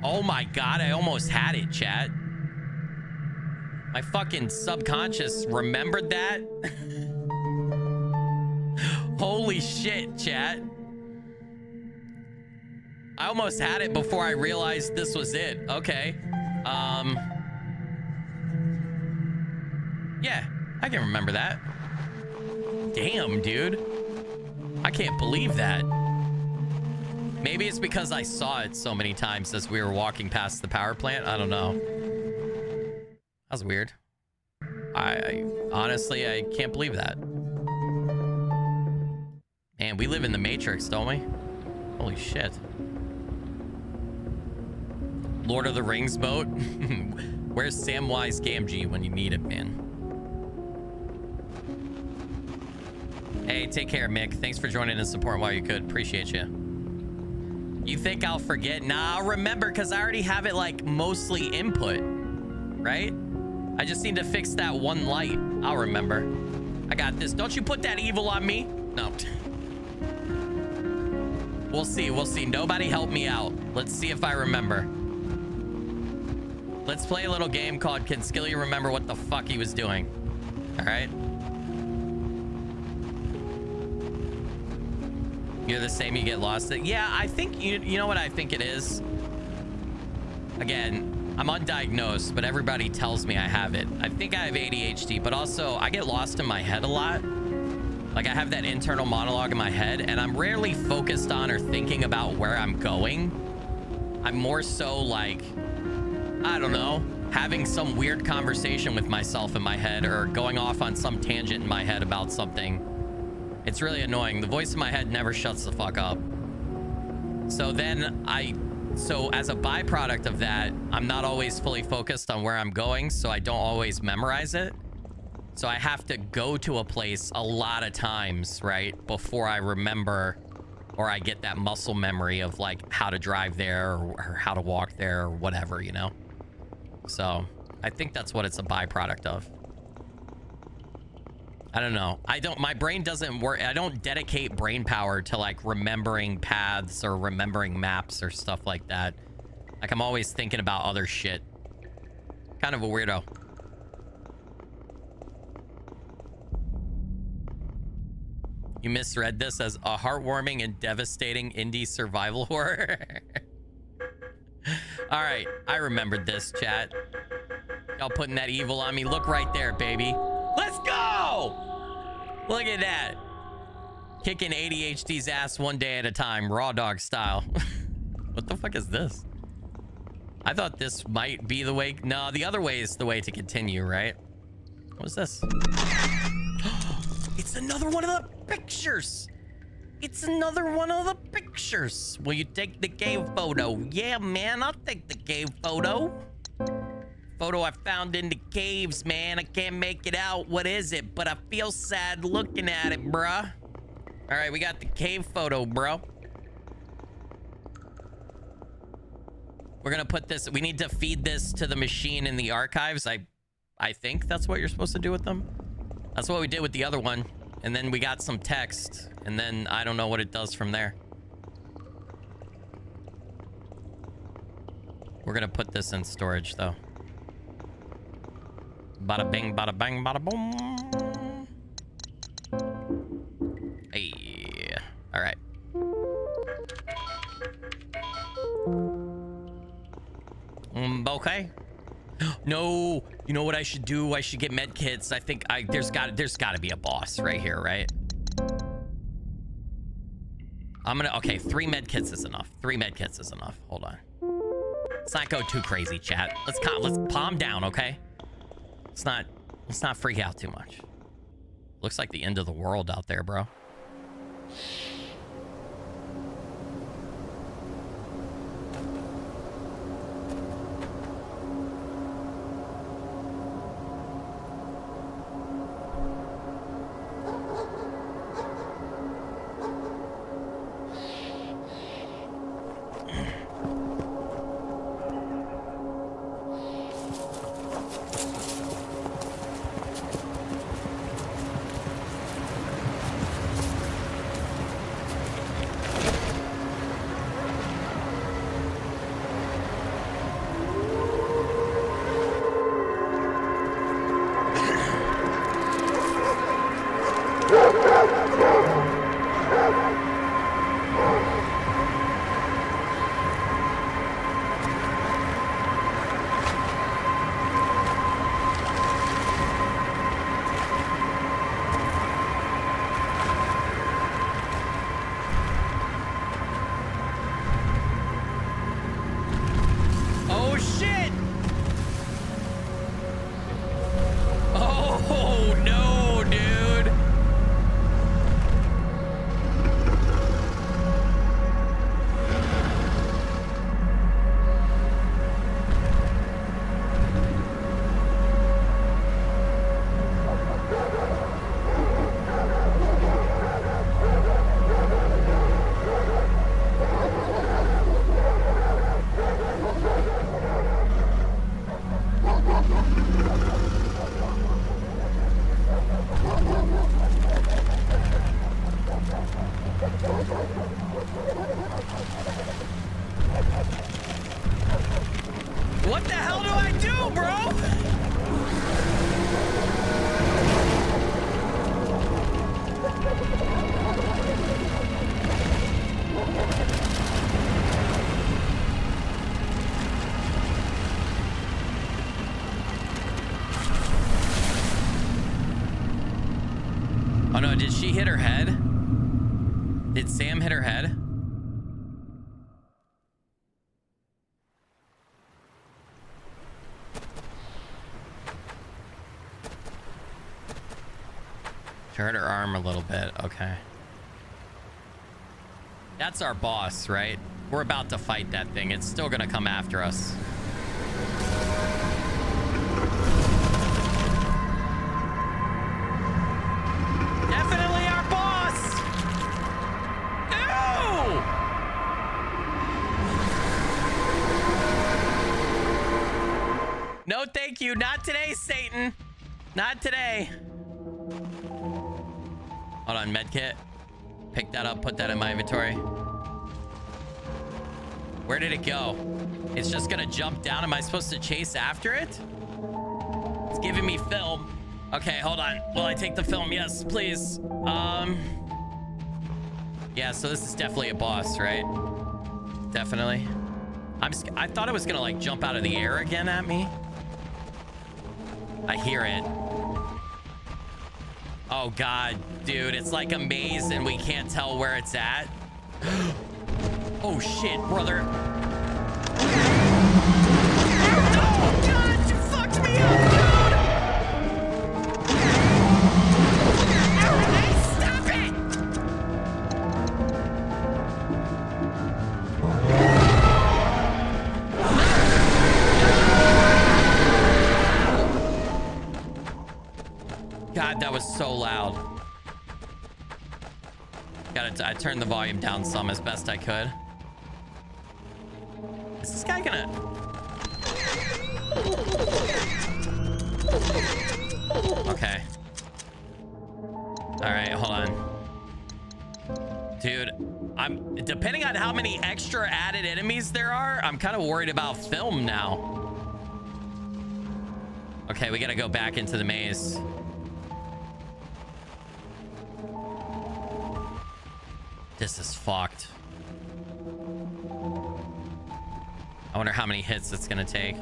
Oh my god, I almost had it, chat. My fucking subconscious remembered that. Holy shit, chat. I almost had it before I realized this was it. Okay. Yeah, I can remember that. Damn, dude. I can't believe that. Maybe it's because I saw it so many times as we were walking past the power plant. I don't know. That was weird. I honestly, I can't believe that. Man, we live in the Matrix, don't we? Holy shit. Lord of the Rings boat? Where's Samwise Gamgee when you need him, man? Hey, take care, Mick. Thanks for joining and supporting while you could. Appreciate you. You think I'll forget? Nah, I'll remember because I already have it like mostly input, right? I just need to fix that one light. I'll remember. I got this. Don't you put that evil on me. No. We'll see. We'll see. Nobody help me out. Let's see if I remember. Let's play a little game called Can Skilly Remember What the Fuck He Was Doing? All right. You're the same, you get lost. Yeah, I think, you know what I think it is? Again, I'm undiagnosed, but everybody tells me I have it. I think I have ADHD, but also I get lost in my head a lot. Like I have that internal monologue in my head and I'm rarely focused on or thinking about where I'm going. I'm more so like, I don't know, having some weird conversation with myself in my head or going off on some tangent in my head about something. It's really annoying. The voice in my head never shuts the fuck up. So then so as a byproduct of that, I'm not always fully focused on where I'm going, so I don't always memorize it. So I have to go to a place a lot of times, right, before I remember or I get that muscle memory of like how to drive there or how to walk there or whatever, you know? So I think that's what it's a byproduct of. I don't know. My brain doesn't work. I don't dedicate brain power to like remembering paths or remembering maps or stuff like that. Like I'm always thinking about other shit. Kind of a weirdo. You misread this as a heartwarming and devastating indie survival horror. All right, I remembered this, chat. Y'all putting that evil on me. Look right there, baby. Let's go! Look at that. Kicking ADHD's ass one day at a time, raw dog style. What the fuck is this? I thought this might be the way. No, the other way is the way to continue, right? What's this? It's another one of the pictures. It's another one of the pictures. Will you take the cave photo? Yeah, man, I'll take the cave photo. Photo I found in the caves, man. I can't make it out. What is it? But I feel sad looking at it, bruh. All right, we got the cave photo, bro. We're gonna put this. We need to feed this to the machine in the archives. I think that's what you're supposed to do with them. That's what we did with the other one. And then we got some text. And then I don't know what it does from there. We're gonna put this in storage, though. Bada bing, bada bang, bada boom. Hey. All right. Okay. No, you know what I should do? I should get med kits. I think there's got to be a boss right here, right? Okay, 3 med kits is enough. 3 med kits is enough. Hold on. Let's not go too crazy, chat. Let's calm down, okay? Let's not freak out too much. Looks like the end of the world out there, bro. What the hell do I do, bro? Oh no, did she hit her head? Did Sam hit her head? She hurt her arm a little bit. Okay. That's our boss, right? We're about to fight that thing. It's still gonna come after us. Definitely our boss! Ew! No, thank you. Not today, Satan. Not today. Hold on, medkit. Pick that up, put that in my inventory. Where did it go? It's just gonna jump down. Am I supposed to chase after it? It's giving me film. Okay, hold on. Will I take the film? Yes, please. Yeah, so this is definitely a boss, right? Definitely. I thought it was gonna like jump out of the air again at me. I hear it. Oh God, dude, it's like a maze and we can't tell where it's at. Oh shit, brother. Oh God, you fucked me up, dude. Stop it. God, that was so loud. I turned the volume down some as best I could. Is this guy gonna... Okay. All right, hold on. Dude, depending on how many extra added enemies there are, I'm kind of worried about film now. Okay, we gotta go back into the maze. This is fucked. I wonder how many hits it's gonna take.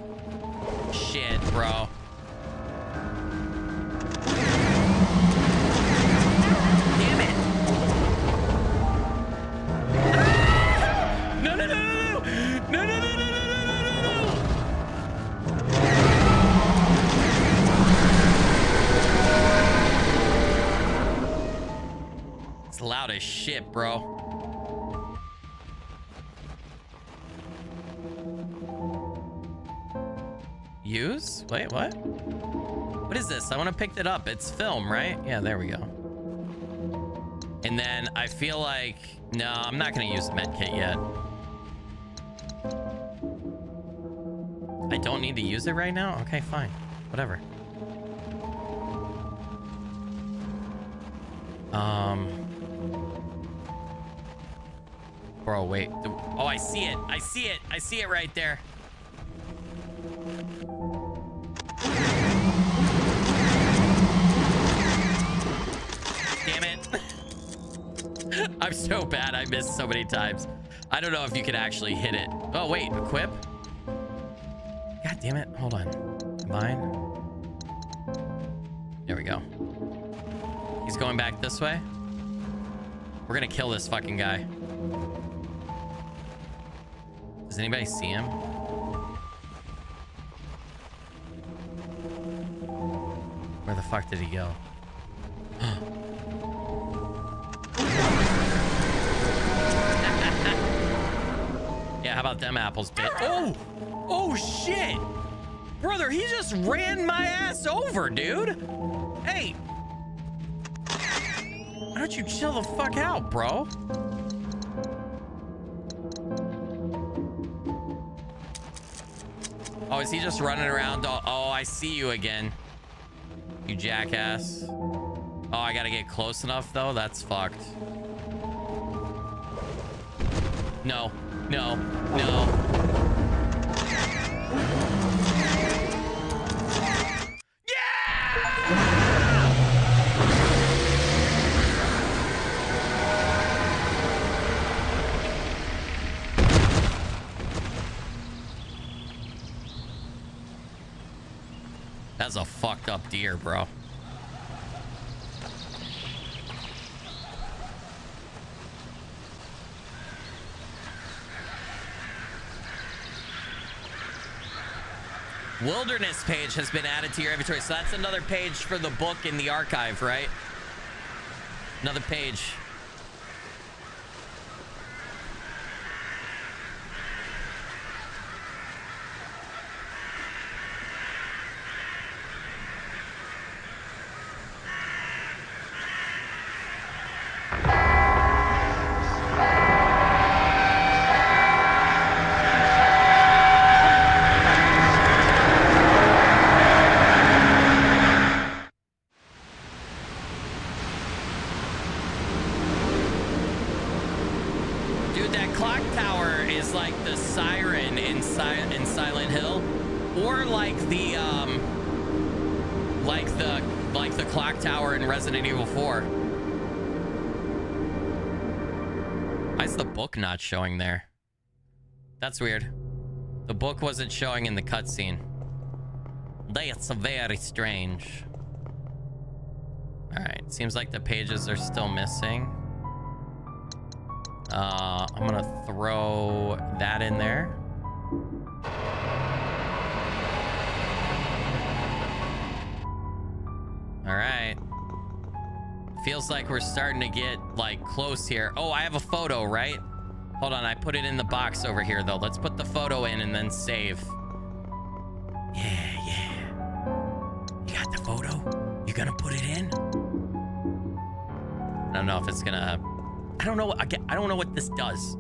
Shit, bro. Damn it. Ah! No, no, no, no, no. No, no, no, no, no, no, no. It's loud as shit, bro. Use? Wait, what? What is this? I want to pick that up. It's film, right? Yeah, there we go. And then I feel like... No, I'm not going to use the medkit yet. I don't need to use it right now? Okay, fine. Whatever. Bro, wait. Oh, I see it. I see it. I see it right there. Damn it. I'm so bad. I missed so many times. I don't know if you can actually hit it. Oh, wait. Equip? God damn it. Hold on. Combine. There we go. He's going back this way. We're gonna kill this fucking guy. Does anybody see him? Where the fuck did he go? Yeah, how about them apples, bitch? Oh! Oh, shit! Brother, he just ran my ass over, dude! Hey! Why don't you chill the fuck out, bro? Oh, is he just running around? Oh, I see you again. You jackass. Oh, I gotta get close enough, though? That's fucked. No. No. No. That's a fucked up deer, bro. Wilderness page has been added to your inventory. So that's another page for the book in the archive, right? Another page. the siren in Silent Hill, or like the clock tower in Resident Evil 4. Why is the book not showing there? That's weird. The book wasn't showing in the cutscene. That's very strange. All right, seems like the pages are still missing. I'm gonna throw that in there. All right. Feels like we're starting to get like close here. Oh, I have a photo, right? Hold on, I put it in the box over here though. Let's put the photo in and then save. Yeah. You got the photo? You gonna put it in? I don't know if it's gonna... I don't know what this does.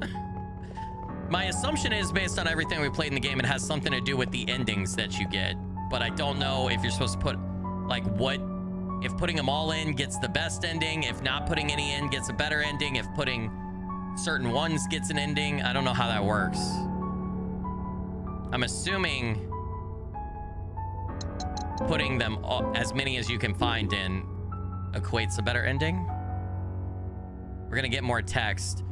My assumption is, based on everything we played in the game, it has something to do with the endings that you get. But I don't know if you're supposed to put, like, what... If putting them all in gets the best ending, if not putting any in gets a better ending, if putting certain ones gets an ending. I don't know how that works. I'm assuming putting them all, as many as you can find in, equates a better ending. We're gonna get more text.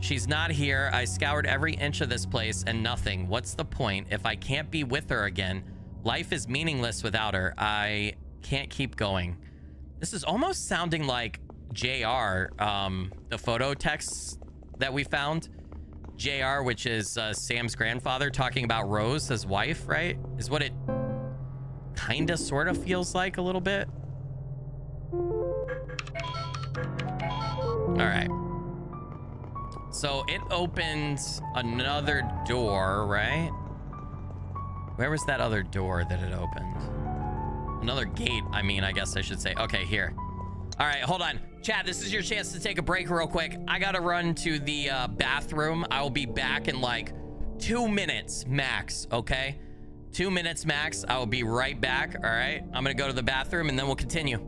She's not here. I scoured every inch of this place and nothing. What's the point? If I can't be with her again, life is meaningless without her. I can't keep going. This is almost sounding like JR, the photo texts that we found. JR, which is Sam's grandfather, talking about Rose, his wife, right? Is what it kind of sort of feels like a little bit. All right. So it opens another door, right? Where was that other door that it opened? Another gate, I mean, I guess I should say. Okay, here. All right, hold on. Chat, this is your chance to take a break real quick. I gotta run to the bathroom. I will be back in like 2 minutes max, okay? 2 minutes max. I will be right back, all right? I'm gonna go to the bathroom and then we'll continue.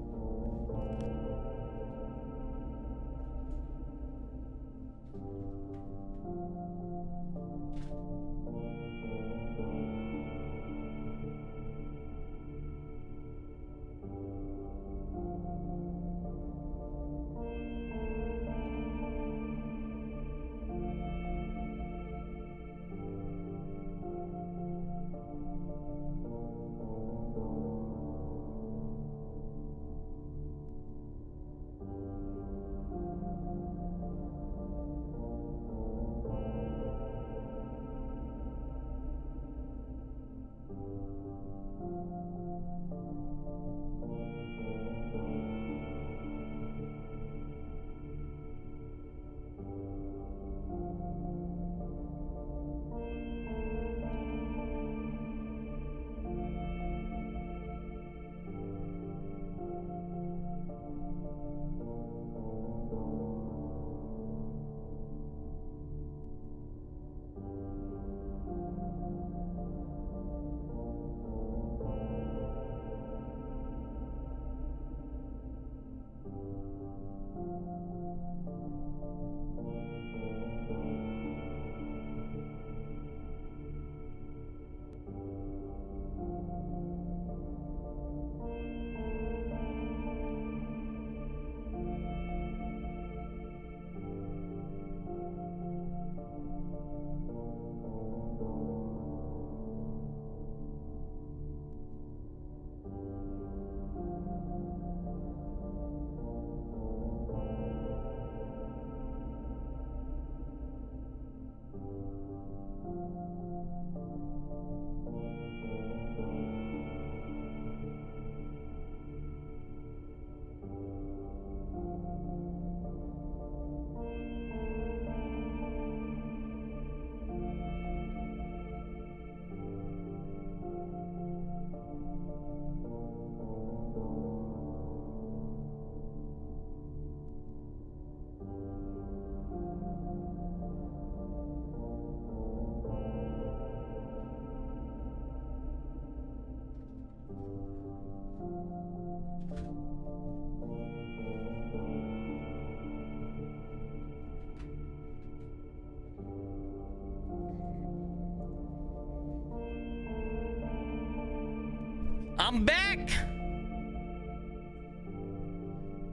I'm back.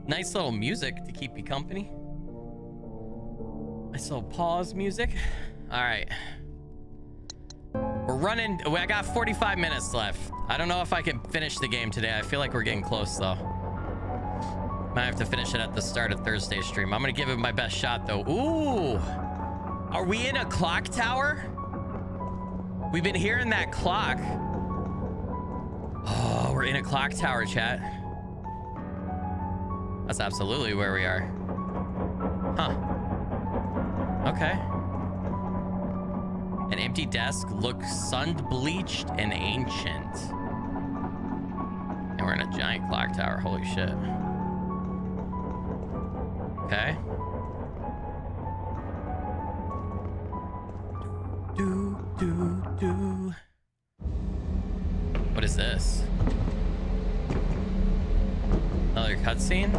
Nice little music to keep you company. Nice little pause music. All right. We're running. I got 45 minutes left. I don't know if I can finish the game today. I feel like we're getting close though. Might have to finish it at the start of Thursday's stream. I'm gonna give it my best shot though. Ooh. Are we in a clock tower? We've been hearing that clock. Oh, we're in a clock tower, chat. That's absolutely where we are. Huh. Okay. An empty desk looks sun-bleached and ancient. And we're in a giant clock tower. Holy shit. Okay. Do. What is this? Another cutscene?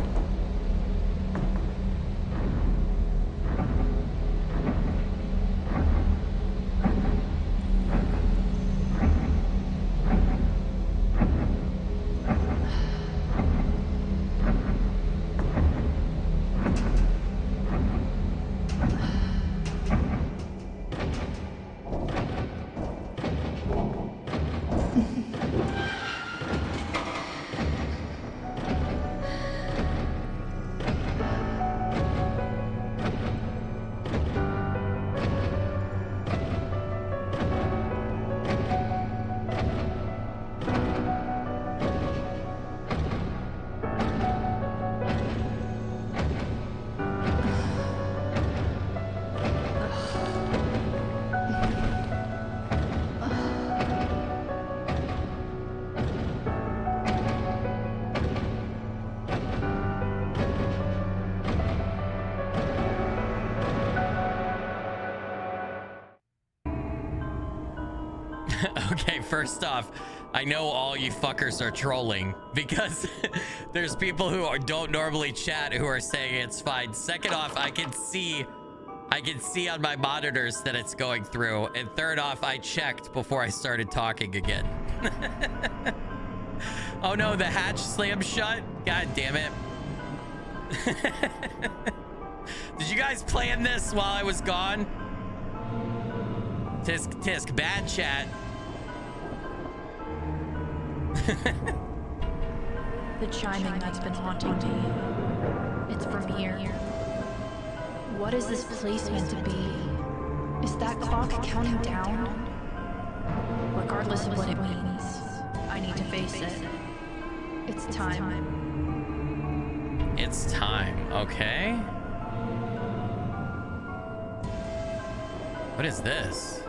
Okay, first off, I know all you fuckers are trolling because there's people who don't normally chat who are saying it's fine. Second off, I can see on my monitors that it's going through. And third off, I checked before I started talking again. Oh no, the hatch slammed shut. God damn it. Did you guys plan this while I was gone? Tisk, bad chat. The chiming that's been haunting me. It's from here. What is this place meant to be? Is that clock counting down? Regardless of what it means, I need to face it. It's time. It's time, okay. What is this?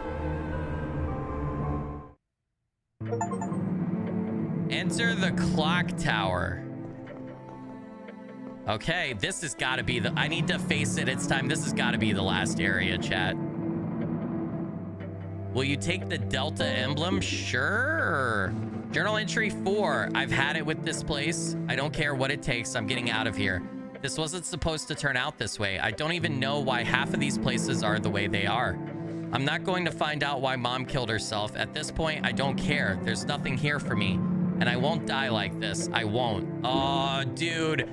Enter the clock tower. Okay, this has got to be the... I need to face it. It's time. This has got to be the last area, chat. Will you take the Delta emblem? Sure. Journal entry 4. I've had it with this place. I don't care what it takes. I'm getting out of here. This wasn't supposed to turn out this way. I don't even know why half of these places are the way they are. I'm not going to find out why Mom killed herself. At this point, I don't care. There's nothing here for me. And I won't die like this. I won't. Oh, dude.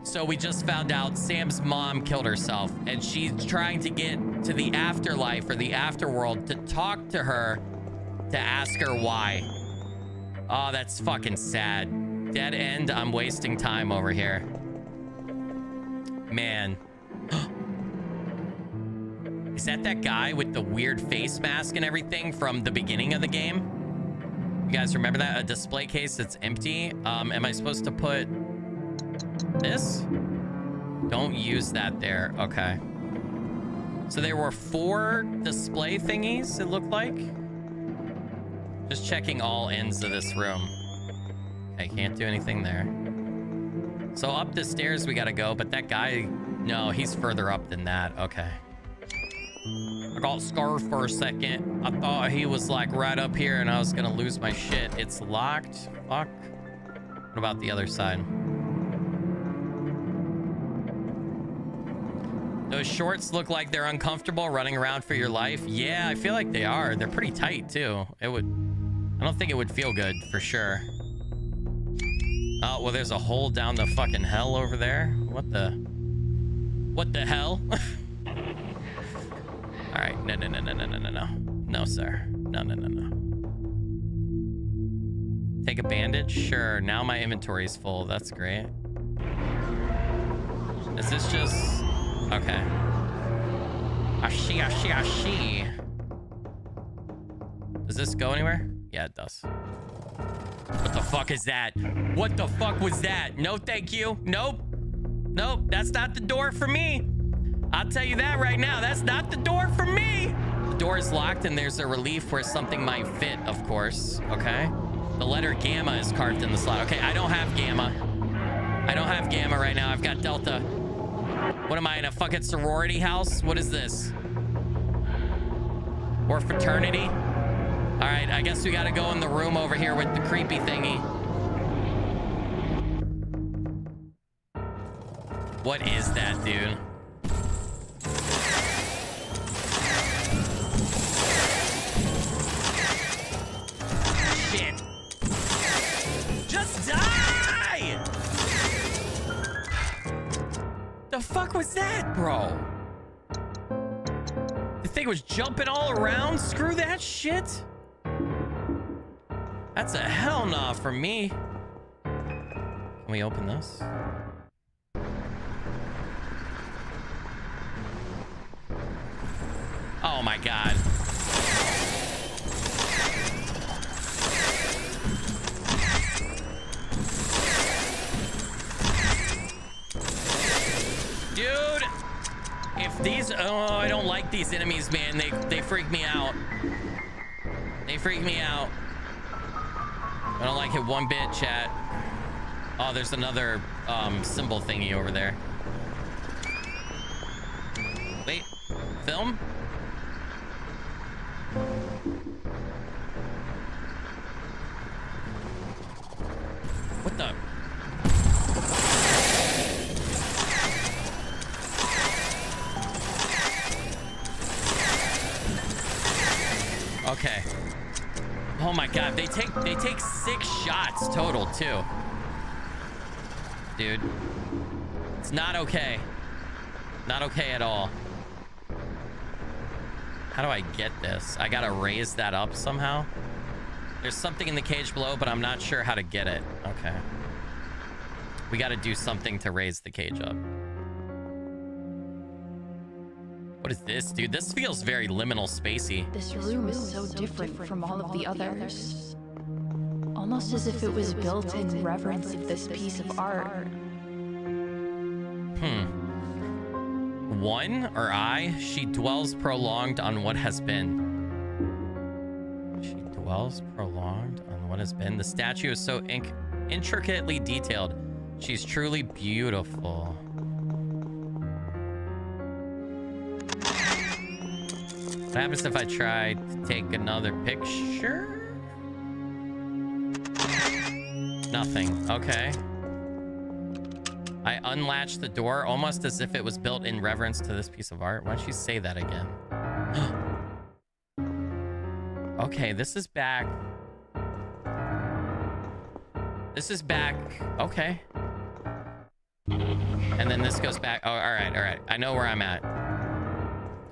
So we just found out Sam's mom killed herself. And she's trying to get to the afterlife or the afterworld to talk to her to ask her why. Oh, that's fucking sad. Dead end. I'm wasting time over here. Man. Is that guy with the weird face mask and everything from the beginning of the game? You guys remember that? A display case that's empty. Am I supposed to put this? Don't use that there. Okay. So there were 4 display thingies, it looked like. Just checking all ends of this room. I can't do anything there. So up the stairs we gotta go, but that guy, no, he's further up than that. Okay. I got scared for a second. I thought he was like right up here and I was gonna lose my shit. It's locked. Fuck. What about the other side? Those shorts look like they're uncomfortable running around for your life. Yeah, I feel like they are. They're pretty tight too. I don't think it would feel good for sure. Oh, well, there's a hole down the fucking hell over there. What the hell? All right. No. No, sir. No. Take a bandage? Sure. Now my inventory is full. That's great. Is this just... Okay. Ashi. Does this go anywhere? Yeah, it does. What the fuck is that? What the fuck was that? No, thank you. Nope. That's not the door for me. I'll tell you that right now. That's not the door for me. The door is locked and there's a relief where something might fit, of course. Okay. The letter gamma is carved in the slot. Okay, I don't have gamma. I don't have gamma right now. I've got delta. What am I, in a fucking sorority house? What is this? Or fraternity? All right, I guess we gotta go in the room over here with the creepy thingy. What is that, dude? Shit. Just die! The fuck was that, bro? The thing was jumping all around? Screw that shit. That's a hell nah for me. Can we open this? Oh my god. Dude, if these... Oh, I don't like these enemies, man. They freak me out. They freak me out. I don't like it one bit, chat. Oh, there's another symbol thingy over there. Wait, film? What the? Okay. Oh my god, they take 6 shots total too. Dude. It's not okay. Not okay at all. How do I get this? I gotta raise that up somehow. There's something in the cage below, but I'm not sure how to get it. Okay. We gotta do something to raise the cage up. What is this, dude? This feels very liminal spacey. This room is so different from all of the others. Almost as if it was built in reverence of this piece of art. One, or I, she dwells prolonged on what has been. She dwells prolonged on what has been. The statue is so intricately detailed. She's truly beautiful. What happens if I try to take another picture? Nothing. Okay. I unlatched the door almost as if it was built in reverence to this piece of art. Why don't you say that again? Okay, this is back. This is back. Okay. And then this goes back. Oh, all right. I know where I'm at.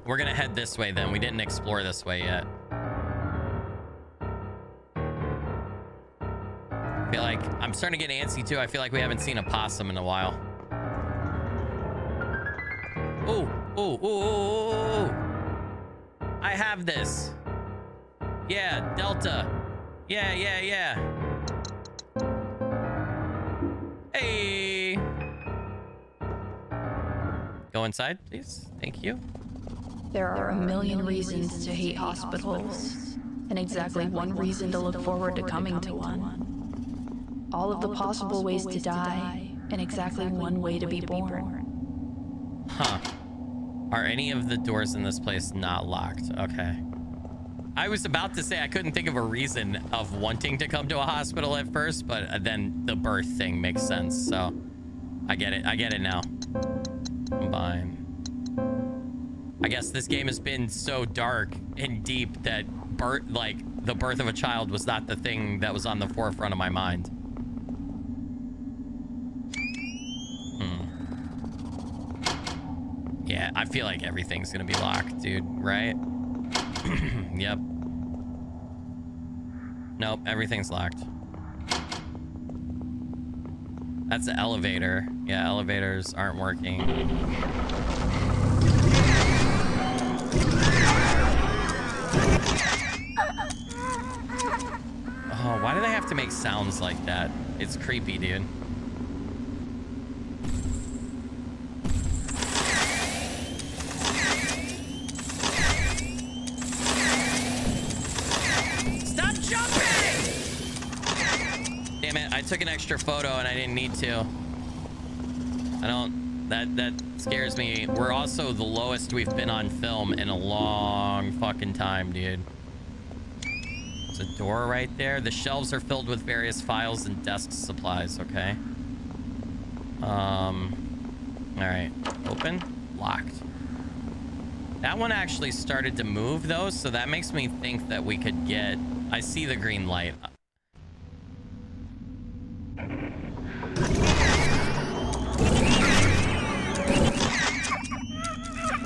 We're gonna head this way then. We didn't explore this way yet. I feel like I'm starting to get antsy too. I feel like we haven't seen a possum in a while. Ooh. I have this. Yeah, Delta. Yeah. Hey. Go inside, please. Thank you. There are a million reasons to hate hospitals, and exactly one reason to look forward to coming to one. All of the possible ways to die, and exactly one way to be born. Huh. Are any of the doors in this place not locked? Okay. I was about to say I couldn't think of a reason of wanting to come to a hospital at first, but then the birth thing makes sense, so I get it now. Combine. I guess this game has been so dark and deep that the birth of a child was not the thing that was on the forefront of my mind. Yeah, I feel like everything's gonna be locked, dude, right? Yep. Nope, everything's locked. That's the elevator. Yeah, elevators aren't working. Oh, why do they have to make sounds like that? It's creepy, dude. Stop jumping! Damn it, I took an extra photo and I didn't need to. That scares me. We're also the lowest we've been on film in a long fucking time, dude. There's a door right there. The shelves are filled with various files and desk supplies, okay? All right, open, locked. That one actually started to move though, so that makes me think that we could get, I see the green light.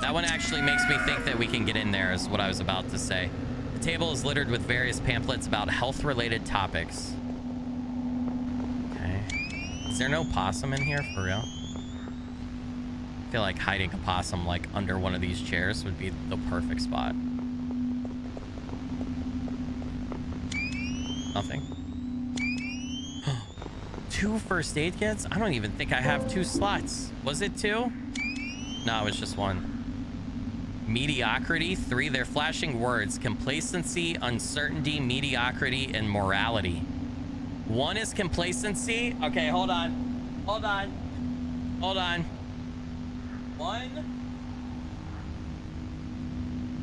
That one actually makes me think that we can get in there, is what I was about to say. The table is littered with various pamphlets about health-related topics. Okay. Is there no possum in here, for real? I feel like hiding a possum, like, under one of these chairs would be the perfect spot. Nothing. 2 first aid kits? I don't even think I have 2 slots. Was it 2? No, it was just 1. Mediocrity, 3. They're flashing words. Complacency, uncertainty, mediocrity, and morality. 1 is complacency. Okay, hold on. Hold on. Hold on. 1.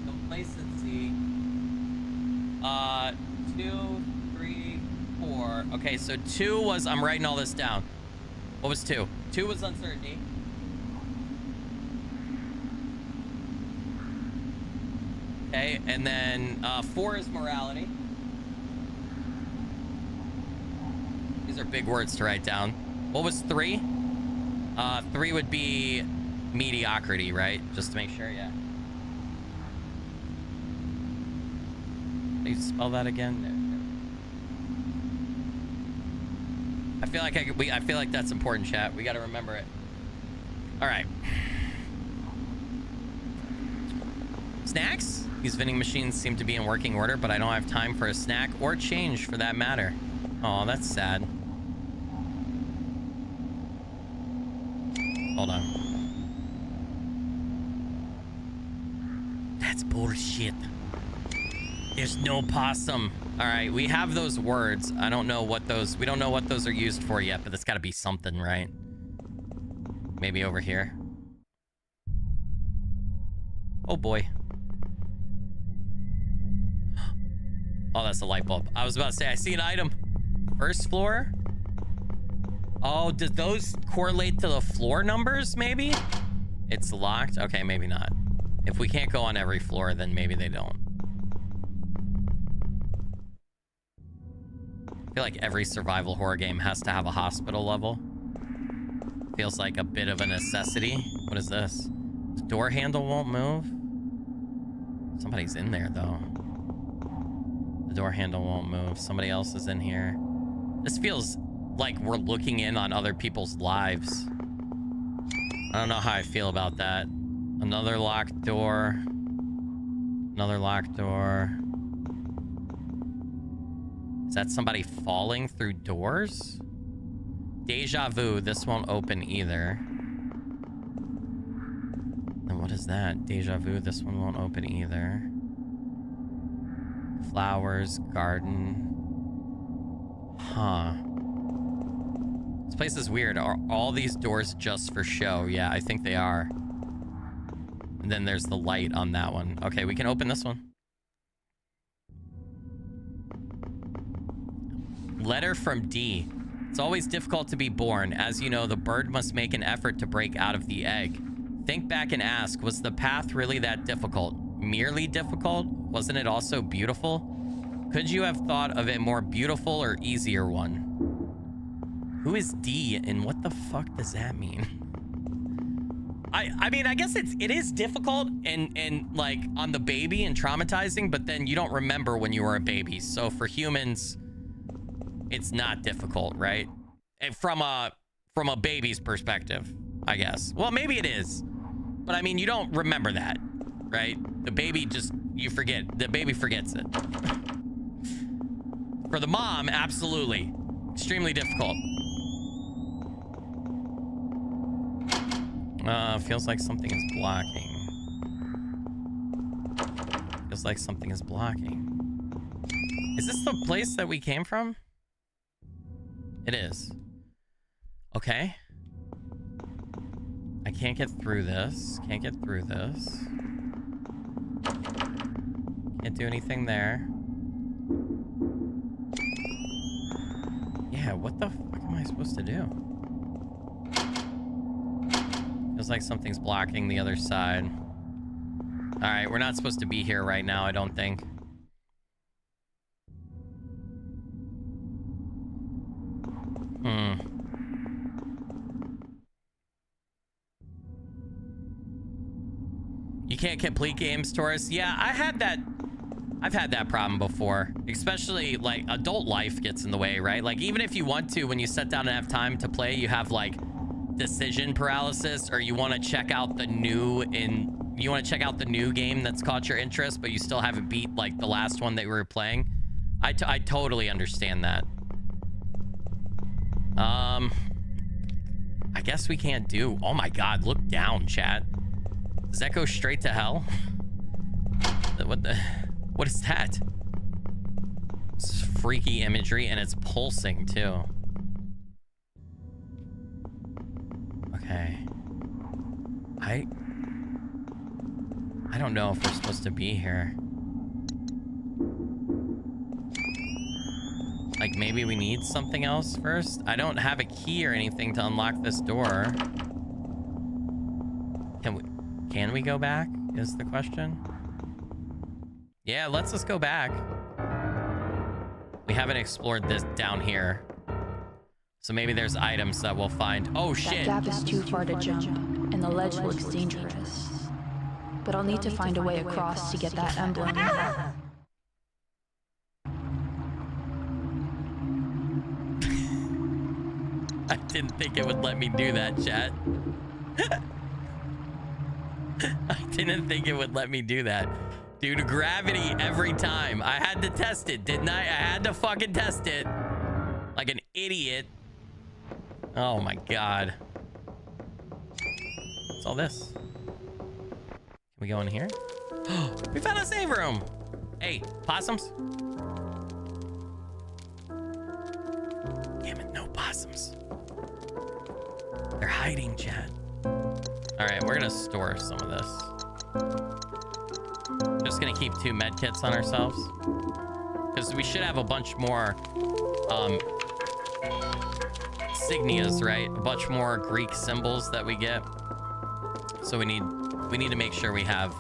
Complacency. 2, 3, 4. Okay, so 2 was, I'm writing all this down. What was 2? 2 was uncertainty. Okay, and then 4 is morality. These are big words to write down. What was 3? 3 would be mediocrity, right? Just to make sure, yeah. Can you spell that again? I feel like I feel like that's important, chat. We got to remember it. All right. Snacks? These vending machines seem to be in working order, but I don't have time for a snack or change for that matter. Oh, that's sad. Hold on. That's bullshit. There's no possum. All right, we have those words. I don't know what those, we don't know what those are used for yet, but it's got to be something, right? Maybe over here. Oh boy. Oh, that's a light bulb. I was about to say, I see an item. First floor? Oh, do those correlate to the floor numbers, maybe? It's locked? Okay, maybe not. If we can't go on every floor, then maybe they don't. I feel like every survival horror game has to have a hospital level. Feels like a bit of a necessity. What is this? The door handle won't move. Somebody's in there, though. The door handle won't move. Somebody else is in here. This feels like we're looking in on other people's lives. I don't know how I feel about that. Another locked door. Another locked door. Is that somebody falling through doors? Deja vu. This won't open either. And what is that? Deja vu. This one won't open either. Flowers, garden. Huh. This place is weird. Are all these doors just for show? Yeah, I think they are. And then there's the light on that one. Okay, we can open this one. Letter from D. It's always difficult to be born. As you know, the bird must make an effort to break out of the egg. Think back and ask, was the path really that difficult? Merely difficult? Wasn't it also beautiful? Could you have thought of a more beautiful or easier one? Who is D and what the fuck does that mean? I mean, I guess it is difficult and like on the baby and traumatizing, but then you don't remember when you were a baby. So for humans, it's not difficult, right? And from a baby's perspective, I guess. Well, maybe it is, but I mean, you don't remember that, right? The baby just, you forget. The baby forgets it. For the mom, absolutely. Extremely difficult. Feels like something is blocking. Feels like something is blocking. Is this the place that we came from? It is. Okay. I can't get through this. Can't get through this. Can't do anything there. Yeah, what the fuck am I supposed to do? Feels like something's blocking the other side. All right, we're not supposed to be here right now, I don't think. You can't complete games, Taurus. Yeah, I've had that problem before, especially like adult life gets in the way, right? Like even if you want to, when you sit down and have time to play, you have like decision paralysis, or you want to check out the new game that's caught your interest, but you still haven't beat like the last one that we were playing. I totally understand that. I guess we can't do. Oh my God, look down, chat. Does that go straight to hell? What is that? It's freaky imagery, and it's pulsing too. Okay. I don't know if we're supposed to be here. Like maybe we need something else first? I don't have a key or anything to unlock this door. Can we go back is the question. Yeah, let's just go back. We haven't explored this down here. So maybe there's items that we'll find. Oh shit. That gap is too far to jump, and the ledge looks dangerous. But I'll need to find a way across to get that emblem. I didn't think it would let me do that, chat. I didn't think it would let me do that. Dude, gravity every time. I had to test it, didn't I? I had to fucking test it. Like an idiot. Oh my God. What's all this? Can we go in here? We found a save room. Hey, possums. Damn it, no possums. They're hiding, chat. All right, we're gonna store some of this. Just gonna keep 2 med kits on ourselves, because we should have a bunch more signias, right? A bunch more Greek symbols that we get. So we need to make sure we have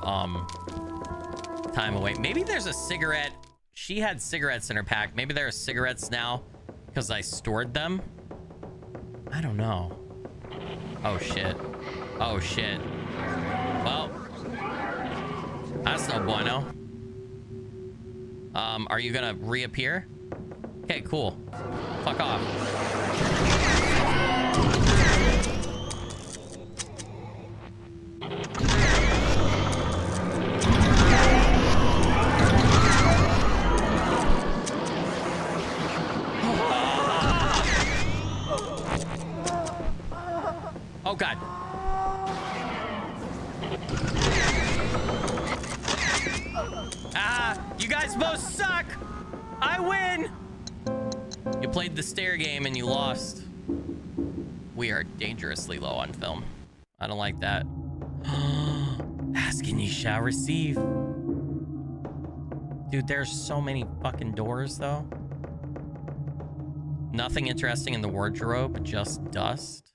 time away. Maybe there's a cigarette. She had cigarettes in her pack. Maybe there are cigarettes now because I stored them. I don't know. Oh shit. Oh shit. Well, that's no bueno. Are you gonna reappear? Okay, cool. Fuck off. Oh God. You guys both suck. I win. You played the stair game and you lost. We are dangerously low on film. I don't like that. Ask and ye shall receive. Dude, there's so many fucking doors though. Nothing interesting in the wardrobe, just dust.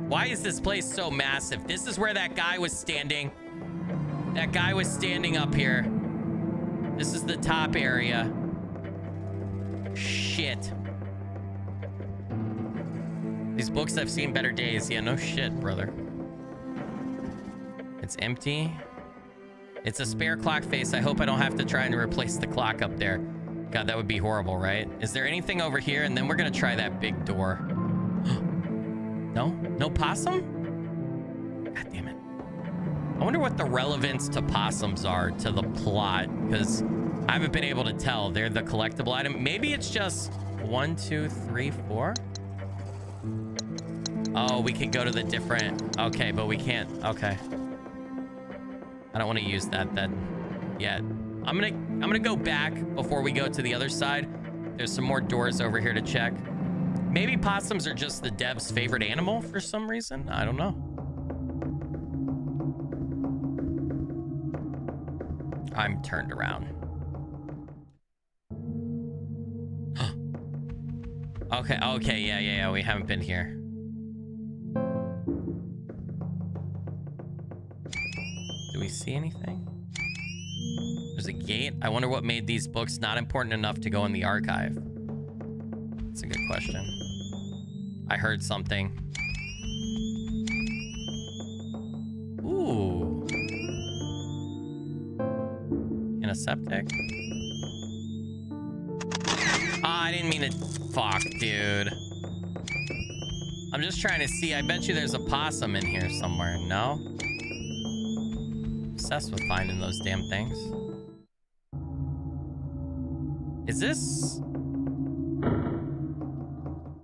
Why is this place so massive? This is where that guy was standing. That guy was standing up here. This is the top area. Shit. These books have seen better days. Yeah, no shit, brother. It's empty. It's a spare clock face. I hope I don't have to try and replace the clock up there. God, that would be horrible, right? Is there anything over here? And then we're gonna try that big door. No? No possum? God damn it. I wonder what the relevance to possums are to the plot, because I haven't been able to tell. They're the collectible item. Maybe it's just 1, 2, 3, 4. Oh, we can go to the different. Okay, but we can't. Okay. I don't want to use that then yet. I'm gonna go back before we go to the other side. There's some more doors over here to check. Maybe possums are just the dev's favorite animal for some reason. I don't know. I'm turned around. Okay, yeah, we haven't been here. Do we see anything? There's a gate. I wonder what made these books not important enough to go in the archive. That's a good question. I heard something. Ooh. In a septic? I didn't mean to. Fuck, dude. I'm just trying to see. I bet you there's a possum in here somewhere. No? Obsessed with finding those damn things. Is this?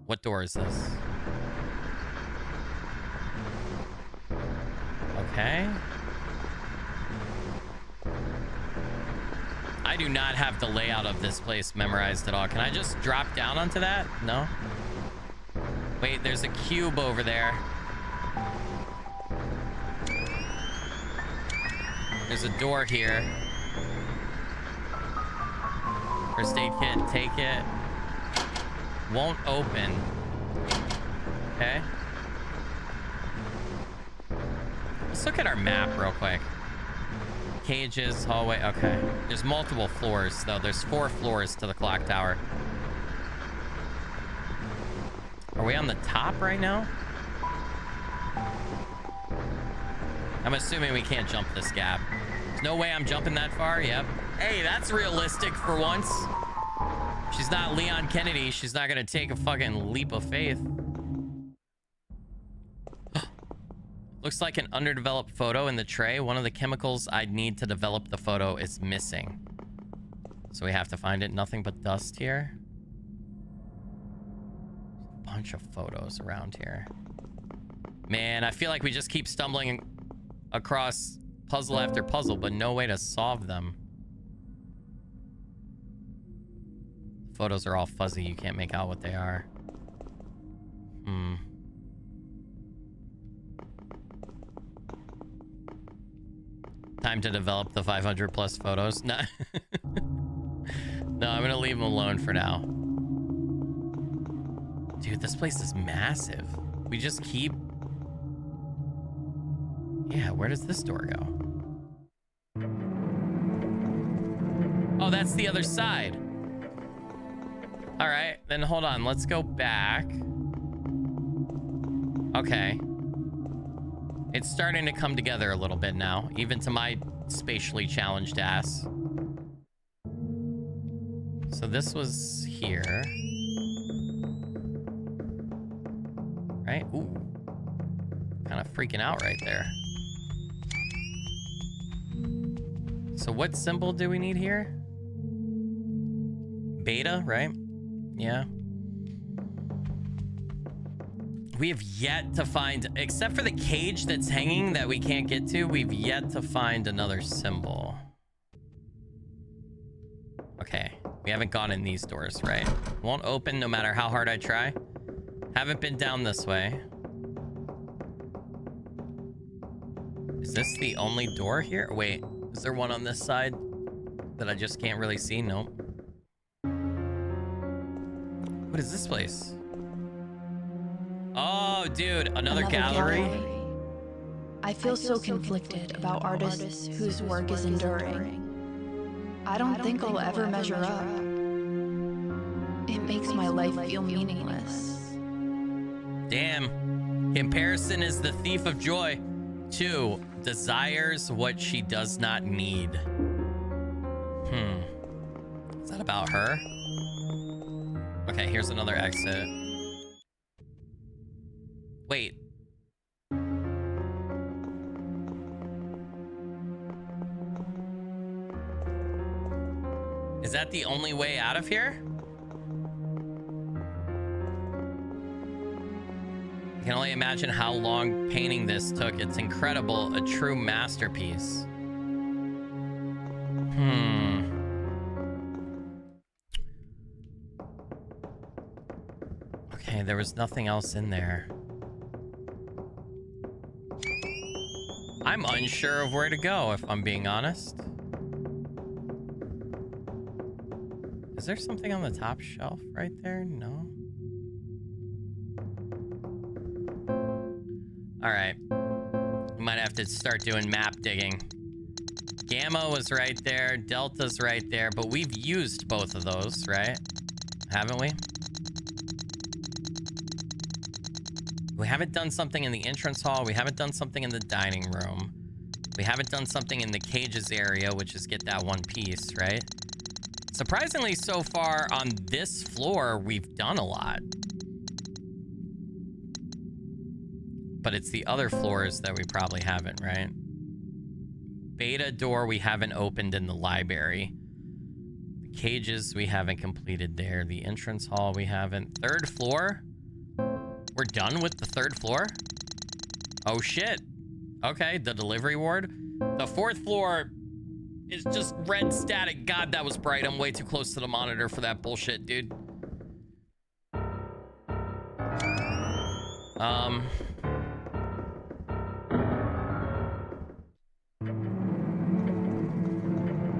What door is this? Okay. I do not have the layout of this place memorized at all. Can I just drop down onto that? No? Wait, there's a cube over there. There's a door here. First aid kit, take it. Won't open. Okay. Let's look at our map real quick. Cages, hallway, okay. There's multiple floors, though. There's 4 floors to the clock tower. Are we on the top right now? I'm assuming we can't jump this gap. There's no way I'm jumping that far. Yep. Hey, that's realistic for once. She's not Leon Kennedy. She's not gonna take a fucking leap of faith. Looks like an underdeveloped photo in the tray. One of the chemicals I'd need to develop the photo is missing. So we have to find it. Nothing but dust here. A bunch of photos around here. Man, I feel like we just keep stumbling across puzzle after puzzle, but no way to solve them. Photos are all fuzzy. You can't make out what they are. Time to develop the 500 plus photos. No, no, I'm gonna leave them alone for now. Dude, this place is massive. We just keep... Yeah, where does this door go? Oh, that's the other side. All right, then hold on. Let's go back. Okay. It's starting to come together a little bit now, even to my spatially challenged ass. So this was here. Right? Ooh. Kind of freaking out right there. So what symbol do we need here? Beta, right? Yeah. We have yet to find, except for the cage that's hanging that we can't get to, we've yet to find another symbol. Okay, we haven't gone in these doors, right? Won't open no matter how hard I try. Haven't been down this way. Is this the only door here? Wait, is there one on this side that I just can't really see? Nope. What is this place? Oh, dude, another gallery. I feel so conflicted about artists whose work is enduring. I don't think I'll ever measure up. It makes my life feel meaningless. Damn. Comparison is the thief of joy. 2, desires what she does not need. Is that about her? Okay, here's another exit. Wait. Is that the only way out of here? I can only imagine how long painting this took. It's incredible, a true masterpiece. Okay, there was nothing else in there. I'm unsure of where to go, if I'm being honest. Is there something on the top shelf right there? No. All right. We might have to start doing map digging. Gamma was right there. Delta's right there. But we've used both of those, right? Haven't we? We haven't done something in the entrance hall. We haven't done something in the dining room. We haven't done something in the cages area, which is get that one piece, right? Surprisingly, so far on this floor, we've done a lot. But it's the other floors that we probably haven't, right? Beta door we haven't opened in the library. The cages we haven't completed there. The entrance hall we haven't. Third floor? We're done with the third floor? Oh shit. Okay, the delivery ward. The fourth floor is just red static. God, that was bright. I'm way too close to the monitor for that bullshit, dude.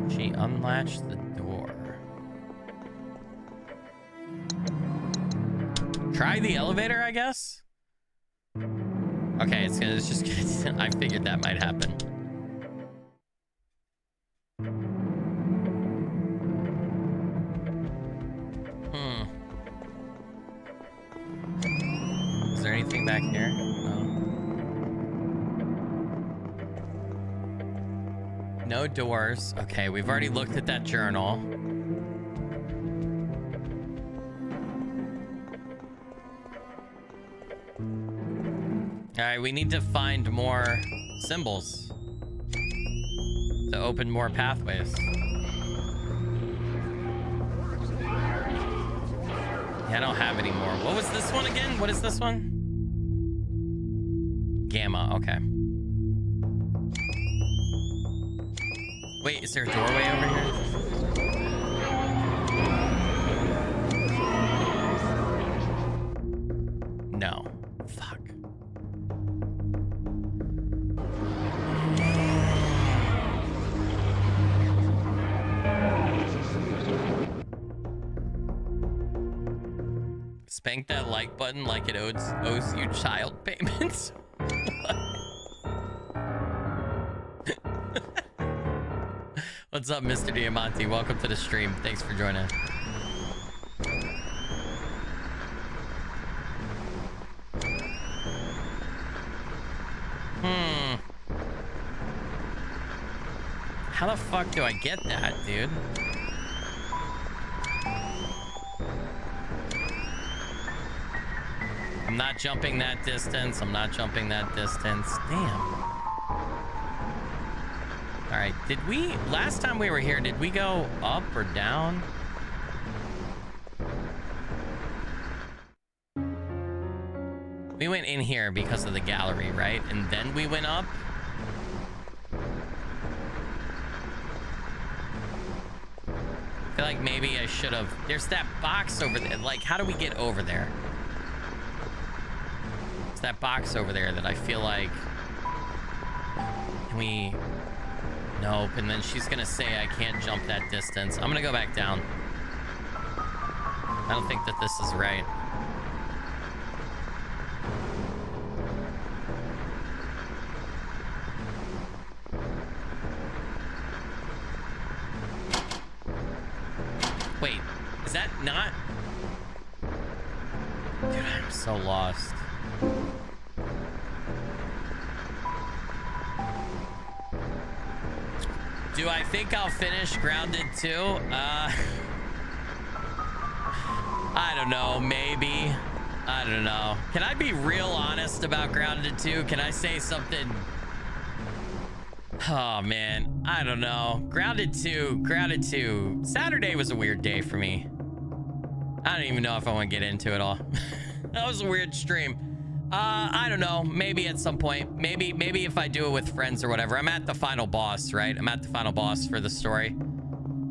She unlatched the door. Try the elevator, I guess? Okay, it's just gonna, I figured that might happen. Is there anything back here? No doors. Okay, we've already looked at that journal. All right, we need to find more symbols to open more pathways. Yeah, I don't have any more. What was this one again? What is this one? Gamma, okay. Wait, is there a doorway over here? No. Fuck. Spank that like button like it owes you child payments. What's up, Mr. Diamante? Welcome to the stream. Thanks for joining. How the fuck do I get that, dude? I'm not jumping that distance. I'm not jumping that distance. Damn. All right, did we, last time we were here, did we go up or down? We went in here because of the gallery, right? And then we went up? I feel like maybe I should have, there's that box over there. Like, how do we get over there? It's that box over there that I feel like, can we, nope. And then she's gonna say I can't jump that distance. I'm gonna go back down. I don't think that this is right. Wait, is that not? Dude, I'm so lost. Do I think I'll finish Grounded 2? I don't know, maybe. I don't know. Can I be real honest about Grounded 2? Can I say something? Oh man, I don't know. Grounded 2. Saturday was a weird day for me. I don't even know if I want to get into it all. That was a weird stream. I don't know. Maybe at some point. Maybe if I do it with friends or whatever. I'm at the final boss, right? I'm at the final boss for the story.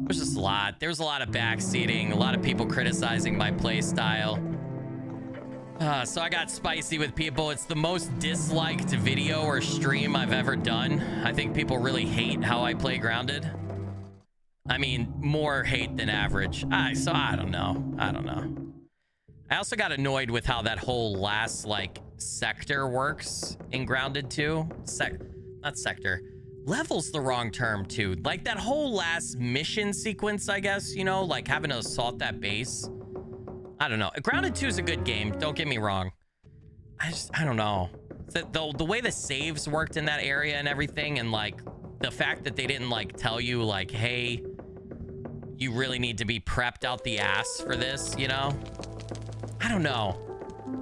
There's just a lot. There was a lot of backseating, a lot of people criticizing my play style. So I got spicy with people. It's the most disliked video or stream I've ever done. I think people really hate how I play Grounded. I mean, more hate than average. So I don't know. I also got annoyed with how that whole last, like, sector works in Grounded 2. Not sector. Level's the wrong term, too. Like, that whole last mission sequence, I guess, you know, like having to assault that base. I don't know. Grounded 2 is a good game. Don't get me wrong. I don't know. The way the saves worked in that area and everything, and, like, the fact that they didn't, like, tell you, like, hey, you really need to be prepped out the ass for this, you know? I don't know.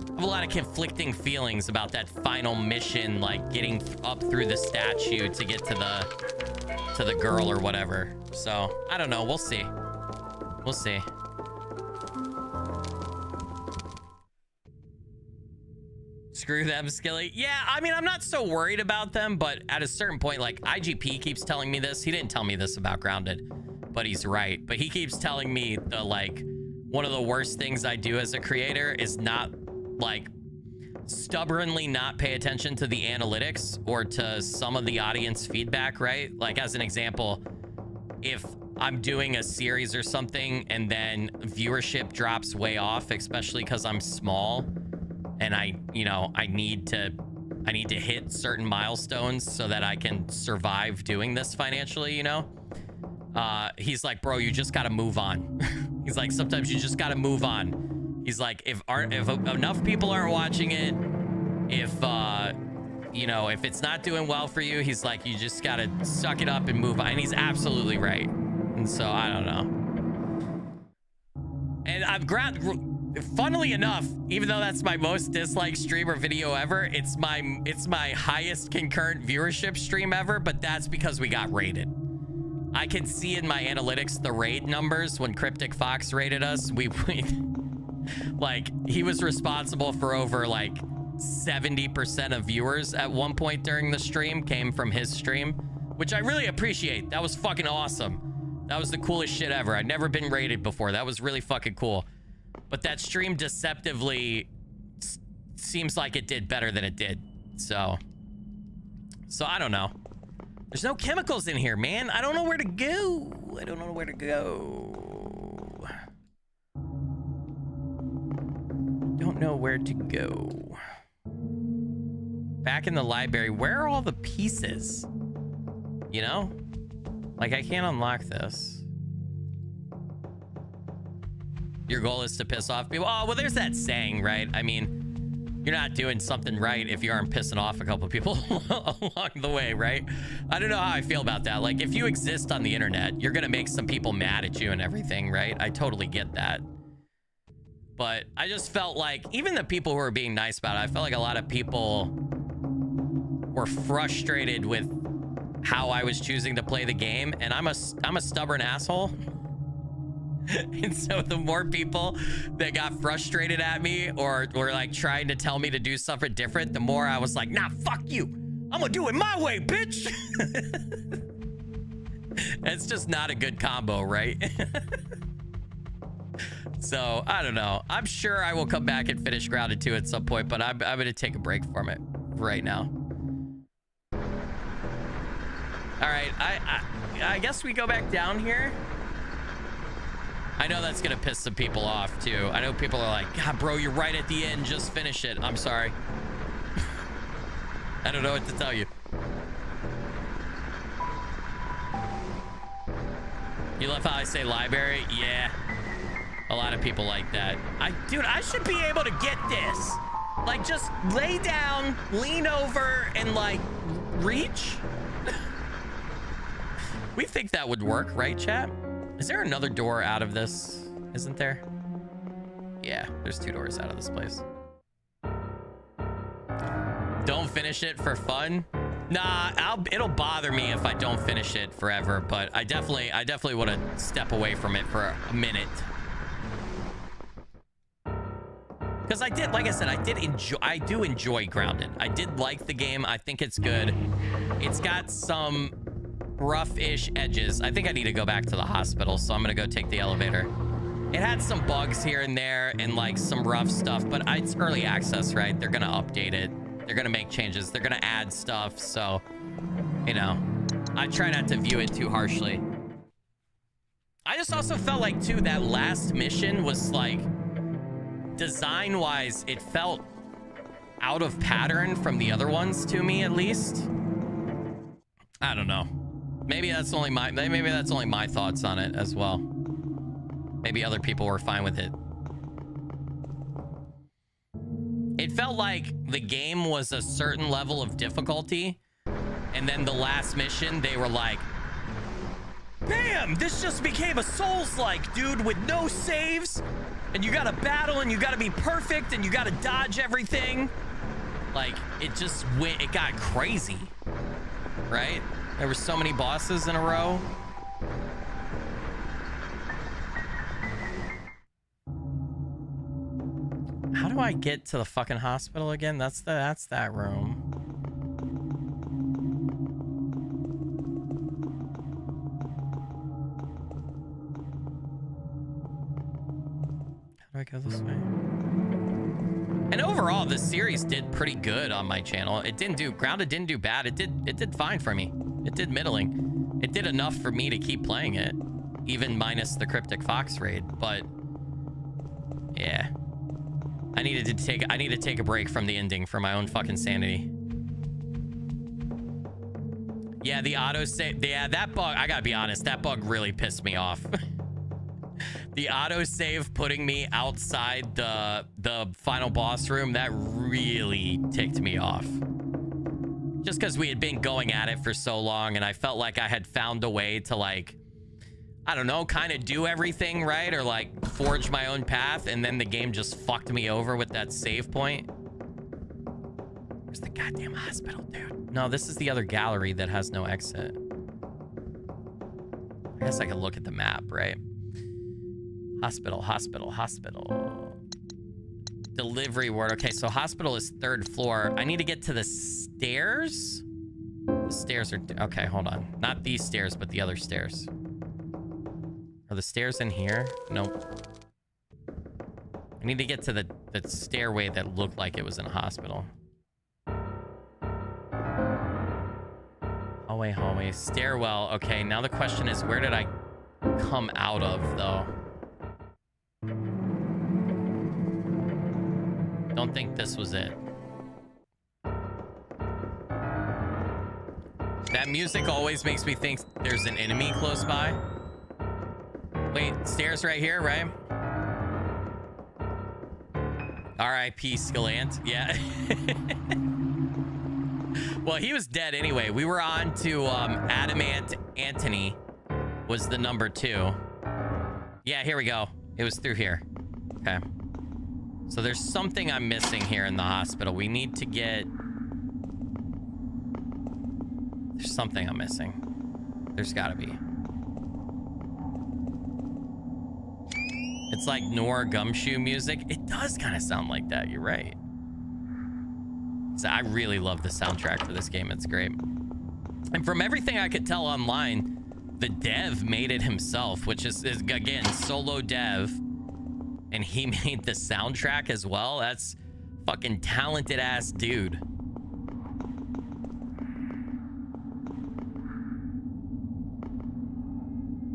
I have a lot of conflicting feelings about that final mission, like getting up through the statue to get to the girl or whatever. So I don't know. We'll see. We'll see. Screw them, Skilly. Yeah, I mean, I'm not so worried about them, but at a certain point, like, IGP keeps telling me this. He didn't tell me this about Grounded, but he's right. But he keeps telling me the, like, one of the worst things I do as a creator is not, like, stubbornly not pay attention to the analytics or to some of the audience feedback, right? Like, as an example, if I'm doing a series or something and then viewership drops way off, especially because I'm small and I need to hit certain milestones so that I can survive doing this financially, you know? He's like, bro, you just got to move on. He's like, sometimes you just got to move on. He's like, if enough people aren't watching it, if it's not doing well for you, he's like, you just got to suck it up and move on. And he's absolutely right. And so I don't know. And funnily enough, even though that's my most disliked stream or video ever, it's my highest concurrent viewership stream ever, but that's because we got raided. I can see in my analytics the raid numbers when Cryptic Fox raided us. We like, he was responsible for over like 70% of viewers at one point during the stream came from his stream, which I really appreciate. That was fucking awesome. That was the coolest shit ever. I'd never been raided before. That was really fucking cool. But that stream deceptively seems like it did better than it did. So I don't know. There's no chemicals in here, man. I don't know where to go. Don't know where to go. Back in the library, where are all the pieces? You know? Like, I can't unlock this. Your goal is to piss off people. Oh, well, there's that saying, right? I mean, you're not doing something right if you aren't pissing off a couple of people along the way, right? I don't know how I feel about that. Like, if you exist on the internet, you're gonna make some people mad at you and everything, right? I totally get that. But I just felt like, even the people who were being nice about it, I felt like a lot of people were frustrated with how I was choosing to play the game, and I'm a stubborn asshole. And so the more people that got frustrated at me or were like trying to tell me to do something different, the more I was like, nah, fuck you. I'm gonna do it my way, bitch. It's just not a good combo, right? So I don't know. I'm sure I will come back and finish Grounded 2 at some point, but I'm gonna take a break from it right now. All right, I guess we go back down here. I know that's gonna piss some people off too. I know people are like, God, bro, you're right at the end. Just finish it. I'm sorry. I don't know what to tell you. You love how I say library? Yeah. A lot of people like that. Dude, I should be able to get this. Like, just lay down, lean over, and like reach. We think that would work, right, chat? Is there another door out of this? Isn't there? Yeah, there's 2 doors out of this place. Don't finish it for fun. Nah, it'll bother me if I don't finish it forever, but I definitely want to step away from it for a minute. Because I did, like I said, I do enjoy Grounded. I did like the game. I think it's good. It's got some rough-ish edges. I think I need to go back to the hospital, so I'm gonna go take the elevator. It had some bugs here and there and like some rough stuff, but it's early access, right? They're gonna update it. They're gonna make changes. They're gonna add stuff, so, you know, I try not to view it too harshly. I just also felt like, too, that last mission was like, design-wise, it felt out of pattern from the other ones to me, at least. I don't know. Maybe that's only my thoughts on it as well. Maybe other people were fine with it. It felt like the game was a certain level of difficulty, and then the last mission, they were like, bam, this just became a Souls-like, dude, with no saves, and you gotta battle, and you gotta be perfect, and you gotta dodge everything. Like, it just went, it got crazy, right? There were so many bosses in a row. How do I get to the fucking hospital again? That's that room. How do I go this way? And overall, this series did pretty good on my channel. Grounded didn't do bad. It did fine for me. It did middling. It did enough for me to keep playing it, even minus the Cryptic Fox raid. But yeah, I need to take a break from the ending for my own fucking sanity. Yeah, the autosave. Yeah, that bug. I gotta be honest. That bug really pissed me off. The autosave putting me outside the final boss room, that really ticked me off. Just because we had been going at it for so long, and I felt like I had found a way to, like, I don't know, kind of do everything right, or like forge my own path, and then the game just fucked me over with that save point. Where's the goddamn hospital, dude? No, this is the other gallery that has no exit. I guess I could look at the map, right? Hospital, hospital, hospital. Delivery ward. Okay, so hospital is 3rd floor. I need to get to the stairs. The stairs are... Okay, hold on. Not these stairs, but the other stairs. Are the stairs in here? Nope. I need to get to the stairway that looked like it was in a hospital. Hallway, hallway, stairwell. Okay, now the question is, where did I come out of, though? Don't think this was it. That music always makes me think there's an enemy close by. Wait, stairs right here, right? R.I.P. Skillant. Yeah. Well, he was dead anyway. We were on to Adamant Anthony was the number 2. Yeah, here we go. It was through here. Okay. So there's something I'm missing here in the hospital. We need to get... There's something I'm missing. There's gotta be. It's like Noir Gumshoe music. It does kind of sound like that. You're right. So I really love the soundtrack for this game. It's great. And from everything I could tell online, the dev made it himself, which is again, solo dev. And he made the soundtrack as well. That's fucking talented ass dude.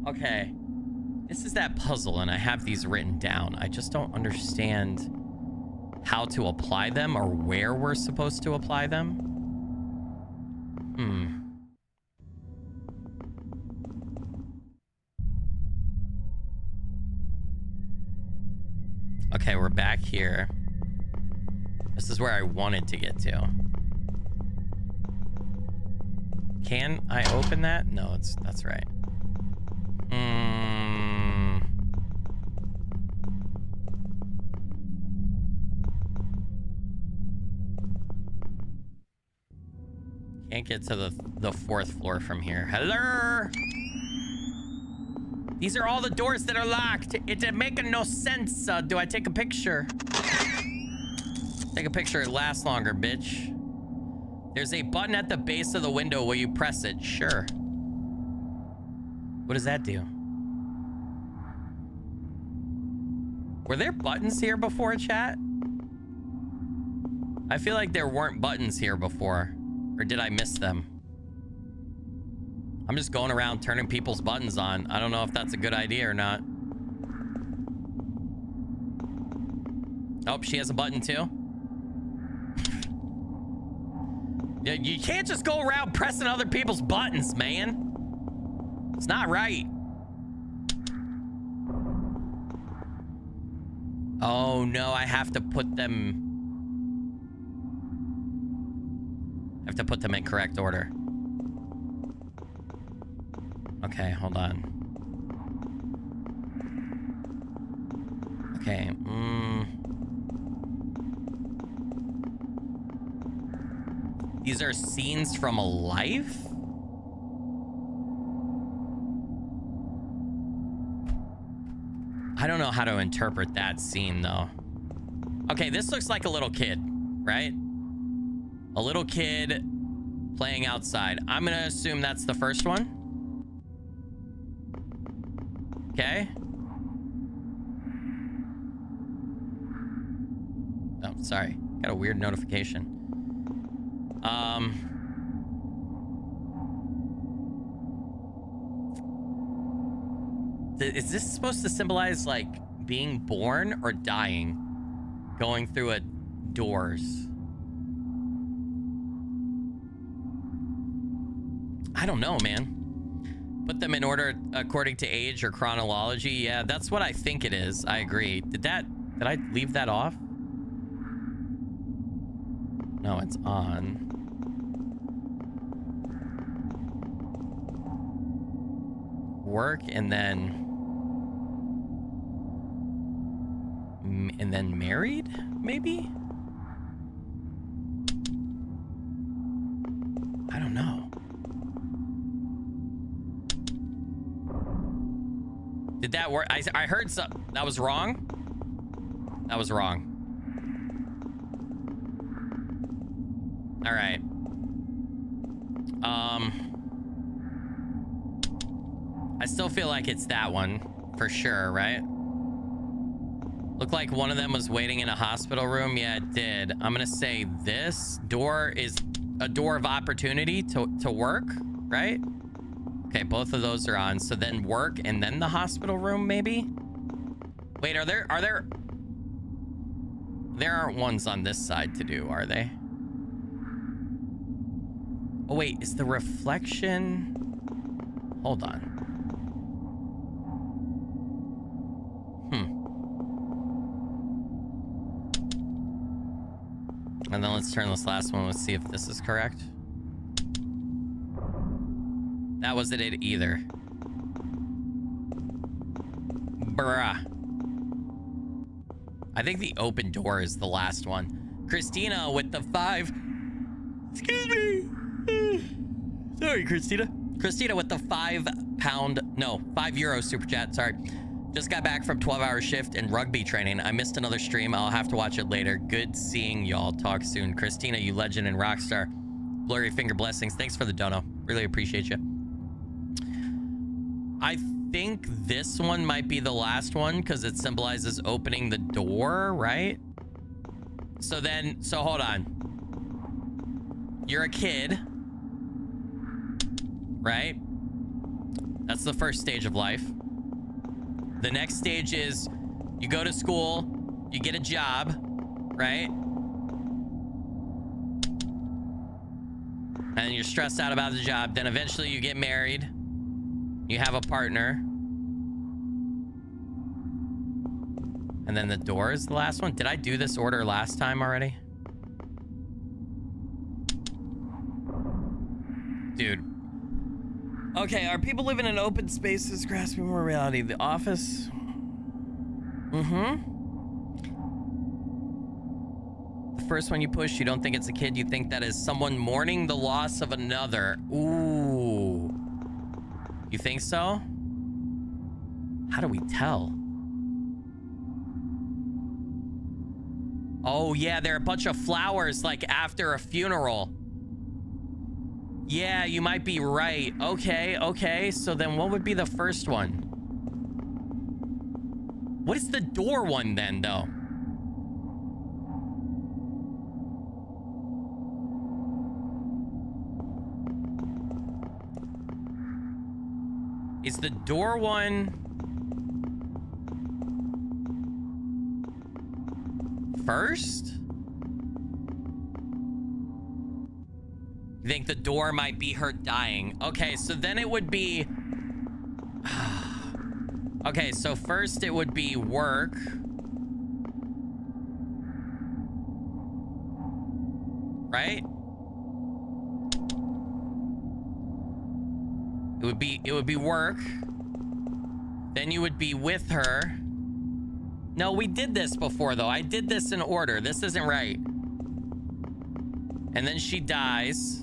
Okay. This is that puzzle, and I have these written down. I just don't understand how to apply them or where we're supposed to apply them. Okay, we're back here. This is where I wanted to get to. Can I open that? No, that's right. Can't get to the 4th floor from here. Hello? These are all the doors that are locked. It's making no sense. Do I take a picture? Take a picture. It lasts longer, bitch. There's a button at the base of the window. Will you press it? Sure. What does that do? Were there buttons here before, chat? I feel like there weren't buttons here before. Or did I miss them? I'm just going around turning people's buttons on. I don't know if that's a good idea or not. Oh, she has a button too. Yeah, you can't just go around pressing other people's buttons, man. It's not right. Oh no, I have to put them... I have to put them in correct order. Okay, hold on. Okay, These are scenes from a life? I don't know how to interpret that scene, though. Okay, this looks like a little kid, right? A little kid playing outside. I'm gonna assume that's the first one. Okay. Oh, sorry. Got a weird notification. Is this supposed to symbolize like being born or dying? Going through a doors. I don't know, man. Put them in order according to age or chronology. Yeah, that's what I think it is. I agree. Did I leave that off? No, it's on. Work and then married, maybe? I don't know. Did that work? I heard some. That was wrong. That was wrong. All right. I still feel like it's that one for sure, right? Looked like one of them was waiting in a hospital room. Yeah, it did. I'm gonna say this door is a door of opportunity to work, right? Okay, both of those are on. So then work and then the hospital room, maybe? Wait, are there aren't ones on this side to do, are they? Oh wait, is the reflection? Hold on. And then let's turn this last one. Let's see if this is correct. That wasn't it either. Bruh. I think the open door is the last one. Christina with the 5... Excuse me. Sorry, Christina. Christina with the €5 super chat. Sorry. Just got back from 12-hour shift and rugby training. I missed another stream. I'll have to watch it later. Good seeing y'all. Talk soon. Christina, you legend and rock star. Blurry finger blessings. Thanks for the dono. Really appreciate you. I think this one might be the last one because it symbolizes opening the door, right? So hold on. You're a kid, right? That's the first stage of life. The next stage is you go to school, you get a job, right? And you're stressed out about the job. Then eventually you get married. You have a partner. And then the door is the last one. Did I do this order last time already? Dude. Okay, are people living in open spaces grasping more reality? The office? The first one you push, you don't think it's a kid. You think that is someone mourning the loss of another. Ooh. You think so? How do we tell? Oh, yeah, there are a bunch of flowers, like, after a funeral. Yeah, you might be right. Okay. So then what would be the first one? What is the door one then, though? Is the door one first? You think the door might be her dying? Okay, so then it would be... Okay, so first it would be work. Right? It would be work. Then you would be with her. No, we did this before though. I did this in order. This isn't right. And then she dies.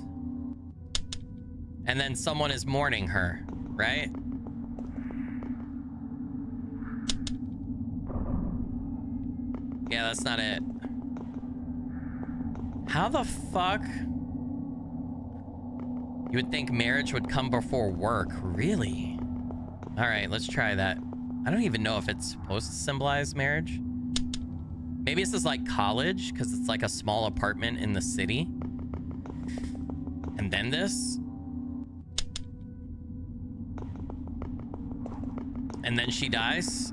And then someone is mourning her, right? Yeah, that's not it. How the fuck? You would think marriage would come before work. Really? All right, let's try that. I don't even know if it's supposed to symbolize marriage. Maybe this is like college because it's like a small apartment in the city. And then this. And then she dies.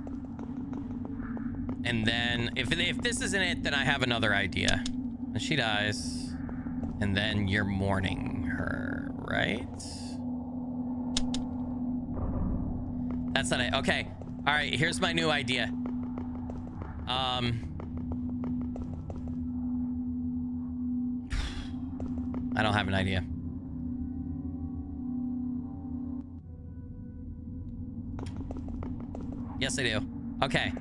And then if this isn't it, then I have another idea. She dies. And then you're mourning her, right? That's not it. Okay. All right, here's my new idea. I don't have an idea. Yes, I do. Okay.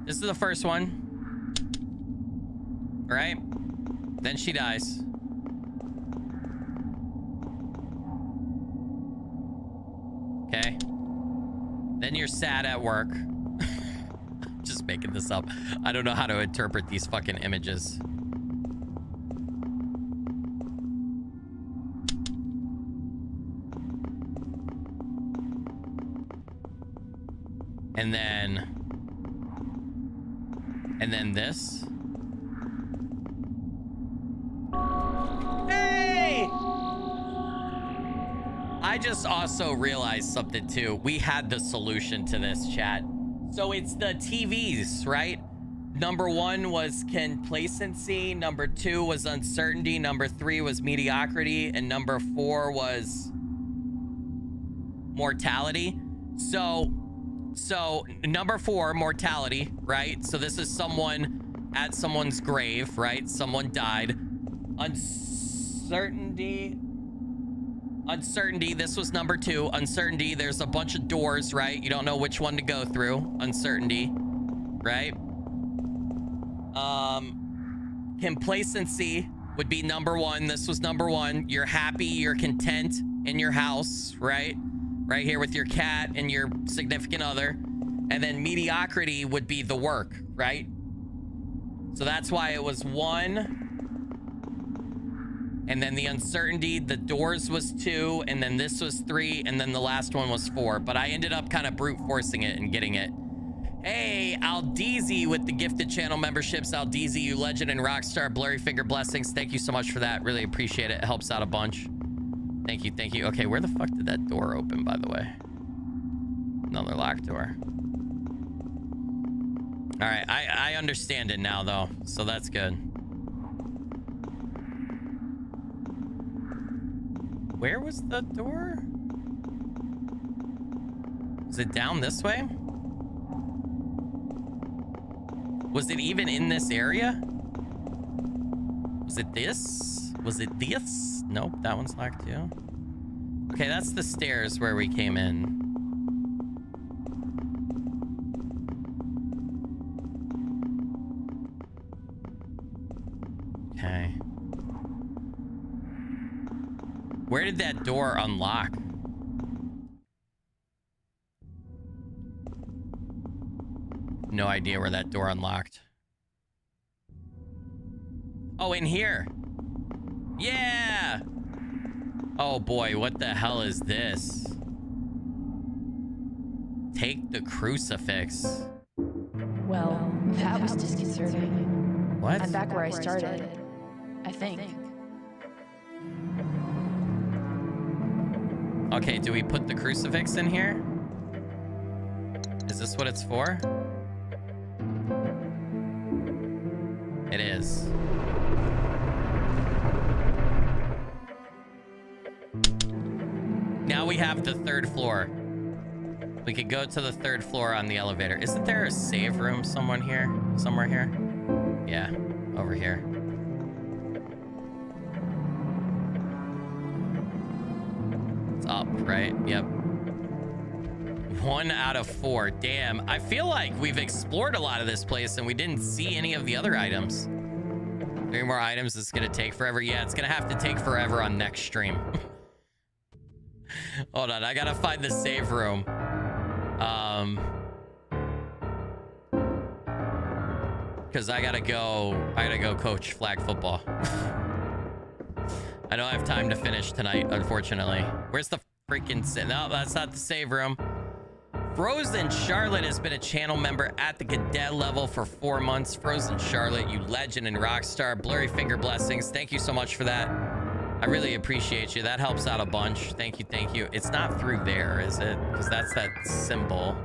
This is the first one. All right. Then she dies. Okay. Then you're sad at work. Just making this up. I don't know how to interpret these fucking images. And then this. Hey! I just also realized something too. We had the solution to this, chat. So it's the TVs, right? Number 1 was complacency. Number 2 was uncertainty. Number 3 was mediocrity. And number 4 was mortality. So number 4, mortality, right? So this is someone at someone's grave, right? Someone died. Uncertainty, this was number 2. Uncertainty, there's a bunch of doors, right? You don't know which one to go through. Uncertainty, right? Complacency would be number 1. This was number 1. You're happy, you're content in your house, right? Right here with your cat and your significant other. And then mediocrity would be the work, right? So that's why it was 1. And then the uncertainty, the doors was 2. And then this was 3. And then the last one was 4. But I ended up kind of brute forcing it and getting it. Hey, Aldeezy with the gifted channel memberships. Aldeezy, you legend and rock star. Blurry finger blessings. Thank you so much for that. Really appreciate it. It helps out a bunch. Thank you, thank you. Okay, where the fuck did that door open, by the way? Another locked door. All right, I understand it now, though, so that's good. Where was the door? Was it down this way? Was it even in this area? Was it this? Was it this? Nope, that one's locked too. Okay, that's the stairs where we came in. Okay. Where did that door unlock? No idea where that door unlocked. Oh, in here. Yeah. Oh boy, what the hell is this? Take the crucifix. Well, that was disconcerting. What? I'm back where I started. I think. Okay, do we put the crucifix in here? Is this what it's for? It is. Now we have the 3rd floor. We could go to the 3rd floor on the elevator. Isn't there a save room somewhere here? Somewhere here? Yeah, over here. It's up, right? Yep. 1 out of 4. Damn, I feel like we've explored a lot of this place and we didn't see any of the other items. 3 more items. It's gonna take forever. Yeah, it's gonna have to take forever on next stream. Hold on, I gotta find the save room. Because I gotta go coach flag football. I don't have time to finish tonight, unfortunately. Where's the freaking... No, that's not the save room. Frozen Charlotte has been a channel member at the cadet level for 4 months. Frozen Charlotte, you legend and rock star. Blurry finger blessings. Thank you so much for that. I really appreciate you. That helps out a bunch. Thank you, thank you. It's not through there, is it? Because that's that symbol.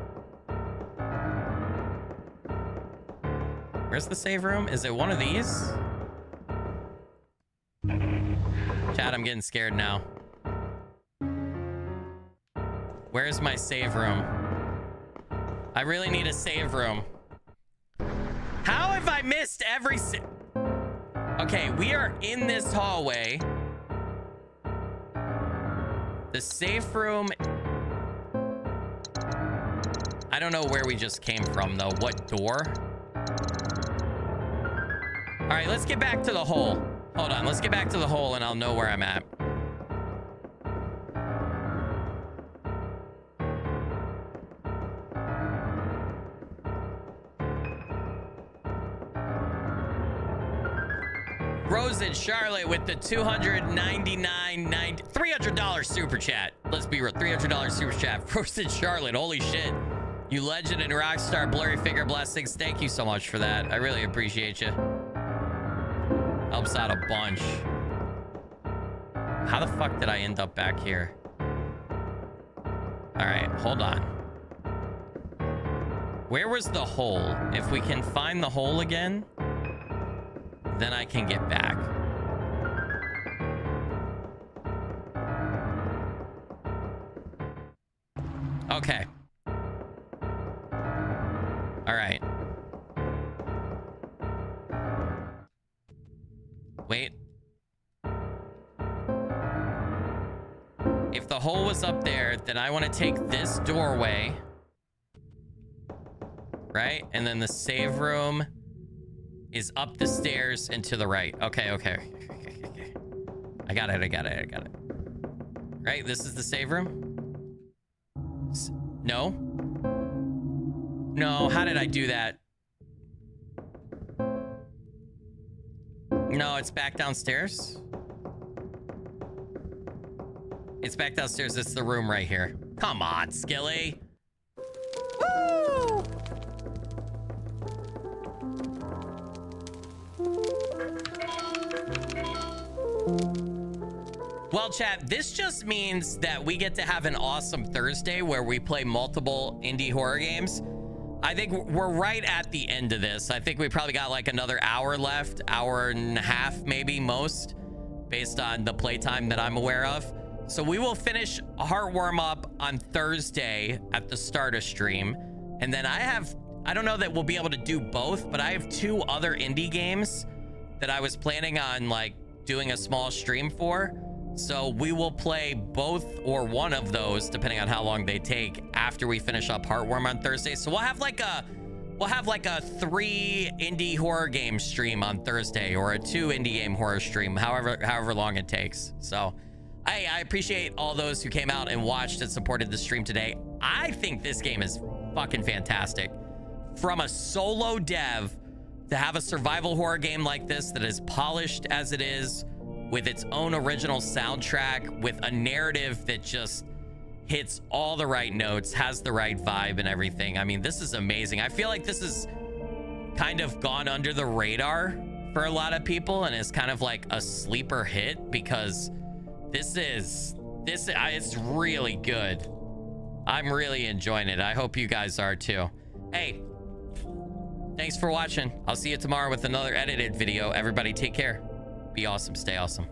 Where's the save room? Is it one of these? Chat, I'm getting scared now. Where's my save room? I really need a save room. How have I missed every Okay, we are in this hallway. The safe room... I don't know where we just came from, though. What door? All right, let's get back to the hole. Hold on, let's get back to the hole and I'll know where I'm at. Frozen Charlotte with the $300 super chat. Let's be real, $300 super chat. Frozen Charlotte, holy shit. You legend and rockstar, blurry finger blessings. Thank you so much for that. I really appreciate you. Helps out a bunch. How the fuck did I end up back here? All right, hold on. Where was the hole? If we can find the hole again, then I can get back. Okay. All right. Wait. If the hole was up there, then I want to take this doorway. Right? And then the save room is up the stairs and to the right. Okay. I got it. Right? This is the save room? No? No, how did I do that? No, it's back downstairs. It's back downstairs. It's the room right here. Come on, Skilly. Woo! Well, chat, this just means that we get to have an awesome Thursday where we play multiple indie horror games. I think we're right at the end of this. I think we probably got like another hour left, hour and a half, maybe most, based on the playtime that I'm aware of. So we will finish Heartworm up on Thursday at the start of stream. And then I don't know that we'll be able to do both, but I have 2 other indie games that I was planning on like doing a small stream for. So we will play both or one of those, depending on how long they take, after we finish up Heartworm on Thursday. So we'll have like a 3 indie horror game stream on Thursday, or a 2 indie game horror stream, however long it takes. So I appreciate all those who came out and watched and supported the stream today. I think this game is fucking fantastic. From a solo dev to have a survival horror game like this that is polished as it is, with its own original soundtrack, with a narrative that just hits all the right notes, has the right vibe and everything. I mean, this is amazing. I feel like this is kind of gone under the radar for a lot of people and is kind of like a sleeper hit, because it's really good. I'm really enjoying it. I hope you guys are too. Hey, thanks for watching. I'll see you tomorrow with another edited video. Everybody take care. Be awesome. Stay awesome.